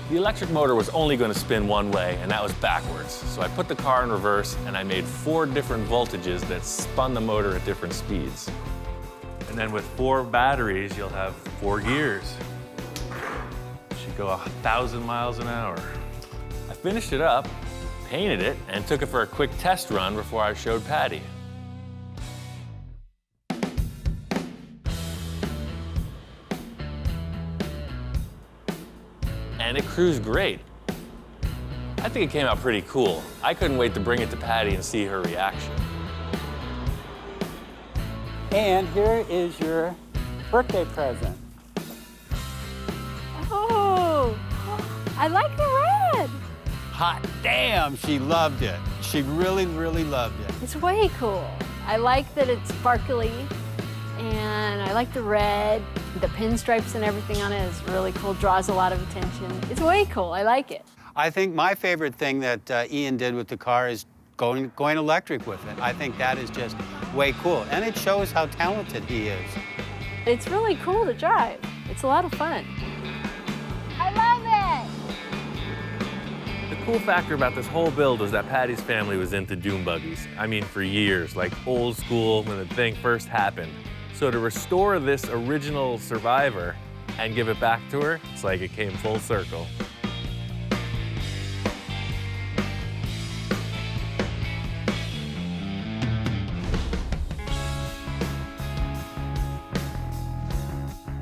The electric motor was only gonna spin one way, and that was backwards. So I put the car in reverse, and I made 4 different voltages that spun the motor at different speeds. And then with 4 batteries, you'll have 4 gears. Should go 1,000 miles an hour. I finished it up, painted it, and took it for a quick test run before I showed Patty. And it cruised great. I think it came out pretty cool. I couldn't wait to bring it to Patty and see her reaction. And here is your birthday present. Oh, I like the red. Hot damn, she loved it. She really, really loved it. It's way cool. I like that it's sparkly, and I like the red. The pinstripes and everything on it is really cool, draws a lot of attention. It's way cool, I like it. I think my favorite thing that Ian did with the car is going electric with it. I think that is just way cool, and it shows how talented he is. It's really cool to drive. It's a lot of fun. I love it! The cool factor about this whole build was that Patty's family was into dune buggies. I mean, for years, like old school when the thing first happened. So to restore this original survivor and give it back to her, it's like it came full circle.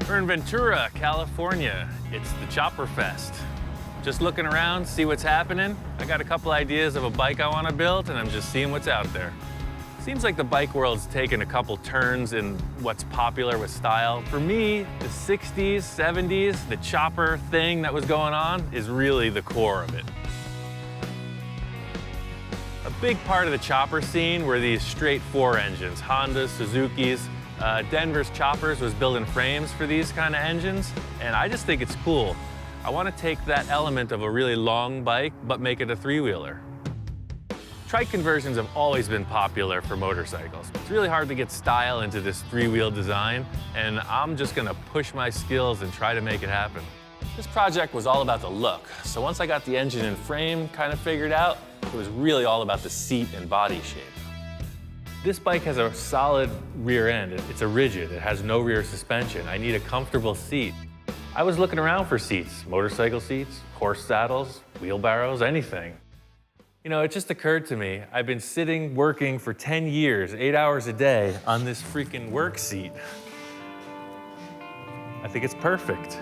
We're in Ventura, California. It's the Chopper Fest. Just looking around, see what's happening. I got a couple ideas of a bike I want to build, and I'm just seeing what's out there. Seems like the bike world's taken a couple turns in what's popular with style. For me, the 60s, 70s, the chopper thing that was going on is really the core of it. A big part of the chopper scene were these straight four engines, Hondas, Suzuki's. Denver's Choppers was building frames for these kind of engines, and I just think it's cool. I want to take that element of a really long bike, but make it a three-wheeler. Trike conversions have always been popular for motorcycles. It's really hard to get style into this three-wheel design, and I'm just gonna push my skills and try to make it happen. This project was all about the look, so once I got the engine and frame kind of figured out, it was really all about the seat and body shape. This bike has a solid rear end. It's a rigid, it has no rear suspension. I need a comfortable seat. I was looking around for seats, motorcycle seats, horse saddles, wheelbarrows, anything. You know, it just occurred to me, I've been sitting, working for 10 years, 8 hours a day on this freaking work seat. I think it's perfect.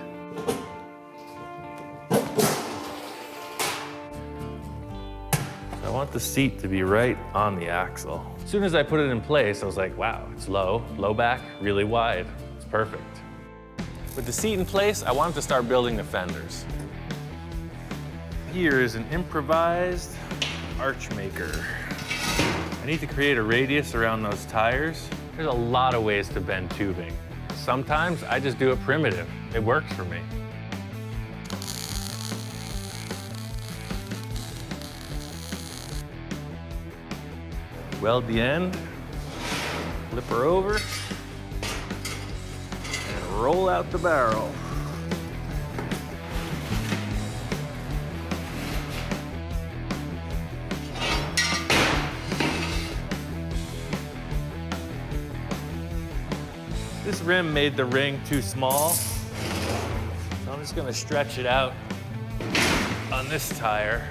I want the seat to be right on the axle. As soon as I put it in place, I was like, wow, it's low back, really wide. It's perfect. With the seat in place, I wanted to start building the fenders. Here is an improvised arch maker. I need to create a radius around those tires. There's a lot of ways to bend tubing. Sometimes I just do it primitive. It works for me. Weld the end, flip her over, and roll out the barrel. This rim made the ring too small, so I'm just gonna stretch it out on this tire.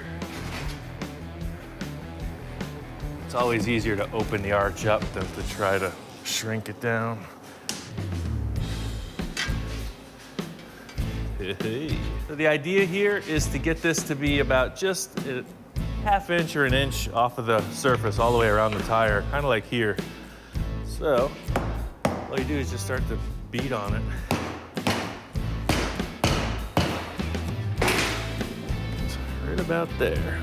It's always easier to open the arch up than to try to shrink it down. So the idea here is to get this to be about just a ½ inch or an inch off of the surface all the way around the tire, kind of like here. So all you do is just start to beat on it. It's right about there.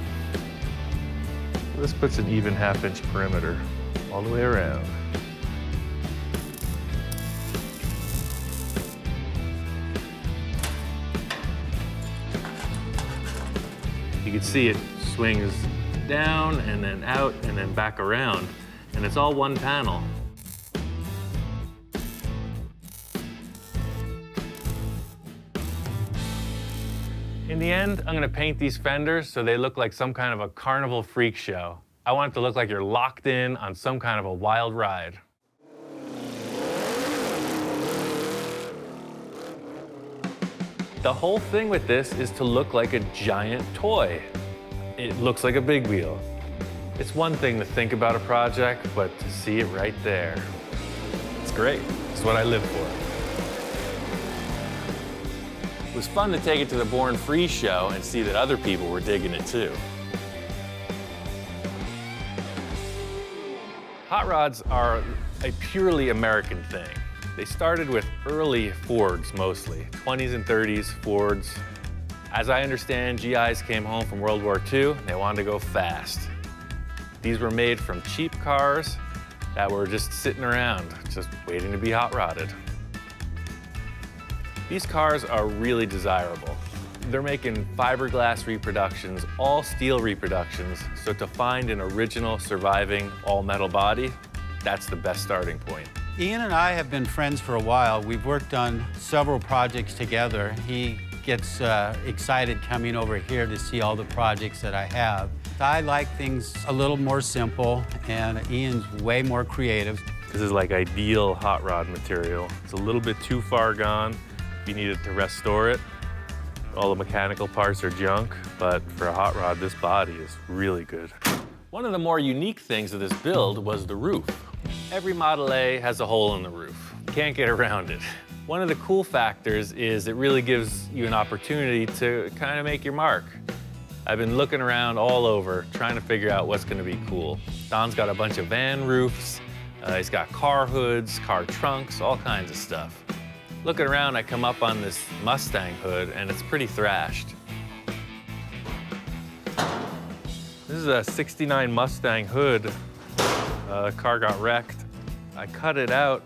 This puts an even ½ inch perimeter all the way around. You can see it swings down and then out and then back around, and it's all one panel. In the end, I'm gonna paint these fenders so they look like some kind of a carnival freak show. I want it to look like you're locked in on some kind of a wild ride. The whole thing with this is to look like a giant toy. It looks like a big wheel. It's one thing to think about a project, but to see it right there, it's great. It's what I live for. It was fun to take it to the Born Free show and see that other people were digging it too. Hot rods are a purely American thing. They started with early Fords mostly, 20s and 30s Fords. As I understand, GIs came home from World War II and they wanted to go fast. These were made from cheap cars that were just sitting around, just waiting to be hot rodded. These cars are really desirable. They're making fiberglass reproductions, all steel reproductions, so to find an original surviving all-metal body, that's the best starting point. Ian and I have been friends for a while. We've worked on several projects together. He gets excited coming over here to see all the projects that I have. I like things a little more simple, and Ian's way more creative. This is like ideal hot rod material. It's a little bit too far gone. If you needed to restore it, all the mechanical parts are junk, but for a hot rod, this body is really good. One of the more unique things of this build was the roof. Every Model A has a hole in the roof. You can't get around it. One of the cool factors is it really gives you an opportunity to kind of make your mark. I've been looking around all over, trying to figure out what's gonna be cool. Don's got a bunch of van roofs, he's got car hoods, car trunks, all kinds of stuff. Looking around, I come up on this Mustang hood, and it's pretty thrashed. This is a '69 Mustang hood. The car got wrecked. I cut it out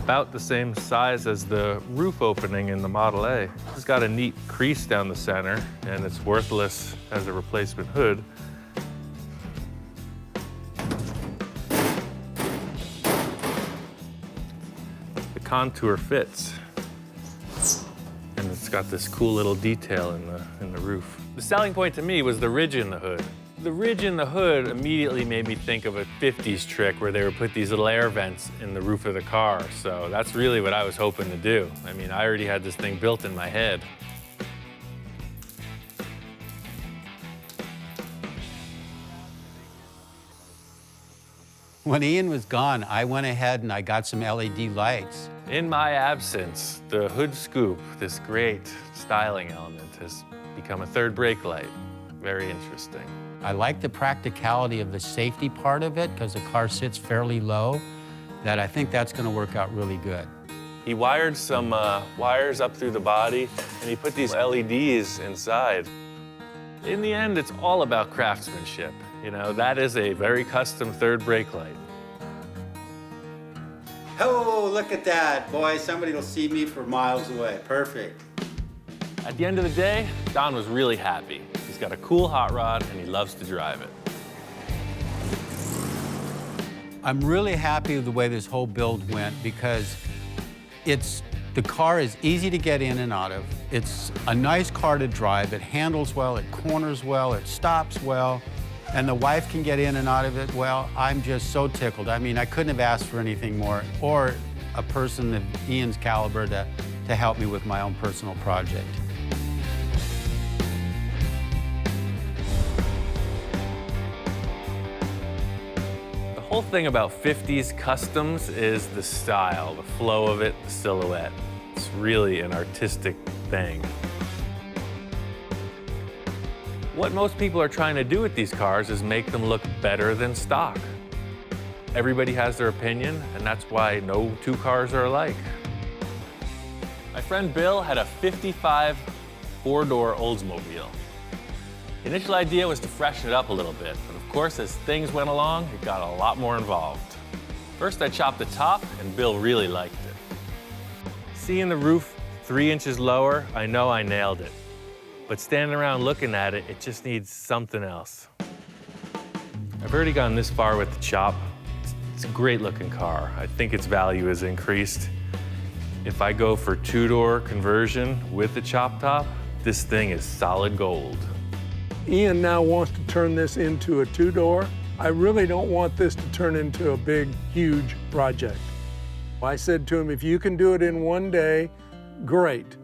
about the same size as the roof opening in the Model A. It's got a neat crease down the center, and it's worthless as a replacement hood. The contour fits, and it's got this cool little detail in the roof. The selling point to me was the ridge in the hood. The ridge in the hood immediately made me think of a 50s trick where they would put these little air vents in the roof of the car. So that's really what I was hoping to do. I mean, I already had this thing built in my head. When Ian was gone, I went ahead and I got some LED lights. In my absence, the hood scoop, this great styling element, has become a third brake light. Very interesting. I like the practicality of the safety part of it because the car sits fairly low, that I think that's going to work out really good. He wired some wires up through the body, and he put these LEDs inside. In the end, it's all about craftsmanship. You know, that is a very custom third brake light. Oh, look at that. Boy, somebody will see me from miles away. Perfect. At the end of the day, Don was really happy. He's got a cool hot rod, and he loves to drive it. I'm really happy with the way this whole build went because the car is easy to get in and out of. It's a nice car to drive. It handles well, it corners well, it stops well, and the wife can get in and out of it well. I'm just so tickled. I mean, I couldn't have asked for anything more, or a person of Ian's caliber to help me with my own personal project. The whole thing about 50s customs is the style, the flow of it, the silhouette. It's really an artistic thing. What most people are trying to do with these cars is make them look better than stock. Everybody has their opinion, and that's why no two cars are alike. My friend Bill had a '55 four-door Oldsmobile. The initial idea was to freshen it up a little bit, but of course, as things went along, it got a lot more involved. First, I chopped the top, and Bill really liked it. Seeing the roof 3 inches lower, I know I nailed it. But standing around looking at it, it just needs something else. I've already gone this far with the chop. It's a great looking car. I think its value has increased. If I go for two-door conversion with the chop top, this thing is solid gold. Ian now wants to turn this into a two-door. I really don't want this to turn into a big, huge project. I said to him, if you can do it in one day, great.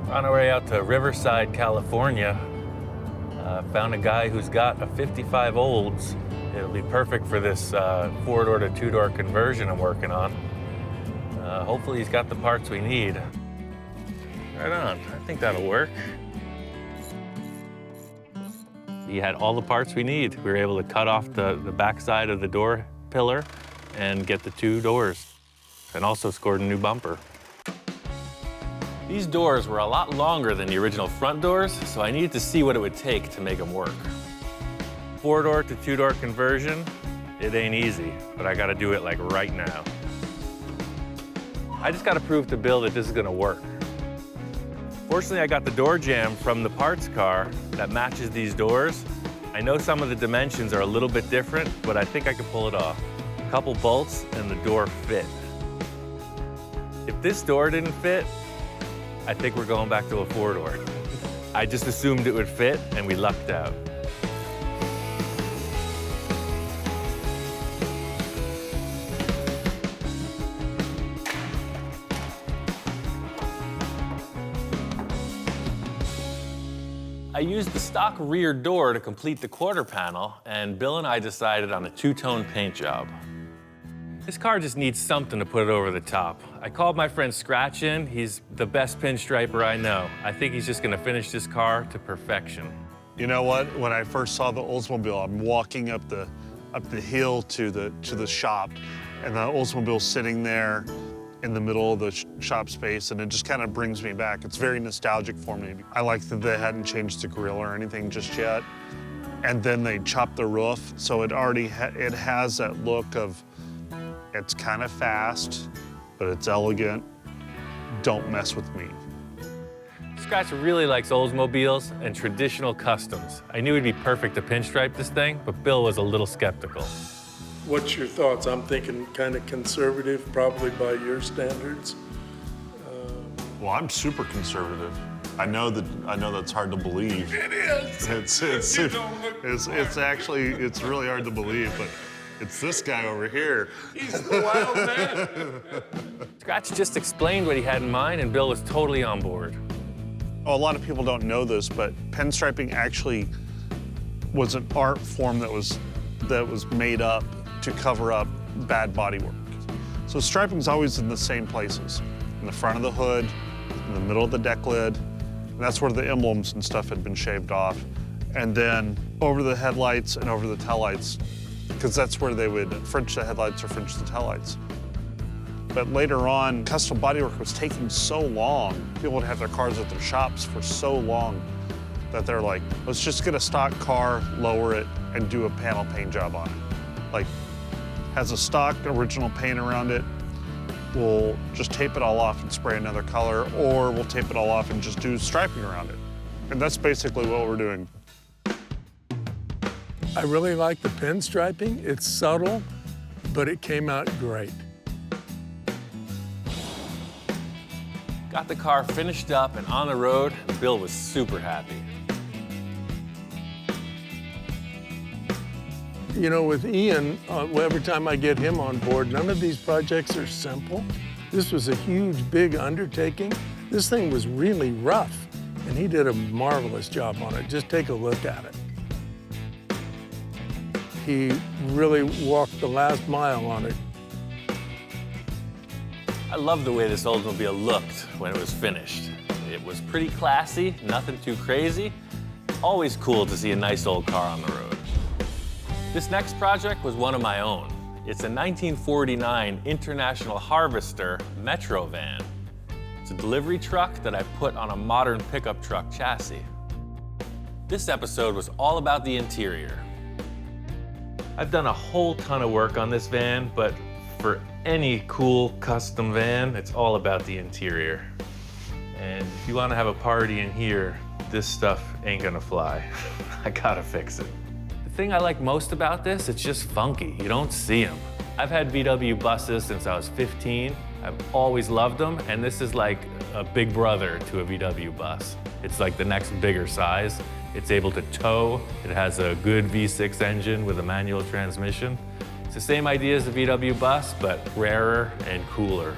We're on our way out to Riverside, California. Found a guy who's got a '55 Olds. It'll be perfect for this four-door to two-door conversion I'm working on. Hopefully he's got the parts we need. Right on, I think that'll work. He had all the parts we need. We were able to cut off the backside of the door pillar and get the two doors, and also scored a new bumper. These doors were a lot longer than the original front doors, so I needed to see what it would take to make them work. Four-door to two-door conversion, it ain't easy, but I gotta do it like right now. I just gotta prove to Bill that this is gonna work. Fortunately, I got the door jamb from the parts car that matches these doors. I know some of the dimensions are a little bit different, but I think I can pull it off. A couple bolts and the door fit. If this door didn't fit, I think we're going back to a four-door. I just assumed it would fit, and we lucked out. I used the stock rear door to complete the quarter panel, and Bill and I decided on a two-tone paint job. This car just needs something to put it over the top. I called my friend Scratch in. He's the best pinstriper I know. I think he's just gonna finish this car to perfection. You know what? When I first saw the Oldsmobile, I'm walking up the hill to the shop, and the Oldsmobile's sitting there in the middle of the shop space, and it just kind of brings me back. It's very nostalgic for me. I like that they hadn't changed the grille or anything just yet. And then they chopped the roof, so it already it has that look of, it's kind of fast, but it's elegant. Don't mess with me. Scratch really likes Oldsmobiles and traditional customs. I knew it'd be perfect to pinstripe this thing, but Bill was a little skeptical. What's your thoughts? I'm thinking kind of conservative, probably by your standards. Well, I'm super conservative. I know that's hard to believe. It is. It's actually really hard to believe, but it's this guy over here. He's the wild man. Scratch just explained what he had in mind, and Bill was totally on board. Oh, a lot of people don't know this, but pinstriping actually was an art form that was made up to cover up bad bodywork. So striping's always in the same places, in the front of the hood, in the middle of the deck lid, and that's where the emblems and stuff had been shaved off, and then over the headlights and over the taillights, because that's where they would French the headlights or French the taillights. But later on, custom bodywork was taking so long. People would have their cars at their shops for so long that they're like, let's just get a stock car, lower it, and do a panel paint job on it. Like, has a stock original paint around it, we'll just tape it all off and spray another color, or we'll tape it all off and just do striping around it. And that's basically what we're doing. I really like the pinstriping. It's subtle, but it came out great. Got the car finished up and on the road, and Bill was super happy. You know, with Ian, every time I get him on board, none of these projects are simple. This was a huge, big undertaking. This thing was really rough, and he did a marvelous job on it. Just take a look at it. He really walked the last mile on it. I love the way this Oldsmobile looked when it was finished. It was pretty classy, nothing too crazy. Always cool to see a nice old car on the road. This next project was one of my own. It's a 1949 International Harvester Metro van. It's a delivery truck that I put on a modern pickup truck chassis. This episode was all about the interior. I've done a whole ton of work on this van, but for any cool custom van, it's all about the interior. And if you want to have a party in here, this stuff ain't gonna fly. I gotta fix it. The thing I like most about this, it's just funky. You don't see them. I've had VW buses since I was 15. I've always loved them, and this is like a big brother to a VW bus. It's like the next bigger size. It's able to tow. It has a good V6 engine with a manual transmission. It's the same idea as the VW bus, but rarer and cooler.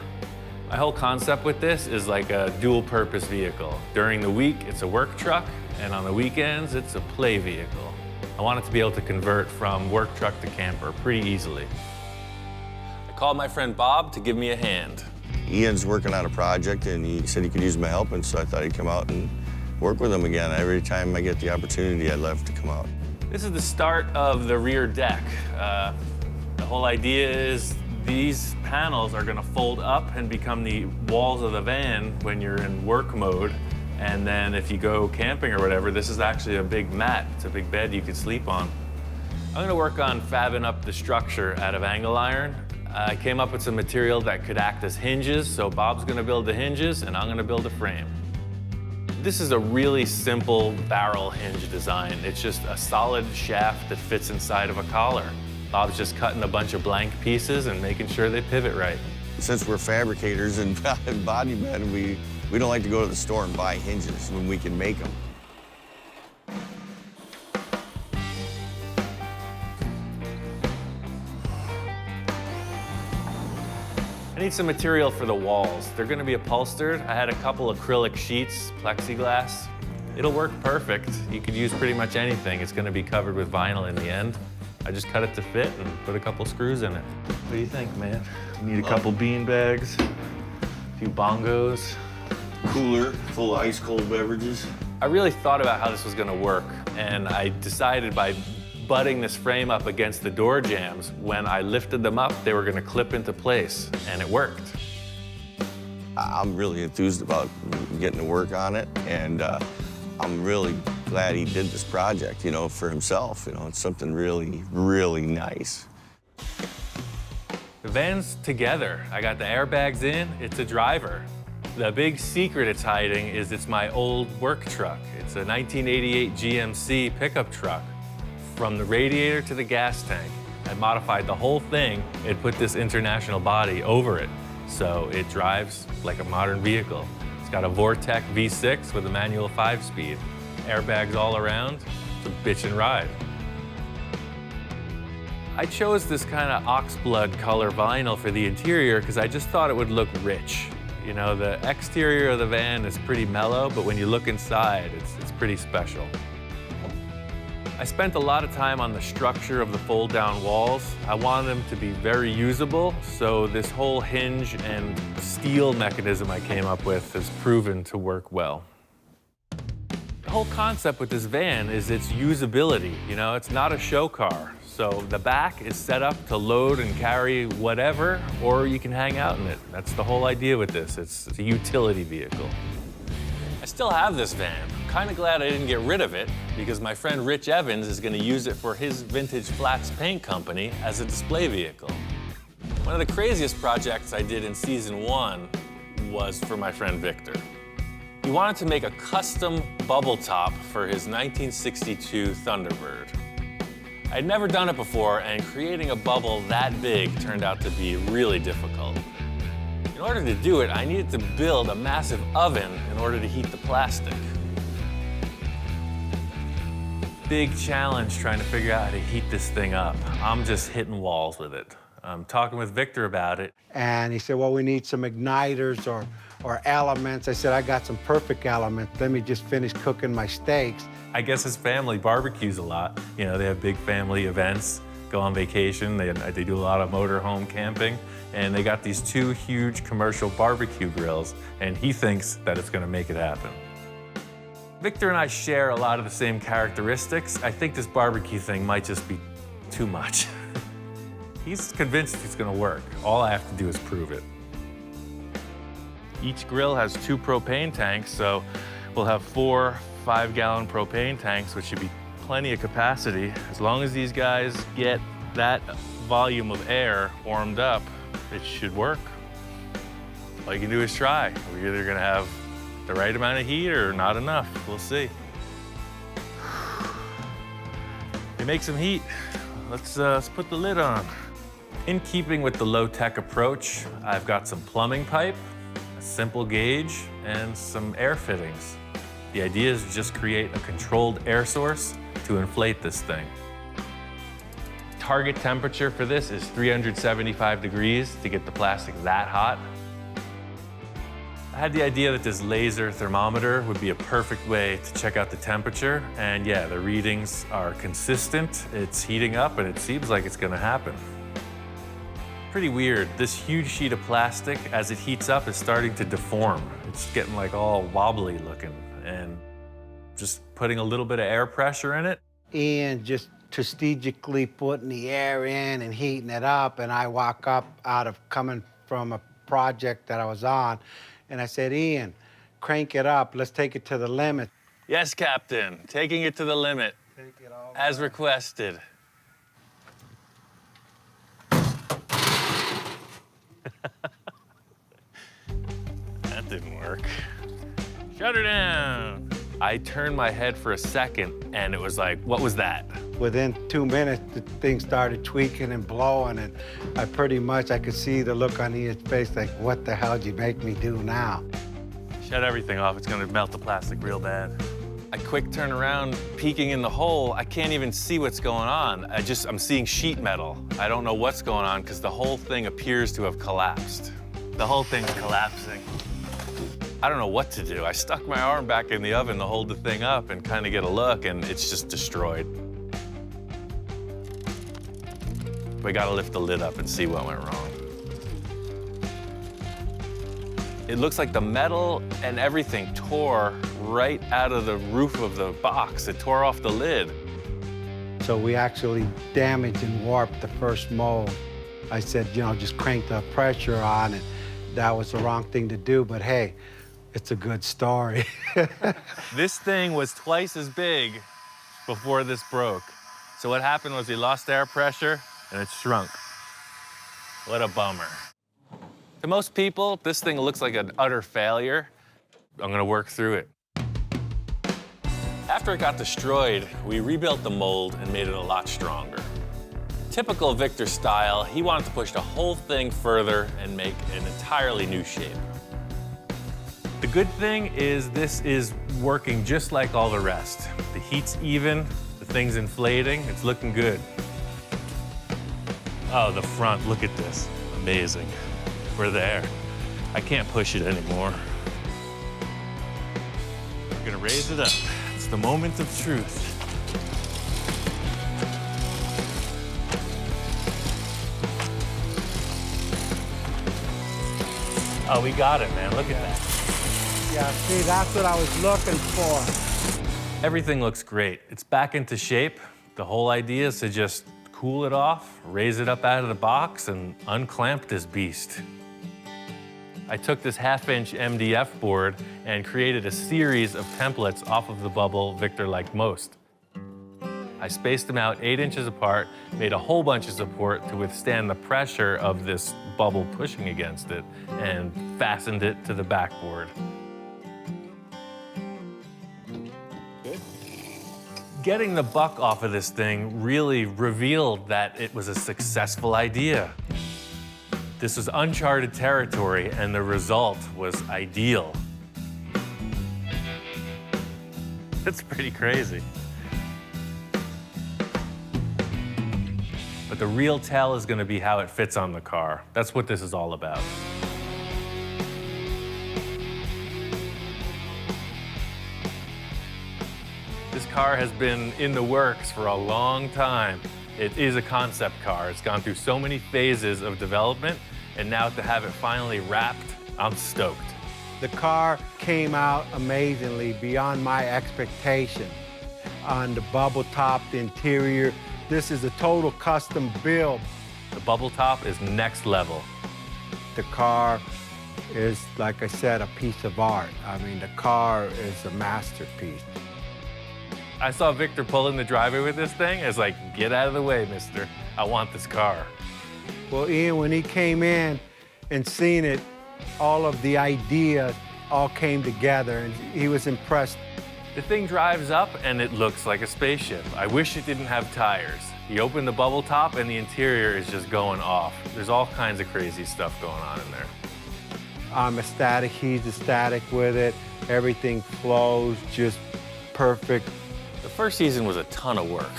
My whole concept with this is like a dual-purpose vehicle. During the week, it's a work truck, and on the weekends, it's a play vehicle. I want it to be able to convert from work truck to camper pretty easily. I called my friend Bob to give me a hand. Ian's working on a project, and he said he could use my help, and so I thought he'd come out and work with him again. Every time I get the opportunity, I love to come out. This is the start of the rear deck. The whole idea is these panels are gonna fold up and become the walls of the van when you're in work mode. And then if you go camping or whatever, this is actually a big mat. It's a big bed you could sleep on. I'm gonna work on fabbing up the structure out of angle iron. I came up with some material that could act as hinges, so Bob's gonna build the hinges and I'm gonna build a frame. This is a really simple barrel hinge design. It's just a solid shaft that fits inside of a collar. Bob's just cutting a bunch of blank pieces and making sure they pivot right. Since we're fabricators and body men, we don't like to go to the store and buy hinges when we can make them. I need some material for the walls. They're gonna be upholstered. I had a couple acrylic sheets, plexiglass. It'll work perfect. You could use pretty much anything. It's gonna be covered with vinyl in the end. I just cut it to fit and put a couple screws in it. What do you think, man? We need a couple bean bags, a few bongos. Cooler full of ice cold beverages. I really thought about how this was gonna work, and I decided by butting this frame up against the door jambs, when I lifted them up, they were gonna clip into place, and it worked. I'm really enthused about getting to work on it, and I'm really glad he did this project, you know, for himself. You know, it's something really, really nice. The van's together. I got the airbags in, it's a driver. The big secret it's hiding is it's my old work truck. It's a 1988 GMC pickup truck. From the radiator to the gas tank, I modified the whole thing and put this international body over it, so it drives like a modern vehicle. It's got a Vortec V6 with a manual 5-speed. Airbags all around. It's a bitchin' ride. I chose this kind of oxblood color vinyl for the interior because I just thought it would look rich. You know, the exterior of the van is pretty mellow, but when you look inside, it's pretty special. I spent a lot of time on the structure of the fold-down walls. I wanted them to be very usable, so this whole hinge and steel mechanism I came up with has proven to work well. The whole concept with this van is its usability. You know, it's not a show car. So the back is set up to load and carry whatever, or you can hang out in it. That's the whole idea with this. It's a utility vehicle. I still have this van. I'm kind of glad I didn't get rid of it because my friend Rich Evans is going to use it for his vintage flats paint company as a display vehicle. One of the craziest projects I did in season 1 was for my friend Victor. He wanted to make a custom bubble top for his 1962 Thunderbird. I'd never done it before, and creating a bubble that big turned out to be really difficult. In order to do it, I needed to build a massive oven in order to heat the plastic. Big challenge trying to figure out how to heat this thing up. I'm just hitting walls with it. I'm talking with Victor about it. And he said, well, we need some igniters or elements. I said, I got some perfect elements. Let me just finish cooking my steaks. I guess his family barbecues a lot. You know, they have big family events, go on vacation. They do a lot of motorhome camping. And they got these 2 huge commercial barbecue grills, and he thinks that it's gonna make it happen. Victor and I share a lot of the same characteristics. I think this barbecue thing might just be too much. He's convinced it's gonna work. All I have to do is prove it. Each grill has 2 propane tanks, so we'll have 4 5-gallon propane tanks, which should be plenty of capacity. As long as these guys get that volume of air warmed up, it should work. All you can do is try. We're either gonna have the right amount of heat or not enough. We'll see. They make some heat. Let's put the lid on. In keeping with the low-tech approach, I've got some plumbing pipe, a simple gauge, and some air fittings. The idea is to just create a controlled air source to inflate this thing. Target temperature for this is 375 degrees to get the plastic that hot. I had the idea that this laser thermometer would be a perfect way to check out the temperature, and yeah, the readings are consistent. It's heating up, and it seems like it's gonna happen. Pretty weird. This huge sheet of plastic, as it heats up, is starting to deform. It's getting like all wobbly looking, and just putting a little bit of air pressure in it. Ian just strategically putting the air in and heating it up, and I walk up out of coming from a project that I was on, and I said, Ian, crank it up. Let's take it to the limit. Yes, Captain. Taking it to the limit. Take it all as requested. That didn't work. Shut her down. I turned my head for a second, and it was like, what was that? Within 2 minutes, the thing started tweaking and blowing, and I could see the look on Ian's face like, what the hell did you make me do now? Shut everything off. It's gonna melt the plastic real bad. I quick turn around, peeking in the hole. I can't even see what's going on. I'm seeing sheet metal. I don't know what's going on because the whole thing appears to have collapsed. The whole thing's collapsing. I don't know what to do. I stuck my arm back in the oven to hold the thing up and kind of get a look, and it's just destroyed. We gotta lift the lid up and see what went wrong. It looks like the metal and everything tore right out of the roof of the box. It tore off the lid. So we actually damaged and warped the first mold. I said, you know, just crank the pressure on it. That was the wrong thing to do, but hey, it's a good story. This thing was twice as big before this broke. So what happened was we lost air pressure and it shrunk. What a bummer. To most people, this thing looks like an utter failure. I'm gonna work through it. After it got destroyed, we rebuilt the mold and made it a lot stronger. Typical Victor style, he wanted to push the whole thing further and make an entirely new shape. The good thing is this is working just like all the rest. The heat's even, the thing's inflating, it's looking good. Oh, the front, look at this, amazing. We're there. I can't push it anymore. We're gonna raise it up. It's the moment of truth. Oh, we got it, man. Look at that. Yeah, see, that's what I was looking for. Everything looks great. It's back into shape. The whole idea is to just cool it off, raise it up out of the box, and unclamp this beast. I took this 1/2-inch MDF board and created a series of templates off of the bubble Victor liked most. I spaced them out 8 inches apart, made a whole bunch of support to withstand the pressure of this bubble pushing against it, and fastened it to the backboard. Good. Getting the buck off of this thing really revealed that it was a successful idea. This was uncharted territory, and the result was ideal. It's pretty crazy. But the real tell is going to be how it fits on the car. That's what this is all about. This car has been in the works for a long time. It is a concept car. It's gone through so many phases of development, and now to have it finally wrapped, I'm stoked. The car came out amazingly, beyond my expectation. On the bubble top, the interior, this is a total custom build. The bubble top is next level. The car is, like I said, a piece of art. I mean, the car is a masterpiece. I saw Victor pull in the driveway with this thing. It's like, get out of the way, mister. I want this car. Well, Ian, when he came in and seen it, all of the ideas all came together, and he was impressed. The thing drives up, and it looks like a spaceship. I wish it didn't have tires. You open the bubble top, and the interior is just going off. There's all kinds of crazy stuff going on in there. I'm ecstatic. He's ecstatic with it. Everything flows just perfect. The first season was a ton of work,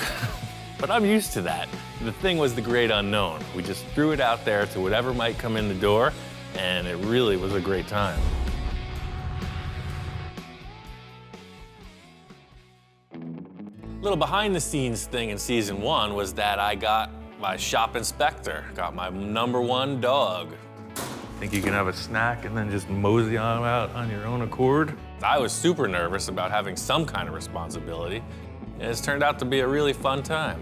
but I'm used to that. The thing was the great unknown. We just threw it out there to whatever might come in the door, and it really was a great time. Little behind the scenes thing in season 1 was that I got my shop inspector, got my #1 dog. Think you can have a snack and then just mosey on out on your own accord? I was super nervous about having some kind of responsibility, and it's turned out to be a really fun time.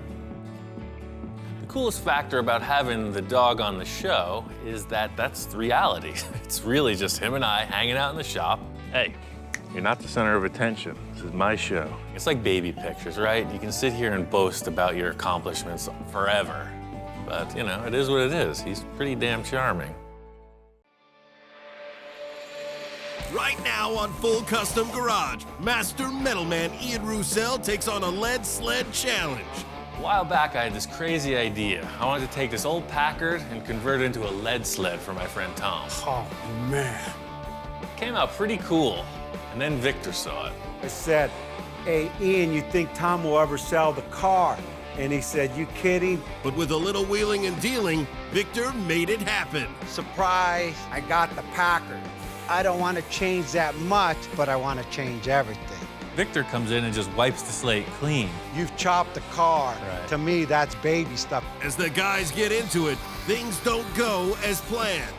The coolest factor about having the dog on the show is that that's the reality. It's really just him and I hanging out in the shop. Hey, you're not the center of attention. This is my show. It's like baby pictures, right? You can sit here and boast about your accomplishments forever. But, you know, it is what it is. He's pretty damn charming. Right now on Full Custom Garage, Master Metalman Ian Roussel takes on a lead sled challenge. A while back, I had this crazy idea. I wanted to take this old Packard and convert it into a lead sled for my friend Tom. Oh, man. It came out pretty cool, and then Victor saw it. I said, hey, Ian, you think Tom will ever sell the car? And he said, you kidding? But with a little wheeling and dealing, Victor made it happen. Surprise, I got the Packard. I don't want to change that much, but I want to change everything. Victor comes in and just wipes the slate clean. You've chopped the car. Right. To me, that's baby stuff. As the guys get into it, things don't go as planned.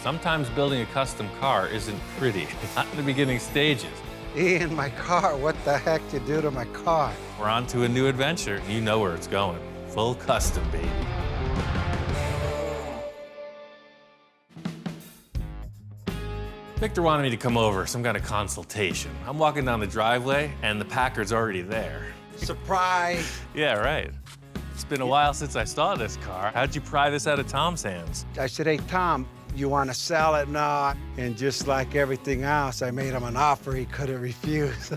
Sometimes building a custom car isn't pretty, not in the beginning stages. Ian, my car, what the heck you do to my car? We're on to a new adventure. You know where it's going. Full custom, baby. Victor wanted me to come over, some kind of consultation. I'm walking down the driveway, and the Packard's already there. Surprise! Yeah, right. It's been a while since I saw this car. How'd you pry this out of Tom's hands? I said, hey, Tom, you want to sell it? No. And just like everything else, I made him an offer he couldn't refuse.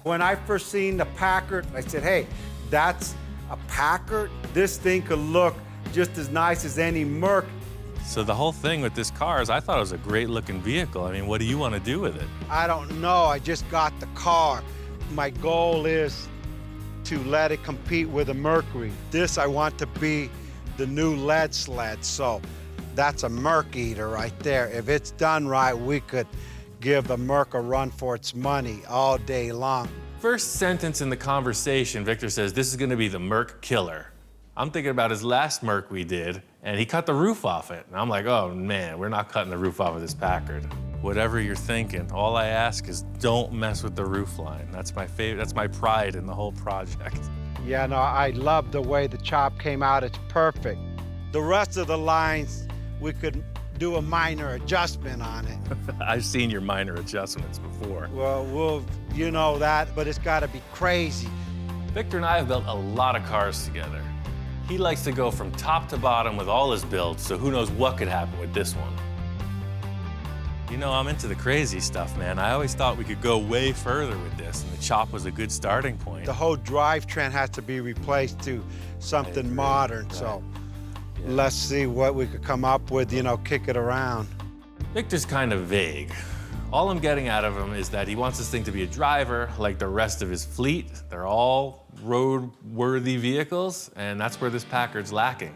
When I first seen the Packard, I said, hey, that's a Packard? This thing could look just as nice as any Merc. So the whole thing with this car is I thought it was a great looking vehicle. I mean, what do you want to do with it? I don't know. I just got the car. My goal is to let it compete with a Mercury. This, I want to be the new lead sled. So that's a Merc eater right there. If it's done right, we could give the Merc a run for its money all day long. First sentence in the conversation, Victor says, this is going to be the Merc killer. I'm thinking about his last Merc we did, and he cut the roof off it. And I'm like, oh man, we're not cutting the roof off of this Packard. Whatever you're thinking, all I ask is don't mess with the roof line. That's my favorite, that's my pride in the whole project. Yeah, no, I love the way the chop came out. It's perfect. The rest of the lines, we could do a minor adjustment on it. I've seen your minor adjustments before. Well, you know that, but it's gotta be crazy. Victor and I have built a lot of cars together. He likes to go from top to bottom with all his builds, so who knows what could happen with this one. You know, I'm into the crazy stuff, man. I always thought we could go way further with this, and the chop was a good starting point. The whole drivetrain has to be replaced to something modern, right. So let's see what we could come up with, you know, kick it around. Victor's kind of vague. All I'm getting out of him is that he wants this thing to be a driver like the rest of his fleet. They're all road-worthy vehicles, and that's where this Packard's lacking.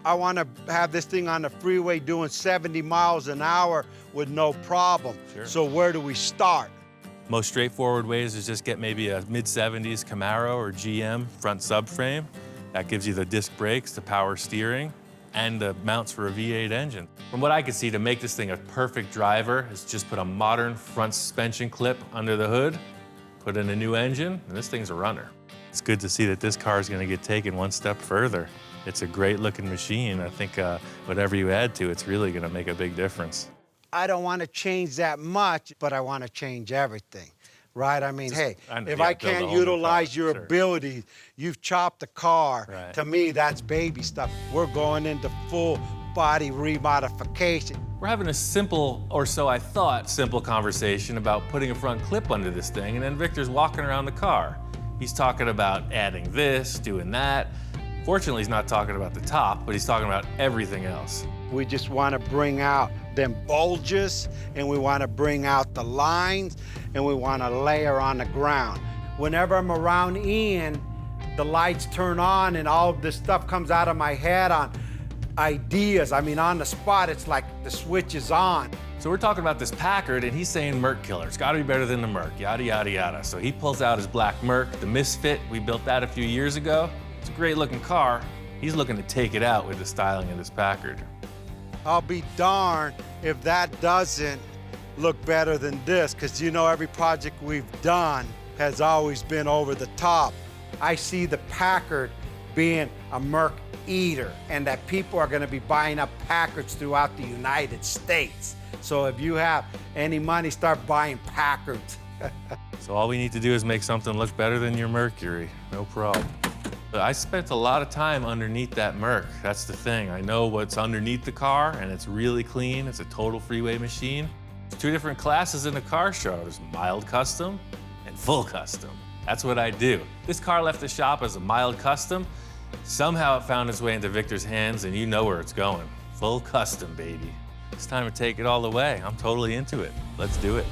I want to have this thing on the freeway doing 70 miles an hour with no problem. Sure. So where do we start? Most straightforward ways is just get maybe a mid-70s Camaro or GM front subframe. That gives you the disc brakes, the power steering, and the mounts for a V8 engine. From what I could see, to make this thing a perfect driver is just put a modern front suspension clip under the hood, put in a new engine, and this thing's a runner. It's good to see that this car is gonna get taken one step further. It's a great looking machine. I think whatever you add to it's really gonna make a big difference. I don't want to change that much, but I want to change everything, right? I mean, hey, if I can't utilize your ability, you've chopped the car. Right. To me, that's baby stuff. We're going into full body remodification. We're having a simple, or so I thought, simple conversation about putting a front clip under this thing, and then Victor's walking around the car. He's talking about adding this, doing that. Fortunately, he's not talking about the top, but he's talking about everything else. We just want to bring out them bulges, and we want to bring out the lines, and we want to layer on the ground. Whenever I'm around Ian, the lights turn on and all of this stuff comes out of my head on ideas. I mean, on the spot, it's like the switch is on. So we're talking about this Packard, and he's saying Merc killer. It's gotta be better than the Merc, yada, yada, yada. So he pulls out his black Merc, the Misfit. We built that a few years ago. It's a great looking car. He's looking to take it out with the styling of this Packard. I'll be darned if that doesn't look better than this, because you know every project we've done has always been over the top. I see the Packard being a Merc eater, and that people are gonna be buying up Packards throughout the United States. So if you have any money, start buying Packards. So all we need to do is make something look better than your Mercury, no problem. But I spent a lot of time underneath that Merc. That's the thing. I know what's underneath the car, and it's really clean. It's a total freeway machine. There's two different classes in a car show. There's mild custom and full custom. That's what I do. This car left the shop as a mild custom. Somehow it found its way into Victor's hands, and you know where it's going. Full custom, baby. It's time to take it all the way. I'm totally into it. Let's do it.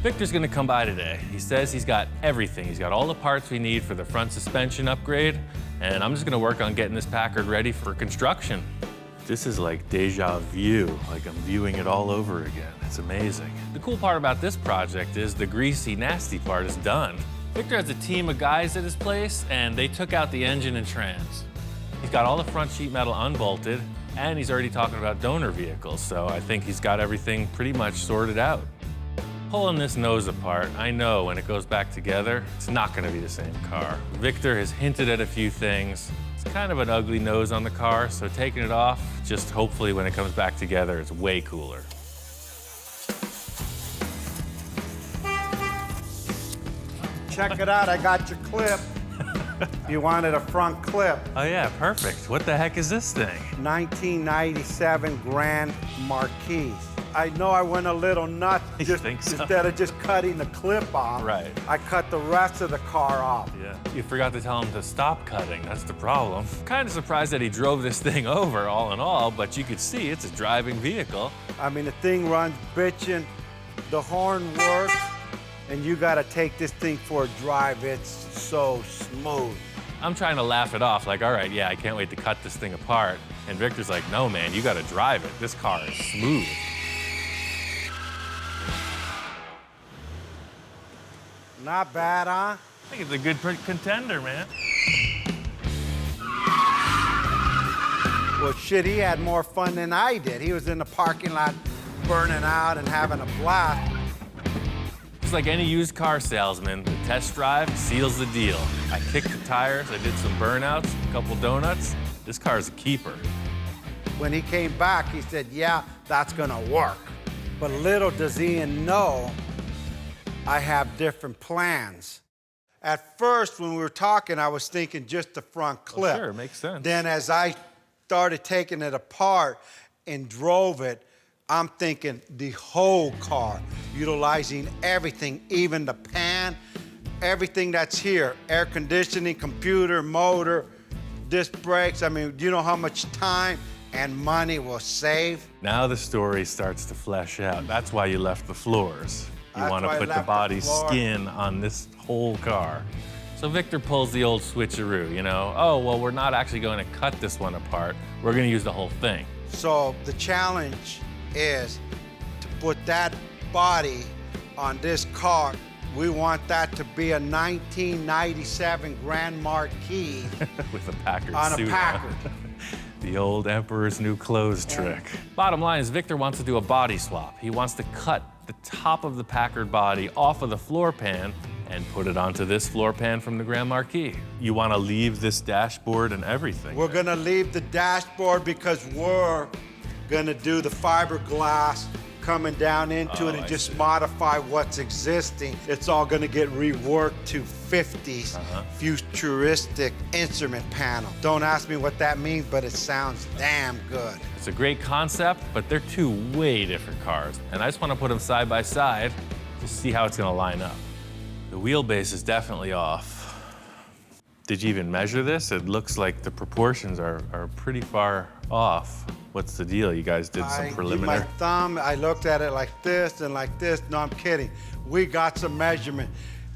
Victor's gonna come by today. He says he's got everything. He's got all the parts we need for the front suspension upgrade, and I'm just gonna work on getting this Packard ready for construction. This is like deja vu, like I'm viewing it all over again. It's amazing. The cool part about this project is the greasy, nasty part is done. Victor has a team of guys at his place, and they took out the engine and trans. He's got all the front sheet metal unbolted, and he's already talking about donor vehicles, so I think he's got everything pretty much sorted out. Pulling this nose apart, I know when it goes back together, it's not gonna be the same car. Victor has hinted at a few things. It's kind of an ugly nose on the car, so taking it off, just hopefully when it comes back together, it's way cooler. Check it out, I got your clip. You wanted a front clip. Oh yeah, perfect. What the heck is this thing? 1997 Grand Marquis. I know I went a little nuts instead of just cutting the clip off. Right. I cut the rest of the car off. Yeah. You forgot to tell him to stop cutting. That's the problem. Kind of surprised that he drove this thing over, all in all, but you could see it's a driving vehicle. I mean, the thing runs bitchin', the horn works, and you gotta take this thing for a drive. It's so smooth. I'm trying to laugh it off, like, all right, yeah, I can't wait to cut this thing apart. And Victor's like, no, man, you gotta drive it. This car is smooth. Not bad, huh? I think it's a good contender, man. Well, shit, he had more fun than I did. He was in the parking lot burning out and having a blast. Just like any used car salesman, the test drive seals the deal. I kicked the tires, I did some burnouts, a couple donuts. This car is a keeper. When he came back, he said, yeah, that's gonna work. But little does Ian know, I have different plans. At first, when we were talking, I was thinking just the front clip. Oh, sure, makes sense. Then as I started taking it apart and drove it, I'm thinking the whole car, utilizing everything, even the pan, everything that's here, air conditioning, computer, motor, disc brakes. I mean, do you know how much time and money will save? Now the story starts to flesh out. That's why you left the floors. You want to put the body skin on this whole car. So Victor pulls the old switcheroo, you know? Oh, well, we're not actually going to cut this one apart. We're going to use the whole thing. So the challenge is to put that body on this car. We want that to be a 1997 Grand Marquis. With a Packard on suit a Packard. The old Emperor's New Clothes trick. Bottom line is Victor wants to do a body swap. He wants to cut the top of the Packard body off of the floor pan and put it onto this floor pan from the Grand Marquis. You want to leave this dashboard and everything. We're gonna leave the dashboard because we're gonna do the fiberglass coming down into it and just modify what's existing. It's all gonna get reworked to 50s futuristic instrument panel. Don't ask me what that means, but it sounds damn good. It's a great concept, but they're two way different cars. And I just want to put them side by side to see how it's gonna line up. The wheelbase is definitely off. Did you even measure this? It looks like the proportions are pretty far off. What's the deal? You guys did some preliminary? My thumb, I looked at it like this and like this. No, I'm kidding. We got some measurement.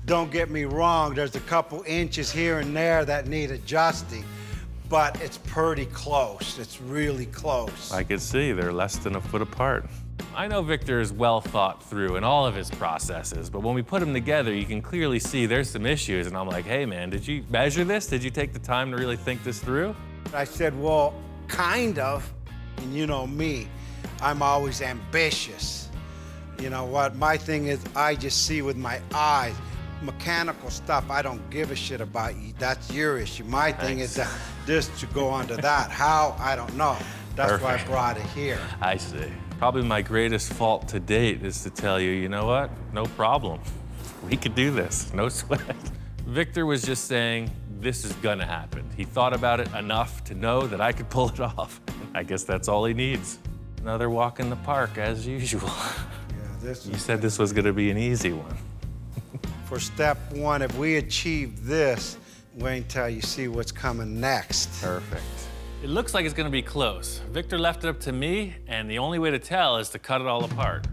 Don't get me wrong, there's a couple inches here and there that need adjusting, but it's pretty close. It's really close. I could see they're less than a foot apart. I know Victor is well thought through in all of his processes, but when we put them together, you can clearly see there's some issues, and I'm like, hey man, did you measure this? Did you take the time to really think this through? I said, well, kind of, and you know me, I'm always ambitious. You know what, my thing is I just see with my eyes. Mechanical stuff, I don't give a shit about you. That's your issue. My thing is that this should go onto that. How, I don't know. That's why I brought it here. I see. Probably my greatest fault to date is to tell you, you know what? No problem. We could do this, no sweat. Victor was just saying, this is gonna happen. He thought about it enough to know that I could pull it off. I guess that's all he needs. Another walk in the park, as usual. Yeah, You said this was gonna be an easy one. For step one, if we achieve this, wait until you see what's coming next. Perfect. It looks like it's gonna be close. Victor left it up to me, and the only way to tell is to cut it all apart.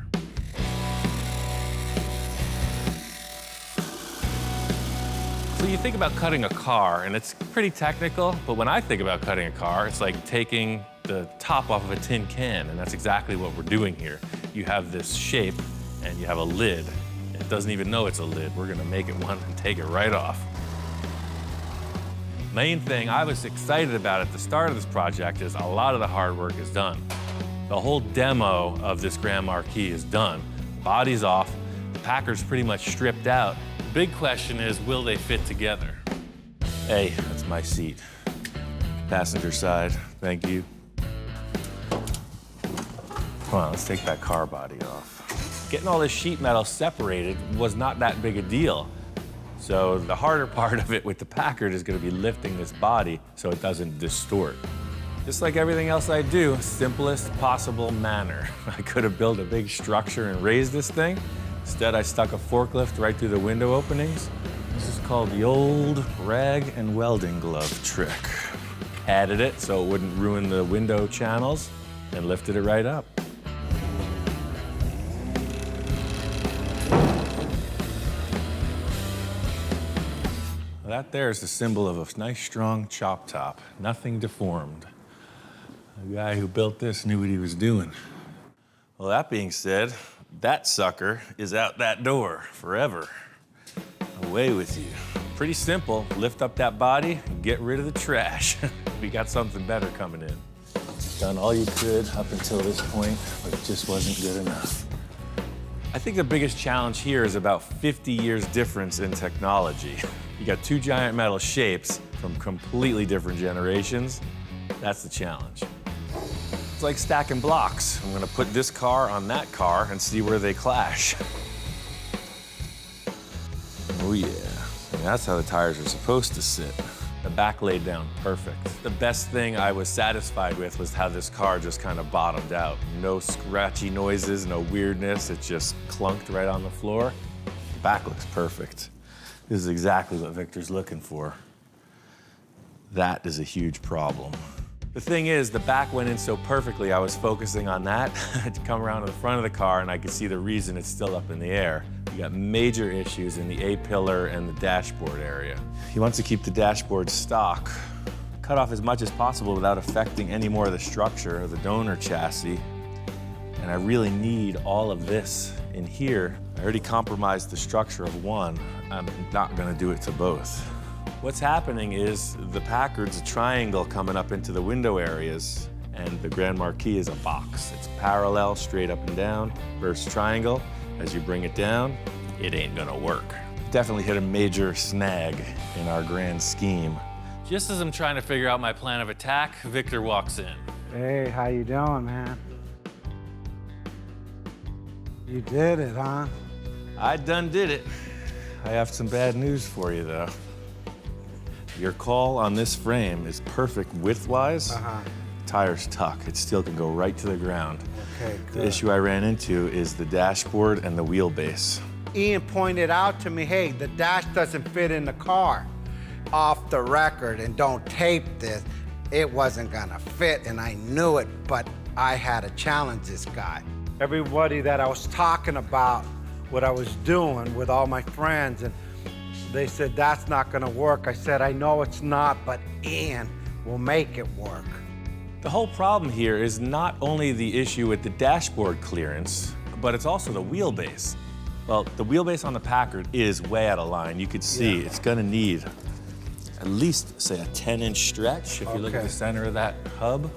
So you think about cutting a car, and it's pretty technical, but when I think about cutting a car, it's like taking the top off of a tin can, and that's exactly what we're doing here. You have this shape, and you have a lid. It doesn't even know it's a lid. We're gonna make it one and take it right off. Main thing I was excited about at the start of this project is a lot of the hard work is done. The whole demo of this Grand Marquis is done. Body's off, the Packard's pretty much stripped out. The big question is, will they fit together? Hey, that's my seat. Passenger side, thank you. Come on, let's take that car body off. Getting all this sheet metal separated was not that big a deal. So the harder part of it with the Packard is gonna be lifting this body so it doesn't distort. Just like everything else I do, simplest possible manner. I could have built a big structure and raised this thing. Instead, I stuck a forklift right through the window openings. This is called the old rag and welding glove trick. Added it so it wouldn't ruin the window channels and lifted it right up. That there is the symbol of a nice, strong chop top, nothing deformed. The guy who built this knew what he was doing. Well, that being said, that sucker is out that door forever. Away with you. Pretty simple, lift up that body and get rid of the trash. We got something better coming in. Done all you could up until this point, but it just wasn't good enough. I think the biggest challenge here is about 50 years difference in technology. You got two giant metal shapes from completely different generations. That's the challenge. It's like stacking blocks. I'm gonna put this car on that car and see where they clash. Oh yeah, and that's how the tires are supposed to sit. The back laid down perfect. The best thing I was satisfied with was how this car just kind of bottomed out. No scratchy noises, no weirdness. It just clunked right on the floor. The back looks perfect. This is exactly what Victor's looking for. That is a huge problem. The thing is, the back went in so perfectly, I was focusing on that to come around to the front of the car, and I could see the reason it's still up in the air. You got major issues in the A-pillar and the dashboard area. He wants to keep the dashboard stock, cut off as much as possible without affecting any more of the structure of the donor chassis. And I really need all of this in here. I already compromised the structure of one. I'm not gonna do it to both. What's happening is the Packard's a triangle coming up into the window areas, and the Grand Marquis is a box. It's parallel, straight up and down, versus triangle. As you bring it down, it ain't gonna work. Definitely hit a major snag in our grand scheme. Just as I'm trying to figure out my plan of attack, Victor walks in. Hey, how you doing, man? You did it, huh? I done did it. I have some bad news for you, though. Your call on this frame is perfect width-wise. Tires tuck. It still can go right to the ground. Okay, good. The issue I ran into is the dashboard and the wheelbase. Ian pointed out to me, hey, the dash doesn't fit in the car. Off the record, and don't tape this, it wasn't gonna fit, and I knew it, but I had to challenge this guy. Everybody that I was talking about what I was doing with all my friends, and they said, that's not gonna work. I said, I know it's not, but Ian will make it work. The whole problem here is not only the issue with the dashboard clearance, but it's also the wheelbase. Well, the wheelbase on the Packard is way out of line. You could see it's gonna need at least, say, a 10-inch stretch if you look at the center of that hub.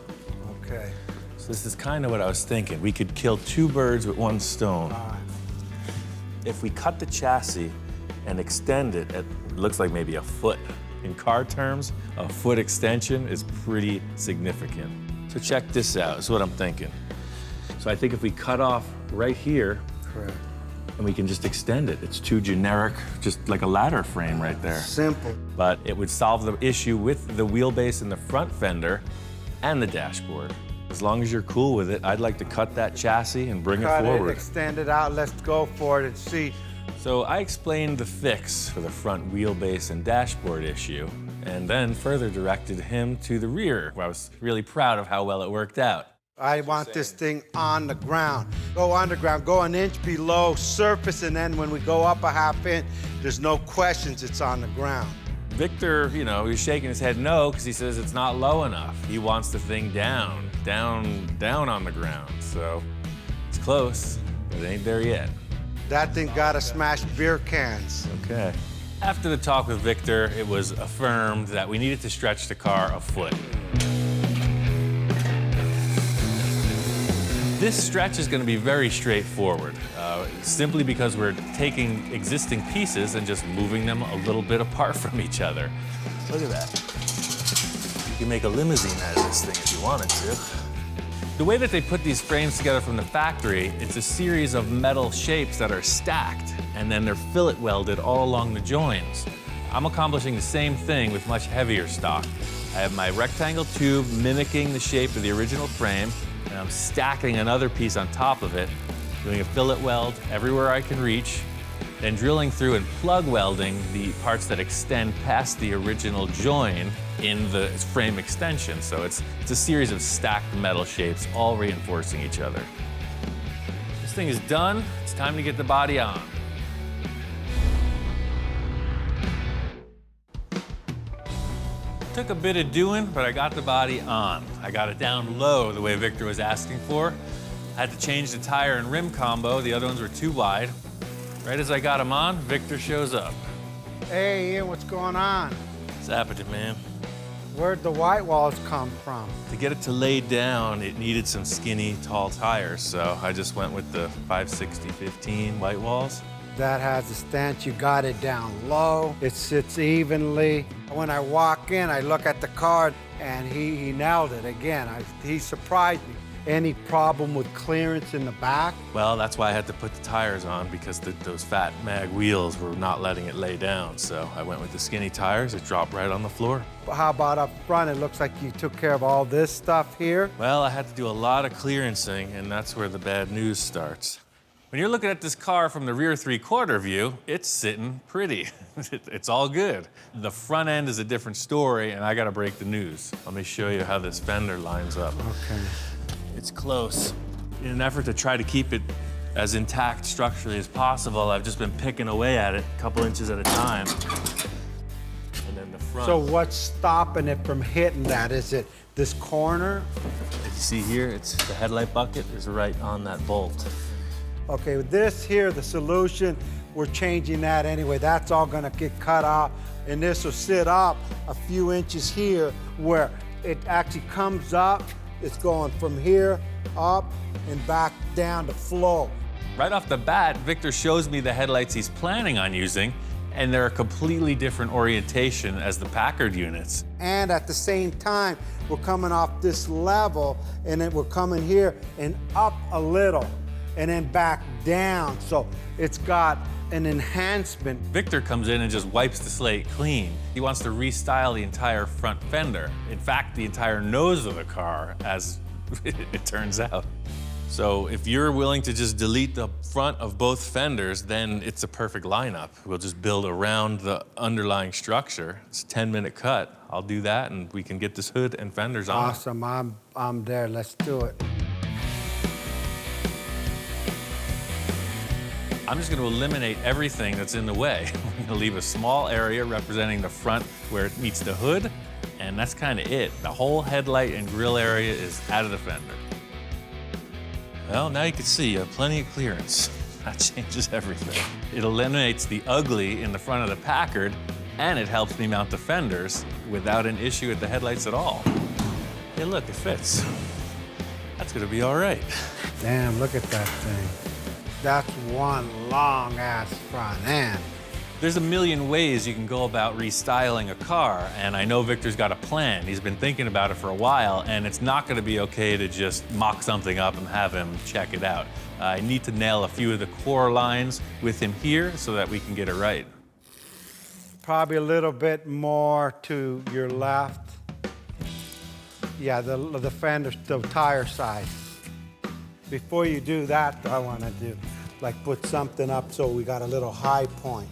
Okay. So this is kind of what I was thinking. We could kill two birds with one stone. If we cut the chassis and extend it, it looks like maybe a foot. In car terms, a foot extension is pretty significant. So check this out, this is what I'm thinking. So I think if we cut off right here, correct, and we can just extend it. It's too generic, just like a ladder frame right there. Simple. But it would solve the issue with the wheelbase in the front fender and the dashboard. As long as you're cool with it, I'd like to cut that chassis and bring it forward. Extend it out, let's go for it and see. So I explained the fix for the front wheelbase and dashboard issue, and then further directed him to the rear, where I was really proud of how well it worked out. I want this thing on the ground. Go underground, go an inch below surface, and then when we go up a half inch, there's no questions, it's on the ground. Victor, you know, he's shaking his head no because he says it's not low enough. He wants the thing down on the ground. So it's close, but it ain't there yet. That thing gotta smash beer cans. Okay. After the talk with Victor, it was affirmed that we needed to stretch the car a foot. This stretch is going to be very straightforward, simply because we're taking existing pieces and just moving them a little bit apart from each other. Look at that. You can make a limousine out of this thing if you wanted to. The way that they put these frames together from the factory, it's a series of metal shapes that are stacked, and then they're fillet welded all along the joins. I'm accomplishing the same thing with much heavier stock. I have my rectangle tube mimicking the shape of the original frame, and I'm stacking another piece on top of it, doing a fillet weld everywhere I can reach, then drilling through and plug welding the parts that extend past the original join in the frame extension. So it's a series of stacked metal shapes, all reinforcing each other. This thing is done. It's time to get the body on. Took a bit of doing, but I got the body on. I got it down low the way Victor was asking for. I had to change the tire and rim combo. The other ones were too wide. Right as I got them on, Victor shows up. Hey, Ian, what's going on? What's happening, man? Where'd the white walls come from? To get it to lay down, it needed some skinny, tall tires, so I just went with the 560/15 white walls. That has a stance. You got it down low. It sits evenly. When I walk in, I look at the car, and he nailed it again. He surprised me. Any problem with clearance in the back? Well, that's why I had to put the tires on, because those fat mag wheels were not letting it lay down. So I went with the skinny tires. It dropped right on the floor. But how about up front? It looks like you took care of all this stuff here. Well, I had to do a lot of clearancing, and that's where the bad news starts. When you're looking at this car from the rear three-quarter view, it's sitting pretty. It's all good. The front end is a different story, and I gotta break the news. Let me show you how this fender lines up. Okay. It's close. In an effort to try to keep it as intact structurally as possible, I've just been picking away at it a couple inches at a time. And then the front. So what's stopping it from hitting that? Is it this corner? As you see here, it's the headlight bucket is right on that bolt. Okay, with this here, the solution, we're changing that anyway. That's all gonna get cut off, and this will sit up a few inches here where it actually comes up. It's going from here up and back down to flow. Right off the bat, Victor shows me the headlights he's planning on using, and they're a completely different orientation as the Packard units. And at the same time, we're coming off this level, and then we're coming here and up a little, and then back down. So it's got an enhancement. Victor comes in and just wipes the slate clean. He wants to restyle the entire front fender. In fact, the entire nose of the car, as it turns out. So if you're willing to just delete the front of both fenders, then it's a perfect lineup. We'll just build around the underlying structure. It's a 10-minute cut. I'll do that, and we can get this hood and fenders on. Awesome, I'm there, let's do it. I'm just going to eliminate everything that's in the way. I'm going to leave a small area representing the front where it meets the hood, and that's kind of it. The whole headlight and grille area is out of the fender. Well, now you can see you have plenty of clearance. That changes everything. It eliminates the ugly in the front of the Packard, and it helps me mount the fenders without an issue with the headlights at all. Hey, look, it fits. That's going to be all right. Damn, look at that thing. That's one long-ass front end. There's a million ways you can go about restyling a car, and I know Victor's got a plan. He's been thinking about it for a while, and it's not gonna be okay to just mock something up and have him check it out. I need to nail a few of the core lines with him here so that we can get it right. Probably a little bit more to your left. Yeah, the fender, the tire side. Before you do that, I want to do, like put something up so we got a little high point.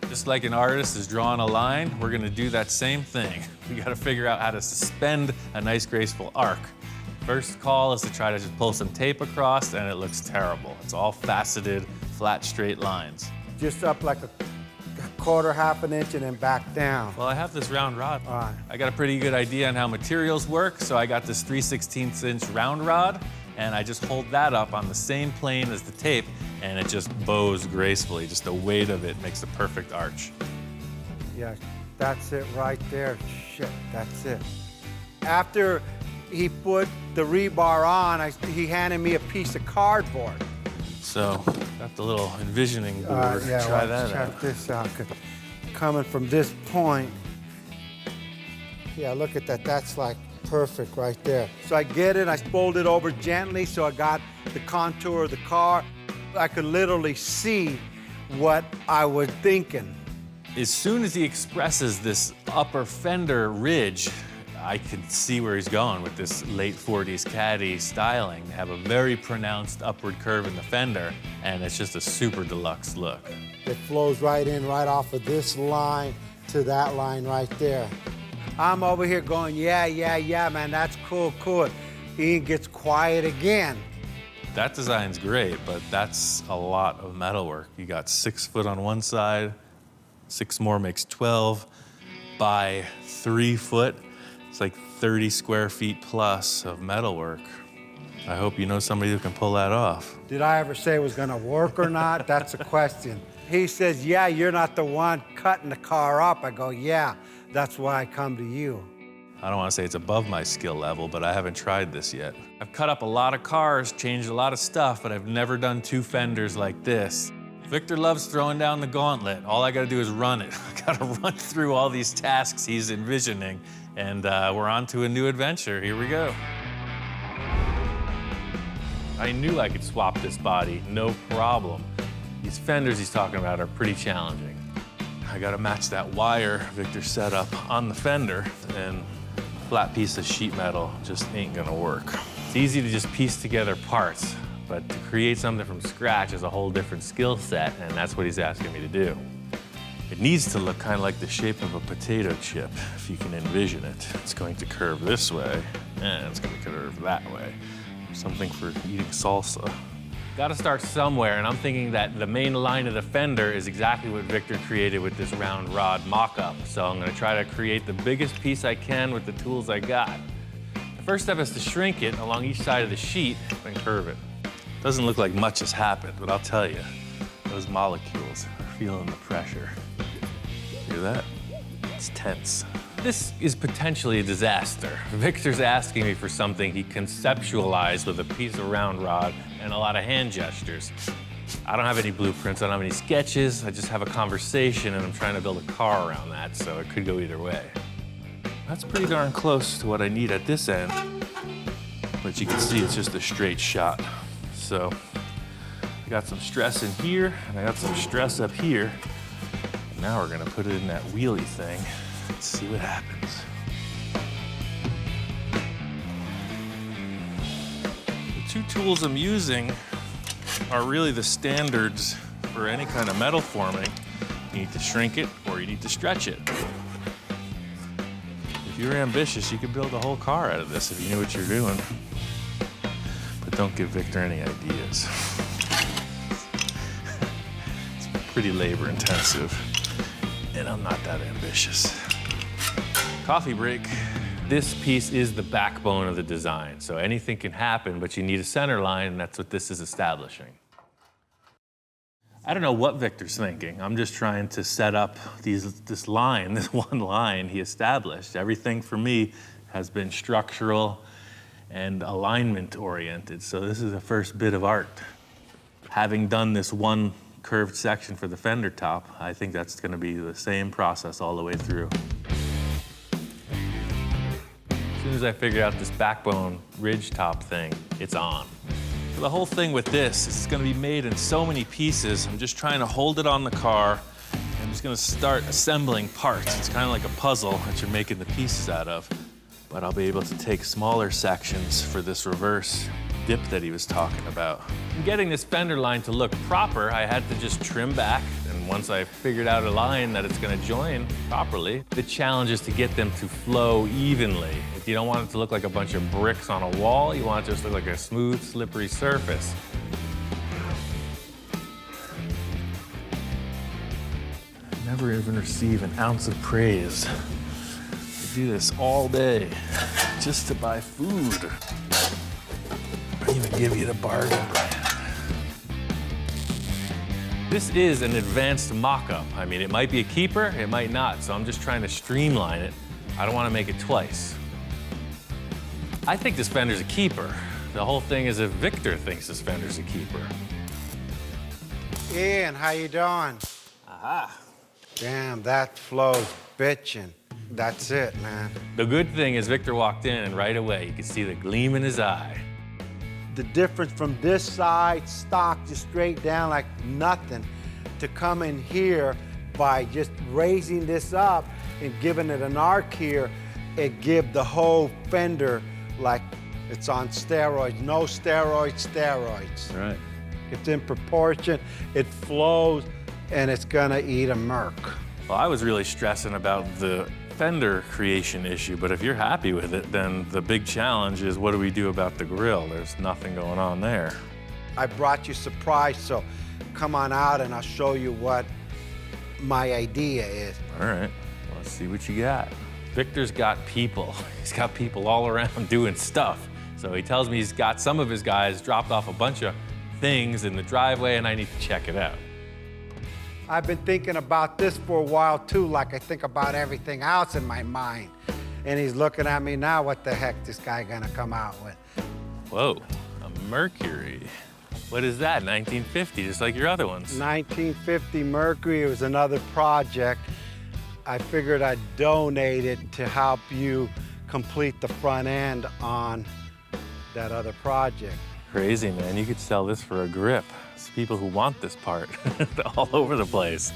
Just like an artist is drawing a line, we're gonna do that same thing. We gotta figure out how to suspend a nice graceful arc. First call is to try to just pull some tape across, and it looks terrible. It's all faceted, flat, straight lines. Just up like a 3/4, half an inch, and then back down. Well, I have this round rod. All right. I got a pretty good idea on how materials work, so I got this 3/16 inch round rod, and I just hold that up on the same plane as the tape, and it just bows gracefully. Just the weight of it makes the perfect arch. Yeah, that's it right there. Shit, that's it. After he put the rebar on, he handed me a piece of cardboard. So, got the little envisioning board. Yeah, Try well, that check out. this out. Coming from this point, yeah, look at that. That's like perfect right there. So I get it, I fold it over gently so I got the contour of the car. I could literally see what I was thinking. As soon as he expresses this upper fender ridge, I could see where he's going with this late 40s Caddy styling. They have a very pronounced upward curve in the fender, and it's just a super deluxe look. It flows right in, right off of this line to that line right there. I'm over here going, yeah, man, that's cool. Ian gets quiet again. That design's great, but that's a lot of metalwork. You got 6 foot on one side, 6 more makes 12 by 3 foot. It's like 30 square feet plus of metalwork. I hope you know somebody who can pull that off. Did I ever say it was gonna work or not? That's a question. He says, yeah, you're not the one cutting the car up. I go, yeah, that's why I come to you. I don't want to say it's above my skill level, but I haven't tried this yet. I've cut up a lot of cars, changed a lot of stuff, but I've never done 2 fenders like this. Victor loves throwing down the gauntlet. All I gotta do is run it. I gotta run through all these tasks he's envisioning, and we're on to a new adventure. Here we go. I knew I could swap this body, no problem. These fenders he's talking about are pretty challenging. I gotta match that wire Victor set up on the fender, and a flat piece of sheet metal just ain't gonna work. It's easy to just piece together parts, but to create something from scratch is a whole different skill set, and that's what he's asking me to do. It needs to look kind of like the shape of a potato chip, if you can envision it. It's going to curve this way, and it's going to curve that way. Something for eating salsa. Gotta start somewhere, and I'm thinking that the main line of the fender is exactly what Victor created with this round rod mock-up. So I'm gonna try to create the biggest piece I can with the tools I got. The first step is to shrink it along each side of the sheet and curve it. Doesn't look like much has happened, but I'll tell you, those molecules are feeling the pressure. Hear that? It's tense. This is potentially a disaster. Victor's asking me for something he conceptualized with a piece of round rod and a lot of hand gestures. I don't have any blueprints, I don't have any sketches, I just have a conversation and I'm trying to build a car around that, so it could go either way. That's pretty darn close to what I need at this end, but you can see it's just a straight shot. So I got some stress in here and I got some stress up here. Now we're gonna put it in that wheelie thing. Let's see what happens. The 2 tools I'm using are really the standards for any kind of metal forming. You need to shrink it or you need to stretch it. If you're ambitious, you could build a whole car out of this if you knew what you're doing. But don't give Victor any ideas. It's pretty labor intensive, and I'm not that ambitious. Coffee break. This piece is the backbone of the design, so anything can happen, but you need a center line, and that's what this is establishing. I don't know what Victor's thinking. I'm just trying to set up this line, this one line he established. Everything for me has been structural and alignment oriented, so this is the first bit of art. Having done this one curved section for the fender top, I think that's gonna be the same process all the way through. As soon as I figured out this backbone ridge top thing, it's on. So the whole thing with this is it's gonna be made in so many pieces. I'm just trying to hold it on the car. I'm just gonna start assembling parts. It's kind of like a puzzle that you're making the pieces out of. But I'll be able to take smaller sections for this reverse dip that he was talking about. In getting this fender line to look proper, I had to just trim back, and once I figured out a line that it's gonna join properly, the challenge is to get them to flow evenly. If you don't want it to look like a bunch of bricks on a wall, you want it to just look like a smooth, slippery surface. never even receive an ounce of praise. I do this all day just to buy food. I even give you the bargain brand. This is an advanced mock-up. I mean, it might be a keeper, it might not, so I'm just trying to streamline it. I don't want to make it twice. I think this fender's a keeper. The whole thing is if Victor thinks this fender's a keeper. Ian, how you doing? Aha. Damn, that flow's bitchin'. That's it, man. The good thing is Victor walked in and right away you could see the gleam in his eye. The difference from this side, stock just straight down like nothing, to come in here by just raising this up and giving it an arc here, it give the whole fender like it's on steroids. No steroids, steroids. Right. It's in proportion, it flows, and it's gonna eat a Merc. Well, I was really stressing about the fender creation issue, but if you're happy with it, then the big challenge is what do we do about the grill? There's nothing going on there. I brought you surprise, so come on out and I'll show you what my idea is. All right, let's see what you got. Victor's got people. He's got people all around doing stuff. So he tells me he's got some of his guys dropped off a bunch of things in the driveway and I need to check it out. I've been thinking about this for a while too, like I think about everything else in my mind. And he's looking at me now, what the heck this guy gonna come out with? Whoa, a Mercury. What is that, 1950, just like your other ones? 1950 Mercury, it was another project. I figured I'd donate it to help you complete the front end on that other project. Crazy, man. You could sell this for a grip. It's people who want this part all over the place.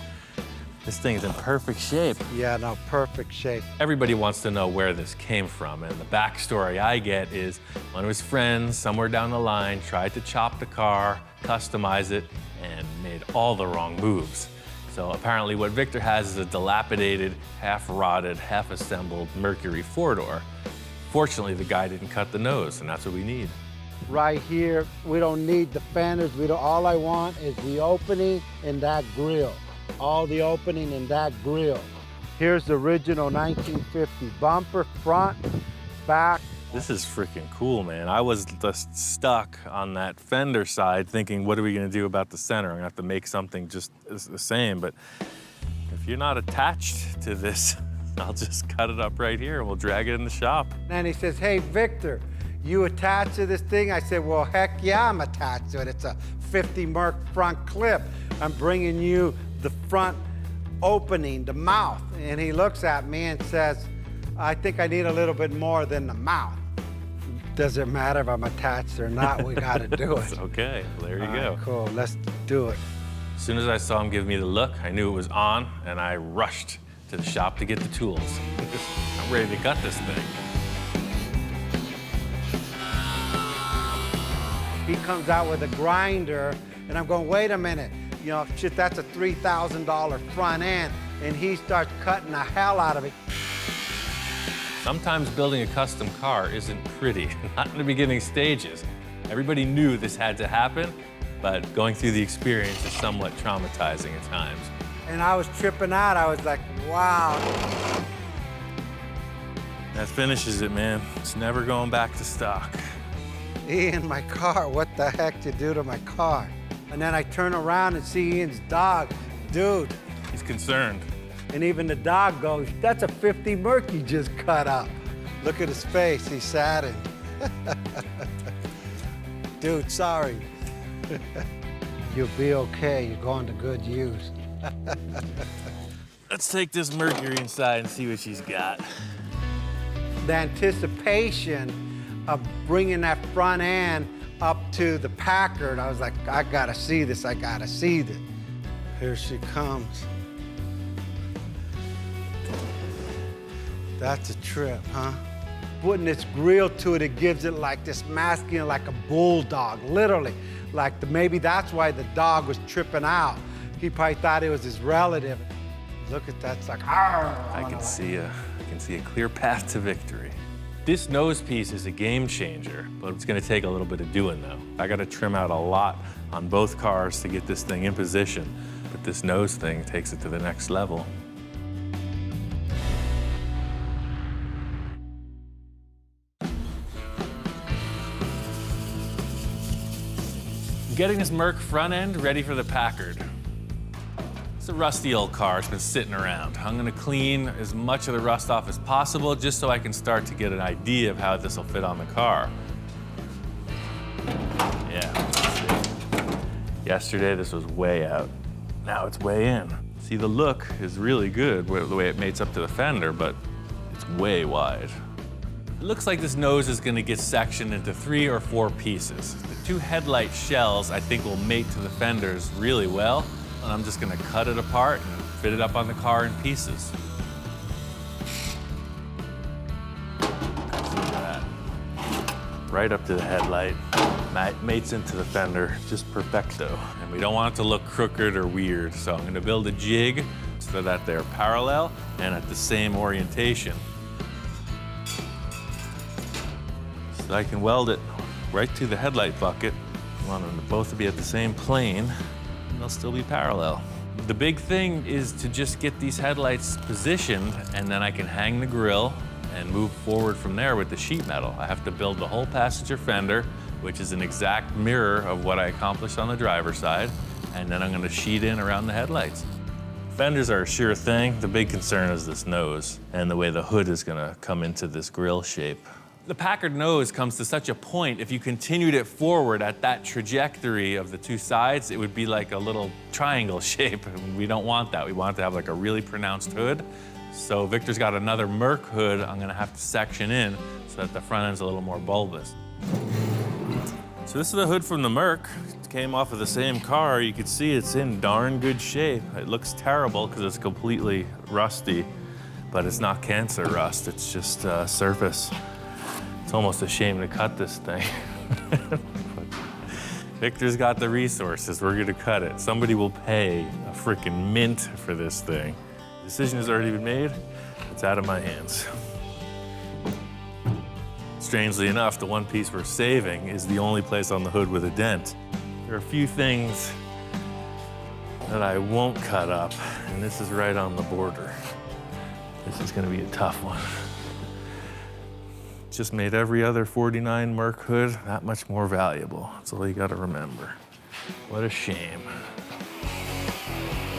This thing's in perfect shape. Yeah, no, perfect shape. Everybody wants to know where this came from, and the backstory I get is one of his friends somewhere down the line tried to chop the car, customize it, and made all the wrong moves. So apparently what Victor has is a dilapidated, half-rotted, half-assembled Mercury four-door. Fortunately, the guy didn't cut the nose, and that's what we need. Right here, we don't need the fenders. All I want is the opening in that grill. All the opening in that grill. Here's the original 1950 bumper, front, back. This is freaking cool, man. I was just stuck on that fender side thinking, what are we gonna do about the center? I'm gonna have to make something just the same, but if you're not attached to this, I'll just cut it up right here and we'll drag it in the shop. And he says, hey, Victor, you attached to this thing? I said, well, heck yeah, I'm attached to it. It's a 50 Merc front clip. I'm bringing you the front opening, the mouth. And he looks at me and says, I think I need a little bit more than the mouth. Doesn't matter if I'm attached or not, we gotta do it. Okay, well, there you All go. right, cool, let's do it. As soon as I saw him give me the look, I knew it was on, and I rushed to the shop to get the tools. I'm ready to cut this thing. He comes out with a grinder, and I'm going, wait a minute. You know, shit, that's a $3,000 front end, and he starts cutting the hell out of it. Sometimes building a custom car isn't pretty, not in the beginning stages. Everybody knew this had to happen, but going through the experience is somewhat traumatizing at times. And I was tripping out. I was like, wow. That finishes it, man. It's never going back to stock. Ian, my car, what the heck did you do to my car? And then I turn around and see Ian's dog. Dude. He's concerned. And even the dog goes, that's a 50 Merc you just cut up. Look at his face, he's saddened. Dude, sorry. You'll be okay, you're going to good use. Let's take this Mercury inside and see what she's got. The anticipation of bringing that front end up to the Packard, I was like, I gotta see this, I gotta see this. Here she comes. That's a trip, huh? Putting this grill to it, it gives it like this masculine, like a bulldog, literally. Like maybe that's why the dog was tripping out. He probably thought it was his relative. Look at that, it's like, I can see a clear path to victory. This nose piece is a game changer, but it's gonna take a little bit of doing though. I gotta trim out a lot on both cars to get this thing in position. But this nose thing takes it to the next level. Getting this Merc front end ready for the Packard. It's a rusty old car, it's been sitting around. I'm gonna clean as much of the rust off as possible just so I can start to get an idea of how this will fit on the car. Yeah, let's see. Yesterday this was way out. Now it's way in. See, the look is really good, the way it mates up to the fender, but it's way wide. It looks like this nose is gonna get sectioned into 3 or 4 pieces. The 2 headlight shells I think will mate to the fenders really well, and I'm just gonna cut it apart and fit it up on the car in pieces. Look at that. Right up to the headlight, mates into the fender, just perfecto. And we don't want it to look crooked or weird, so I'm gonna build a jig so that they're parallel and at the same orientation. So I can weld it right to the headlight bucket. I want them to both be at the same plane, and they'll still be parallel. The big thing is to just get these headlights positioned, and then I can hang the grille and move forward from there with the sheet metal. I have to build the whole passenger fender, which is an exact mirror of what I accomplished on the driver's side, and then I'm gonna sheet in around the headlights. Fenders are a sure thing. The big concern is this nose and the way the hood is gonna come into this grille shape. The Packard nose comes to such a point, if you continued it forward at that trajectory of the 2 sides, it would be like a little triangle shape. And we don't want that. We want it to have like a really pronounced hood. So Victor's got another Merc hood I'm gonna have to section in so that the front end's a little more bulbous. So this is the hood from the Merc. It came off of the same car. You can see it's in darn good shape. It looks terrible because it's completely rusty, but it's not cancer rust, it's just surface. It's almost a shame to cut this thing. Victor's got the resources, we're gonna cut it. Somebody will pay a freaking mint for this thing. The decision has already been made, it's out of my hands. Strangely enough, the one piece we're saving is the only place on the hood with a dent. There are a few things that I won't cut up, and this is right on the border. This is gonna be a tough one. Just made every other 49 Merc hood that much more valuable. That's all you gotta remember. What a shame.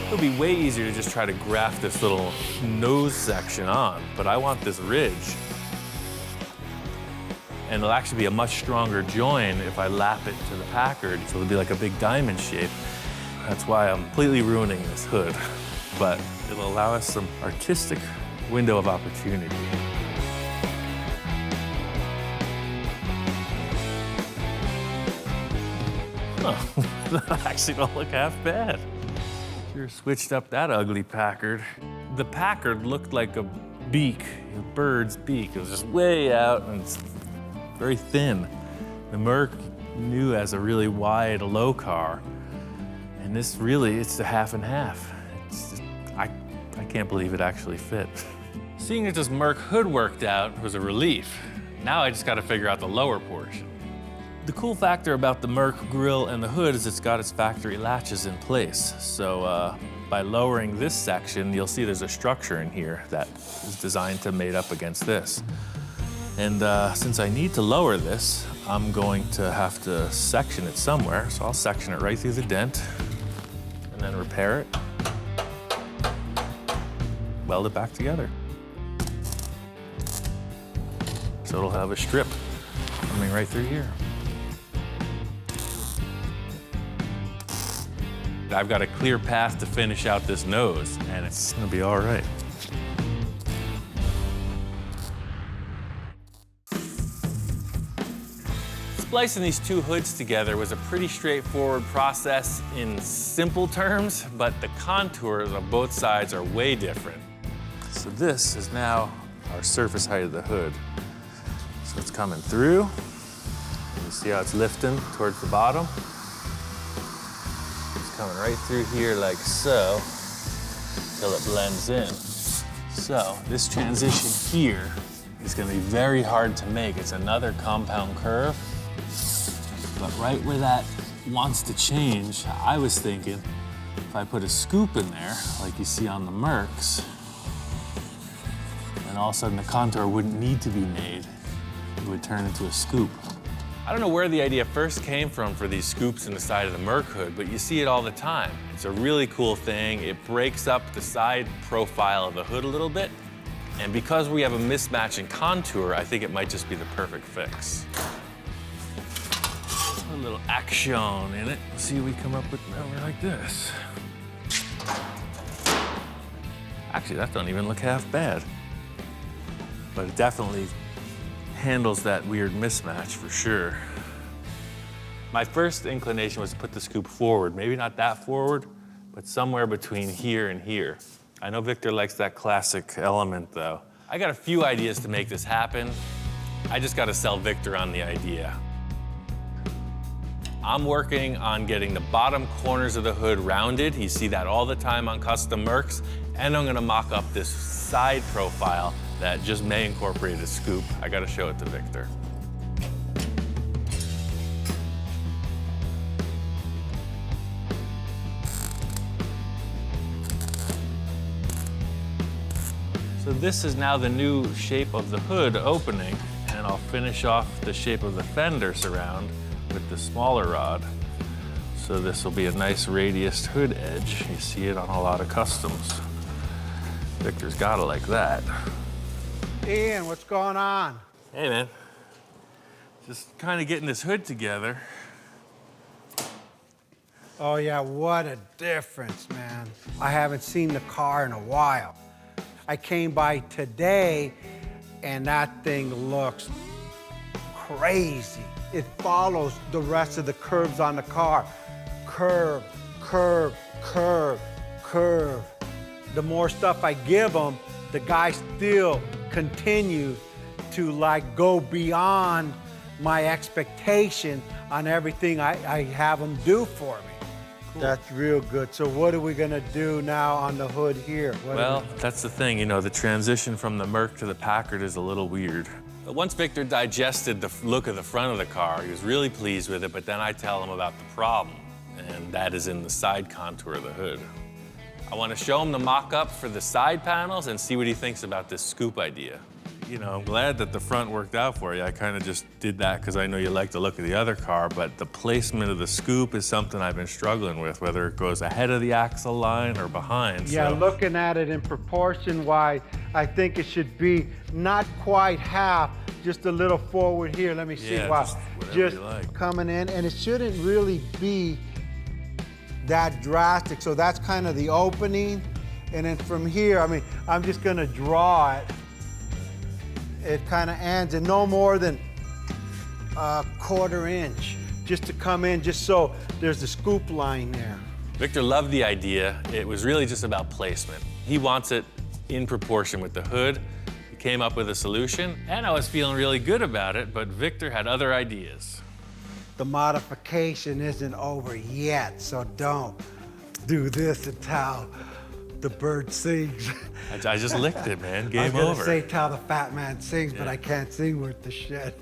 It'll be way easier to just try to graft this little nose section on, but I want this ridge. And it'll actually be a much stronger join if I lap it to the Packard, so it'll be like a big diamond shape. That's why I'm completely ruining this hood, but it'll allow us some artistic window of opportunity. That actually don't look half bad. Sure switched up that ugly Packard. The Packard looked like a beak, a bird's beak. It was just way out and it's very thin. The Merc new as a really wide, low car. And this really, it's a half and half. It's just, I can't believe it actually fit. Seeing that this Merc hood worked out was a relief. Now I just gotta figure out the lower portion. The cool factor about the Merc grille and the hood is it's got its factory latches in place. So by lowering this section, you'll see there's a structure in here that is designed to mate up against this. And since I need to lower this, I'm going to have to section it somewhere. So I'll section it right through the dent and then repair it, weld it back together. So it'll have a strip coming right through here. I've got a clear path to finish out this nose, and it's gonna be all right. Splicing these 2 hoods together was a pretty straightforward process in simple terms, but the contours on both sides are way different. So this is now our surface height of the hood. So it's coming through. You see how it's lifting towards the bottom? Coming right through here like so, till it blends in. So this transition here is gonna be very hard to make. It's another compound curve, but right where that wants to change, I was thinking If I put a scoop in there, like you see on the Mercs, then all of a sudden the contour wouldn't need to be made. It would turn into a scoop. I don't know where the idea first came from for these scoops in the side of the Merc hood, but you see it all the time. It's a really cool thing. It breaks up the side profile of the hood a little bit. And because we have a mismatch in contour, I think it might just be the perfect fix. A little action in it. See what we come up with over like this. Actually, that don't even look half bad. But it definitely handles that weird mismatch for sure. My first inclination was to put the scoop forward. Maybe not that forward, but somewhere between here and here. I know Victor likes that classic element though. I got a few ideas to make this happen. I just got to sell Victor on the idea. I'm working on getting the bottom corners of the hood rounded. You see that all the time on custom Mercs. And I'm gonna mock up this side profile that just may incorporate a scoop. I gotta show it to Victor. So this is now the new shape of the hood opening, and I'll finish off the shape of the fender surround with the smaller rod. So this will be a nice radiused hood edge. You see it on a lot of customs. Victor's got it like that. Ian, what's going on? Hey, man. Just kind of getting this hood together. Oh, yeah, what a difference, man. I haven't seen the car in a while. I came by today, and that thing looks crazy. It follows the rest of the curves on the car. Curve, curve, curve, curve. The more stuff I give them, the guy still continues to like go beyond my expectation on everything I have them do for me. Cool. That's real good. So what are we gonna do now on the hood here? Well, that's the thing, you know, the transition from the Merc to the Packard is a little weird. But once Victor digested the look of the front of the car, he was really pleased with it, but then I tell him about the problem, and that is in the side contour of the hood. I want to show him the mock-up for the side panels and see what he thinks about this scoop idea. You know, I'm glad that the front worked out for you. I kind of just did that because I know you like the look of the other car, but the placement of the scoop is something I've been struggling with, whether it goes ahead of the axle line or behind. Yeah, so. Looking at it in proportion-wise, I think it should be not quite half, just a little forward here. Let me see. Yeah, Wow. just like. Coming in, and it shouldn't really be that drastic. So that's kind of the opening. And then from here, I mean, I'm just gonna draw it. It kind of ends in no more than a 1/4 inch, just to come in, just so there's the scoop line there. Victor loved the idea. It was really just about placement. He wants it in proportion with the hood. He came up with a solution, and I was feeling really good about it, but Victor had other ideas. The modification isn't over yet, so don't do this until the bird sings. I just licked it, man. Game over. I was gonna say till the fat man sings, but I can't sing worth the shit.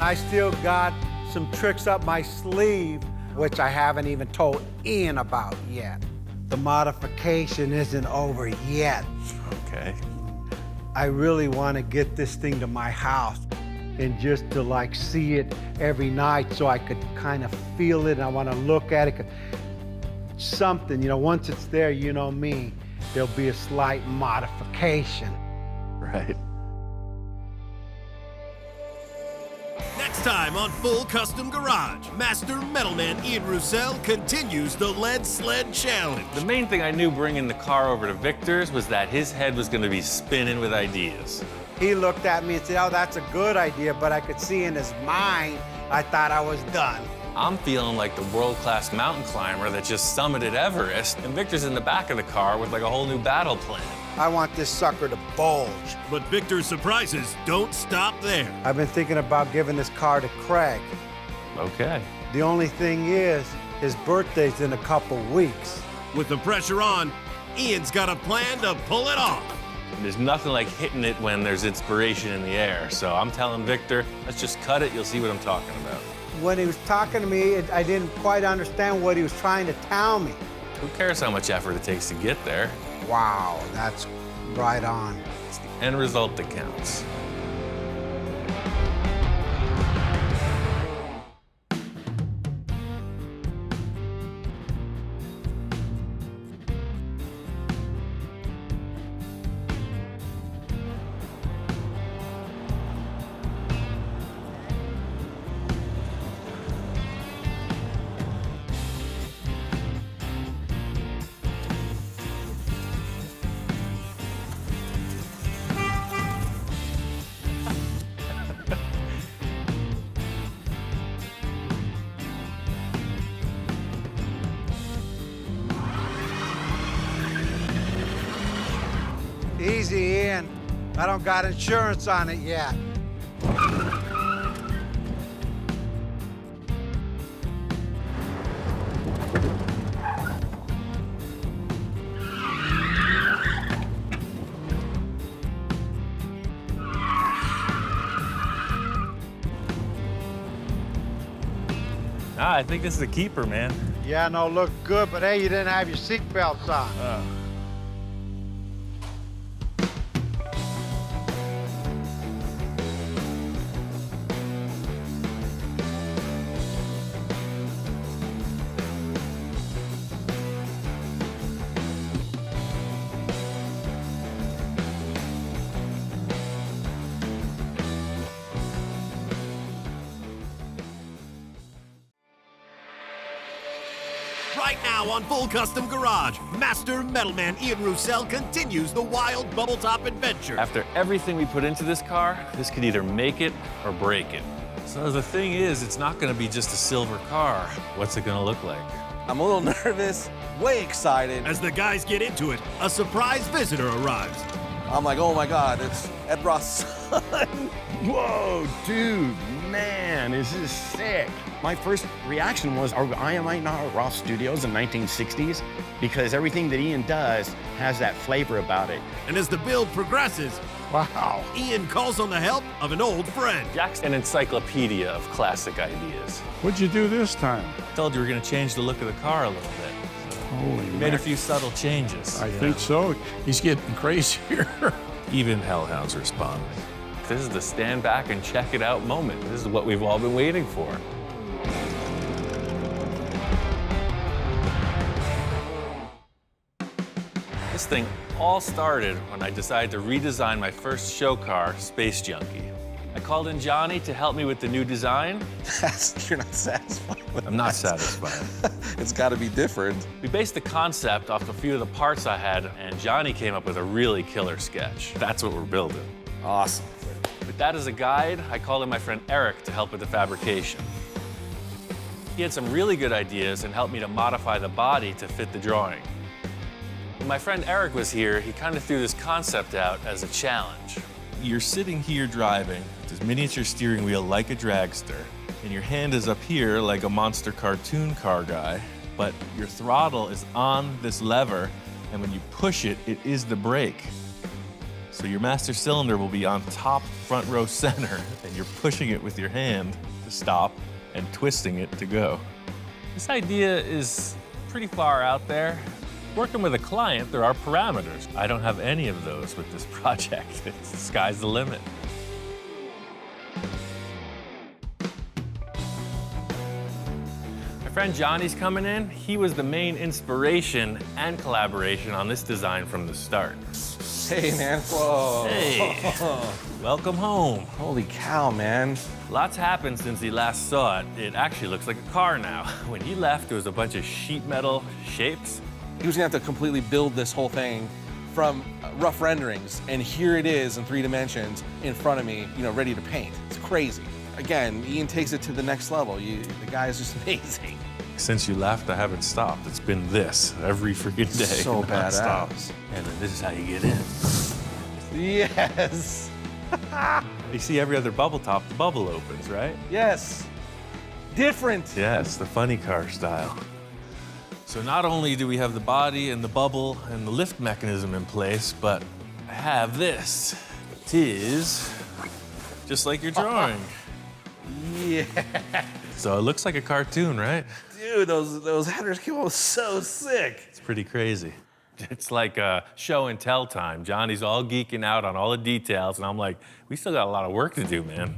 I still got some tricks up my sleeve, which I haven't even told Ian about yet. The modification isn't over yet. Okay. I really want to get this thing to my house and just to like see it every night so I could kind of feel it. And I want to look at it. Something, you know, once it's there, you know me, there'll be a slight modification. Right. Next time on Full Custom Garage, Master Metalman Ian Roussel continues the Lead Sled Challenge. The main thing I knew bringing the car over to Victor's was that his head was going to be spinning with ideas. He looked at me and said, oh, that's a good idea, but I could see in his mind, I thought I was done. I'm feeling like the world-class mountain climber that just summited Everest, and Victor's in the back of the car with like a whole new battle plan. I want this sucker to bulge. But Victor's surprises don't stop there. I've been thinking about giving this car to Craig. Okay. The only thing is, his birthday's in a couple weeks. With the pressure on, Ian's got a plan to pull it off. There's nothing like hitting it when there's inspiration in the air, so I'm telling Victor, let's just cut it, you'll see what I'm talking about. when he was talking to me, I didn't quite understand what he was trying to tell me. Who cares how much effort it takes to get there? Wow, that's right on. It's the end result that counts. Easy, Ian. I don't got insurance on it yet. I think this is a keeper, man. Yeah, no, look good, but hey, you didn't have your seat belts on. Right now on Full Custom Garage, Master Metalman Ian Roussel continues the wild bubble top adventure. After everything we put into this car, this could either make it or break it. So the thing is, it's not gonna be just a silver car. What's it gonna look like? I'm a little nervous, way excited. As the guys get into it, a surprise visitor arrives. I'm like, oh my God, it's Ed Roth's son. Whoa, dude, man, this is sick. My first reaction was, am I not at Roth Studios in 1960s? Because everything that Ian does has that flavor about it. And as the build progresses, wow, Ian calls on the help of an old friend. Jack's an encyclopedia of classic ideas. What'd you do this time? I told you we were gonna change the look of the car a little bit. Holy We made a few subtle changes. I think so. He's getting crazier. Even hellhounds respond. This is the stand back and check it out moment. This is what we've all been waiting for. This thing all started when I decided to redesign my first show car, Space Junkie. I called in Johnny to help me with the new design. You're not satisfied with I'm not satisfied. It's gotta be different. We based the concept off a few of the parts I had, and Johnny came up with a really killer sketch. That's what we're building. Awesome. With that as a guide, I called in my friend Eric to help with the fabrication. He had some really good ideas and helped me to modify the body to fit the drawing. When my friend Eric was here, he kind of threw this concept out as a challenge. You're sitting here driving with this miniature steering wheel like a dragster, and your hand is up here like a monster cartoon car guy, but your throttle is on this lever, and when you push it, it is the brake. So your master cylinder will be on top front row center, and you're pushing it with your hand to stop and twisting it to go. This idea is pretty far out there. Working with a client, there are parameters. I don't have any of those with this project. The sky's the limit. My friend Johnny's coming in. He was the main inspiration and collaboration on this design from the start. Hey, man. Whoa. Hey. Welcome home. Holy cow, man. Lots happened since he last saw it. It actually looks like a car now. When he left, there was a bunch of sheet metal shapes. He was gonna have to completely build this whole thing from rough renderings, and here it is in 3 dimensions in front of me, ready to paint. It's crazy. Again, Ian takes it to the next level. The guy is just amazing. Since you left, I haven't stopped. It's been this every freaking day. So nonstop. badass. And then this is how you get in. Yes. You see every other bubble top, the bubble opens, right? Yes. Different. Yes, the funny car style. So not only do we have the body and the bubble and the lift mechanism in place, but I have this. It is just like your drawing. Yes. So it looks like a cartoon, right? Dude, those headers came out so sick. It's pretty crazy. It's like show and tell time. Johnny's all geeking out on all the details, and I'm like, we still got a lot of work to do, man.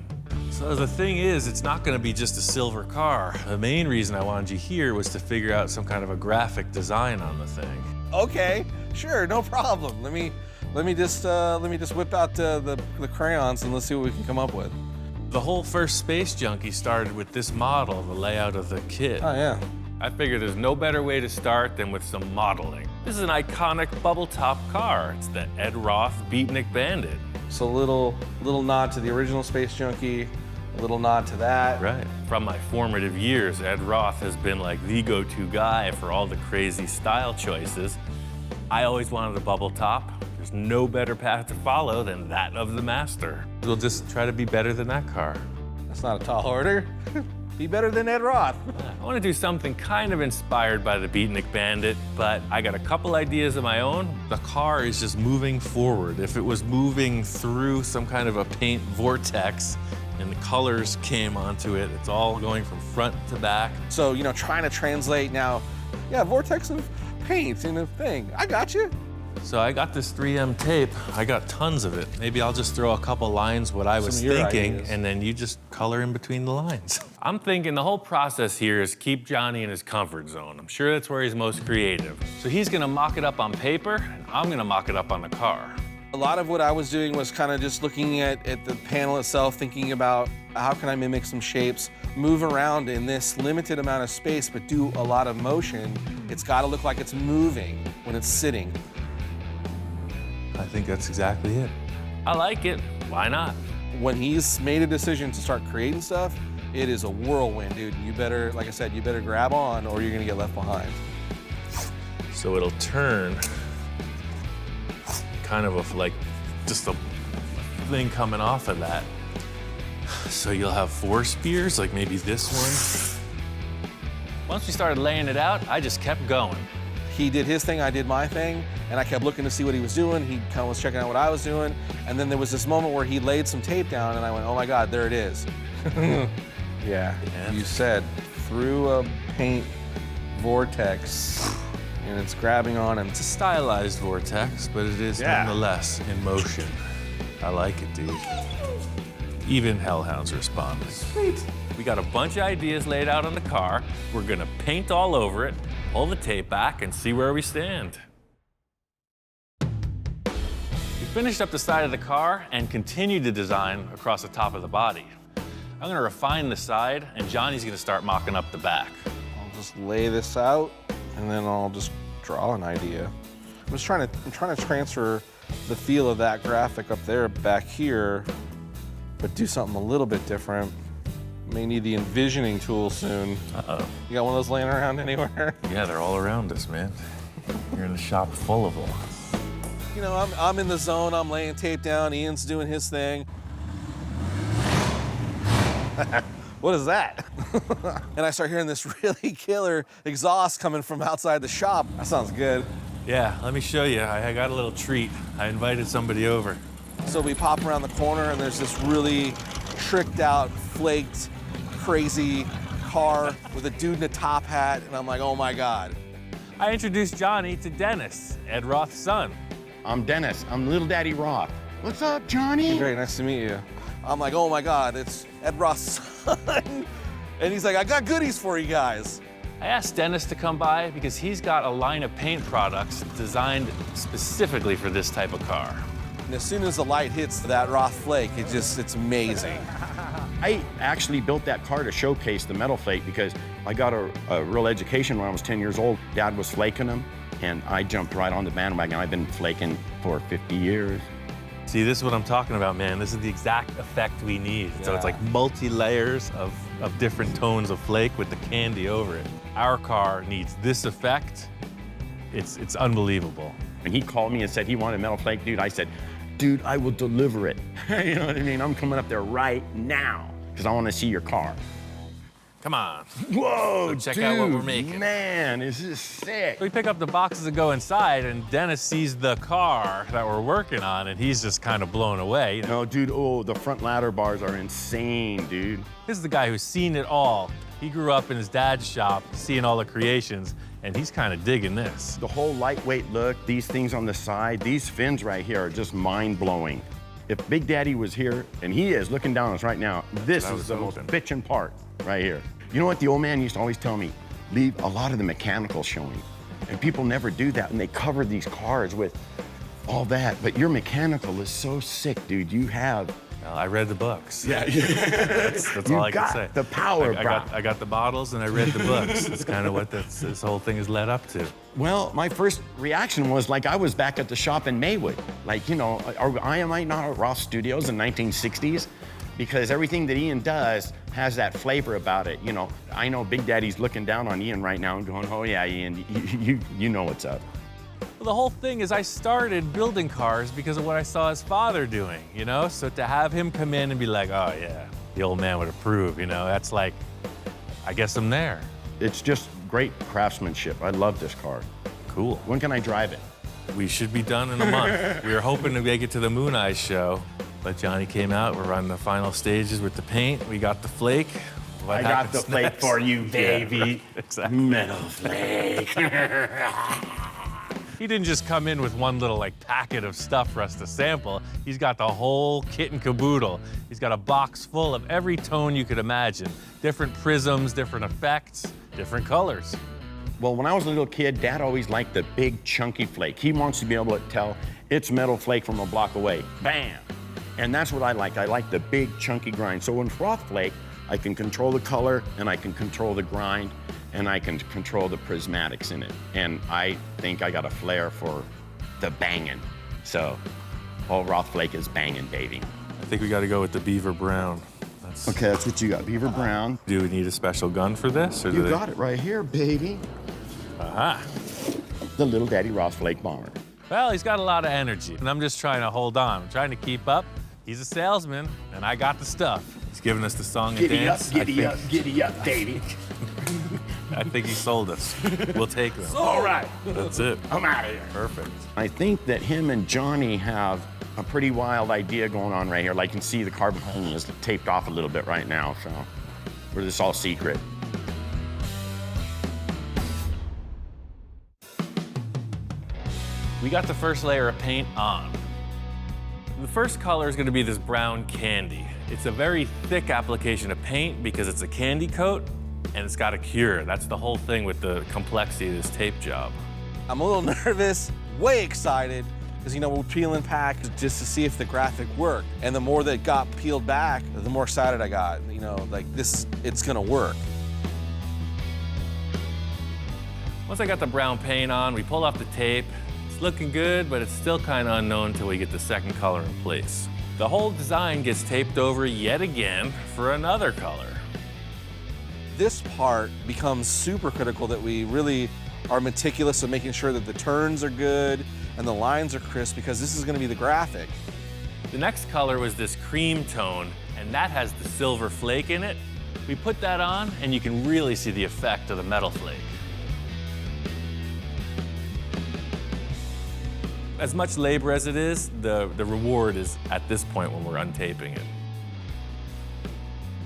So the thing is, it's not gonna be just a silver car. The main reason I wanted you here was to figure out some kind of a graphic design on the thing. Okay, sure, no problem. Let me just whip out the crayons and let's see what we can come up with. The whole first Space Junkie started with this model, the layout of the kit. Oh yeah. I figured there's no better way to start than with some modeling. This is an iconic bubble top car. It's the Ed Roth Beatnik Bandit. So a little nod to the original Space Junkie, a little nod to that. Right. From my formative years, Ed Roth has been like the go-to guy for all the crazy style choices. I always wanted a bubble top. There's no better path to follow than that of the master. We'll just try to be better than that car. That's not a tall order. Be better than Ed Roth. I want to do something kind of inspired by the Beatnik Bandit, but I got a couple ideas of my own. The car is just moving forward. If it was moving through some kind of a paint vortex and the colors came onto it, it's all going from front to back. So, you know, trying to translate now, yeah, vortex of paint in a thing. I got you. So I got this 3M tape. I got tons of it. Maybe I'll just throw a couple lines what I was thinking, and then you just color in between the lines. I'm thinking the whole process here is keep Johnny in his comfort zone. I'm sure that's where he's most creative. So he's gonna mock it up on paper, and I'm gonna mock it up on the car. A lot of what I was doing was kind of just looking at the panel itself, thinking about how can I mimic some shapes, move around in this limited amount of space, but do a lot of motion. It's gotta look like it's moving when it's sitting. I think that's exactly it. I like it. Why not? When he's made a decision to start creating stuff, it is a whirlwind, dude. You better, like I said, you better grab on or you're gonna get left behind. So it'll turn kind of like just a thing coming off of that. So you'll have 4 spears, like maybe this one. Once we started laying it out, I just kept going. He did his thing, I did my thing, and I kept looking to see what he was doing. He kind of was checking out what I was doing, and then there was this moment where he laid some tape down, and I went, oh my God, there it is. Yeah, you said through a paint vortex, and it's grabbing on him. It's a stylized vortex, but it is nonetheless in motion. I like it, dude. Even Hellhound's responding. Sweet. We got a bunch of ideas laid out on the car. We're gonna paint all over it, pull the tape back, and see where we stand. We finished up the side of the car and continued to design across the top of the body. I'm gonna refine the side, and Johnny's gonna start mocking up the back. I'll just lay this out, and then I'll just draw an idea. I'm trying to transfer the feel of that graphic up there back here, but do something a little bit different. May need the envisioning tool soon. Uh-oh. You got one of those laying around anywhere? Yeah, they're all around us, man. You're in a shop full of them. You know, I'm in the zone, I'm laying tape down, Ian's doing his thing. What is that? And I start hearing this really killer exhaust coming from outside the shop. That sounds good. Yeah, let me show you. I got a little treat. I invited somebody over. So we pop around the corner and there's this really tricked out, flaked, crazy car with a dude in a top hat, and I'm like, oh my God. I introduced Johnny to Dennis, Ed Roth's son. I'm Dennis. I'm Little Daddy Roth. What's up, Johnny? Great, nice to meet you. I'm like, oh my God, it's Ed Roth's son. And he's like, I got goodies for you guys. I asked Dennis to come by because he's got a line of paint products designed specifically for this type of car. And as soon as the light hits that Roth flake, it's amazing. I actually built that car to showcase the metal flake because I got a real education when I was 10 years old. Dad was flaking them, and I jumped right on the bandwagon. I've been flaking for 50 years. See, this is what I'm talking about, man. This is the exact effect we need. So it's like multi-layers of different tones of flake with the candy over it. Our car needs this effect. It's unbelievable. And he called me and said he wanted metal flake, dude. I said, dude, I will deliver it. You know what I mean? I'm coming up there right now because I want to see your car. Come on. Whoa, Let's check dude, out what we're making. Man, this is sick. We pick up the boxes and go inside, and Dennis sees the car that we're working on, and he's just kind of blown away. No, dude, oh, the front ladder bars are insane, dude. This is the guy who's seen it all. He grew up in his dad's shop, seeing all the creations, and he's kind of digging this. The whole lightweight look, these things on the side, these fins right here are just mind-blowing. If Big Daddy was here, and he is looking down on us right now, this is the most bitchin' part right here. You know what the old man used to always tell me? Leave a lot of the mechanical showing. And people never do that, and they cover these cars with all that. But your mechanical is so sick, dude. You have... Well, I read the books. Yeah. That's all I can say. The power, bro. I got the bottles and I read the books. That's kind of what this whole thing is led up to. Well, my first reaction was like I was back at the shop in Maywood. Like, you know, I am not at Roth Studios in 1960s because everything that Ian does has that flavor about it. You know, I know Big Daddy's looking down on Ian right now and going, oh yeah, Ian, you know what's up. Well, the whole thing is I started building cars because of what I saw his father doing, you know? So to have him come in and be like, oh yeah, the old man would approve, you know? That's like, I guess I'm there. It's just great craftsmanship. I love this car. Cool. When can I drive it? We should be done in a month. We were hoping to make it to the Moon Eyes show, but Johnny came out. We're on the final stages with the paint. We got the flake. What I got the flake next? for you, baby. Yeah, exactly. Metal flake. He didn't just come in with one little like packet of stuff for us to sample. He's got the whole kit and caboodle. He's got a box full of every tone you could imagine. Different prisms, different effects, different colors. Well, when I was a little kid, Dad always liked the big chunky flake. He wants to be able to tell it's metal flake from a block away. Bam! And that's what I like. I like the big chunky grind. So in Roth flake, I can control the color and I can control the grind and I can control the prismatics in it. And I think I got a flair for the banging. So all Roth flake is banging, baby. I think we got to go with the beaver brown. Okay, that's what you got, beaver brown. Do we need a special gun for this? Or You got it right here, baby. Aha. The little Daddy Roth flake bomber. Well, he's got a lot of energy, and I'm just trying to hold on. I'm trying to keep up. He's a salesman, and I got the stuff. He's giving us the song and dance. Giddy up, baby. I think he sold us. We'll take them. All right. That's it. I'm out of here. Perfect. I think that him and Johnny have a pretty wild idea going on right here. Like you can see the carbon hole is taped off a little bit right now, so we're just all secret. We got the first layer of paint on. The first color is going to be this brown candy. It's a very thick application of paint because it's a candy coat and it's got a cure. That's the whole thing with the complexity of this tape job. I'm a little nervous, way excited, because you know we're peeling pack just to see if the graphic worked. And the more that got peeled back, the more excited I got. You know, like this, it's gonna work. Once I got the brown paint on, we pulled off the tape. It's looking good, but it's still kind of unknown until we get the second color in place. The whole design gets taped over yet again for another color. This part becomes super critical that we really are meticulous in making sure that the turns are good and the lines are crisp because this is gonna be the graphic. The next color was this cream tone, and that has the silver flake in it. We put that on, and you can really see the effect of the metal flake. As much labor as it is, the reward is at this point when we're untaping it.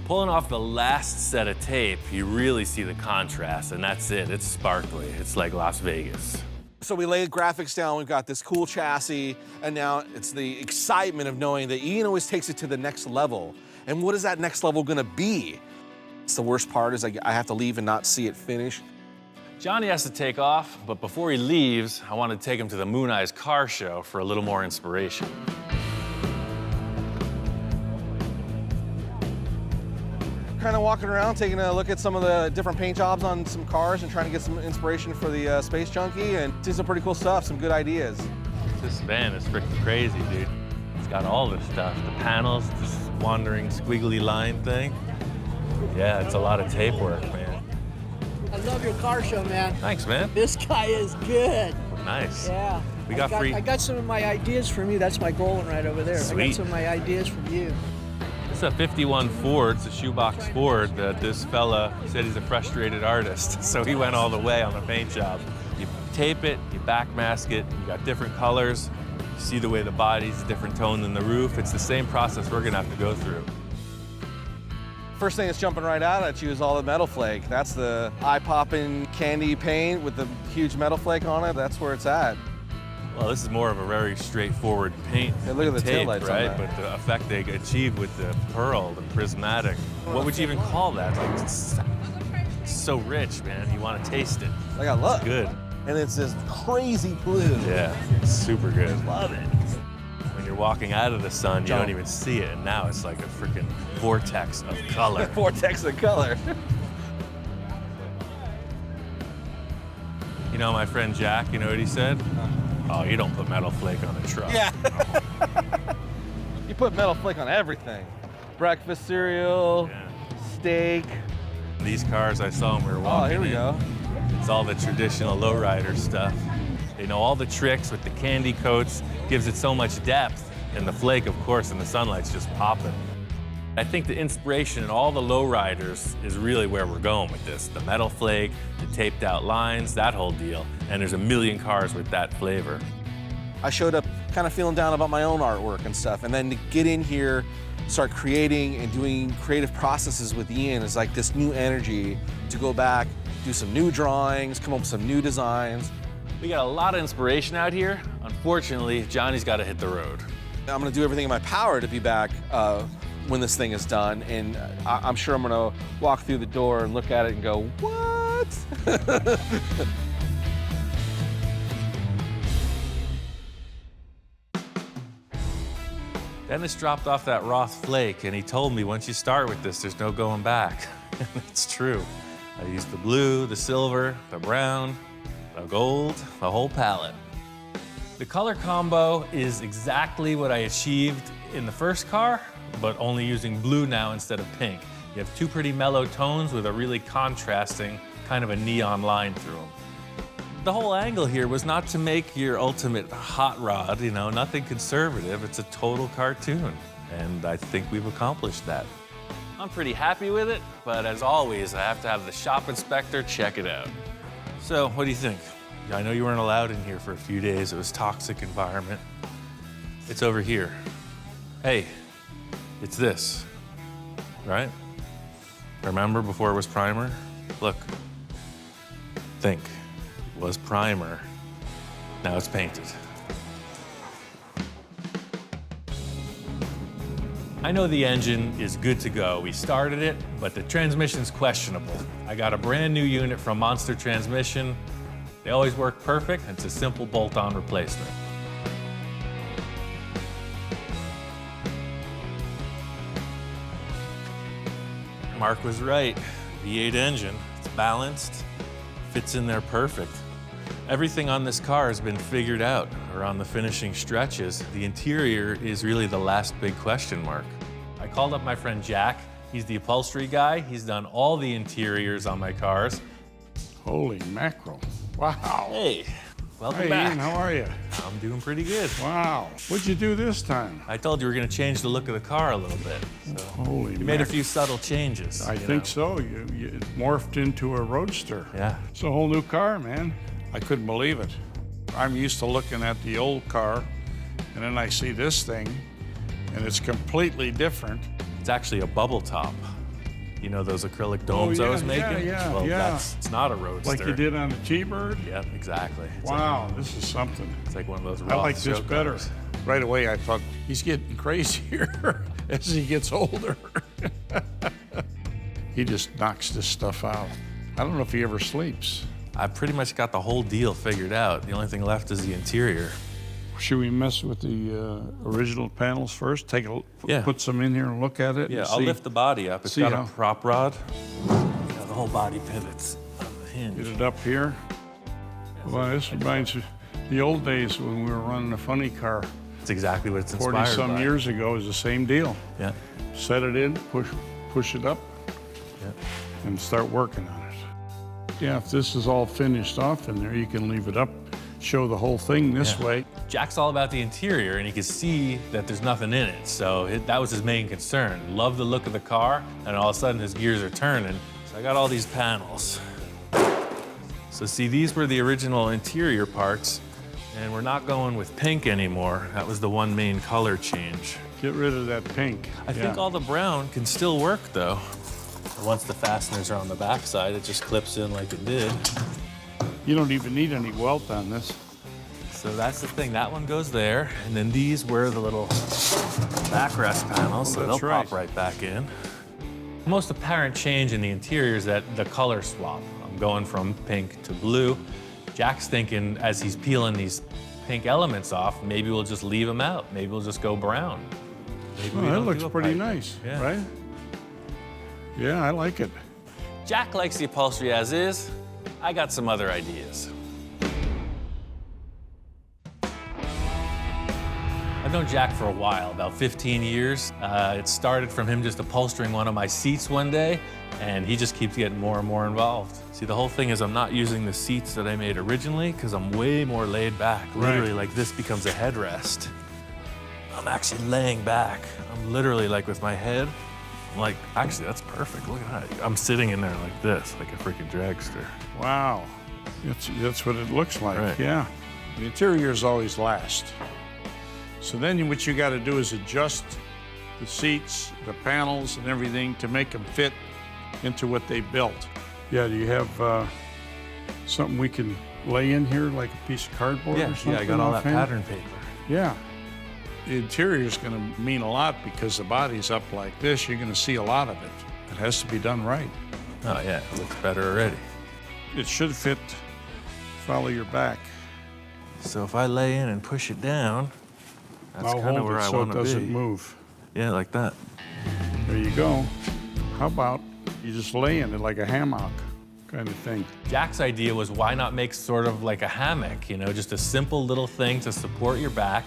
Pulling off the last set of tape, you really see the contrast, and that's it. It's sparkly. It's like Las Vegas. So we laid graphics down, we've got this cool chassis, and now it's the excitement of knowing that Ian always takes it to the next level. And what is that next level gonna be? It's the worst part is I have to leave and not see it finish. Johnny has to take off, but before he leaves, I want to take him to the Moon Eyes car show for a little more inspiration. Kind of walking around, taking a look at some of the different paint jobs on some cars and trying to get some inspiration for the Space Junkie and see some pretty cool stuff, some good ideas. This van is freaking crazy, dude. It's got all this stuff. The panels, this wandering squiggly line thing. Yeah, it's a lot of tape work, man. I love your car show, man. Thanks, man. This guy is good. Nice. Yeah. We got free. I got some of my ideas from you. That's my Golden right over there. Sweet. I got some of my ideas from you. This is a 51 Ford, it's a shoebox Ford that this fella said he's a frustrated artist. So he went all the way on the paint job. You tape it, you backmask it, you got different colors. You see the way the body's a different tone than the roof. It's the same process we're gonna have to go through. First thing that's jumping right out at you is all the metal flake. That's the eye-popping candy paint with the huge metal flake on it. That's where it's at. Well, this is more of a very straightforward paint. Yeah, look at the tape, taillights on right? that. But the effect they achieve with the pearl, the prismatic, what would you even call that? Like, it's so rich, man. You want to taste it. I got look. It's good. And it's this crazy blue. Yeah, it's super good. Love it. When you're walking out of the sun, you Jump. don't even see it, and now it's like a freaking vortex of color. Vortex of color. You know, my friend Jack, you know what he said? Oh, you don't put metal flake on a truck. Yeah. You put metal flake on everything. Breakfast cereal, steak. These cars, I saw when we were walking Oh, here we in. go. It's all the traditional lowrider stuff. They know all the tricks with the candy coats, gives it so much depth. And the flake, of course, in the sunlight's just popping. I think the inspiration in all the lowriders is really where we're going with this. The metal flake, the taped out lines, that whole deal. And there's a million cars with that flavor. I showed up kind of feeling down about my own artwork and stuff. And then to get in here, start creating and doing creative processes with Ian is like this new energy to go back, do some new drawings, come up with some new designs. We got a lot of inspiration out here. Unfortunately, Johnny's got to hit the road. I'm gonna do everything in my power to be back when this thing is done. And I'm sure I'm gonna walk through the door and look at it and go, what? Dennis dropped off that Roth flake, and he told me once you start with this, there's no going back. It's true. I used the blue, the silver, the brown, the gold, the whole palette. The color combo is exactly what I achieved in the first car, but only using blue now instead of pink. You have two pretty mellow tones with a really contrasting kind of a neon line through them. The whole angle here was not to make your ultimate hot rod, you know, nothing conservative. It's a total cartoon, and I think we've accomplished that. I'm pretty happy with it, but as always, I have to have the shop inspector check it out. So, what do you think? I know you weren't allowed in here for a few days. It was a toxic environment. It's over here. Hey, it's this, right? Remember before it was primer? Look, think. It was primer. Now it's painted. I know the engine is good to go. We started it, but the transmission's questionable. I got a brand new unit from Monster Transmission. They always work perfect. It's a simple bolt-on replacement. Mark was right. V8 engine, it's balanced, fits in there perfect. Everything on this car has been figured out around the finishing stretches. The interior is really the last big question mark. I called up my friend Jack. He's the upholstery guy. He's done all the interiors on my cars. Holy mackerel. Wow. Hey, welcome Hey, back. Ian, how are you? I'm doing pretty good. Wow. What'd you do this time? I told you we're going to change the look of the car a little bit. So Holy you made a mackerel. few subtle changes. I you think know. so. You morphed into a roadster. Yeah. It's a whole new car, man. I couldn't believe it. I'm used to looking at the old car, and then I see this thing, and it's completely different. It's actually a bubble top. You know those acrylic domes I was making? Yeah, well, yeah. it's not a roadster. Like you did on the T-Bird? Yep, exactly. It's Wow, this is something. It's like one of those I like Roth this show better. cars. Right away, I thought, he's getting crazier as he gets older. He just knocks this stuff out. I don't know if he ever sleeps. I pretty much got the whole deal figured out. The only thing left is the interior. Should we mess with the original panels first? Take a put some in here and look at it. Yeah, and I'll see. lift the body up. It's see got how- a prop rod. You know, the whole body pivots on the hinge. Get it up here. Well, this reminds me the old days when we were running a funny car. It's exactly what it's inspired 40-some by. years ago is the same deal. Yeah. Set it in, push it up, Yeah. and start working on it. Yeah, if this is all finished off in there, you can leave it up, show the whole thing this Yeah. way. Jack's all about the interior, and he could see that there's nothing in it, so that was his main concern. Loved the look of the car, and all of a sudden his gears are turning. So I got all these panels. So see, these were the original interior parts, and we're not going with pink anymore. That was the one main color change. Get rid of that pink. I think all the brown can still work, though. Once the fasteners are on the back side, it just clips in like it did. You don't even need any welt on this. So that's the thing, that one goes there, and then these were the little backrest panels, so they'll pop right back in. The most apparent change in the interior is that the color swap. I'm going from pink to blue. Jack's thinking, as he's peeling these pink elements off, maybe we'll just leave them out. Maybe we'll just go brown. Maybe that looks pretty nice, right? Yeah, I like it. Jack likes the upholstery as is. I got some other ideas. I've known Jack for a while, about 15 years. It started from him just upholstering one of my seats one day, and he just keeps getting more and more involved. See, the whole thing is I'm not using the seats that I made originally because I'm way more laid back. Literally, like this becomes a headrest. I'm actually laying back. I'm literally like with my head. I'm like, actually, that's perfect. Look at that. I'm sitting in there like this, like a freaking dragster. Wow, that's what it looks like, Right. yeah. The interior is always last. So then what you got to do is adjust the seats, the panels, and everything to make them fit into what they built. Yeah, do you have something we can lay in here, like a piece of cardboard or something? Yeah, I got all that offhand? pattern paper. Yeah. The interior is going to mean a lot because the body's up like this. You're going to see a lot of it. It has to be done right. Oh yeah, it looks better already. It should fit, follow your back. So if I lay in and push it down, that's I'll kind of hold where it I so want it to be. doesn't move. Yeah, like that. There you go. How about you just lay in it like a hammock kind of thing? Jack's idea was why not make sort of like a hammock, you know, just a simple little thing to support your back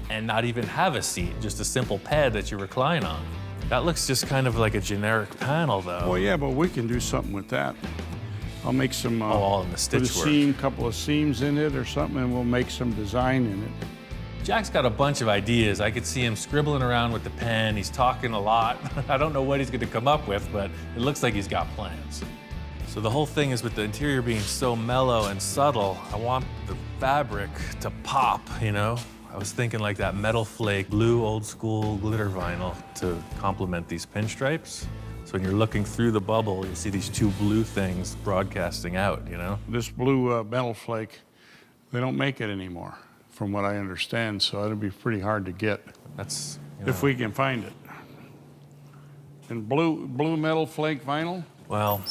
and not even have a seat, just a simple pad that you recline on. That looks just kind of like a generic panel, though. Well, yeah, but we can do something with that. I'll make some, all in the stitch put a work. seam, couple of seams in it or something, and we'll make some design in it. Jack's got a bunch of ideas. I could see him scribbling around with the pen. He's talking a lot. I don't know what he's going to come up with, but it looks like he's got plans. So the whole thing is with the interior being so mellow and subtle, I want the fabric to pop, you know? I was thinking like that metal flake, blue old school glitter vinyl to complement these pinstripes. So when you're looking through the bubble, you see these two blue things broadcasting out, you know? This blue metal flake, they don't make it anymore, from what I understand, so it'll be pretty hard to get. That's, if we can find it. And blue metal flake vinyl? Well,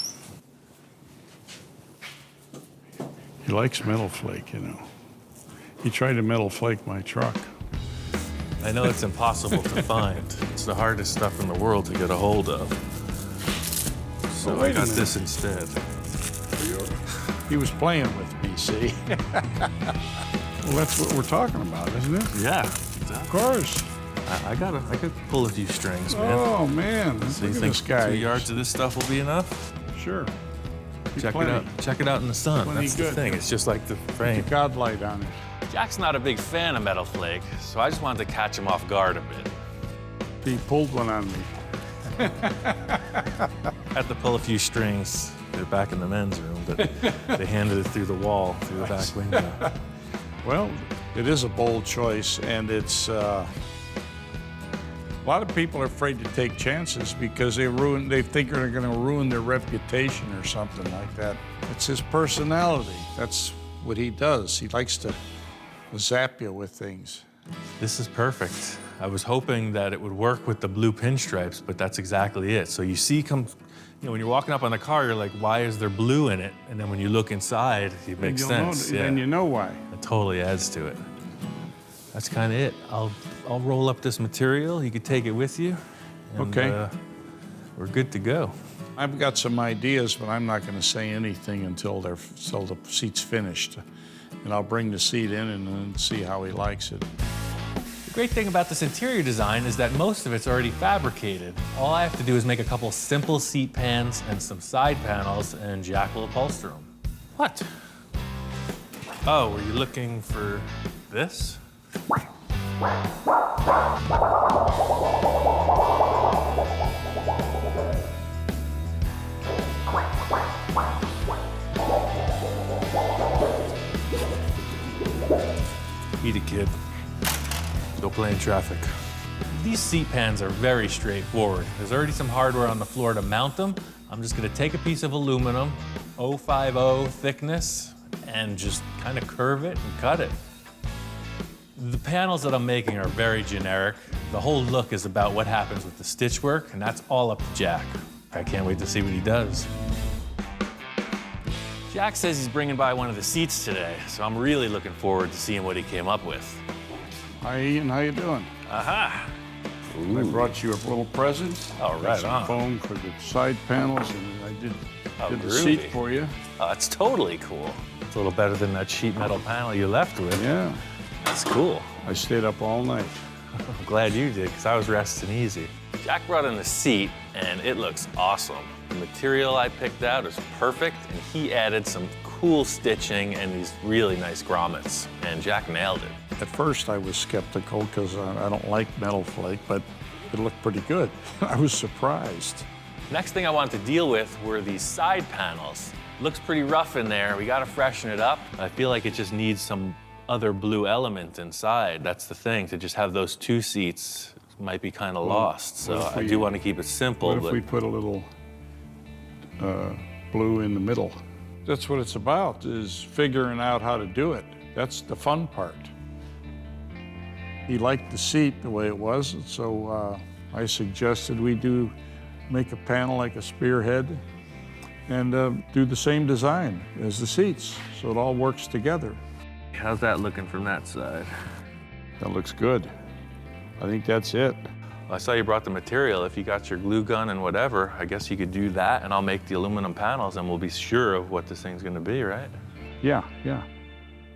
he likes metal flake, you know. He tried to metal flake my truck. I know it's impossible to find. It's the hardest stuff in the world to get a hold of. So Oh, I wait a got minute. this instead. He was playing with me, see? Well, that's what we're talking about, isn't it? Yeah. Of course. I could pull a few strings, man. Oh, man. So you Look at think this guy. 2 yards of this stuff will be enough? Sure. Check Plenty. it out. Check it out in the sun. Plenty That's the good. thing. It's just like the frame. Put the God light on it. Jack's not a big fan of metal flake, so I just wanted to catch him off guard a bit. He pulled one on me. Had to pull a few strings. They're back in the men's room, but they handed it through the wall, through the back window. Well, it is a bold choice, and it's a lot of people are afraid to take chances because they think they're going to ruin their reputation or something like that. It's his personality. That's what he does. He likes to zap you with things. This is perfect. I was hoping that it would work with the blue pinstripes, but that's exactly it. So you see, when you're walking up on the car, you're like, why is there blue in it? And then when you look inside, it makes sense. Then you know why. It totally adds to it. That's kind of it. I'll roll up this material. You could take it with you. And, Okay. We're good to go. I've got some ideas, but I'm not going to say anything until the seat's finished. And I'll bring the seat in and then see how he likes it. The great thing about this interior design is that most of it's already fabricated. All I have to do is make a couple simple seat pans and some side panels, and Jack will upholster them. What? Oh, were you looking for this? Eat it, kid. Go play in traffic. These seat pans are very straightforward. There's already some hardware on the floor to mount them. I'm just gonna take a piece of aluminum, 050 thickness, and just kind of curve it and cut it. The panels that I'm making are very generic. The whole look is about what happens with the stitch work, and that's all up to Jack. I can't wait to see what he does. Jack says he's bringing by one of the seats today, so I'm really looking forward to seeing what he came up with. Hi, Ian. How you doing? Aha! I brought you a little present. Oh, right some on. foam for the side panels, and I did the groovy. seat for you. Oh, that's totally cool. It's a little better than that sheet metal panel you left with. Yeah. That's cool. I stayed up all night. I'm glad you did, because I was resting easy. Jack brought in the seat, and it looks awesome. The material I picked out is perfect, and he added some cool stitching and these really nice grommets, and Jack nailed it. At first, I was skeptical because I don't like metal flake, but it looked pretty good. I was surprised. Next thing I wanted to deal with were these side panels. Looks pretty rough in there. We gotta freshen it up. I feel like it just needs some other blue element inside. That's the thing, to just have those two seats might be kind of lost. So I do want to keep it simple. What if we put a little blue in the middle? That's what it's about, is figuring out how to do it. That's the fun part. He liked the seat the way it was, and so I suggested we make a panel like a spearhead and do the same design as the seats, so it all works together. How's that looking from that side? That looks good. I think that's it. Well, I saw you brought the material. If you got your glue gun and whatever, I guess you could do that, and I'll make the aluminum panels, and we'll be sure of what this thing's gonna be, right? Yeah, yeah.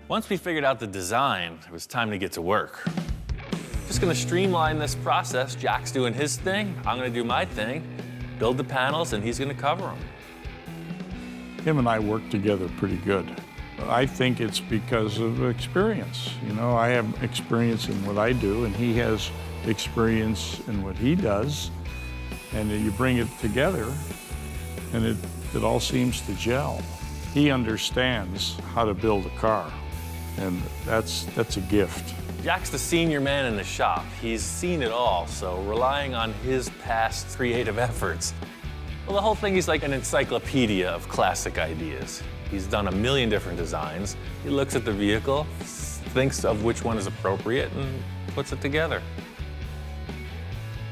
Once we figured out the design, it was time to get to work. Just gonna streamline this process. Jack's doing his thing, I'm gonna do my thing, build the panels, and he's gonna cover them. Him and I work together pretty good. I think it's because of experience. You know, I have experience in what I do, and he has experience in what he does. And you bring it together, and it all seems to gel. He understands how to build a car, and that's a gift. Jack's the senior man in the shop. He's seen it all, so relying on his past creative efforts. Well, the whole thing is like an encyclopedia of classic ideas. He's done a million different designs. He looks at the vehicle, thinks of which one is appropriate, and puts it together.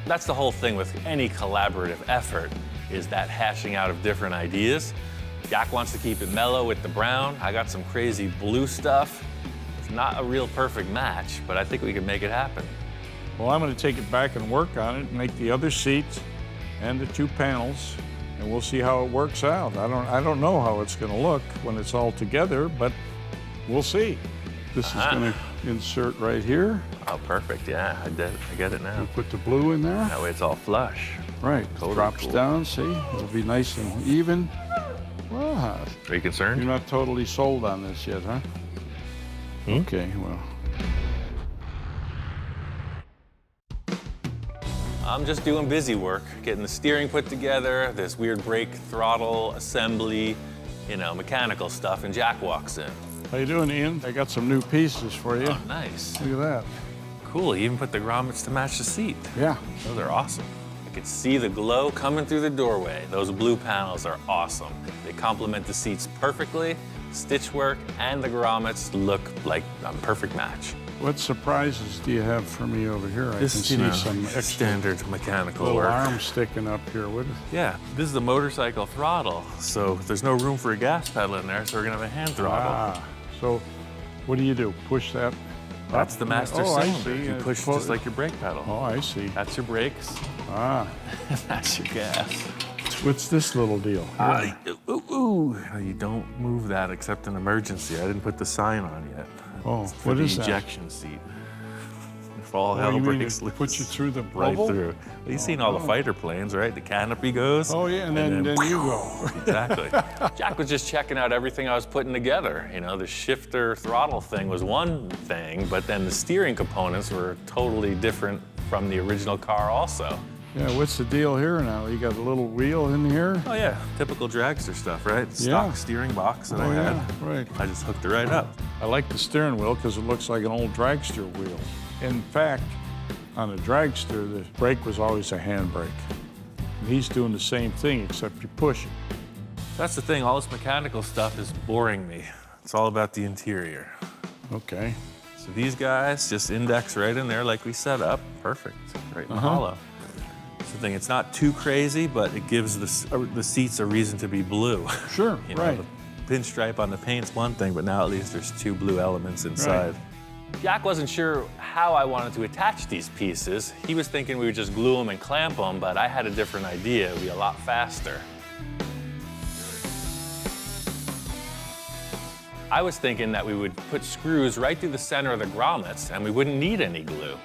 That's the whole thing with any collaborative effort, is that hashing out of different ideas. Jack wants to keep it mellow with the brown. I got some crazy blue stuff. It's not a real perfect match, but I think we can make it happen. Well, I'm going to take it back and work on it, make the other seat and the two panels, and we'll see how it works out. I don't know how it's going to look when it's all together, but we'll see. This is going to insert right here. Oh, perfect. Yeah, I get it now. You put the blue in there. That way it's all flush. Right. Totally Drops cool. down. See, it'll be nice and even. Wow. Are you concerned? You're not totally sold on this yet, huh? Okay. Well. I'm just doing busy work, getting the steering put together, this weird brake throttle assembly, you know, mechanical stuff, and Jack walks in. How you doing, Ian? I got some new pieces for you. Oh, nice. Look at that. Cool, you even put the grommets to match the seat. Yeah. Those are awesome. I could see the glow coming through the doorway. Those blue panels are awesome. They complement the seats perfectly. Stitch work and the grommets look like a perfect match. What surprises do you have for me over here? I can see some extra standard mechanical little work. arms sticking up here. What is Yeah, this is a motorcycle throttle, so there's no room for a gas pedal in there, so we're gonna have a hand throttle. Ah, so what do? Push that? That's the master I cylinder. see. You push just like your brake pedal. Oh, I see. That's your brakes. Ah. That's your gas. What's this little deal? You don't move that except in emergency. I didn't put the sign on yet. Oh, It's for what the is that? ejection seat. all hell you mean breaks it loose. puts you through the right bubble? through. Well, you've seen all the fighter planes, right? The canopy goes. Oh yeah, and then you go. Exactly. Jack was just checking out everything I was putting together. You know, the shifter throttle thing was one thing, but then the steering components were totally different from the original car also. Yeah, what's the deal here now? You got a little wheel in here? Oh yeah, typical dragster stuff, right? Stock steering box that I had. Yeah, right. I just hooked it right up. I like the steering wheel because it looks like an old dragster wheel. In fact, on a dragster, the brake was always a handbrake. And he's doing the same thing, except you push it. That's the thing, all this mechanical stuff is boring me. It's all about the interior. Okay. So these guys just index right in there like we set up. Perfect, right in the hollow. That's the thing, it's not too crazy, but it gives the seats a reason to be blue. Sure, You know, right. The pinstripe on the paint's one thing, but now at least there's two blue elements inside. Jack wasn't sure how I wanted to attach these pieces. He was thinking we would just glue them and clamp them, but I had a different idea. It would be a lot faster. I was thinking that we would put screws right through the center of the grommets and we wouldn't need any glue.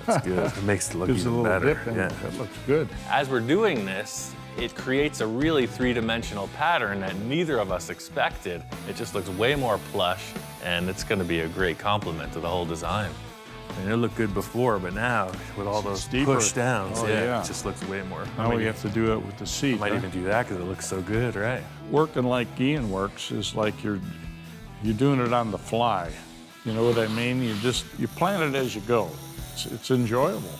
That's good. It makes it look Gives a even little better. dip in it. That looks good. As we're doing this, it creates a really three-dimensional pattern that neither of us expected. It just looks way more plush, and it's going to be a great complement to the whole design. And it looked good before, but now with all those push downs, it just looks way more. Now we have to do it with the seat. I might even do that because it looks so good, right? Working like Ian works is like you're doing it on the fly. You know what I mean? You plan it as you go. It's enjoyable.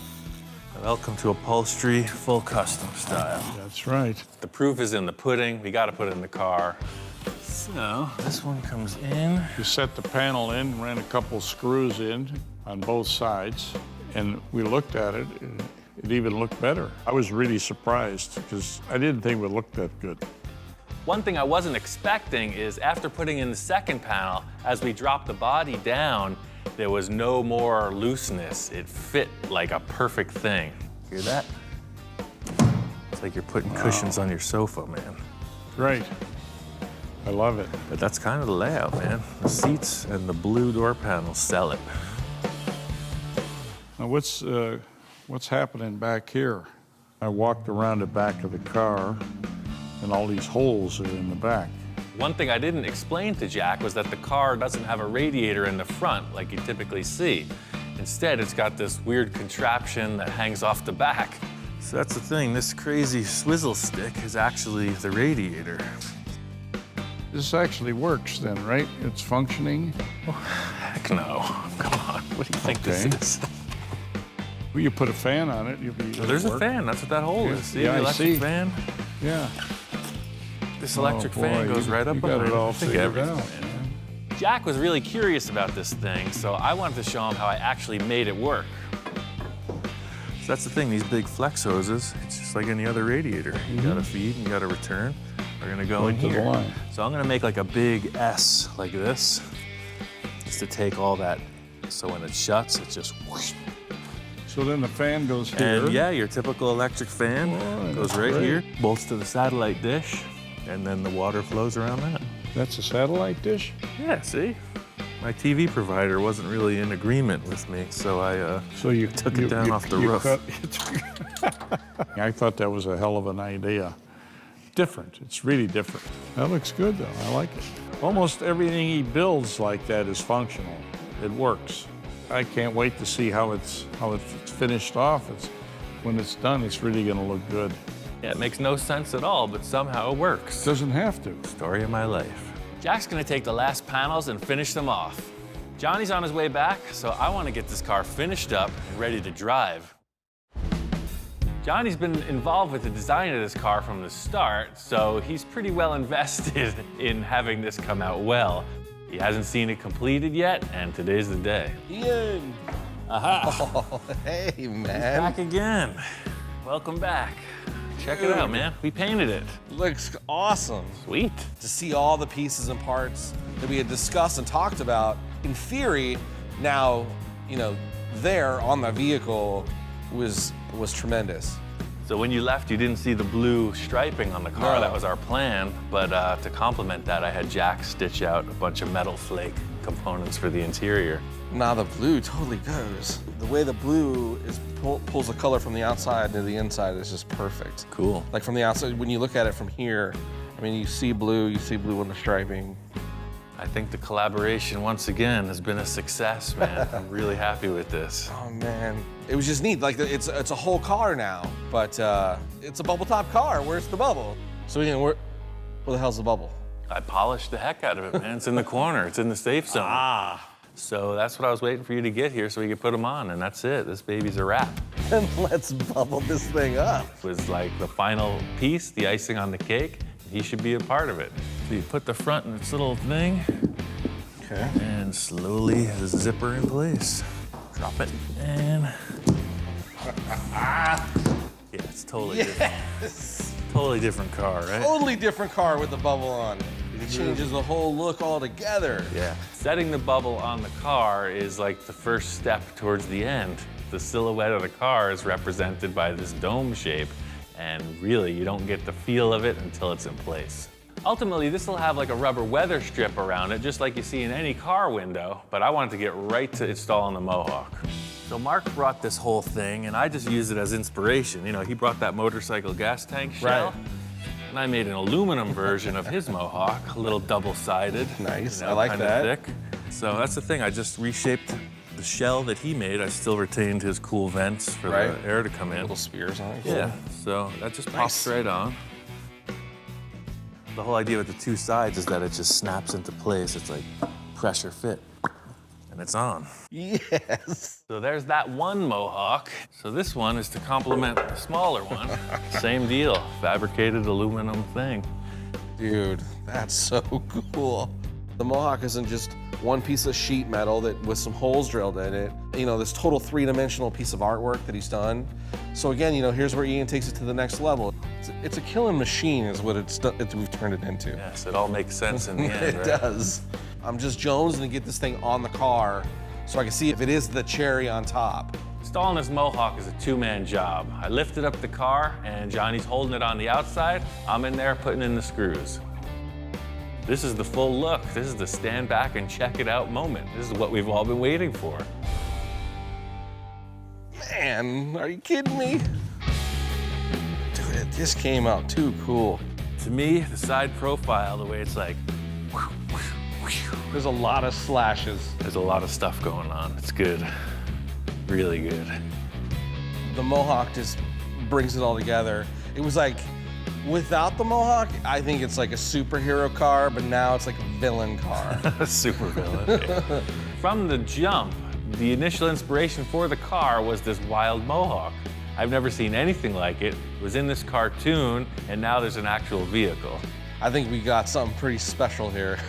Welcome to upholstery, full custom style. That's right. The proof is in the pudding. We got to put it in the car. So this one comes in. You set the panel in, ran a couple screws in on both sides, and we looked at it. It even looked better. I was really surprised because I didn't think it would look that good. One thing I wasn't expecting is after putting in the second panel, as we dropped the body down, there was no more looseness. It fit like a perfect thing. Hear that? It's like you're putting cushions on your sofa, man. Right. I love it. But that's kind of the layout, man. The seats and the blue door panels sell it. Now what's happening back here? I walked around the back of the car, and all these holes are in the back. One thing I didn't explain to Jack was that the car doesn't have a radiator in the front like you typically see. Instead, it's got this weird contraption that hangs off the back. So that's the thing, this crazy swizzle stick is actually the radiator. This actually works then, right? It's functioning? Oh, heck no. Come on, what do you think this is? Well, you put a fan on it, you'll be. So there's a fan, that's what that hole is. See, yeah, the electric I see. fan? Yeah. This electric fan boy, goes right up you behind got it all I think figured everything, out. man. Jack was really curious about this thing, so I wanted to show him how I actually made it work. So that's the thing, these big flex hoses, it's just like any other radiator. You gotta feed and you gotta return. We're gonna go in to the here. line. So I'm gonna make like a big S like this, just to take all that, so when it shuts, it just whoosh. So then the fan goes here. And yeah, your typical electric fan goes right here, bolts to the satellite dish, and then the water flows around that. That's a satellite dish? Yeah, see? My TV provider wasn't really in agreement with me, so I took it down off the roof. I thought that was a hell of an idea. Different, it's really different. That looks good though, I like it. Almost everything he builds like that is functional. It works. I can't wait to see how it's finished off. When it's done, it's really gonna look good. Yeah, it makes no sense at all, but somehow it works. Doesn't have to. Story of my life. Jack's gonna take the last panels and finish them off. Johnny's on his way back, so I wanna get this car finished up and ready to drive. Johnny's been involved with the design of this car from the start, so he's pretty well invested in having this come out well. He hasn't seen it completed yet, and today's the day. Ian! Aha! Oh, hey, man. Back again. Welcome back. Check it out, man. We painted it. Looks awesome. Sweet. To see all the pieces and parts that we had discussed and talked about, in theory, now, there on the vehicle was tremendous. So when you left, you didn't see the blue striping on the car. No. That was our plan. But to complement that, I had Jack stitch out a bunch of metal flake components for the interior. Nah, the blue totally goes. The way the blue is pulls the color from the outside to the inside is just perfect. Cool. Like from the outside, when you look at it from here, I mean, you see blue in the striping. I think the collaboration, once again, has been a success, man. I'm really happy with this. Oh, man. It was just neat. Like, it's a whole car now, but it's a bubble top car. Where's the bubble? So, Ian, where the hell's the bubble? I polished the heck out of it, man. It's in the corner. It's in the safe zone. Ah. So that's what I was waiting for you to get here so we could put them on, and that's it. This baby's a wrap. And let's bubble this thing up. It was like the final piece, the icing on the cake. He should be a part of it. So you put the front in its little thing. Okay. And slowly zipper in place. Drop it, and... yeah, it's totally different. Totally different car, right? Totally different car with the bubble on. It changes the whole look altogether. Yeah. Setting the bubble on the car is like the first step towards the end. The silhouette of the car is represented by this dome shape, and really you don't get the feel of it until it's in place. Ultimately, this will have like a rubber weather strip around it, just like you see in any car window, but I wanted to get right to installing the Mohawk. So Mark brought this whole thing, and I just used it as inspiration. You know, he brought that motorcycle gas tank shell, and I made an aluminum version of his Mohawk, a little double-sided. Nice, you know, I like kinda that. thick. So that's the thing, I just reshaped the shell that he made. I still retained his cool vents for the air to come in. Little spears on it. Yeah, so that just pops right on. The whole idea with the two sides is that it just snaps into place. It's like pressure fit, and it's on. Yes. So there's that one Mohawk. So this one is to complement the smaller one. Same deal, fabricated aluminum thing. Dude, that's so cool. The Mohawk isn't just one piece of sheet metal that with some holes drilled in it. You know, this total three-dimensional piece of artwork that he's done. So again, you know, here's where Ian takes it to the next level. It's a killing machine is what we've turned it into. Yes, it all makes sense in the end, It does. I'm just jonesing to get this thing on the car so I can see if it is the cherry on top. Installing this Mohawk is a two-man job. I lifted up the car, and Johnny's holding it on the outside. I'm in there putting in the screws. This is the full look. This is the stand back and check it out moment. This is what we've all been waiting for. Man, are you kidding me? Dude, this came out too cool. To me, the side profile, the way it's like, there's a lot of slashes. There's a lot of stuff going on. It's good, really good. The Mohawk just brings it all together. It was like, without the Mohawk, I think it's like a superhero car, but now it's like a villain car. A super villain. Yeah. From the jump, the initial inspiration for the car was this wild Mohawk. I've never seen anything like it. It was in this cartoon, and now there's an actual vehicle. I think we got something pretty special here.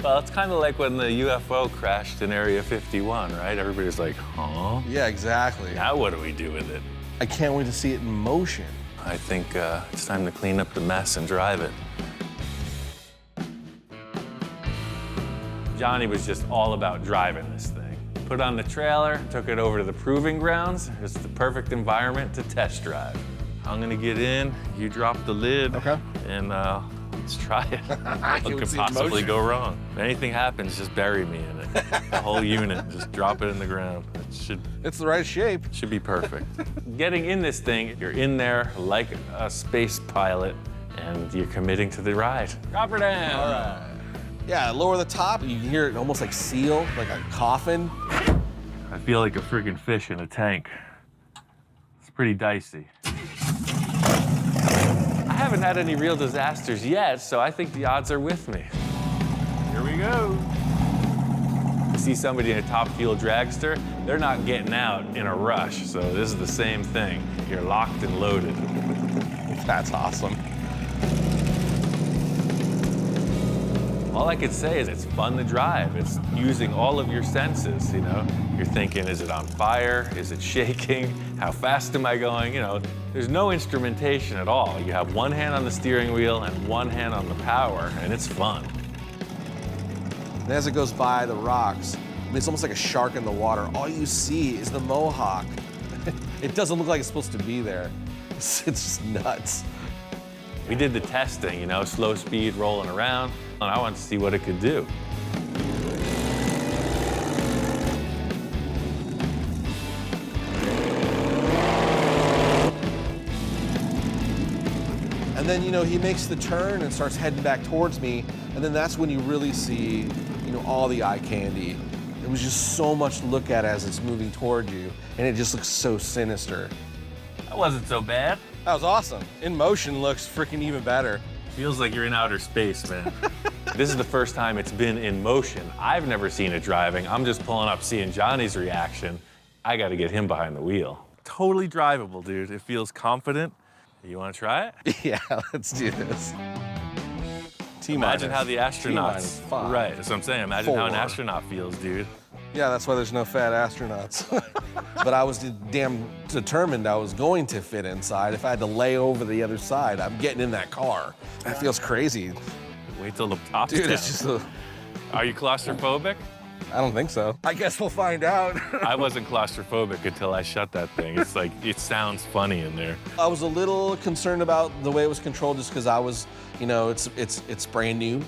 Well, it's kind of like when the UFO crashed in Area 51, right? Everybody's like, huh? Yeah, exactly. Now what do we do with it? I can't wait to see it in motion. I think it's time to clean up the mess and drive it. Johnny was just all about driving this thing. Put on the trailer, took it over to the proving grounds. It's the perfect environment to test drive. I'm gonna get in, you drop the lid, and let's try it. What could possibly go wrong? If anything happens, just bury me in it. The whole unit, just drop it in the ground. It's the right shape. Should be perfect. Getting in this thing, you're in there like a space pilot, and you're committing to the ride. Drop her down. All right. Yeah, lower the top. You can hear it almost like seal, like a coffin. I feel like a friggin' fish in a tank. It's pretty dicey. I haven't had any real disasters yet, so I think the odds are with me. Here we go. You see somebody in a top fuel dragster, they're not getting out in a rush, so this is the same thing. You're locked and loaded. That's awesome. All I could say is it's fun to drive. It's using all of your senses, you know? You're thinking, is it on fire? Is it shaking? How fast am I going? You know, there's no instrumentation at all. You have one hand on the steering wheel and one hand on the power, and it's fun. And as it goes by the rocks, I mean, it's almost like a shark in the water. All you see is the Mohawk. It doesn't look like it's supposed to be there. It's just nuts. We did the testing, you know, slow speed rolling around, and I wanted to see what it could do. And then, you know, he makes the turn and starts heading back towards me. And then that's when you really see, you know, all the eye candy. It was just so much to look at as it's moving toward you. And it just looks so sinister. That wasn't so bad. That was awesome. In motion looks freaking even better. Feels like you're in outer space, man. This is the first time it's been in motion. I've never seen it driving. I'm just pulling up, seeing Johnny's reaction. I got to get him behind the wheel. Totally drivable, dude. It feels confident. You want to try it? Yeah, let's do this. Imagine how the astronauts. T-5, right, that's what I'm saying. Imagine how an 4. astronaut feels, dude. Yeah, that's why there's no fat astronauts. But I was damn determined I was going to fit inside. If I had to lay over the other side, I'm getting in that car. That feels crazy. Wait till the top's Dude, down. it's just a... Are you claustrophobic? I don't think so. I guess we'll find out. I wasn't claustrophobic until I shut that thing. It's like, it sounds funny in there. I was a little concerned about the way it was controlled just because I was, you know, it's brand new.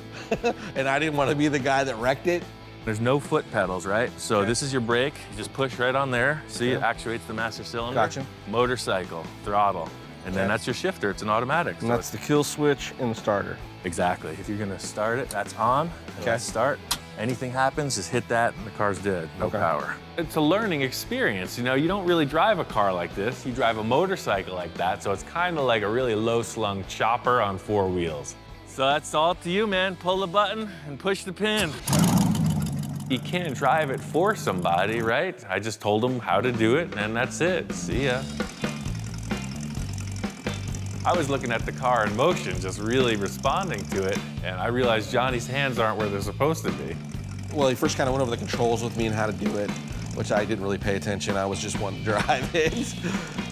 And I didn't want to be the guy that wrecked it. There's no foot pedals, right? So this is your brake. You just push right on there. See, it actuates the master cylinder. Gotcha. Motorcycle, throttle. And then that's your shifter. It's an automatic. And that's the kill switch in the starter. Exactly. If you're gonna start it, that's on. Okay. Start. Anything happens, just hit that and the car's dead. No power. It's a learning experience. You know, you don't really drive a car like this. You drive a motorcycle like that, so it's kind of like a really low-slung chopper on 4 wheels. So that's all up to you, man. Pull the button and push the pin. You can't drive it for somebody, right? I just told them how to do it, and that's it. See ya. I was looking at the car in motion, just really responding to it, and I realized Johnny's hands aren't where they're supposed to be. Well, he first kind of went over the controls with me and how to do it, which I didn't really pay attention. I was just wanting to drive it.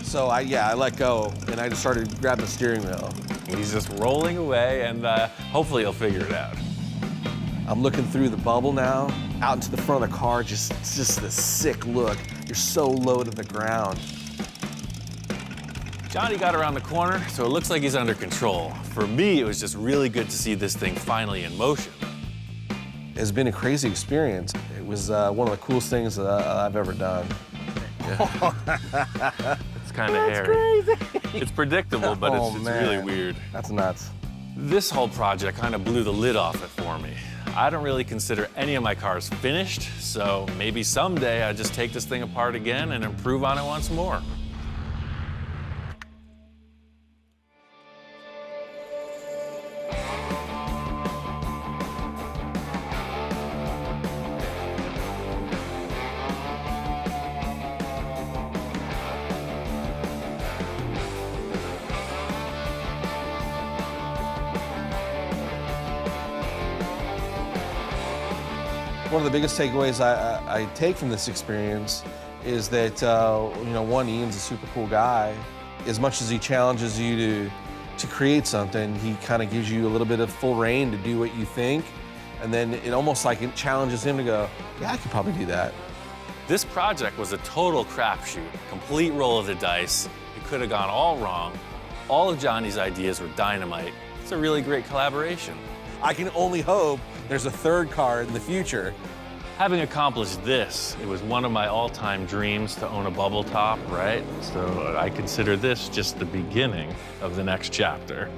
So I let go, and I just started grabbing the steering wheel. He's just rolling away, and hopefully he'll figure it out. I'm looking through the bubble now, out into the front of the car, it's just this sick look. You're so low to the ground. Johnny got around the corner, so it looks like he's under control. For me, it was just really good to see this thing finally in motion. It's been a crazy experience. It was one of the coolest things that I've ever done. Yeah. It's kind of hairy. Crazy. It's predictable, but it's really weird. That's nuts. This whole project kind of blew the lid off it for me. I don't really consider any of my cars finished, so maybe someday I just take this thing apart again and improve on it once more. One of the biggest takeaways I take from this experience is that, you know, one, Ian's a super cool guy. As much as he challenges you to create something, he kind of gives you a little bit of full reign to do what you think. And then it almost like it challenges him to go, yeah, I could probably do that. This project was a total crapshoot, complete roll of the dice. It could have gone all wrong. All of Johnny's ideas were dynamite. It's a really great collaboration. I can only hope there's a third car in the future. Having accomplished this, it was one of my all-time dreams to own a bubble top, right? So I consider this just the beginning of the next chapter.